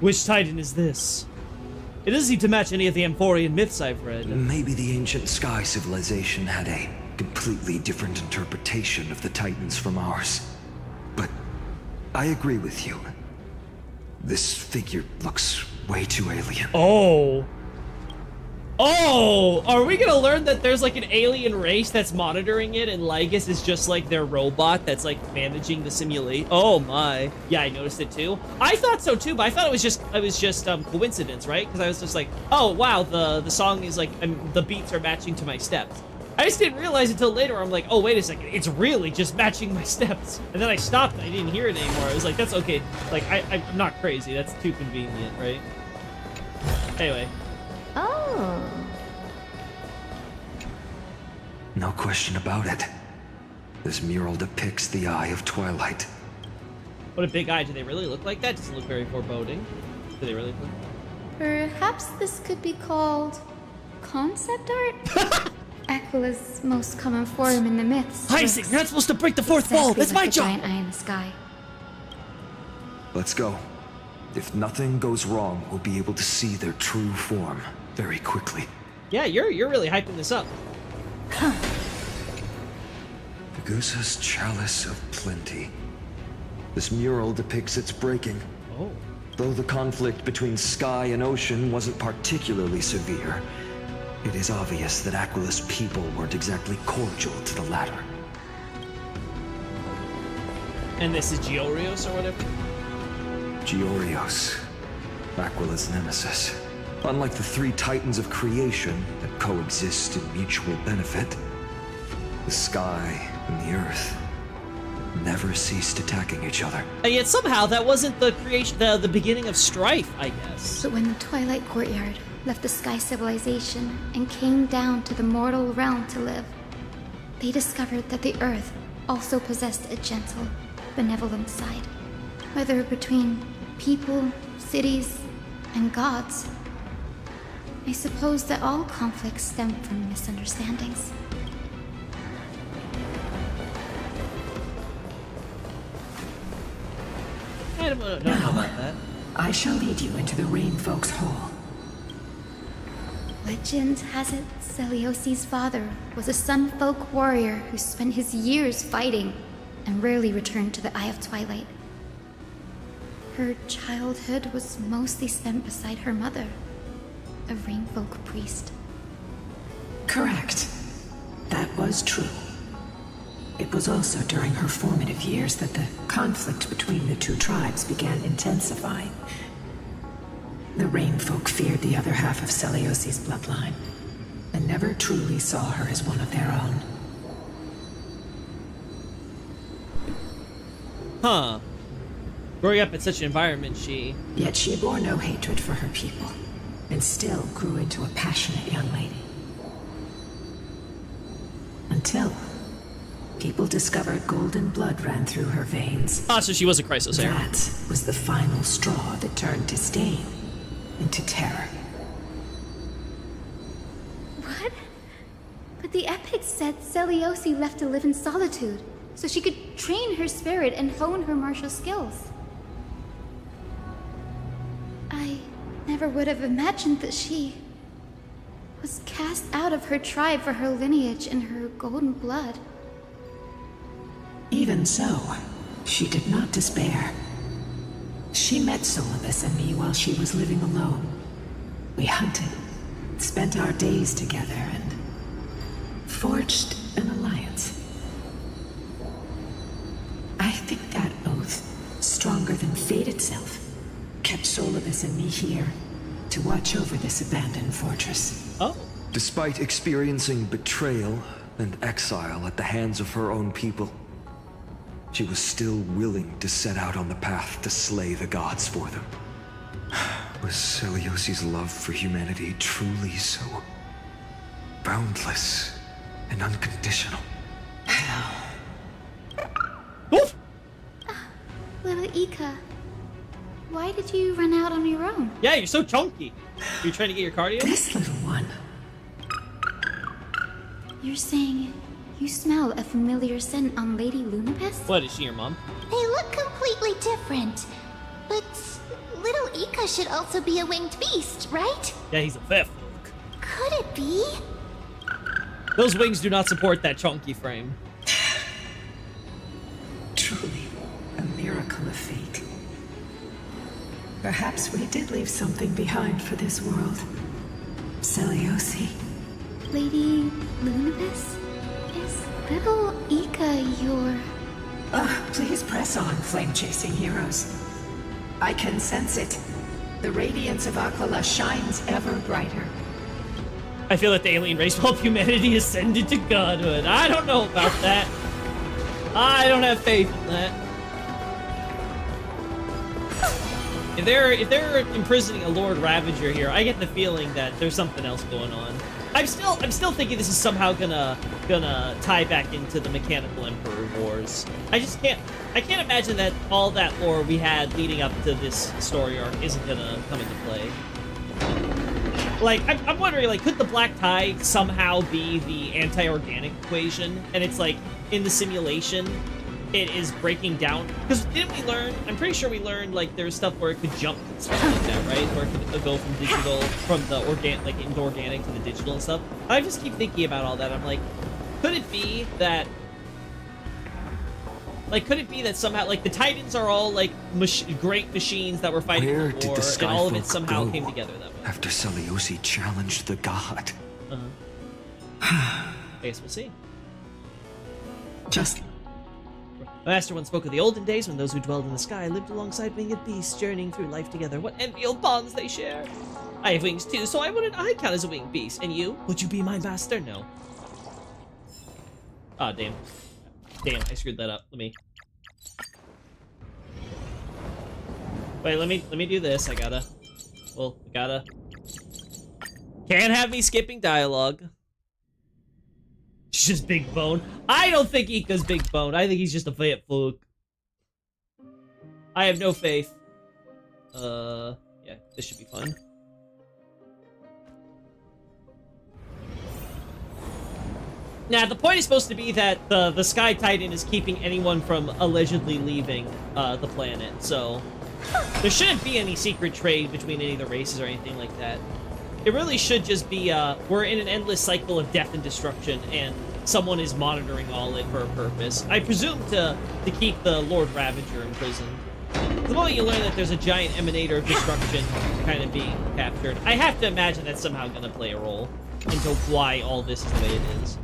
Which Titan is this? It doesn't seem to match any of the Amphorian myths I've read. Maybe the ancient sky civilization had a completely different interpretation of the Titans from ours. But I agree with you. This figure looks way too alien. Oh. Oh, are we gonna learn that there's like an alien race that's monitoring it and Lygus is just like their robot that's like managing the simulation? Oh my. Yeah, I noticed it too. I thought so too, but I thought it was just coincidence, right? Because I was just like, oh wow, the song is like, the beats are matching to my steps. I just didn't realize until later. I'm like, oh wait a second, it's really just matching my steps. And then I stopped and I didn't hear it anymore. I was like, that's okay. Like I'm not crazy. That's too convenient, right? Anyway. Oh. No question about it. This mural depicts the Eye of Twilight. What a big eye. Do they really look like that? Doesn't look very foreboding. Do they really look? Perhaps this could be called concept art? Aquila's most common form in the myths. Isaac, you're not supposed to break the fourth wall. That's my job. Giant eye in the sky. Let's go. If nothing goes wrong, we'll be able to see their true form very quickly. Yeah, you're really hyping this up. Gusa's Chalice of Plenty. This mural depicts its breaking. Oh. Though the conflict between sky and ocean wasn't particularly severe, it is obvious that Aquila's people weren't exactly cordial to the latter. And this is Georios or whatever? Georios, Aquila's nemesis. Unlike the three titans of creation that coexist in mutual benefit, the sky and the earth never ceased attacking each other. And yet somehow that wasn't the creation, the beginning of strife, I guess. But when the Twilight Courtyard left the Sky Civilization and came down to the mortal realm to live, they discovered that the Earth also possessed a gentle, benevolent side. Whether between people, cities, and gods, I suppose that all conflicts stem from misunderstandings. I don't know about that. I shall lead you into the Rain Folk's Hall. Legend has it Celiosi's father was a Sun Folk warrior who spent his years fighting and rarely returned to the Eye of Twilight. Her childhood was mostly spent beside her mother, a Rain Folk priest. Correct. That was true. It was also during her formative years that the conflict between the two tribes began intensifying. The Rain Folk feared the other half of Celiosi's bloodline, and never truly saw her as one of their own. Huh. Growing up in such an environment, Yet she bore no hatred for her people, and still grew into a passionate young lady. Until people discovered golden blood ran through her veins. Ah, so she was a Chrysosaur. That was the final straw that turned disdain into terror. What? But the epics said Celiosi left to live in solitude, so she could train her spirit and hone her martial skills. I never would have imagined that she was cast out of her tribe for her lineage and her golden blood. Even so, she did not despair. She met Solibus and me while she was living alone. We hunted, spent our days together, and forged an alliance. I think that oath, stronger than fate itself, kept Solibus and me here to watch over this abandoned fortress. Oh. Despite experiencing betrayal and exile at the hands of her own people, she was still willing to set out on the path to slay the gods for them. Was Celiosi's love for humanity truly so boundless and unconditional? Little Ika, why did you run out on your own? Yeah, you're so chunky. Are you trying to get your cardio? This little one. You're saying you smell a familiar scent on Lady Lunapest? What, is she your mom? They look completely different. But little Ika should also be a winged beast, right? Yeah, he's a fifth. Could it be? Those wings do not support that chunky frame. Truly, a miracle of fate. Perhaps we did leave something behind for this world. Seliosi. Lady Lunapest? Is little Ika your... Please press on, flame-chasing heroes. I can sense it. The radiance of Aquila shines ever brighter. I feel that the alien race will help humanity ascend into godhood. I don't know about that. I don't have faith in that. If they're imprisoning a Lord Ravager here, I get the feeling that there's something else going on. I'm still thinking this is somehow gonna tie back into the Mechanical Emperor Wars. I can't imagine that all that lore we had leading up to this story arc isn't gonna come into play. Like, I'm wondering, like, could the Black Tide somehow be the anti-organic equation? And it's like, in the simulation, it is breaking down. Because didn't we learn, I'm pretty sure we learned, like, there's stuff where it could jump and stuff like that, right? Where it could go from digital, from the organic, like, into organic to the digital and stuff. I just keep thinking about all that. I'm like, could it be that... Like, could it be that somehow, like, the Titans are all, like, great machines that were fighting Where the did war, the and all of it Skyfolk somehow go came together that way? After Seliosi challenged the god. I guess we'll see. Just... The Master once spoke of the olden days when those who dwelled in the sky lived alongside winged beasts, journeying through life together. What enviable bonds they share! I have wings too, so why wouldn't I count as a winged beast? And you? Would you be my master? No. Ah, damn. Damn, I screwed that up. Let me do this. I gotta... Can't have me skipping dialogue. It's just big bone. I don't think Ika's big bone. I think he's just a fat fuck. I have no faith. Yeah, this should be fun. Now, the point is supposed to be that the Sky Titan is keeping anyone from allegedly leaving the planet, so there shouldn't be any secret trade between any of the races or anything like that. It really should just be, we're in an endless cycle of death and destruction, and someone is monitoring all it for a purpose. I presume to keep the Lord Ravager imprisoned. The moment you learn that there's a giant emanator of destruction kind of being captured, I have to imagine that's somehow going to play a role into why all this is the way it is.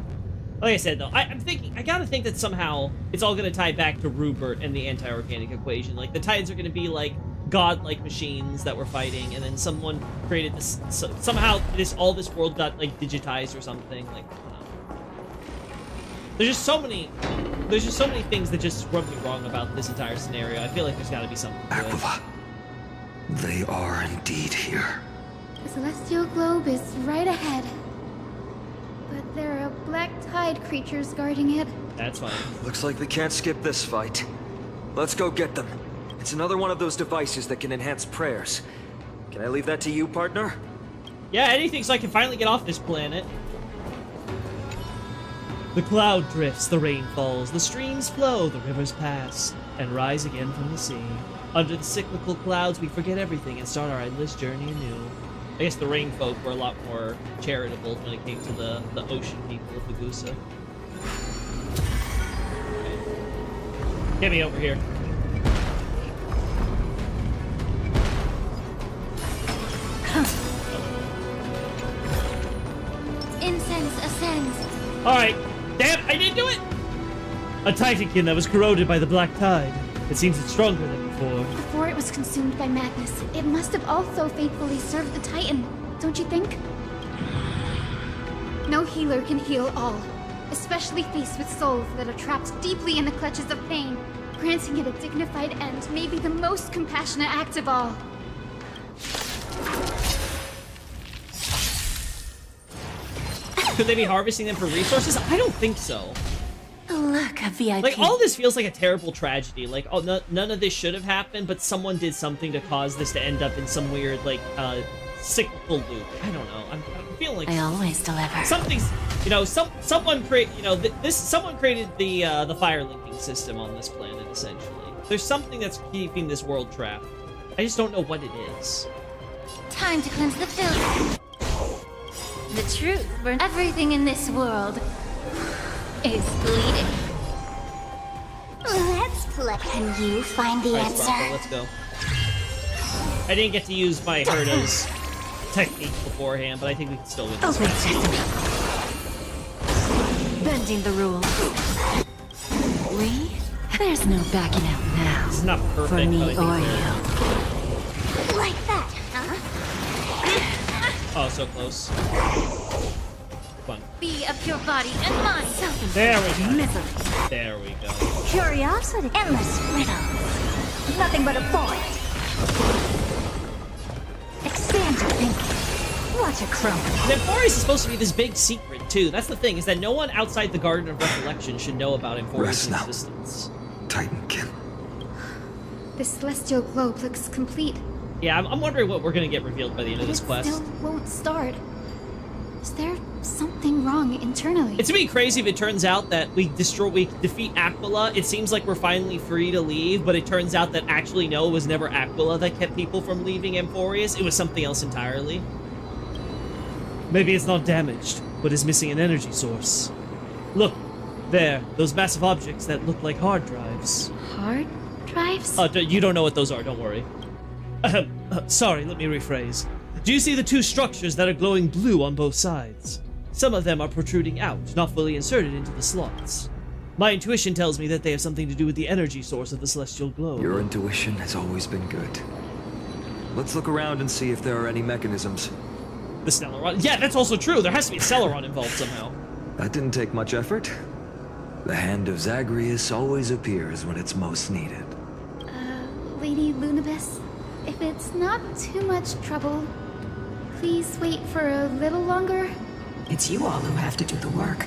Like I said, though, I gotta think that somehow it's all gonna tie back to Rupert and the anti-organic equation. Like, the Titans are gonna be, like, godlike machines that we're fighting, and then someone created this, somehow all this world got, like, digitized or something. Like, I don't know. There's just so many things that just rub me wrong about this entire scenario. I feel like there's gotta be something to it. Aquila. They are indeed here. The celestial globe is right ahead. But there are black tide creatures guarding it. That's fine. Looks like we can't skip this fight. Let's go get them. It's another one of those devices that can enhance prayers. Can I leave that to you, partner? Yeah, anything so I can finally get off this planet. The cloud drifts, the rain falls, the streams flow, the rivers pass, and rise again from the sea. Under the cyclical clouds, we forget everything and start our endless journey anew. I guess the rain folk were a lot more charitable when it came to the ocean people of Fagusa. Okay. Get me over here. Incense ascends. Alright. Damn, I didn't do it! A Titankin that was corroded by the black tide. It seems it's stronger than before. Before it was consumed by madness, it must have also faithfully served the Titan, don't you think? No healer can heal all, especially faced with souls that are trapped deeply in the clutches of pain. Granting it a dignified end may be the most compassionate act of all. Could they be harvesting them for resources? I don't think so. Look, Herta VIP. Like, all this feels like a terrible tragedy. Like, oh, none of this should have happened, but someone did something to cause this to end up in some weird, like, cyclical loop. I don't know. I'm feeling like I always deliver. Something's, someone created the fire linking system on this planet. Essentially, there's something that's keeping this world trapped. I just don't know what it is. Time to cleanse the filth. The truth burns. Everything in this world is bleeding. Let's play. Can you find the answer? Sparkle, let's go. I didn't get to use my Herta's technique beforehand, but I think we can still win this match. Bending the rules. There's no backing out now. It's not perfect, for me but I or think you. Like that, huh? Oh, so close. Fun. Be of your body and mind. There we go. Misery. There we go. Curiosity. Endless riddles. Nothing but a void. Expand your thinking. Watch it crumble. Amphorius is supposed to be this big secret, too. That's the thing, is that no one outside the Garden of Recollection should know about Amphorius' existence. Titankin. The celestial globe looks complete. Yeah, I'm wondering what we're gonna get revealed by the end of this It quest. still won't start. Is there something wrong internally? It's gonna be crazy if it turns out that we defeat Aquila. It seems like we're finally free to leave, but it turns out that actually no, it was never Aquila that kept people from leaving Amphorius. It was something else entirely. Maybe it's not damaged, but is missing an energy source. Look, there, those massive objects that look like hard drives. Hard drives? You don't know what those are, don't worry. Sorry, let me rephrase. Do you see the two structures that are glowing blue on both sides? Some of them are protruding out, not fully inserted into the slots. My intuition tells me that they have something to do with the energy source of the celestial globe. Your intuition has always been good. Let's look around and see if there are any mechanisms. The Stellaron? Yeah, that's also true. There has to be a Stellaron involved somehow. That didn't take much effort. The hand of Zagreus always appears when it's most needed. Lady Lunabis, if it's not too much trouble, please wait for a little longer. It's you all who have to do the work.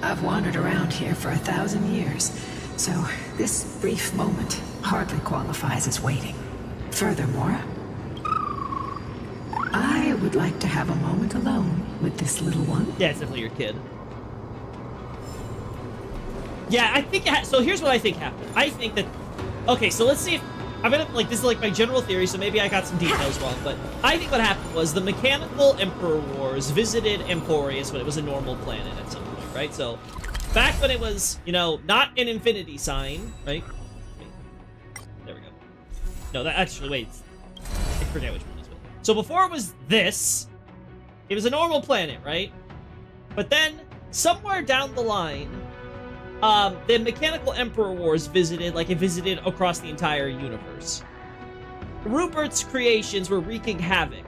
I've wandered around here for 1,000 years, so this brief moment hardly qualifies as waiting. Furthermore, I would like to have a moment alone with this little one. Yeah, it's definitely your kid. Yeah, I think... So here's what I think happened. I think that... Okay, so let's see if... I'm gonna... Like, this is like my general theory, so maybe I got some details wrong, but I think what happened was the Mechanical Emperor Wars visited Amphorius when it was a normal planet at some point, right? So, back when it was, not an infinity sign, right? Wait. There we go. No, that actually... Wait. I forget which one. So before it was this, it was a normal planet, right? But then, somewhere down the line, the Mechanical Emperor Wars visited across the entire universe. Rupert's creations were wreaking havoc.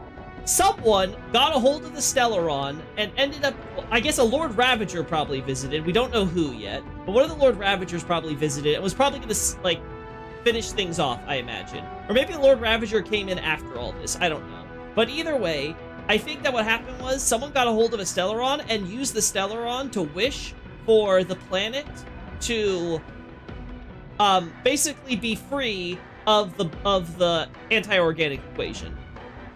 Someone got a hold of the Stellaron and ended up, I guess a Lord Ravager probably visited. We don't know who yet, but one of the Lord Ravagers probably visited and was probably gonna, finish things off, I imagine. Or maybe the Lord Ravager came in after all this, I don't know. But either way, I think that what happened was someone got a hold of a Stellaron and used the Stellaron to wish for the planet to basically be free of the anti-organic equation.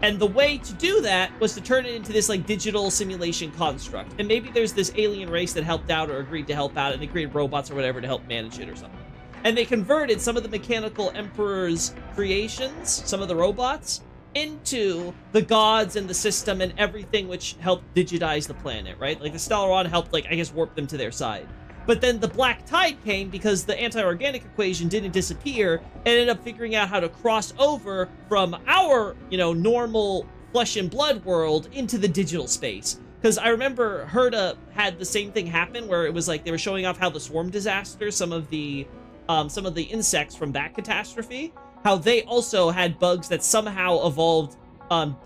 And the way to do that was to turn it into this digital simulation construct. And maybe there's this alien race that helped out or agreed to help out and they created robots or whatever to help manage it or something. And they converted some of the Mechanical Emperor's creations, some of the robots, into the gods and the system and everything which helped digitize the planet, right? Like the Stellaron helped, warp them to their side. But then the Black Tide came because the anti-organic equation didn't disappear and ended up figuring out how to cross over from our, normal flesh and blood world into the digital space. Because I remember Herta had the same thing happen where it was they were showing off how the swarm disaster, some of the insects from that catastrophe, how they also had bugs that somehow evolved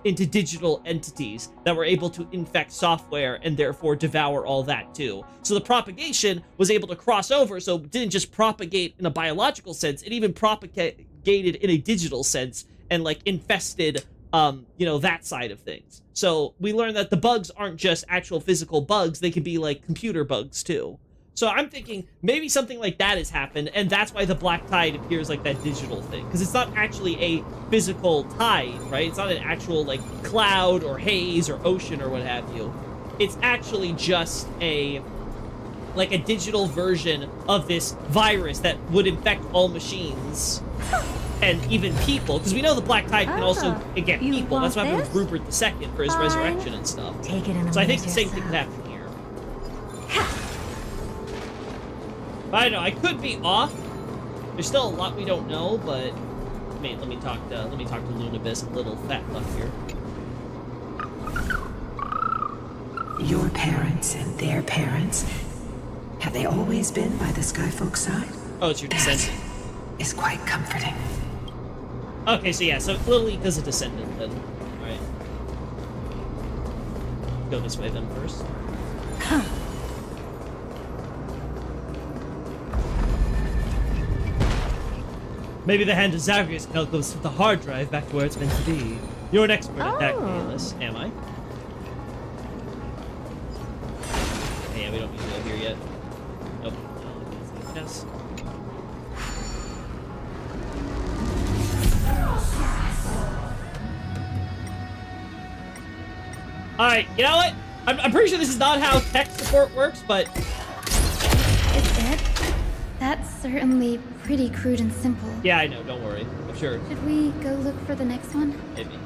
into digital entities that were able to infect software and therefore devour all that too. So the propagation was able to cross over, so it didn't just propagate in a biological sense, it even propagated in a digital sense and infested that side of things. So we learned that the bugs aren't just actual physical bugs, they can be computer bugs too. So I'm thinking maybe something like that has happened, and that's why the black tide appears like that digital thing. Because it's not actually a physical tide, right? It's not an actual, like, cloud or haze or ocean or what have you. It's actually just a digital version of this virus that would infect all machines and even people. Because we know the black tide can also get people. That's what happened with Rupert II for his resurrection and stuff. Take it in so I think the same thing could happen here. I don't know, I could be off. There's still a lot we don't know, but man, let me talk to Lunabiz, a little fat left here. Your parents and their parents, have they always been by the Skyfolk side? Oh, it's your descendant. Is quite comforting. Okay, so yeah, so Lilith a descendant then. Alright. Go this way then first. Huh. Maybe the hand of Zagreus can help us with the hard drive back to where it's meant to be. You're an expert at that, Kaelis. Am I? Yeah, we don't need to go here yet. Nope. Yes. Alright, you know what? I'm pretty sure this is not how tech support works, but... Is it? That's certainly pretty crude and simple. Yeah, I know, don't worry. I'm sure. Should we go look for the next one? Maybe.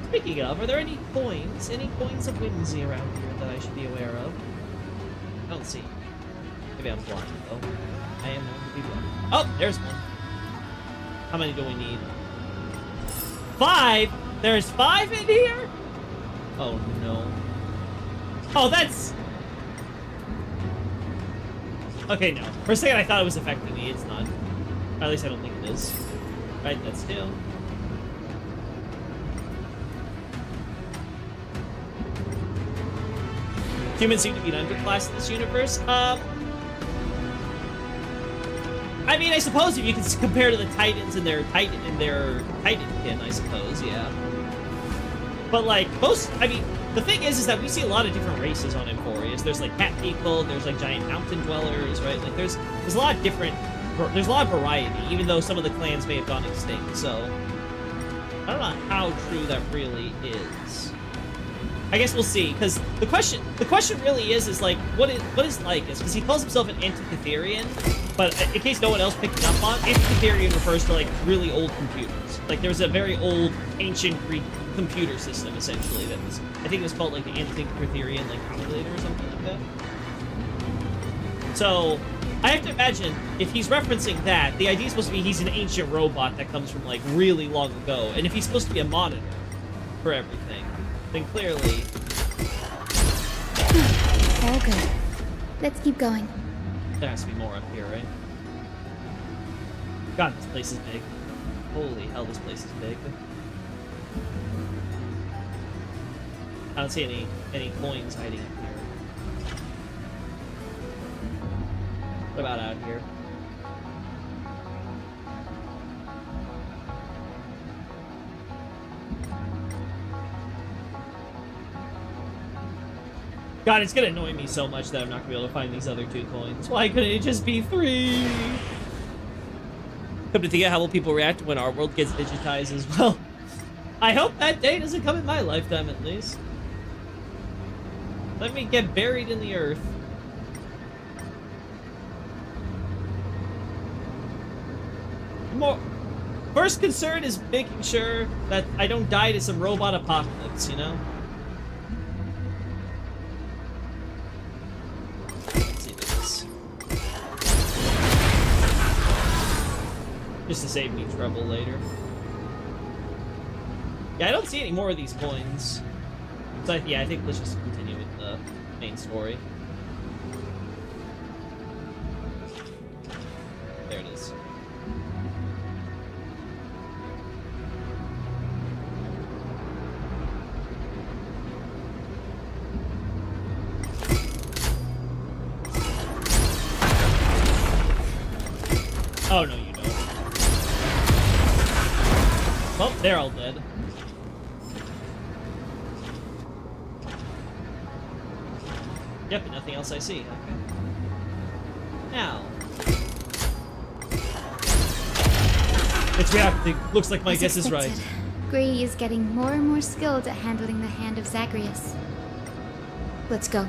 Speaking of, are there any coins? Any coins of whimsy around here that I should be aware of? I don't see. Maybe I'm blind, though. I am going to be blind. Oh, there's one. How many do we need? 5? There's 5 in here? Oh, no. Oh, that's... Okay, no. For a second, I thought it was affecting me. It's not. Or at least I don't think it is. Right, that's 2. Humans seem to be an underclass in this universe. I mean, I suppose if you can compare to the Titans and their Titankin, I suppose, yeah. But like I mean, the thing is that we see a lot of different races on Emporius. There's like cat people, there's like giant mountain dwellers, right? Like there's a lot of there's a lot of variety, even though some of the clans may have gone extinct. So I don't know how true that really is. I guess we'll see, because the question really is like what is Lycus? Because he calls himself an Antikytherian, but in case no one else picked it up on, Antikytherian refers to like really old computers. Like there's a very old ancient Greek computer system essentially that was, I think it was called like the Antikytherian like calculator or something like that. So I have to imagine if he's referencing that, the idea is supposed to be he's an ancient robot that comes from like really long ago, and if he's supposed to be a monitor for everything, then clearly... All good. Let's keep going. There has to be more up here, right? God, this place is big. Holy hell, this place is big. I don't see any coins hiding up here. What about out here? God, it's gonna annoy me so much that I'm not gonna be able to find these other 2 coins. Why couldn't it just be 3? Come to think of how will people react when our world gets digitized as well. I hope that day doesn't come in my lifetime, at least. Let me get buried in the earth. First concern is making sure that I don't die to some robot apocalypse, you know? Let's see this. Just to save me trouble later. Yeah, I don't see any more of these coins. So yeah, I think let's just continue with the main story. There it is. Oh, no, you don't. Well, they're all dead. Yep, and nothing else I see. Okay. now. It's reacting. Looks like my As guess is right. expected, Grady is getting more and more skilled at handling the hand of Zagreus. Let's go.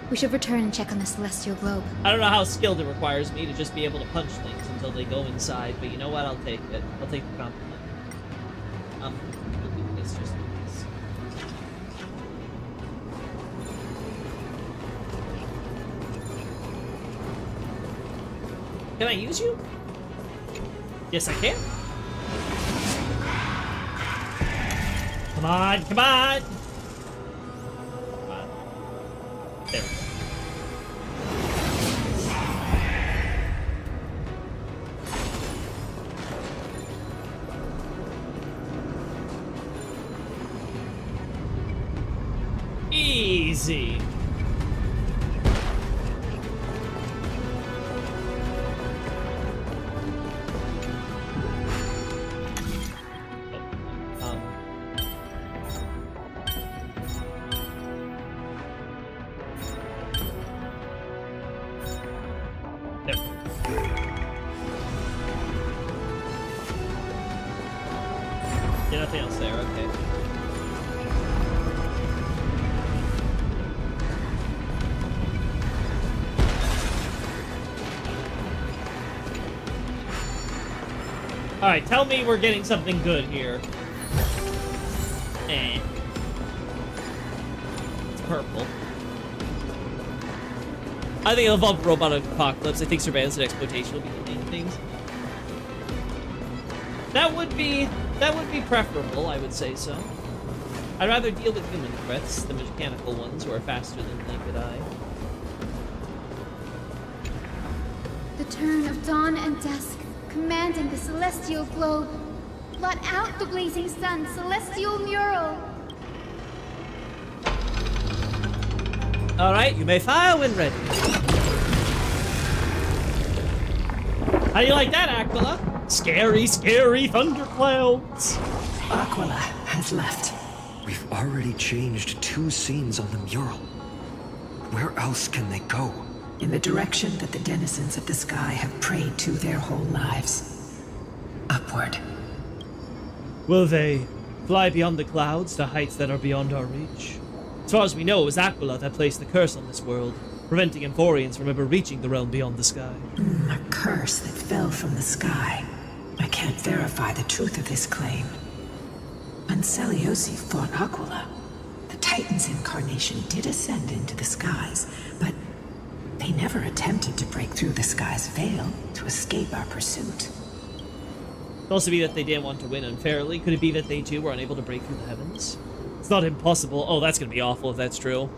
We should return and check on the celestial globe. I don't know how skilled it requires me to just be able to punch things until they go inside, but you know what? I'll take it. I'll take the compliment. It's just... Can I use you? Yes, I can. Come on, come on! Come on. There we go. Easy. Yeah, nothing else there, okay. Alright, tell me we're getting something good here. Eh. It's purple. I think it'll involve robotic apocalypse. I think surveillance and exploitation will be the main things. That would be preferable, I would say so. I'd rather deal with human threats than mechanical ones who are faster than the naked eye. The turn of dawn and dusk, commanding the celestial globe. Blot out the blazing sun, celestial mural. Alright, you may fire when ready. How do you like that, Aquila? Scary, scary thunderclouds. Aquila has left. We've already changed 2 scenes on the mural. Where else can they go? In the direction that the denizens of the sky have prayed to their whole lives. Upward. Will they fly beyond the clouds to heights that are beyond our reach? As far as we know, it was Aquila that placed the curse on this world, preventing Emphorians from ever reaching the realm beyond the sky. A curse that fell from the sky. I can't verify the truth of this claim. When Seliosi fought Aquila, the Titan's incarnation did ascend into the skies, but they never attempted to break through the sky's veil to escape our pursuit. It could also be that they didn't want to win unfairly. Could it be that they too were unable to break through the heavens? It's not impossible. Oh, that's gonna be awful if that's true.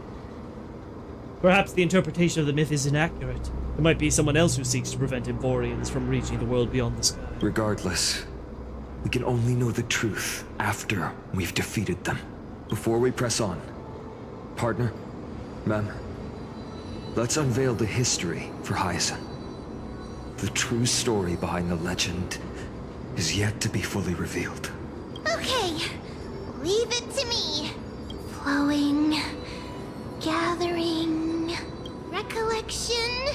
Perhaps the interpretation of the myth is inaccurate. There might be someone else who seeks to prevent Emphorians from reaching the world beyond the sky. Regardless, we can only know the truth after we've defeated them. Before we press on, partner, ma'am, let's unveil the history for Hyacinth. The true story behind the legend is yet to be fully revealed. Okay, leave it to me. Flowing, gathering, recollection,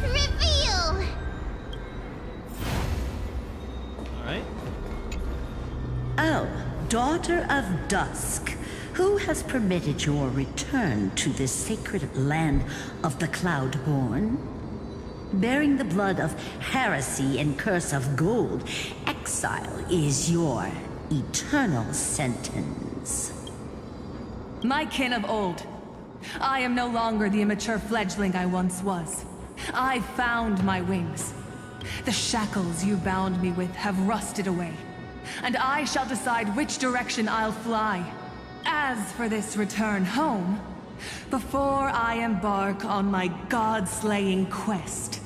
reveal. Alright. Oh, daughter of dusk, who has permitted your return to this sacred land of the Cloudborn? Bearing the blood of heresy and curse of gold, exile is your eternal sentence. My kin of old. I am no longer the immature fledgling I once was. I found my wings. The shackles you bound me with have rusted away, and I shall decide which direction I'll fly. As for this return home, before I embark on my god-slaying quest,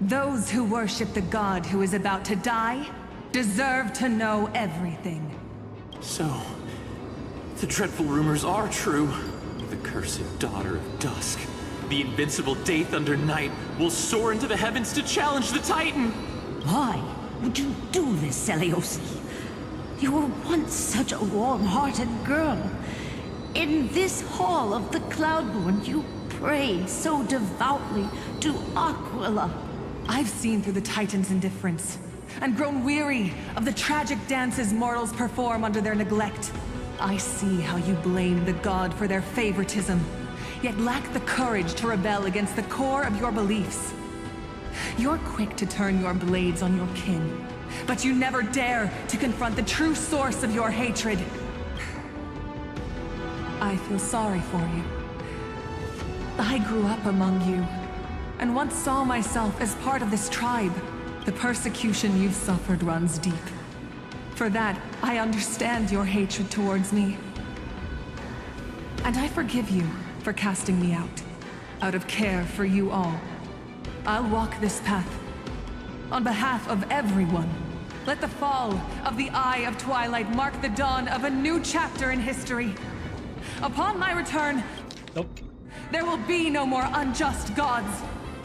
those who worship the god who is about to die deserve to know everything. So, the dreadful rumors are true. The cursed daughter of dusk, the invincible day thunder knight, will soar into the heavens to challenge the Titan! Why would you do this, Seliosi? You were once such a warm-hearted girl. In this hall of the Cloudborn, you prayed so devoutly to Aquila. I've seen through the Titan's indifference, and grown weary of the tragic dances mortals perform under their neglect. I see how you blame the god for their favoritism, yet lack the courage to rebel against the core of your beliefs. You're quick to turn your blades on your kin, but you never dare to confront the true source of your hatred. I feel sorry for you. I grew up among you, and once saw myself as part of this tribe. The persecution you've suffered runs deep. For that, I understand your hatred towards me. And I forgive you for casting me out of care for you all. I'll walk this path. On behalf of everyone, let the fall of the Eye of Twilight mark the dawn of a new chapter in history. Upon my return, there will be no more unjust gods.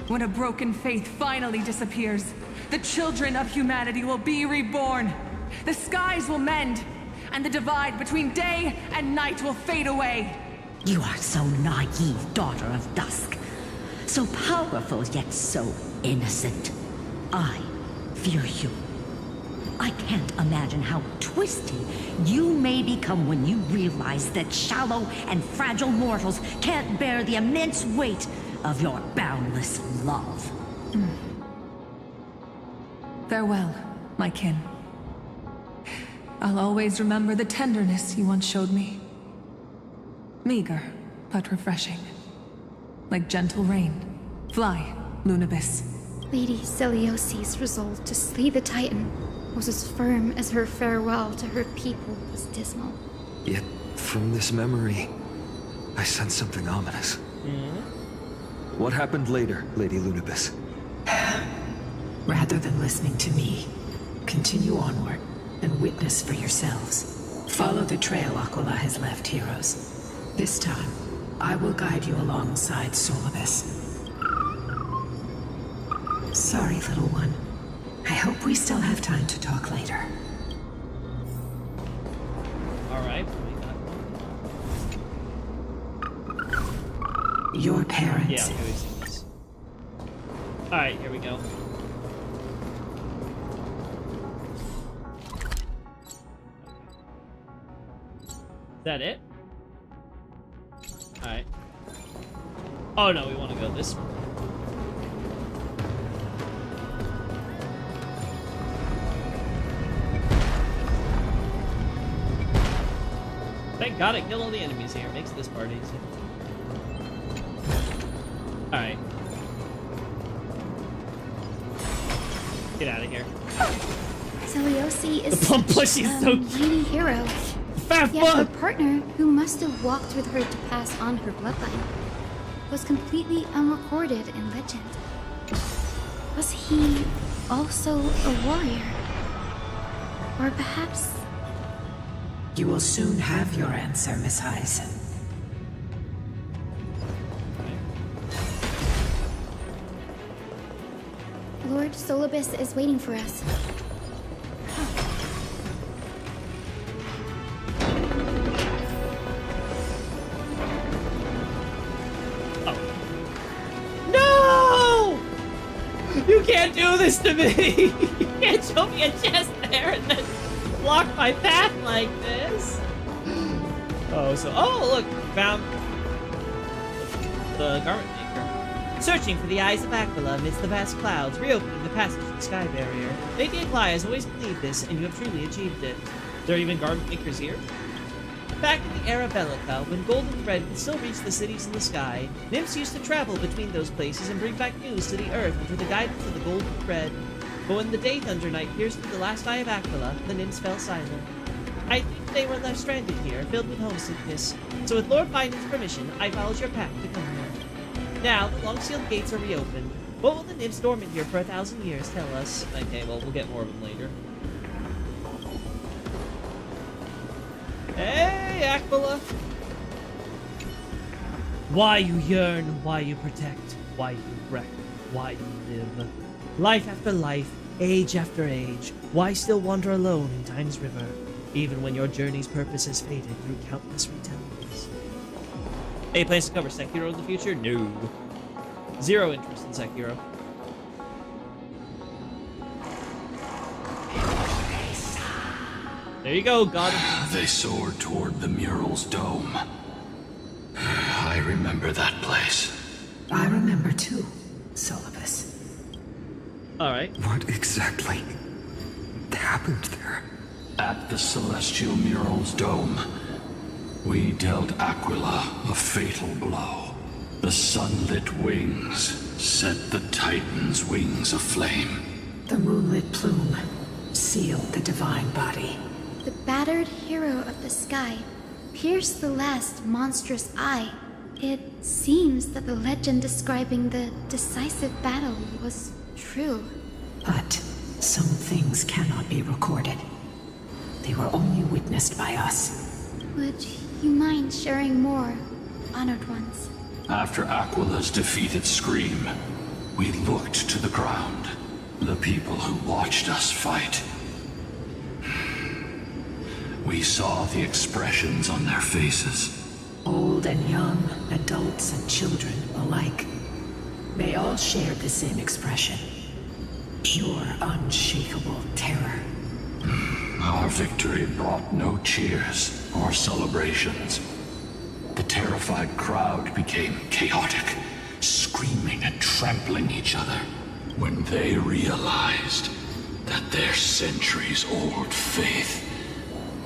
When a broken faith finally disappears, the children of humanity will be reborn. The skies will mend, and the divide between day and night will fade away. You are so naive, daughter of dusk. So powerful, yet so innocent. I fear you. I can't imagine how twisted you may become when you realize that shallow and fragile mortals can't bear the immense weight of your boundless love. Farewell, my kin. I'll always remember the tenderness you once showed me. Meager, but refreshing. Like gentle rain. Fly, Lunibis. Lady Celiosi's resolve to slay the Titan was as firm as her farewell to her people was dismal. Yet, from this memory, I sense something ominous. What happened later, Lady Lunibis? Rather than listening to me, continue onward and witness for yourselves. Follow the trail Aquila has left, heroes. This time, I will guide you alongside Solibus. Sorry, little one. I hope we still have time to talk later. Alright, Your parents. Yeah, okay, we've seen this. Alright, here we go. Is that it? Alright. Oh no, we want to go this way. Thank God I killed all the enemies here. Makes this part easy. Alright. Get out of here. Celiosi is The plump such pussy is a so mighty hero. Fat Yet her fuck! partner, who must have walked with her to pass on her bloodline, was completely unrecorded in legend. Was he also a warrior? Or perhaps... You will soon have your answer, Miss Hyson. Lord Solibus is waiting for us. No! You can't do this to me! You can't show me a chest there and then block my path like this. Oh, so look, found the garment maker. Searching for the eyes of Aquila amidst the vast clouds, reopening the passage to the sky barrier. Lady Aquila has always believed this, and you have truly achieved it. There are even garment makers here? Back in the era Bellica, when golden thread could still reach the cities in the sky, nymphs used to travel between those places and bring back news to the earth under the guidance of the golden thread. But when the day thunder night pierced through the last eye of Aquila, the nymphs fell silent. I think they were left stranded here, filled with homesickness. So with Lord Biden's permission, I followed your path to come here. Now, the long-sealed gates are reopened. What will the nymphs dormant here for 1,000 years tell us? Okay, well, we'll get more of them later. Hey, Aquila! Why you yearn, why you protect, why you wreck, why you live. Life after life, age after age, why still wander alone in time's river, even when your journey's purpose has faded through countless retellings? Any plans to cover Sekiro in the future? No. Zero interest in Sekiro. There you go, God. They soared toward the mural's dome. I remember that place. I remember too, Solibus. Alright. What exactly happened there? At the celestial mural's dome, we dealt Aquila a fatal blow. The sunlit wings set the Titan's wings aflame. The moonlit plume sealed the divine body. The battered hero of the sky pierced the last monstrous eye. It seems that the legend describing the decisive battle was true. But some things cannot be recorded. They were only witnessed by us. Would you mind sharing more, honored ones? After Aquila's defeated scream, we looked to the ground. The people who watched us fight. We saw the expressions on their faces. Old and young, adults and children alike. They all shared the same expression. Pure, unshakable terror. Our victory brought no cheers or celebrations. The terrified crowd became chaotic, screaming and trampling each other when they realized that their centuries-old faith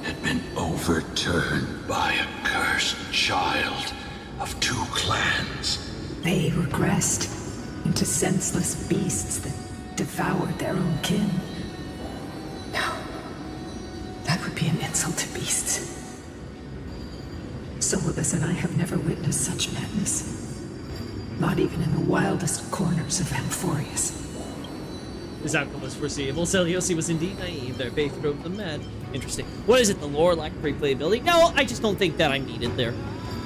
had been overturned by a cursed child of two clans. They regressed into senseless beasts that devoured their own kin. No, that would be an insult to beasts. Solibus and I have never witnessed such madness. Not even in the wildest corners of Amphorius. This outcome was foreseeable. Seliosi was indeed naive. Their faith drove them mad. Interesting. What is it? The lore, lack of replayability? No, I just don't think that I'm needed there.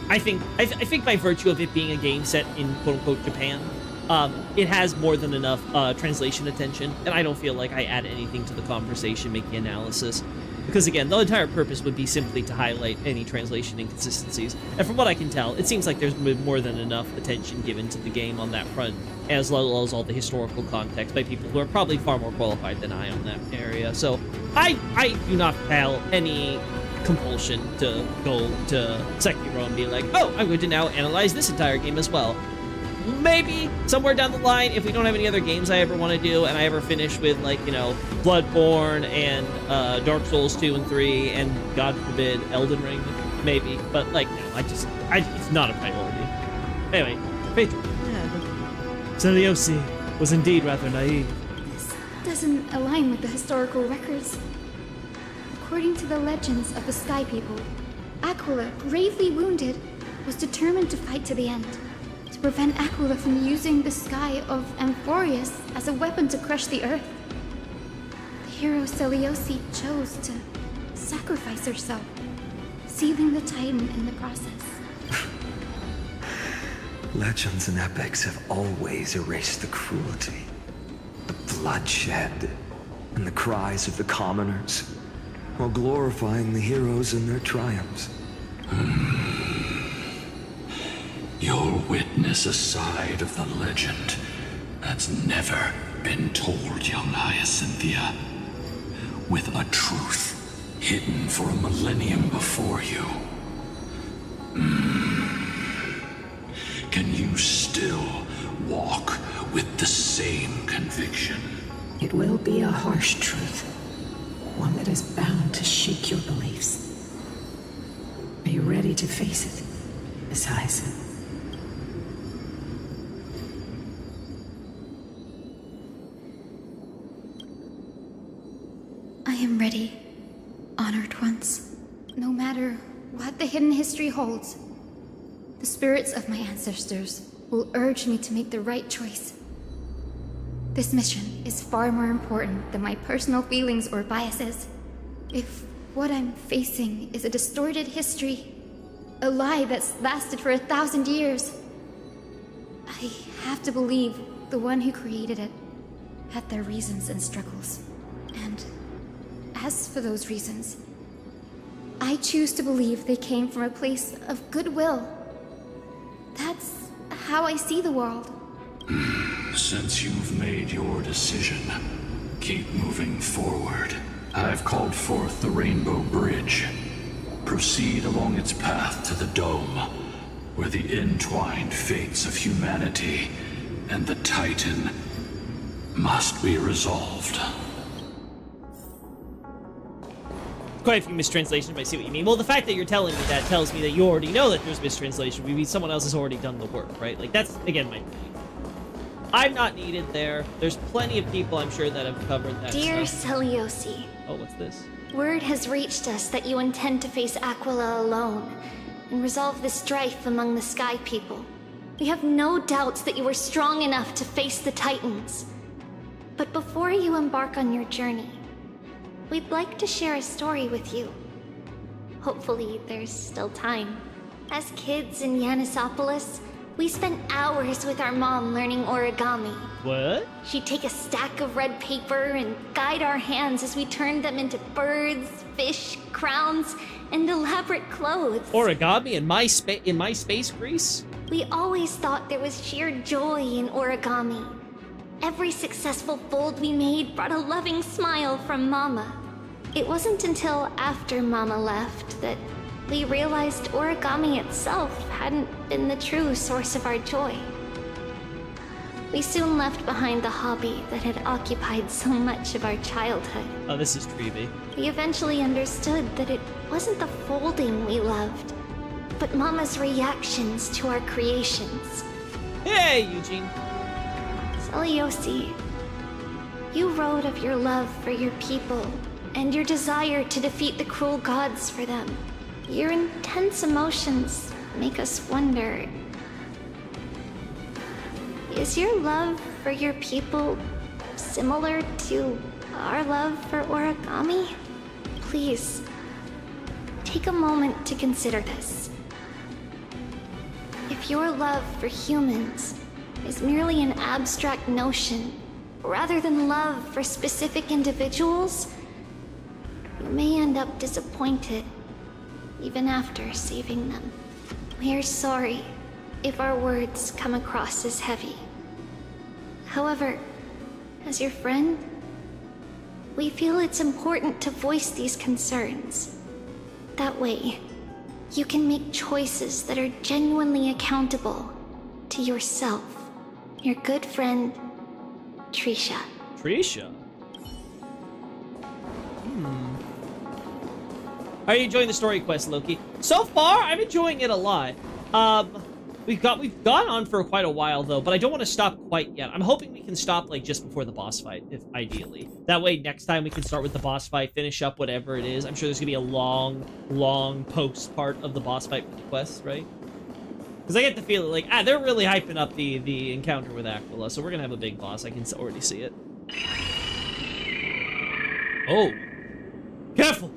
I think by virtue of it being a game set in quote-unquote Japan, it has more than enough translation attention, and I don't feel like I add anything to the conversation, make the analysis. Because again, the entire purpose would be simply to highlight any translation inconsistencies. And from what I can tell, it seems like there's been more than enough attention given to the game on that front, as well as all the historical context by people who are probably far more qualified than I on that area. So I do not feel any compulsion to go to Sekiro and be like, oh, I'm going to now analyze this entire game as well. Maybe somewhere down the line, if we don't have any other games I ever want to do, and I ever finish with, like, you know, Bloodborne and Dark Souls 2 and 3, and God forbid, Elden Ring, maybe. But, like, no, it's not a priority. Anyway, Pedro. Seliosi was indeed rather naive. This doesn't align with the historical records. According to the legends of the Sky People, Aquila, gravely wounded, was determined to fight to the end. To prevent Aquila from using the sky of Amphorius as a weapon to crush the earth. The hero Seliosi chose to sacrifice herself, sealing the Titan in the process. Legends and epics have always erased the cruelty, the bloodshed, and the cries of the commoners, while glorifying the heroes and their triumphs. You'll witness a side of the legend that's never been told, young Hyacinthia. With a truth hidden for a millennium before you. Can you still walk with the same conviction? It will be a harsh truth. One that is bound to shake your beliefs. Are you ready to face it, Miss Hyacinth? I am ready, honored ones. No matter what the hidden history holds, the spirits of my ancestors will urge me to make the right choice. This mission is far more important than my personal feelings or biases. If what I'm facing is a distorted history, a lie that's lasted for 1,000 years, I have to believe the one who created it had their reasons and struggles. And as for those reasons, I choose to believe they came from a place of goodwill, That's how I see the world. Since you've made your decision, keep moving forward. I've called forth the Rainbow Bridge. Proceed along its path to the Dome, where the entwined fates of humanity and the Titan must be resolved. Quite a few mistranslations, but I see what you mean. Well, the fact that you're telling me that tells me that you already know that there's mistranslation. Maybe someone else has already done the work, right? Like, that's, again, my point. I'm not needed there. There's plenty of people, I'm sure, that have covered that Dear stuff. Celiosi, Oh, what's this? word has reached us that you intend to face Aquila alone and resolve the strife among the Sky People. We have no doubts that you are strong enough to face the Titans. But before you embark on your journey, we'd like to share a story with you. Hopefully, there's still time. As kids in Yanisopolis, we spent hours with our mom learning origami. What? She'd take a stack of red paper and guide our hands as we turned them into birds, fish, crowns, and elaborate clothes. Origami in my space grease? We always thought there was sheer joy in origami. Every successful fold we made brought a loving smile from Mama. It wasn't until after Mama left that we realized origami itself hadn't been the true source of our joy. We soon left behind the hobby that had occupied so much of our childhood. Oh, this is creepy. We eventually understood that it wasn't the folding we loved, but Mama's reactions to our creations. Hey, Eugene. Celiosi, you wrote of your love for your people and your desire to defeat the cruel gods for them. Your intense emotions make us wonder, is your love for your people similar to our love for origami? Please, take a moment to consider this. If your love for humans is merely an abstract notion, rather than love for specific individuals, you may end up disappointed even after saving them. We are sorry if our words come across as heavy. However, as your friend, we feel it's important to voice these concerns. That way, you can make choices that are genuinely accountable to yourself. Your good friend, Trisha. Trisha? How are you enjoying the story quest, Loki? So far, I'm enjoying it a lot. We've gone on for quite a while though, but I don't want to stop quite yet. I'm hoping we can stop like just before the boss fight, if ideally. That way, next time we can start with the boss fight, finish up whatever it is. I'm sure there's gonna be a long post part of the boss fight with the quest, right? Because I get the feeling like they're really hyping up the encounter with Aquila, so we're gonna have a big boss. I can already see it. Oh, careful!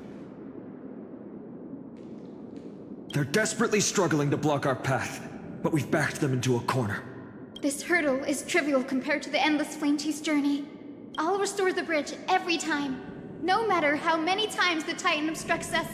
They're desperately struggling to block our path, but we've backed them into a corner. This hurdle is trivial compared to the endless flame chase journey. I'll restore the bridge every time, no matter how many times the Titan obstructs us.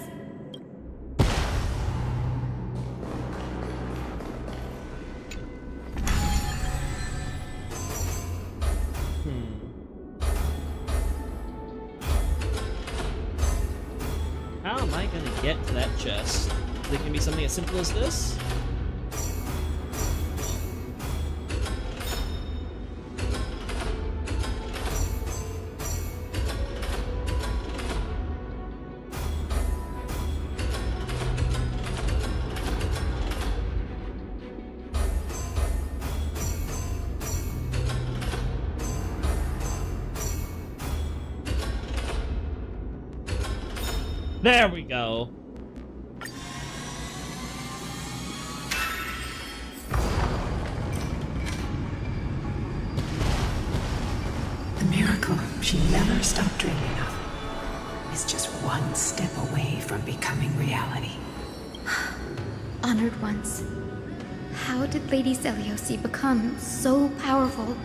How am I gonna get to that chest? Is it gonna be something as simple as this? There we go. The miracle she never stopped dreaming of is just one step away from becoming reality. Honored ones. How did Lady Celiosi become so powerful?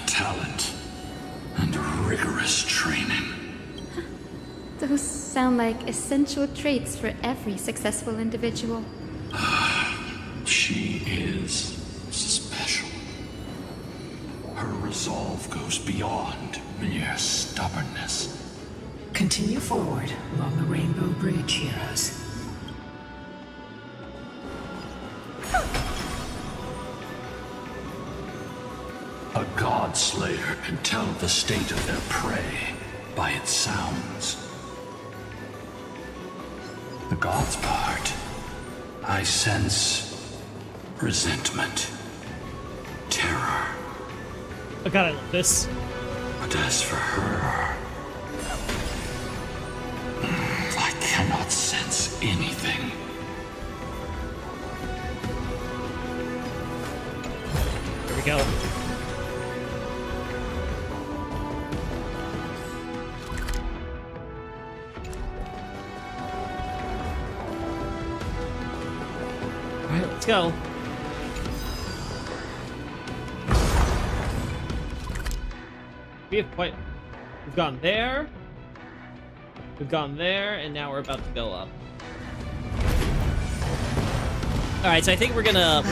Talent and rigorous training. Those sound like essential traits for every successful individual. She resolve goes beyond mere stubbornness. Continue forward along the Rainbow Bridge, heroes. A god slayer can tell the state of their prey by its sounds. The god's part, I sense resentment, terror. Oh god, I love this. But as for her, I cannot sense anything. Here we go. Alright, let's go. We've gone there. We've gone there, and now we're about to go up. Alright, so I think we're gonna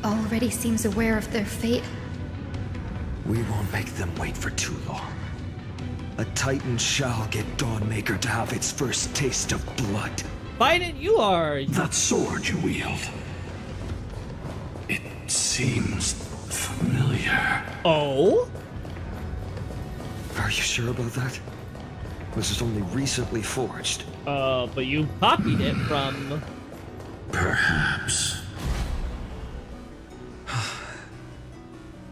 Already seems aware of their fate. We won't make them wait for too long. A Titan shall get Dawnmaker to have its first taste of blood. Biden, you are... That sword you wield. It seems familiar. Oh? Are you sure about that? This is only recently forged. But you copied it from... Perhaps.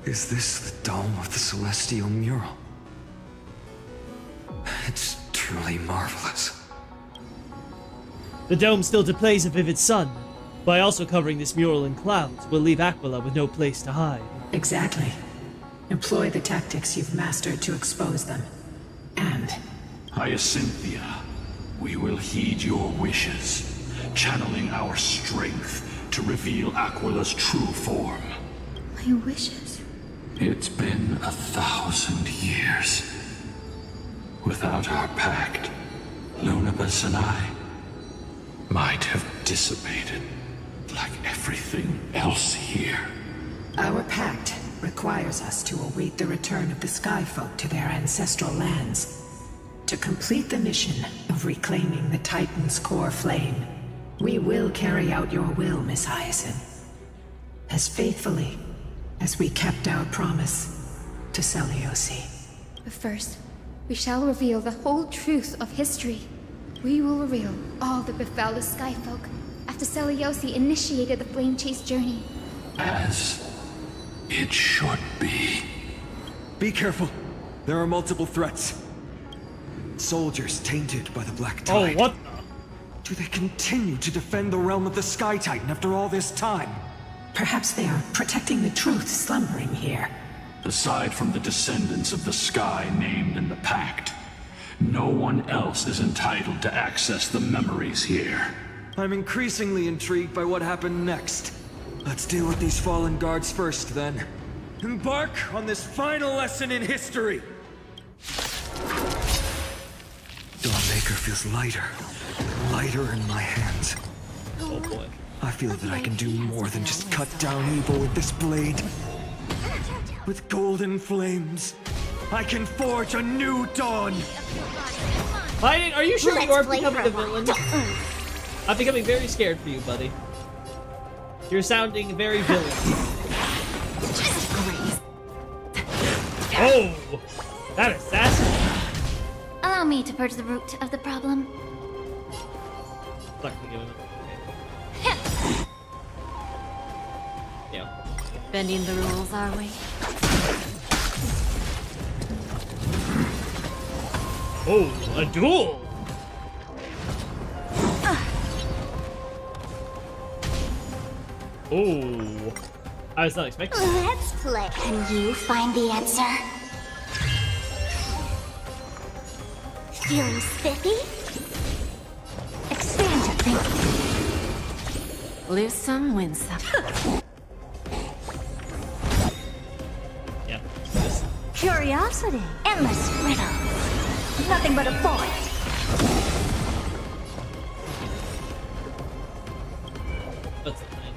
Is this the dome of the Celestial Mural? It's truly marvelous. The dome still displays a vivid sun. By also covering this mural in clouds, we'll leave Aquila with no place to hide. Exactly. Employ the tactics you've mastered to expose them. And... Hyacinthia, we will heed your wishes, channeling our strength to reveal Aquila's true form. My wishes? It's been 1,000 years. Without our pact, Lunabus and I might have dissipated like everything else here. Our pact requires us to await the return of the Sky Folk to their ancestral lands. To complete the mission of reclaiming the Titan's core flame, we will carry out your will, Miss Hyacinth. As faithfully as we kept our promise to Seliosi. But first, we shall reveal the whole truth of history. We will reveal all that befell the Skyfolk after Seliosi initiated the Flame Chase journey. As it should be. Be careful. There are multiple threats. Soldiers tainted by the Black Tide. Oh, what? Do they continue to defend the realm of the Sky Titan after all this time? Perhaps they are protecting the truth slumbering here. Aside from the descendants of the sky named in the pact, no one else is entitled to access the memories here. I'm increasingly intrigued by what happened next. Let's deal with these fallen guards first, then. Embark on this final lesson in history! Dawnmaker feels lighter in my hands. Oh boy. I feel that I can do more than just cut down evil with this blade. With golden flames, I can forge a new dawn! Biden, are you sure you are Let's play becoming a for a villain? while. I'm becoming very scared for you, buddy. You're sounding very villain. Oh! That assassin! Allow me to purge the root of the problem. Not gonna give it up. Yeah. Bending the rules, are we? Oh, a duel! Oh, I was not expecting that. Let's play. Can you find the answer? Feeling spiffy? Expand your thinking. Lose some, win some. Yeah. Curiosity. Endless riddles. Nothing but a void. That's the thing.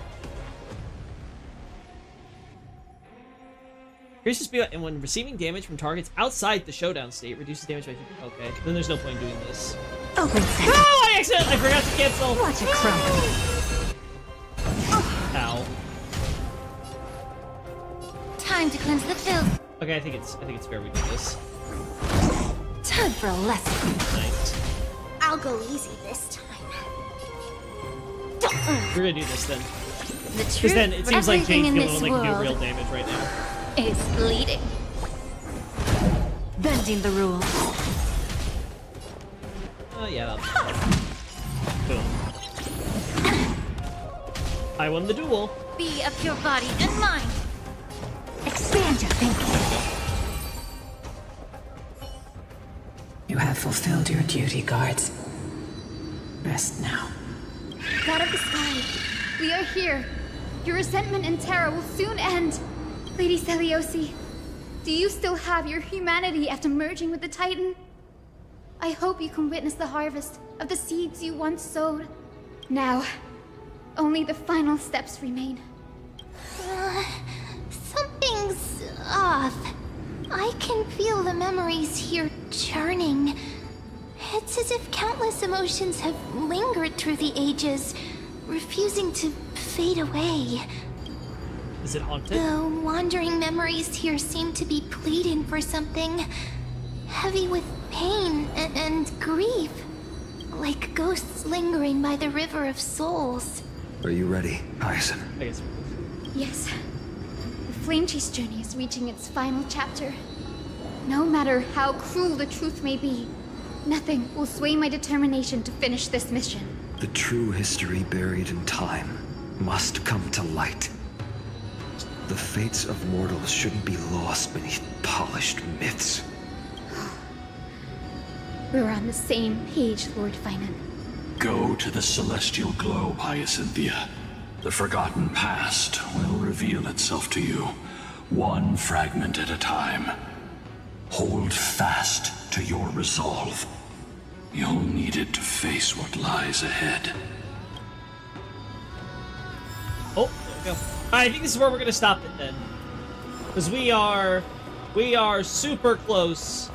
Increases speed, and when receiving damage from targets outside the showdown state, reduces damage by 50. Okay, then there's no point in doing this. Oh, wait a second. No, I forgot to cancel. Watch it crumble. Ow. Time to cleanse the filth. Okay, I think it's fair we do this. Time for a lesson. Nice. I'll go easy this time. We're gonna do this then. The Because truth then it of seems like everything Jane's in gonna this like do world real damage right now. is bleeding. Bending the rules. Oh yeah. Boom. I won the duel. Be of your body and mind. Expand your thinking. You have fulfilled your duty, guards. Rest now. God of the sky, we are here. Your resentment and terror will soon end. Lady Seliosi, do you still have your humanity after merging with the Titan? I hope you can witness the harvest of the seeds you once sowed. Now, only the final steps remain. Something's off. I can feel the memories here churning. It's as if countless emotions have lingered through the ages, refusing to fade away. Is it haunted? The wandering memories here seem to be pleading for something, heavy with pain and grief, like ghosts lingering by the river of souls. Are you ready, Hyacinth? I guess. Yes. The Flame Chase journey is reaching its final chapter. No matter how cruel the truth may be, nothing will sway my determination to finish this mission. The true history buried in time must come to light. The fates of mortals shouldn't be lost beneath polished myths. We're on the same page, Lord Finan. Go to the celestial globe, Hyacinthia. The forgotten past will reveal itself to you, one fragment at a time. Hold fast to your resolve. You'll need it to face what lies ahead. Oh, there we go. I think this is where we're gonna stop it then, because we are super close.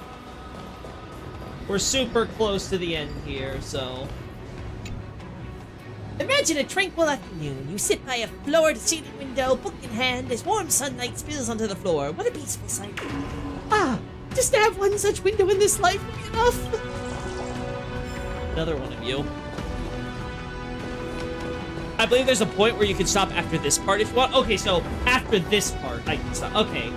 We're super close to the end here, so. Imagine a tranquil afternoon. You sit by a floor-to-ceiling window, book in hand, as warm sunlight spills onto the floor. What a peaceful sight. Ah, just to have one such window in this life would be enough. Another one of you. I believe there's a point where you can stop after this part if you want. Okay, so after this part, I can stop. Okay.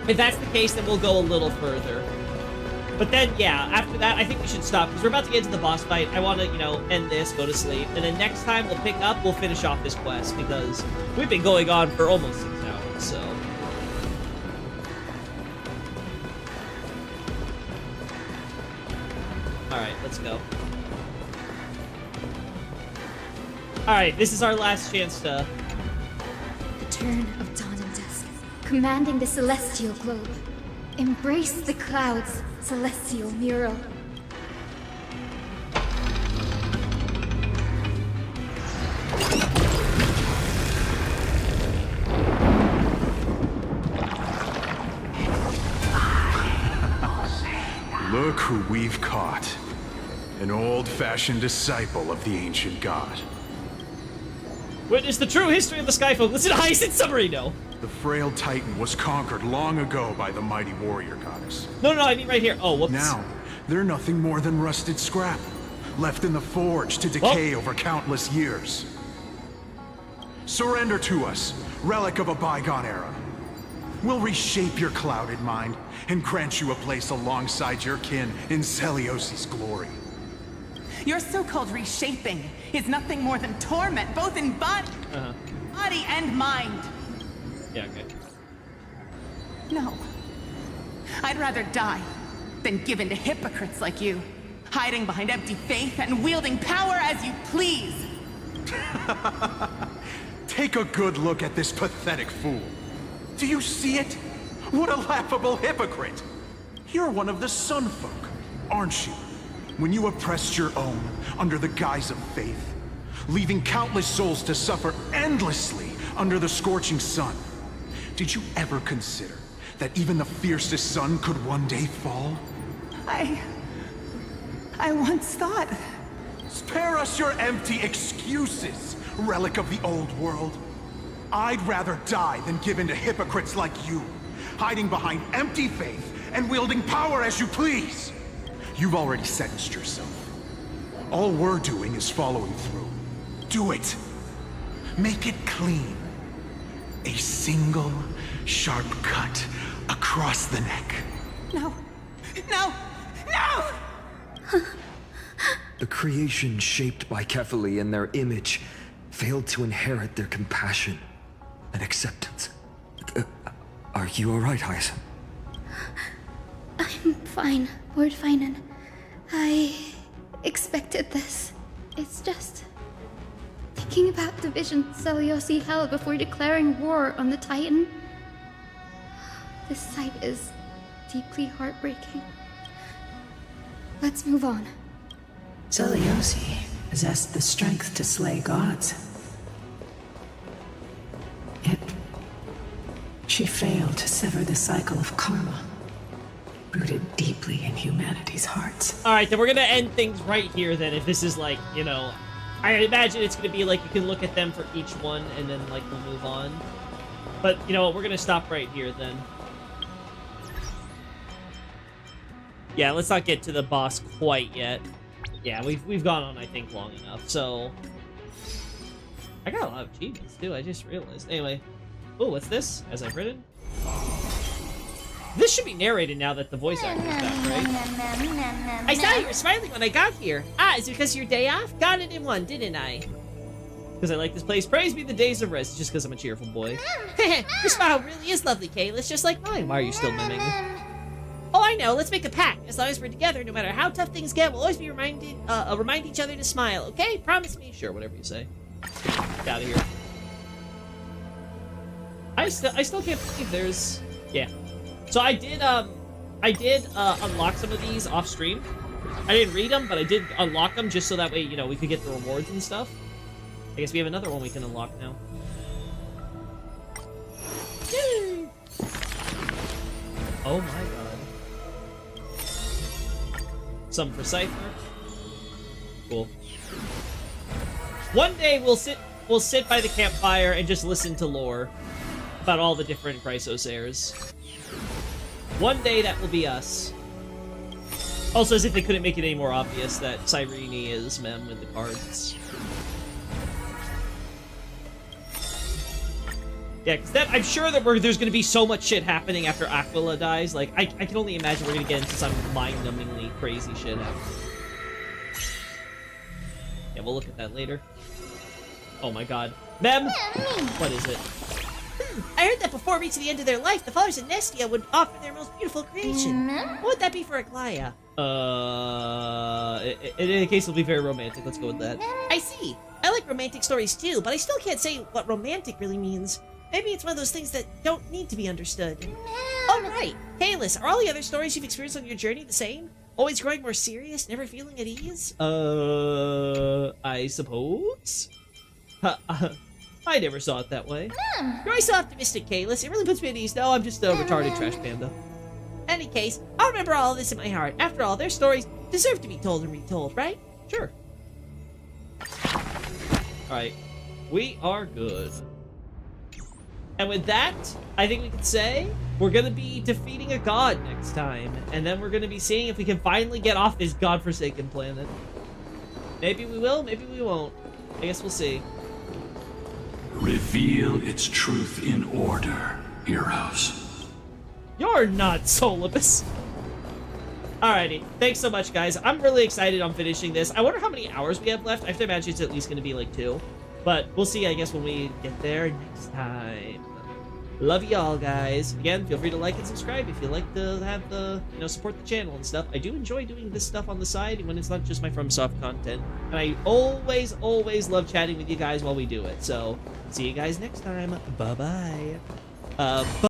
If that's the case, then we'll go a little further. But then, yeah, after that, I think we should stop, because we're about to get into the boss fight. I want to, you know, end this, go to sleep, and then next time we'll pick up, we'll finish off this quest, because we've been going on for almost 6 hours, so. Alright, let's go. Alright, this is our last chance to... The turn of dawn and dusk, commanding the celestial globe. Embrace the clouds, celestial mural. Look who we've caught. An old-fashioned disciple of the ancient god. Witness the true history of the Skyfolk. Listen to Hyacinth's summary, no. The frail Titan was conquered long ago by the mighty warrior goddess. No, I mean right here. Oh, whoops. Now, they're nothing more than rusted scrap, left in the forge to decay over countless years. Surrender to us, relic of a bygone era. We'll reshape your clouded mind and grant you a place alongside your kin in Celiosi's glory. Your so-called reshaping is nothing more than torment, both in body and mind. Yeah, okay. No. I'd rather die than give in to hypocrites like you, hiding behind empty faith and wielding power as you please. Take a good look at this pathetic fool. Do you see it? What a laughable hypocrite! You're one of the Sun Folk, aren't you? When you oppressed your own under the guise of faith, leaving countless souls to suffer endlessly under the scorching sun. Did you ever consider that even the fiercest sun could one day fall? I once thought... Spare us your empty excuses, relic of the old world. I'd rather die than give in to hypocrites like you, hiding behind empty faith and wielding power as you please. You've already sentenced yourself. All we're doing is following through. Do it. Make it clean. A single sharp cut across the neck. No. No! No! The creation shaped by Kefali in their image failed to inherit their compassion and acceptance. Are you alright, Hyacinth? I'm fine, Lord Finan. I expected this. It's just... thinking about the vision Seliosi held before declaring war on the Titan. This sight is deeply heartbreaking. Let's move on. Seliosi possessed the strength to slay gods. Yet, she failed to sever the cycle of karma, rooted deeply in humanity's hearts. Alright, then we're gonna end things right here then, if this is like, you know... I imagine it's gonna be like, you can look at them for each one, and then, like, we'll move on. But, you know what, we're gonna stop right here then. Yeah, let's not get to the boss quite yet. Yeah, we've gone on, I think, long enough, so... I got a lot of achievements, too, I just realized. Anyway. Oh, what's this? As I've written? This should be narrated now that the voice actor is back, right? I saw you were smiling when I got here. Ah, is it because of your day off? Got it in one, didn't I? Because I like this place. Praise be the days of rest, just because I'm a cheerful boy. Your smile really is lovely, Kayla. It's just like mine. Why are you still miming? Oh, I know. Let's make a pact. As long as we're together, no matter how tough things get, we'll always be remind each other to smile, okay? Promise me? Sure, whatever you say. Get out of here. I still can't believe there's... Yeah. So I did unlock some of these off stream. I didn't read them, but I did unlock them just so that way, you know, we could get the rewards and stuff. I guess we have another one we can unlock now. Yay! Oh my god. Some for Cypher. Cool. One day we'll sit by the campfire and just listen to lore about all the different Chrysos heirs. One day that will be us. Also, as if they couldn't make it any more obvious that Cyrene is Mem with the cards. Yeah, because I'm sure that there's going to be so much shit happening after Aquila dies. Like, I can only imagine we're going to get into some mind-numbingly crazy shit after. Yeah, we'll look at that later. Oh my god. Mem! What is it? I heard that before reaching the end of their life, the fathers of Nestia would offer their most beautiful creation. What would that be for Aglaya? In any case, it'll be very romantic. Let's go with that. I see. I like romantic stories too, but I still can't say what romantic really means. Maybe it's one of those things that don't need to be understood. Oh, right. Kalis, are all the other stories you've experienced on your journey the same? Always growing more serious, never feeling at ease? I suppose? I never saw it that way. You're always so optimistic, Kalis. It really puts me at ease. No, I'm just a retarded trash panda. Any case, I'll remember all of this in my heart. After all, their stories deserve to be told and retold, right? Sure. Alright. We are good. And with that, I think we can say we're going to be defeating a god next time. And then we're going to be seeing if we can finally get off this godforsaken planet. Maybe we will, maybe we won't. I guess we'll see. Reveal its truth in order, heroes. You're not Solibus. Alrighty, thanks so much, guys. I'm really excited on finishing this. I wonder how many hours we have left. I have to imagine it's at least going to be like 2. But we'll see, I guess, when we get there next time. Love y'all, guys. Again, feel free to like and subscribe if you like to have the, support the channel and stuff. I do enjoy doing this stuff on the side when it's not just my FromSoft content. And I always, always love chatting with you guys while we do it. So, see you guys next time. Bye-bye.